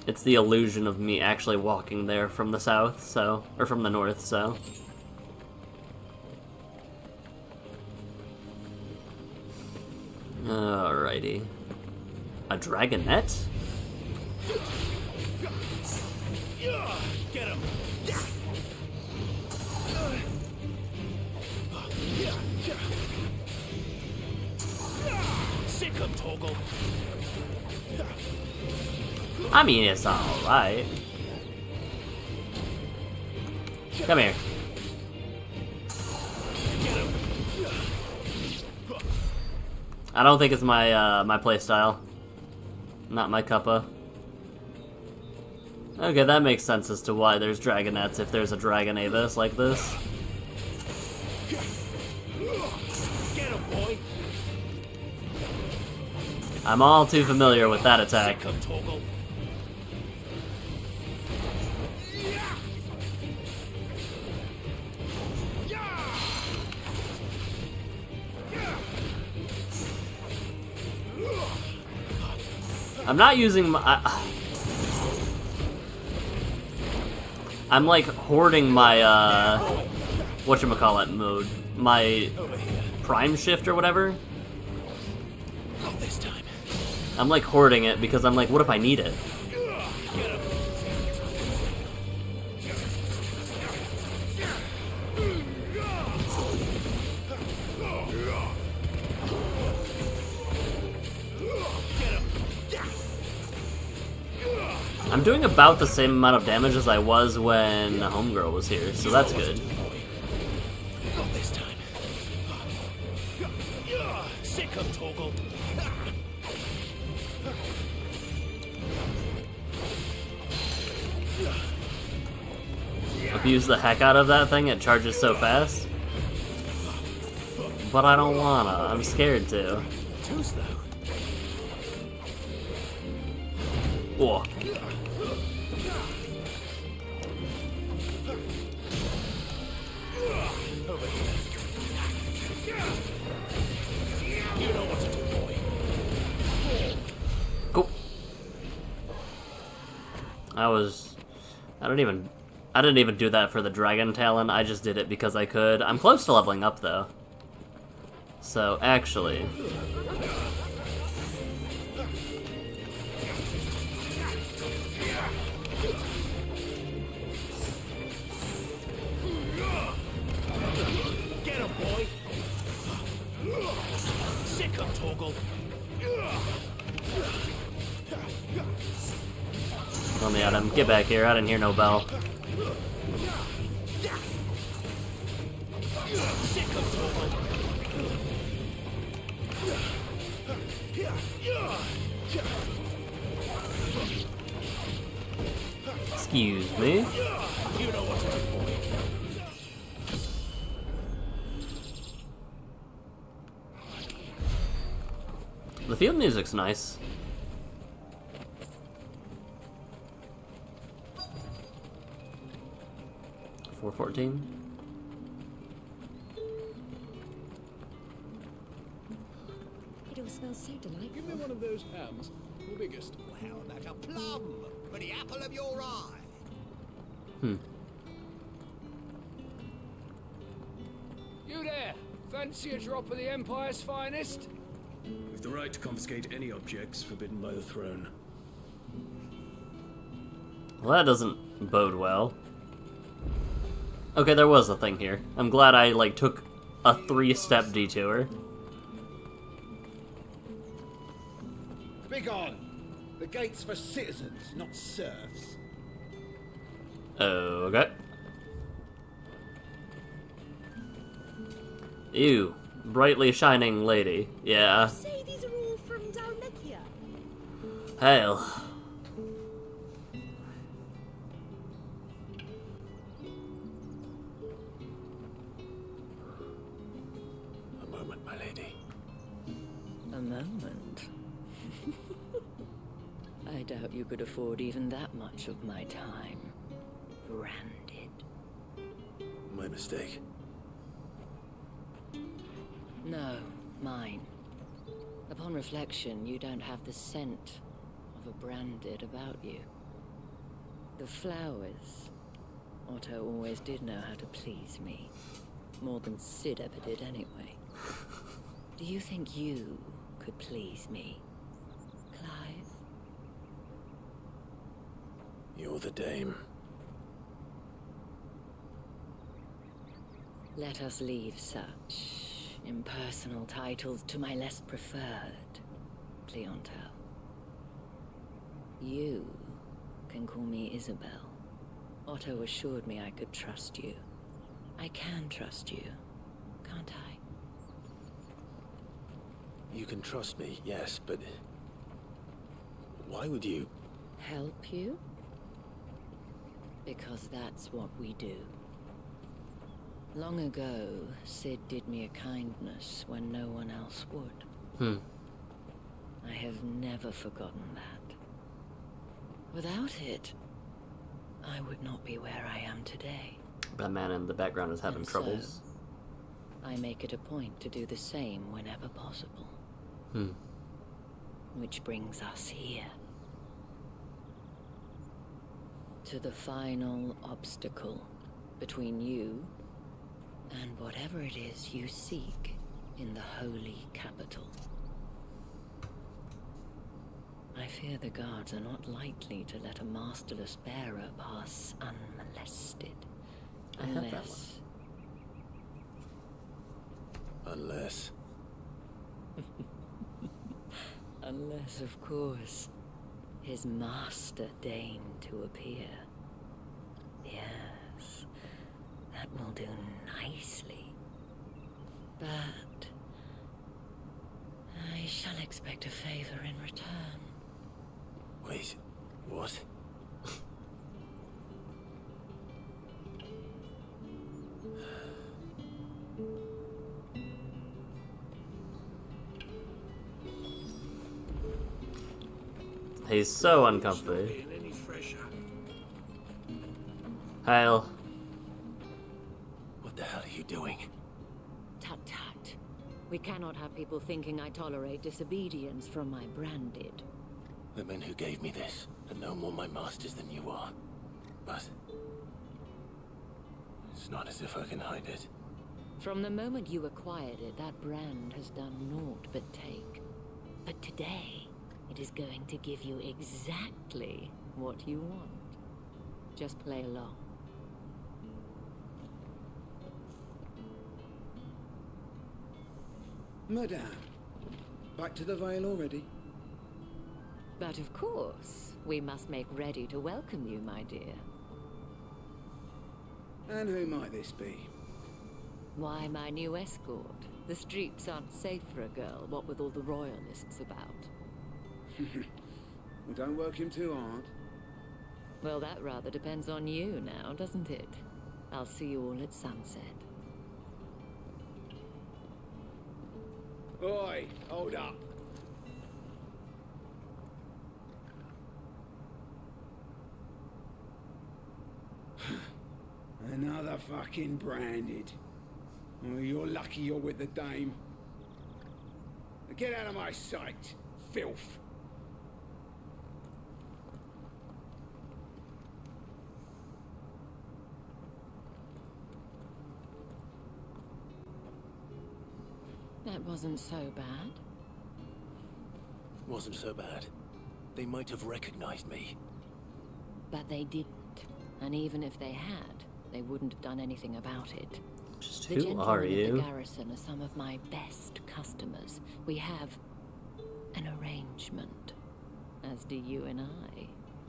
It's the illusion of me actually walking there from the south, so... Or from the north, so... Alrighty. A dragonette? Get him! Sick him, Toggle! I mean, it's alright. Come here. I don't think it's my my playstyle. Not my cuppa. Okay, that makes sense as to why there's dragonettes if there's a Dragon Avis like this. Get him, boy! I'm all too familiar with that attack. Sick him, Toggle! I'm not using my... I'm like hoarding my, whatchamacallit mode. My prime shift or whatever. Not this time. I'm like hoarding it because I'm like, what if I need it? I'm doing about the same amount of damage as I was when Homegirl was here, so that's good. Not this time. Sick him, Toggle! Abuse the heck out of that thing, it charges so fast. But I don't wanna, I'm scared to. Too slow. Whoa. You know what to do. I didn't even do that for the dragon talent. I just did it because I could. I'm close to leveling up though. So actually, Get him, boy! Sick him, Torgal! let me at him. Get back here. I didn't hear no bell. Sick him, Torgal! Excuse me. You know what to do, boy. The field music's nice. $4.14. It all smells so delightful. Give me one of those hams, the biggest. How about a plum for the apple of your eye? You there! Fancy a drop of the Empire's finest? With the right to confiscate any objects forbidden by the throne. Well, that doesn't bode well. Okay, there was a thing here. I'm glad I, like, took a 3-step detour. Begone! The gate's for citizens, not serfs. Okay. Ew. Brightly shining lady. Yeah. Say these are all from Dalmekia. Hail. A moment, my lady. A moment? I doubt you could afford even that much of my time. Branded. My mistake. No, mine. Upon reflection, you don't have the scent of a branded about you. The flowers. Otto always did know how to please me. More than Sid ever did anyway. Do you think you could please me, Clive? You're the dame. Let us leave such impersonal titles to my less preferred clientele. You can call me Isabel. Otto assured me I could trust you. I can trust you, can't I? You can trust me, yes, but why would you? Help you? Because that's what we do. Long ago, Sid did me a kindness when no one else would. I have never forgotten that. Without it, I would not be where I am today. That man in the background is having troubles. So, I make it a point to do the same whenever possible. Which brings us here. To the final obstacle between you and whatever it is you seek in the holy capital. I fear the guards are not likely to let a masterless bearer pass unmolested. Unless... Unless, of course, his master deigned to appear. Yes, that will do nicely. But I shall expect a favor in return. Wait, what? He's so uncomfortable. Hail. What the hell are you doing? Tut tut. We cannot have people thinking I tolerate disobedience from my branded. The men who gave me this are no more my masters than you are. But it's not as if I can hide it. From the moment you acquired it, that brand has done naught but take. But today, it is going to give you exactly what you want. Just play along. Madame, back to the Vale already? But of course, we must make ready to welcome you, my dear. And who might this be? Why, my new escort. The streets aren't safe for a girl, what with all the royalists about. Well, don't work him too hard. Well, that rather depends on you now, doesn't it? I'll see you all at sunset. Oi, hold up. Another fucking branded. Oh, you're lucky you're with the dame. Now get out of my sight, filth. That wasn't so bad. Wasn't so bad. They might have recognized me. But they didn't. And even if they had, they wouldn't have done anything about it. Just The who gentlemen are at you? the garrison are some of my best customers. We have an arrangement, as do you and I.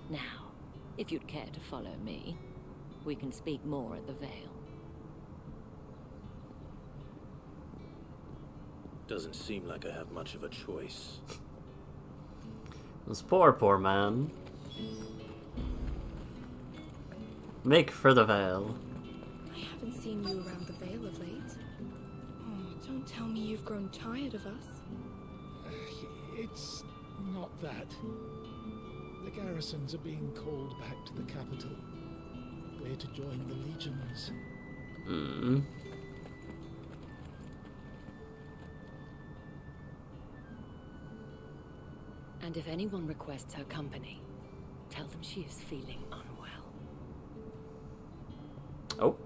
Now, if you'd care to follow me, we can speak more at the Vale. Doesn't seem like I have much of a choice. This poor man. Make for the Vale. I haven't seen you around the Vale of late. Oh, don't tell me you've grown tired of us. It's not that. The garrisons are being called back to the capital. We're to join the legions. Hmm. And if anyone requests her company, tell them she is feeling unwell. Oh.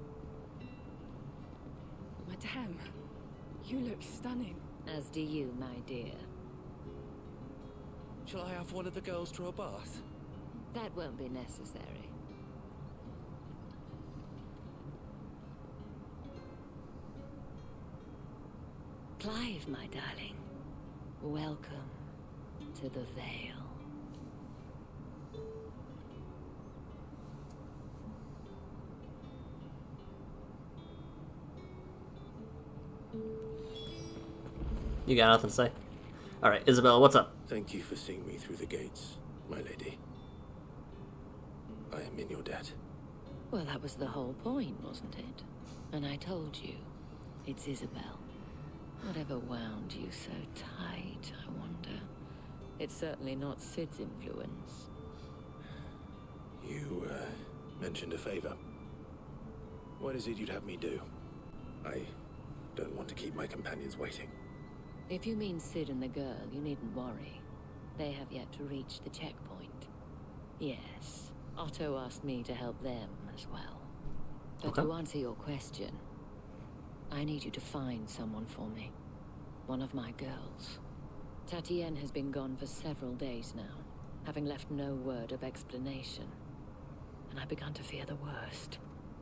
Madame, you look stunning. As do you, my dear. Shall I have one of the girls draw a bath? That won't be necessary. Clive, my darling. Welcome to the Vale. You got nothing to say? Alright, Isabella, what's up? Thank you for seeing me through the gates, my lady. I am in your debt. Well, that was the whole point, wasn't it? And I told you, it's Isabel. Whatever wound you so tight, I wonder. It's certainly not Sid's influence. You, mentioned a favor. What is it you'd have me do? I don't want to keep my companions waiting. If you mean Sid and the girl, you needn't worry. They have yet to reach the checkpoint. Yes, Otto asked me to help them as well. But to answer your question, I need you to find someone for me. One of my girls. Tatienne has been gone for several days now, having left no word of explanation. And I began to fear the worst.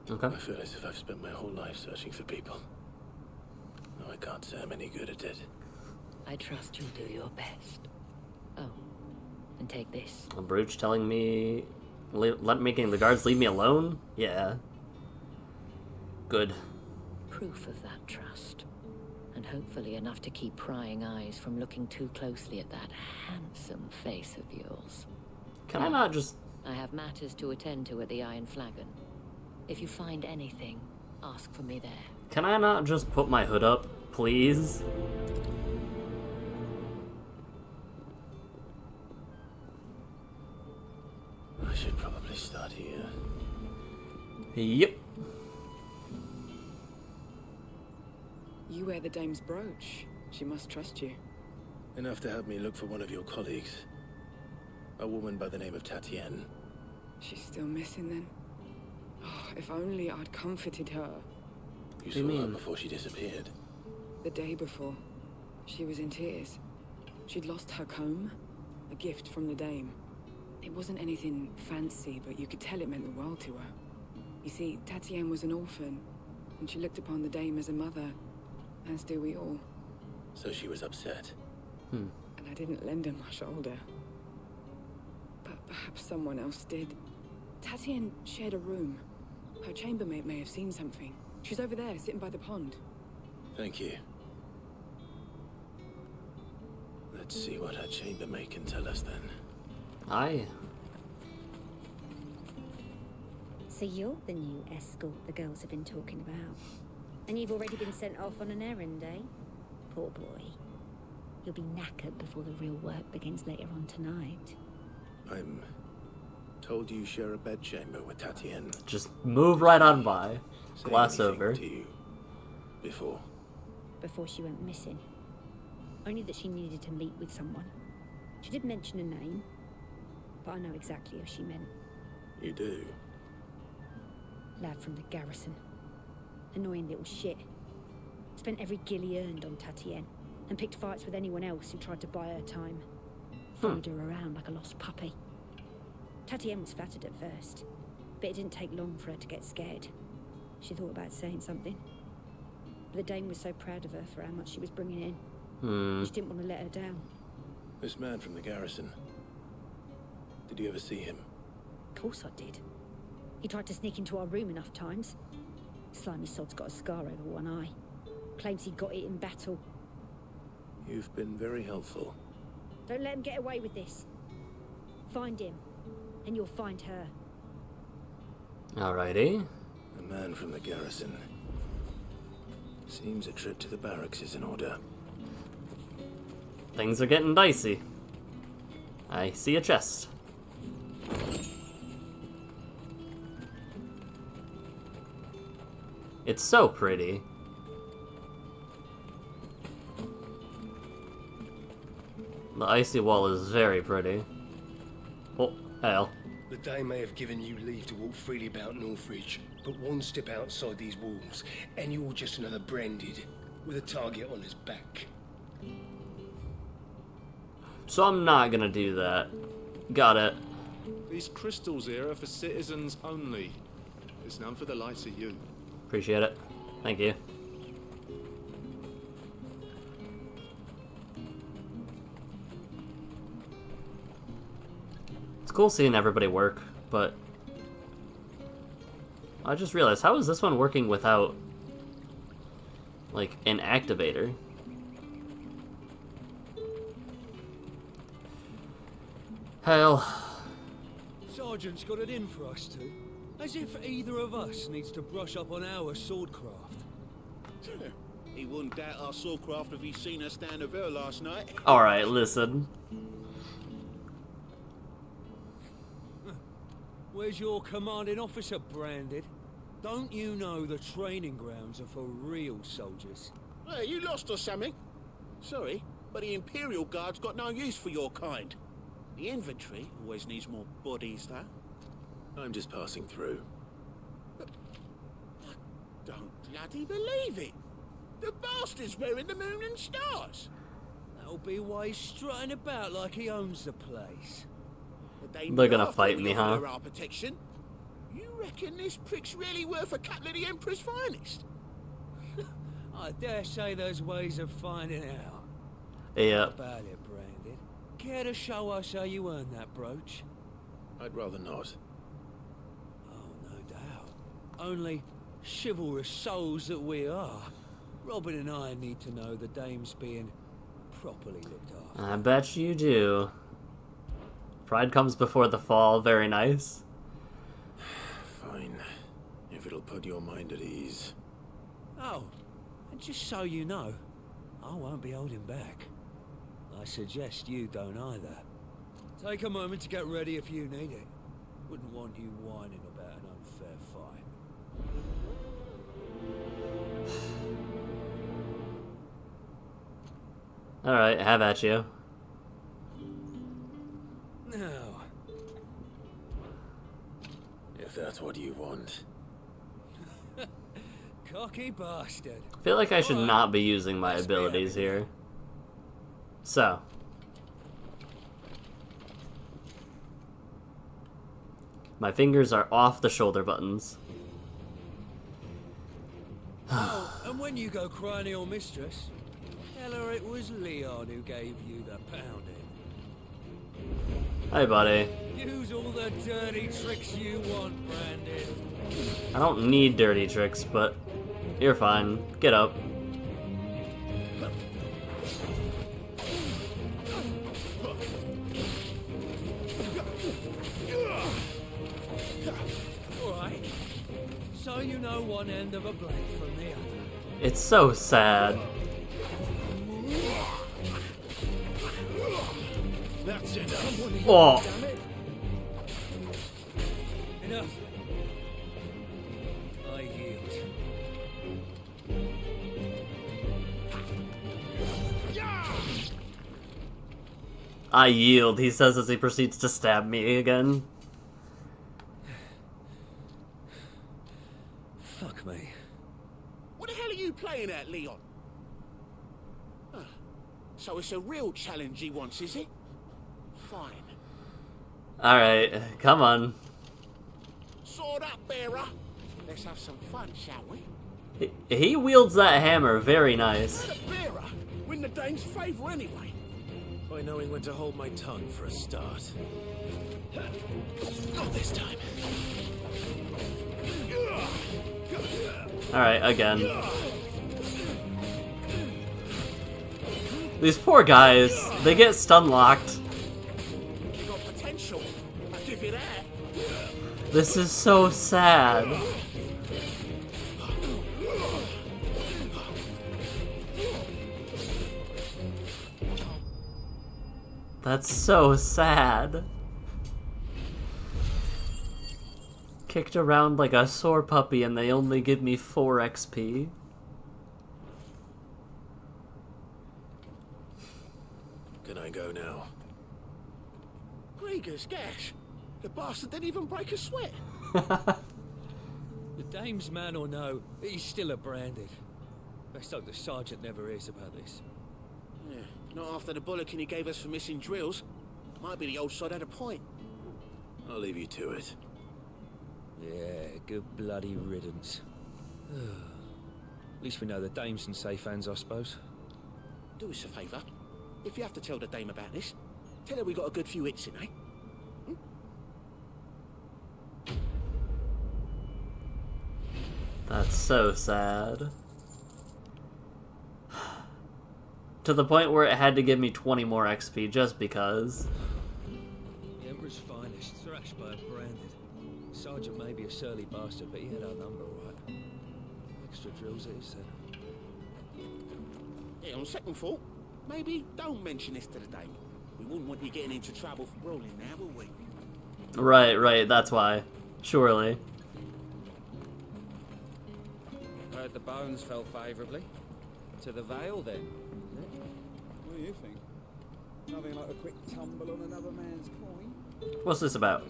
I feel as if I've spent my whole life searching for people. Though I can't say I'm any good at it. I trust you'll do your best. Oh, and take this. A brooch telling me... making the guards leave me alone? Yeah. Good. Proof of that trust. And hopefully enough to keep prying eyes from looking too closely at that handsome face of yours. Can I not just... I have matters to attend to at the Iron Flagon. If you find anything, ask for me there. Can I not just put my hood up, please? I should probably start here. Yep. You wear the dame's brooch. She must trust you. Enough to help me look for one of your colleagues. A woman by the name of Tatienne. She's still missing then. Oh, if only I'd comforted her. You saw her before she disappeared. The day before. She was in tears. She'd lost her comb, a gift from the dame. It wasn't anything fancy, but you could tell it meant the world to her. You see, Tatienne was an orphan, and she looked upon the dame as a mother, as do we all. So she was upset. And I didn't lend her my shoulder. But perhaps someone else did. Tatienne shared a room. Her chambermaid may have seen something. She's over there, sitting by the pond. Thank you. Let's see what her chambermaid can tell us then. Aye. So you're the new escort the girls have been talking about. And you've already been sent off on an errand, eh? Poor boy. You'll be knackered before the real work begins later on tonight. I'm told you share a bedchamber with Tatienne. Just move right on by. Glass over. To you before she went missing. Only that she needed to meet with someone. She did mention a name, but I know exactly who she meant. You do? Lad from the garrison. Annoying little shit. Spent every guil he earned on Tatienne, and picked fights with anyone else who tried to buy her time. Followed her around like a lost puppy. Tatienne was flattered at first, but it didn't take long for her to get scared. She thought about saying something. But the dame was so proud of her for how much she was bringing in. She didn't want to let her down. This man from the garrison. Did you ever see him? Of course I did. He tried to sneak into our room enough times. Slimy sod's got a scar over one eye. Claims he got it in battle. You've been very helpful. Don't let him get away with this. Find him, and you'll find her. Alrighty. A man from the garrison. Seems a trip to the barracks is in order. Things are getting dicey. I see a chest. It's so pretty. The icy wall is very pretty. Oh, hell. The day may have given you leave to walk freely about Northridge, but one step outside these walls, and you're just another branded, with a target on his back. So I'm not gonna do that. Got it. These crystals here are for citizens only. It's none for the likes of you. Appreciate it. Thank you. It's cool seeing everybody work, but I just realized, how is this one working without, like, an activator? Hell. Sergeant's got it in for us two. As if either of us needs to brush up on our swordcraft. He wouldn't doubt our swordcraft if he'd seen us down the river last night. Alright, listen. Where's your commanding officer branded? Don't you know the training grounds are for real soldiers? Hey, you lost or something? Sorry, but the Imperial Guard's got no use for your kind. The infantry always needs more bodies, though. I'm just passing through. But I don't bloody believe it. The bastard's wearing the moon and stars. That'll be why he's strutting about like he owns the place. They're gonna fight me, huh? Our protection. You reckon this prick's really worth a couple of the Emperor's finest? I dare say there's ways of finding out. Yeah. How about it, Brandon? Care to show us how you earned that brooch? I'd rather not. Oh, no doubt. Only chivalrous souls that we are. Robin and I need to know the dame's being properly looked after. I bet you do. Pride comes before the fall. Very nice. Fine. If it'll put your mind at ease. Oh, and just so you know, I won't be holding back. I suggest you don't either. Take a moment to get ready if you need it. Wouldn't want you whining about an unfair fight. Alright, have at you. Now, If that's what you want. Cocky bastard. I feel like I should not be using my abilities here. So. My fingers are off the shoulder buttons. Oh, and when you go crying to your mistress, tell her it was Leon who gave you the pounding. Hey, buddy. Use all the dirty tricks you want, Brandon. I don't need dirty tricks, but you're fine. Get up. Alright. So you know one end of a blade from the other. It's so sad. That's enough. Oh. Enough. I yield. I yield, he says as he proceeds to stab me again. Fuck me. What the hell are you playing at, Leon? Ah, so it's a real challenge he wants, is it? Fine. Alright, come on. Sword up, bearer. Let's have some fun, shall we? He wields that hammer very nice. The bearer. Win the Dane's favour anyway. By knowing when to hold my tongue for a start. Not this time. Alright, again. These poor guys, they get stun locked. You got potential. I'll give you that. This is so sad. That's so sad. Kicked around like a sore puppy and they only give me 4 XP. Can I go now? Gregor's gash. The bastard didn't even break a sweat. The dame's man or no, he's still a branded. Best hope the sergeant never hears about this. Yeah, not after the bollocking he gave us for missing drills. Might be the old sod had a point. I'll leave you to it. Yeah, good bloody riddance. At least we know the dame's in safe hands, I suppose. Do us a favour. If you have to tell the dame about this, tell her we got a good few hits in, eh? That's so sad. To the point where it had to give me 20 more XP just because. The Emperor's finest, thrashed by a branded. Sergeant may be a surly bastard, but he had our number, all right. Extra drills it is, then. Yeah, on second thought, maybe don't mention this to the dame. We wouldn't want you getting into trouble for brawling now, would we? Right, that's why. Surely. Heard the bones fell favourably. To the Vale, then. What do you think? Nothing like a quick tumble on another man's coin. What's this about?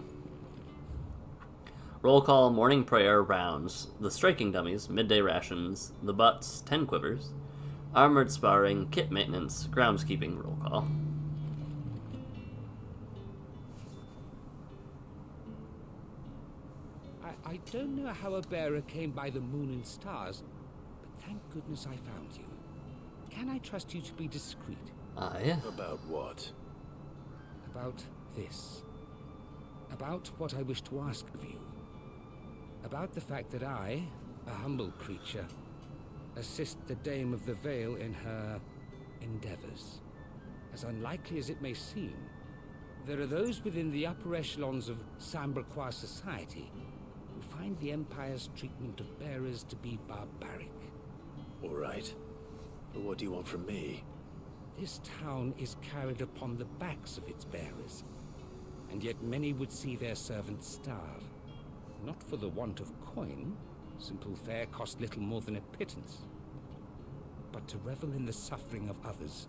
Roll call, morning prayer, rounds. The striking dummies, midday rations. The butts, 10 quivers. Armored sparring, kit maintenance, groundskeeping roll call. I don't know how a bearer came by the moon and stars, but thank goodness I found you. Can I trust you to be discreet? Aye. About what? About this. About what I wish to ask of you. About the fact that I, a humble creature, assist the Dame of the Vale in her endeavors. As unlikely as it may seem, there are those within the upper echelons of Samberquois society who find the Empire's treatment of bearers to be barbaric. All right. But what do you want from me? This town is carried upon the backs of its bearers, and yet many would see their servants starve. Not for the want of coin, simple fare cost little more than a pittance, but to revel in the suffering of others,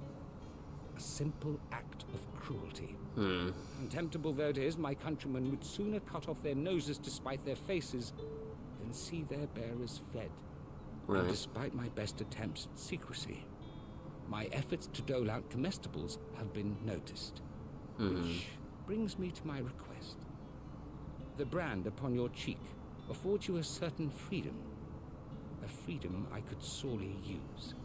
a simple act of cruelty. Contemptible though it is, my countrymen would sooner cut off their noses to spite their faces than see their bearers fed. Right. And despite my best attempts at secrecy, my efforts to dole out comestibles have been noticed. Which brings me to my request. The brand upon your cheek affords you a certain freedom. A freedom I could sorely use.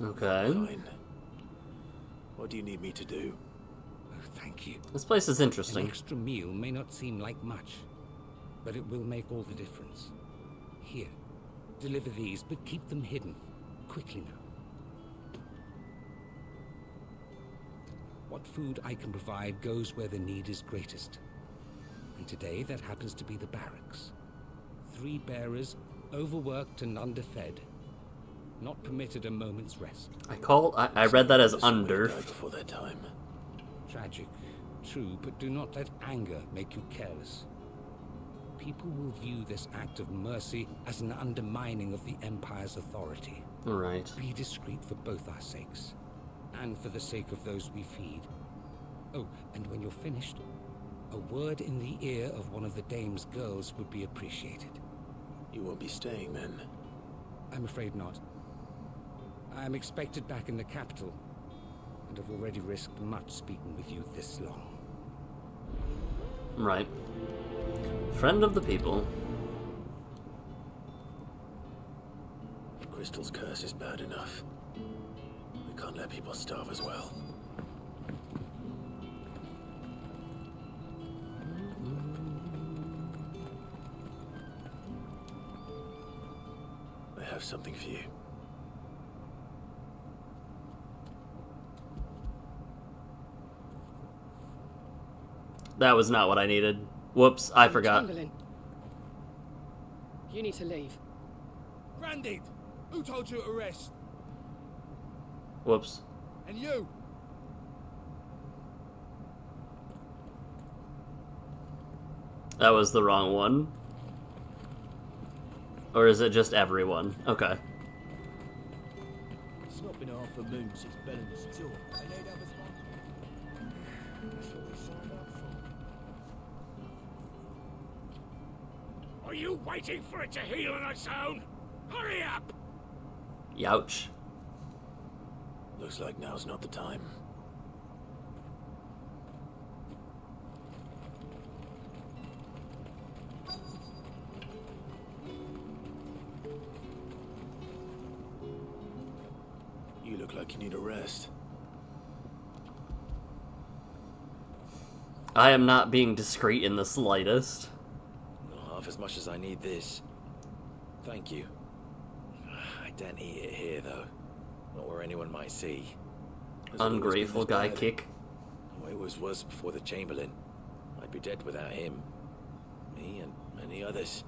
Okay. Fine. What do you need me to do? Oh, thank you. This place is interesting. An extra meal may not seem like much, but it will make all the difference. Here, deliver these, but keep them hidden. Quickly now. What food I can provide goes where the need is greatest. And today that happens to be the barracks. 3 bearers, overworked and underfed. Not permitted a moment's rest. I read that as under. Before their time. Tragic, true, but do not let anger make you careless. People will view this act of mercy as an undermining of the Empire's authority. Right. Be discreet for both our sakes, and for the sake of those we feed. Oh, and when you're finished, a word in the ear of one of the dame's girls would be appreciated. You won't be staying then? I'm afraid not. I'm expected back in the capital, and have already risked much speaking with you this long. Right. Friend of the people. Crystal's curse is bad enough. We can't let people starve as well. I have something for you. That was not what I needed. Whoops, I forgot. Chamberlain, you need to leave. Branded! Who told you to rest? Whoops. And you? That was the wrong one. Or is it just everyone? Okay. It's not been half a moon since Bellen's tour. Are you waiting for it to heal on its own? Hurry up! Youch. Looks like now's not the time. You look like you need a rest. I am not being discreet in the slightest. Not half as much as I need this. Thank you. I don't eat it here, though. Not where anyone might see. Ungrateful guy kick. Oh, it was worse before the Chamberlain. I'd be dead without him. Me and many others.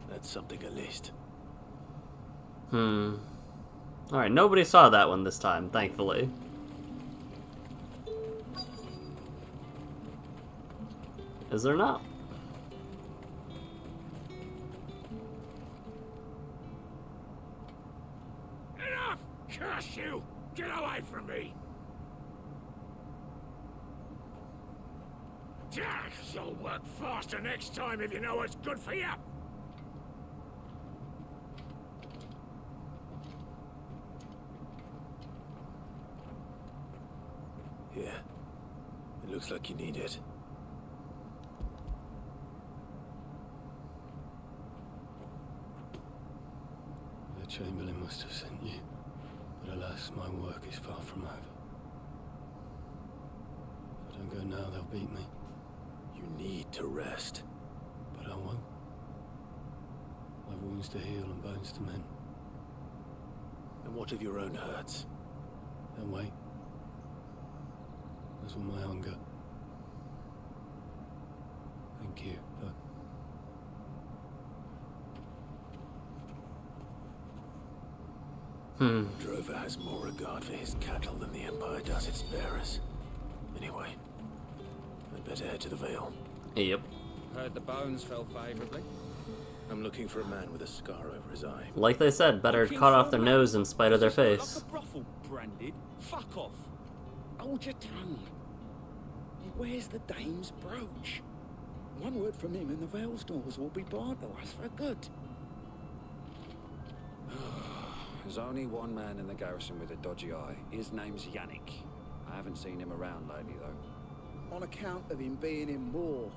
That's something at least. Alright, nobody saw that one this time, thankfully. Is there not? Enough! Curse you! Get away from me! You'll work faster next time if you know what's good for you! Yeah. It looks like you need it. The Chamberlain must have sent you, but alas, my work is far from over. If I don't go now, they'll beat me. You need to rest. But I won't. I've wounds to heal and bones to mend. And what of your own hurts? Then wait. As will my hunger. Thank you, but... Drover has more regard for his cattle than the Empire does its bearers. Anyway, I'd better head to the Vale. Yep. Heard the bones fell favorably. I'm looking for a man with a scar over his eye. Like they said, better cut off their nose in spite of their face. Like a brothel branded. Fuck off. Hold your tongue. Where's the dame's brooch? One word from him and the Vale's doors will be barred to us for good. There's only one man in the garrison with a dodgy eye. His name's Yannick. I haven't seen him around lately, though. On account of him being in war.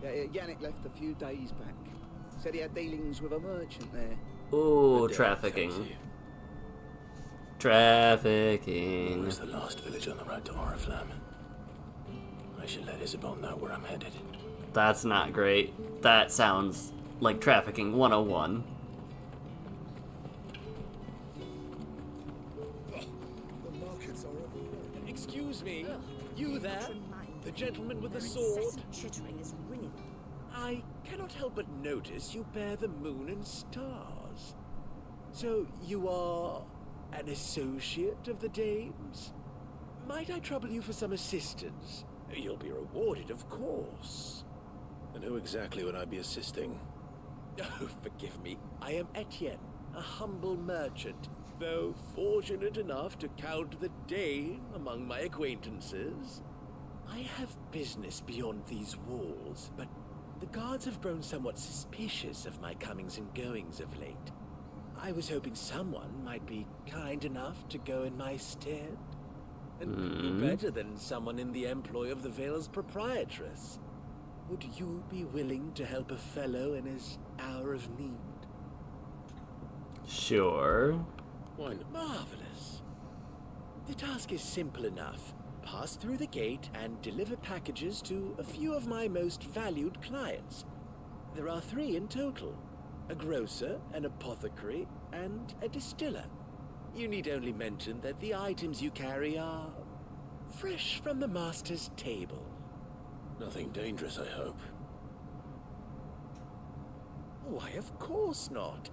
Yeah, Yannick left a few days back. Said he had dealings with a merchant there. Ooh, trafficking. Trafficking. Where's the last village on the road to Oriflamme? I should let Isabel know where I'm headed. That's not great. That sounds like trafficking 101. Excuse me, you there? The gentleman with the sword? Chittering is ringing. I cannot help but notice you bear the moon and stars. So you are an associate of the dames? Might I trouble you for some assistance? You'll be rewarded, of course. And who exactly would I be assisting? Oh, forgive me. I am Etienne, a humble merchant, though fortunate enough to count the Dane among my acquaintances. I have business beyond these walls, but the guards have grown somewhat suspicious of my comings and goings of late. I was hoping someone might be kind enough to go in my stead. And who better than someone in the employ of the Vale's proprietress? Would you be willing to help a fellow in his hour of need? Sure. Why not? Marvelous. The task is simple enough. Pass through the gate and deliver packages to a few of my most valued clients. There are 3 in total. A grocer, an apothecary, and a distiller. You need only mention that the items you carry are fresh from the master's table. Nothing dangerous, I hope. Why, of course not.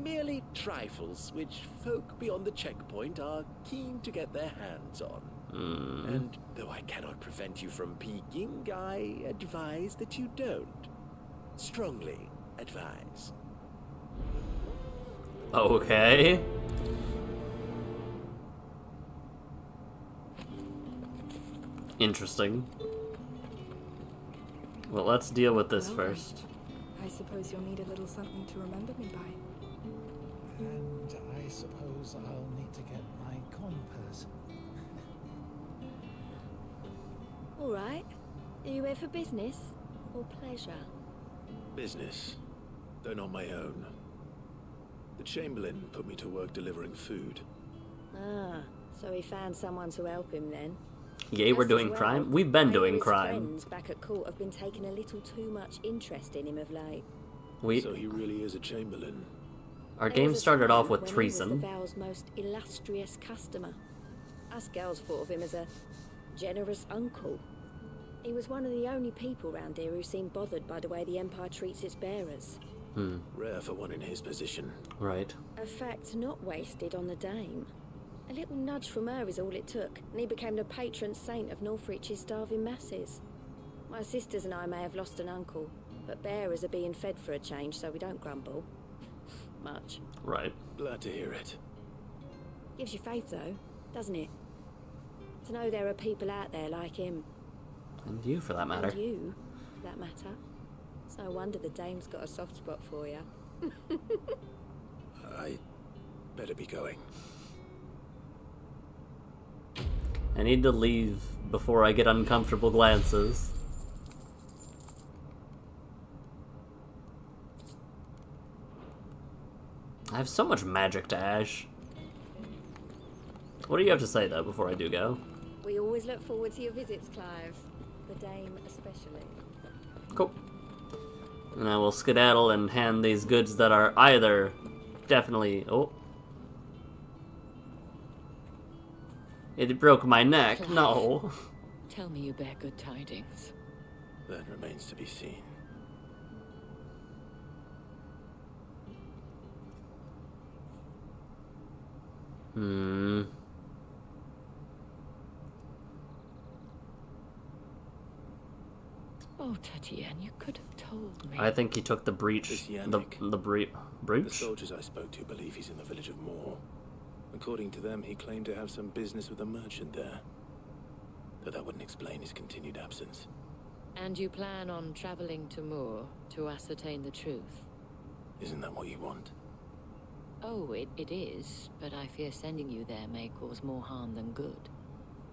Merely trifles which folk beyond the checkpoint are keen to get their hands on. And though I cannot prevent you from peeking, I advise that you don't. Strongly advise. Okay. Interesting. Well, let's deal with this first. I suppose you'll need a little something to remember me by. And I suppose I'll need to get my coin purse. All right. Are you here for business or pleasure? Business, though not my own. The Chamberlain put me to work delivering food. Ah, so he found someone to help him then. Yay, we're doing crime? We've been doing crime. Friends back at court have been taking a little too much interest in him of late. So he really is a Chamberlain. Our game started off with treason. He was the Val's most illustrious customer. Us girls thought of him as a generous uncle. He was one of the only people round here who seemed bothered by the way the Empire treats its bearers. Rare for one in his position. Right. A fact not wasted on the dame. A little nudge from her is all it took, and he became the patron saint of Northreach's starving masses. My sisters and I may have lost an uncle, but bearers are being fed for a change, so we don't grumble. Much. Right. Glad to hear it. Gives you faith, though, doesn't it? To know there are people out there like him. And you, for that matter. And you, for that matter. It's no wonder the dame's got a soft spot for you. I better be going. I need to leave before I get uncomfortable glances. I have so much magic to Ash. What do you have to say, though, before I do go? We always look forward to your visits, Clive. The dame especially. Cool. And I will skedaddle and hand these goods that are either definitely... Oh. It broke my neck. Clive, no. Tell me you bear good tidings. That remains to be seen. Oh, Tatienne, you could have told me. I think he took the breach. This The Yannick. breach. The soldiers I spoke to believe he's in the village of Moor. According to them, he claimed to have some business with a merchant there. Though that wouldn't explain his continued absence. And you plan on traveling to Moor to ascertain the truth? Isn't that what you want? Oh, it is, but I fear sending you there may cause more harm than good.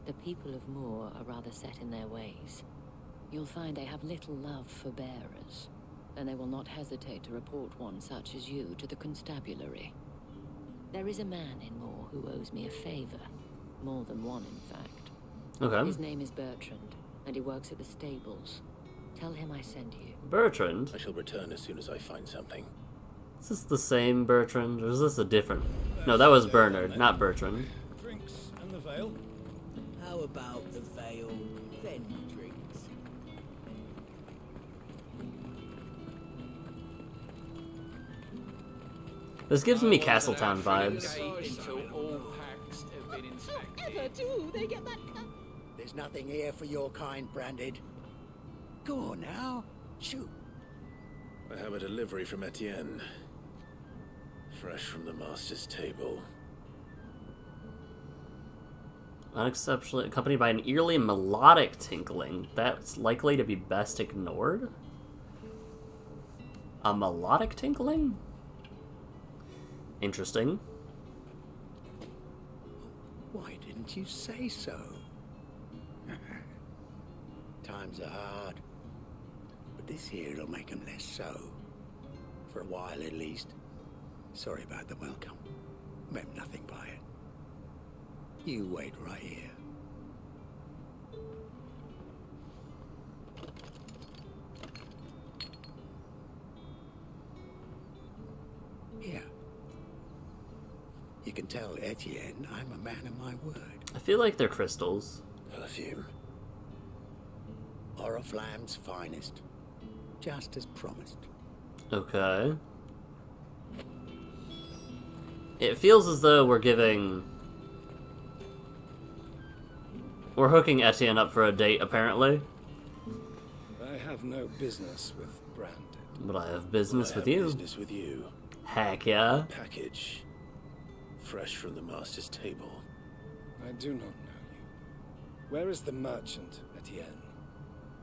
The people of Moor are rather set in their ways. You'll find they have little love for bearers, and they will not hesitate to report one such as you to the constabulary. There is a man in Moor who owes me a favor. More than one, in fact. Okay. His name is Bertrand, and he works at the stables. Tell him I sent you. Bertrand? I shall return as soon as I find something. Is this the same Bertrand, or is this a different? No, that was Bernard, not Bertrand. Drinks and the veil. How about the veil, then drinks? This gives me Castletown vibes. Ever do they get that cut? There's nothing here for your kind, Branded. Go on now, shoot. I have a delivery from Etienne. Fresh from the master's table. Unexceptionally accompanied by an eerily melodic tinkling. That's likely to be best ignored? A melodic tinkling? Interesting. Why didn't you say so? Times are hard. But this here'll make 'em less so. For a while at least. Sorry about the welcome. Meant nothing by it. You wait right here. Here. You can tell Etienne I'm a man of my word. I feel like they're crystals. Perfume. Oriflamme's finest. Just as promised. Okay. It feels as though we're hooking Etienne up for a date, apparently. I have no business with Branded. But I have business with you. Business with you. Heck yeah. Package. Fresh from the master's table. I do not know you. Where is the merchant, Etienne?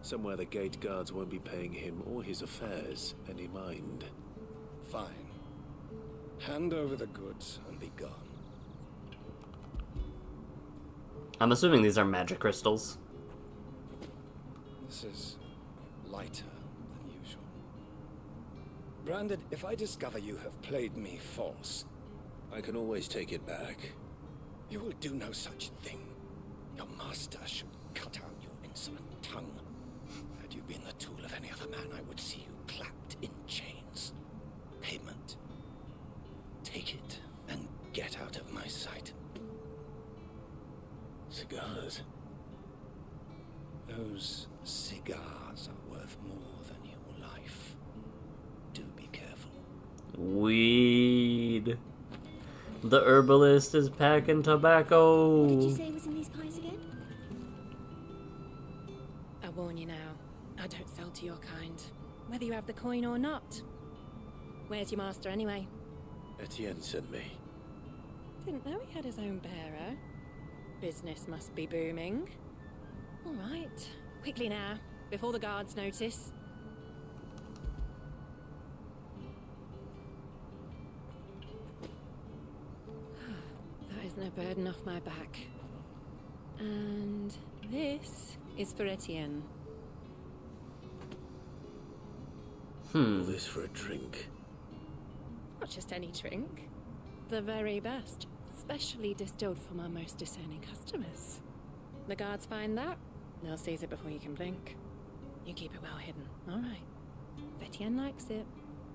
Somewhere the gate guards won't be paying him or his affairs any mind. Fine. Hand over the goods and be gone. I'm assuming these are magic crystals. This is lighter than usual. Branded, if I discover you have played me false, I can always take it back. you will do no such thing. Your master should cut out your insolent tongue. Had you been the tool of any other man, I would see you clapped in chains. Payment. Take it and get out of my sight. Cigars. Those cigars are worth more than your life. Do be careful. Weed. The herbalist is packing tobacco. What did you say was in these pies again? I warn you now, I don't sell to your kind, whether you have the coin or not. Where's your master anyway? Etienne sent me. Didn't know he had his own bearer. Business must be booming. All right, quickly now, before the guards notice. That is no burden off my back. And this is for Etienne. All this for a drink. Not just any drink. The very best. Specially distilled for my most discerning customers. The guards find that, they'll seize it before you can blink. You keep it well hidden, all right? If Etienne likes it,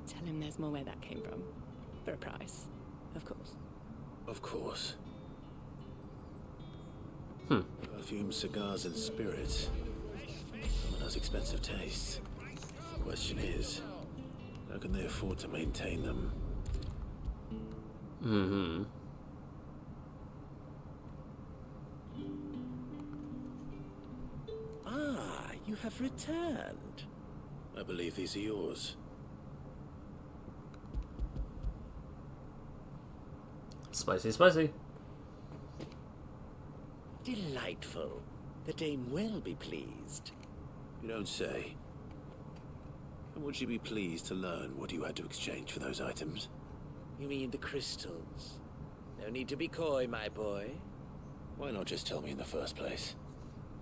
tell him there's more where that came from. For a price, of course. Of course. Perfume, cigars, and spirits. Someone has expensive tastes. The question is, how can they afford to maintain them? You have returned. I believe these are yours. Spicy, spicy. Delightful. The dame will be pleased. You don't say. And would she be pleased to learn what you had to exchange for those items? You mean the crystals? No need to be coy, my boy. Why not just tell me in the first place?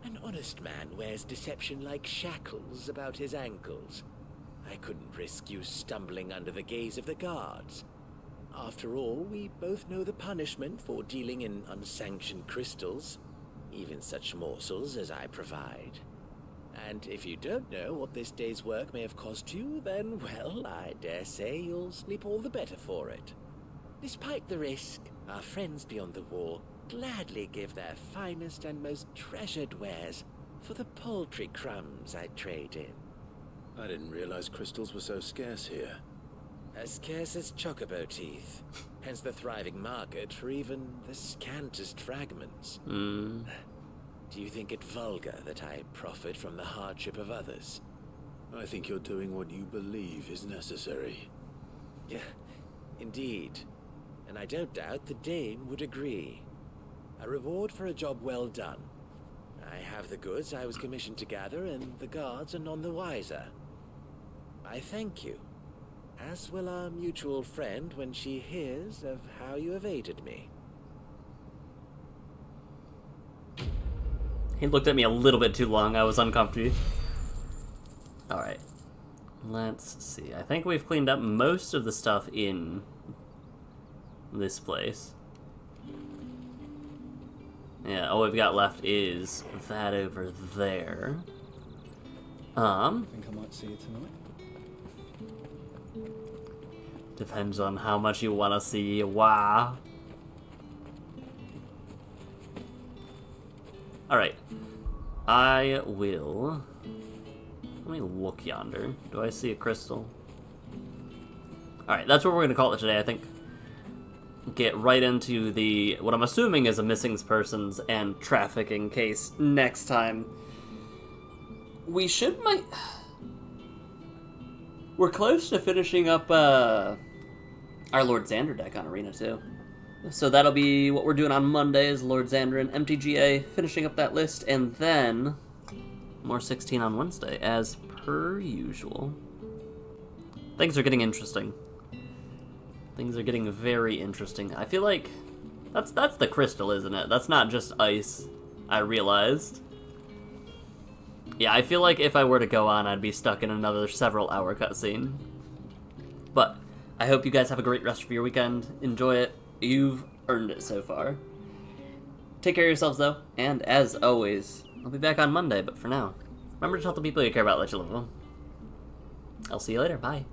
An honest man wears deception like shackles about his ankles. I couldn't risk you stumbling under the gaze of the guards. After all, we both know the punishment for dealing in unsanctioned crystals, even such morsels as I provide. And if you don't know what this day's work may have cost you, then, well, I dare say you'll sleep all the better for it. Despite the risk, our friends beyond the wall gladly give their finest and most treasured wares for the paltry crumbs I trade in. I didn't realize crystals were so scarce here. As scarce as chocobo teeth, hence the thriving market for even the scantest fragments. Do you think it vulgar that I profit from the hardship of others? I think you're doing what you believe is necessary. Yeah, indeed. And I don't doubt the dame would agree. A reward for a job well done. I have the goods I was commissioned to gather, and the guards are none the wiser. I thank you, as will our mutual friend when she hears of how you have aided me. He looked at me a little bit too long. I was uncomfortable. Alright. Let's see. I think we've cleaned up most of the stuff in this place. Yeah, all we've got left is that over there. I think I might see you tonight. Depends on how much you want to see. Wow. Alright. I will... Let me look yonder. Do I see a crystal? Alright, that's what we're going to call it today, I think. Get right into the... what I'm assuming is a missing persons and trafficking case next time. We should might... We're close to finishing up our Lord Xander deck on Arena, too. So that'll be what we're doing on Monday is Lord Xander and MTGA, finishing up that list, and then more 16 on Wednesday, as per usual. Things are getting interesting. Things are getting very interesting. I feel like that's the crystal, isn't it? That's not just ice, I realized. Yeah, I feel like if I were to go on, I'd be stuck in another several-hour cutscene. But I hope you guys have a great rest of your weekend. Enjoy it. You've earned it so far. Take care of yourselves, though, and as always, I'll be back on Monday, but for now, remember to tell the people you care about that you love them. I'll see you later. Bye.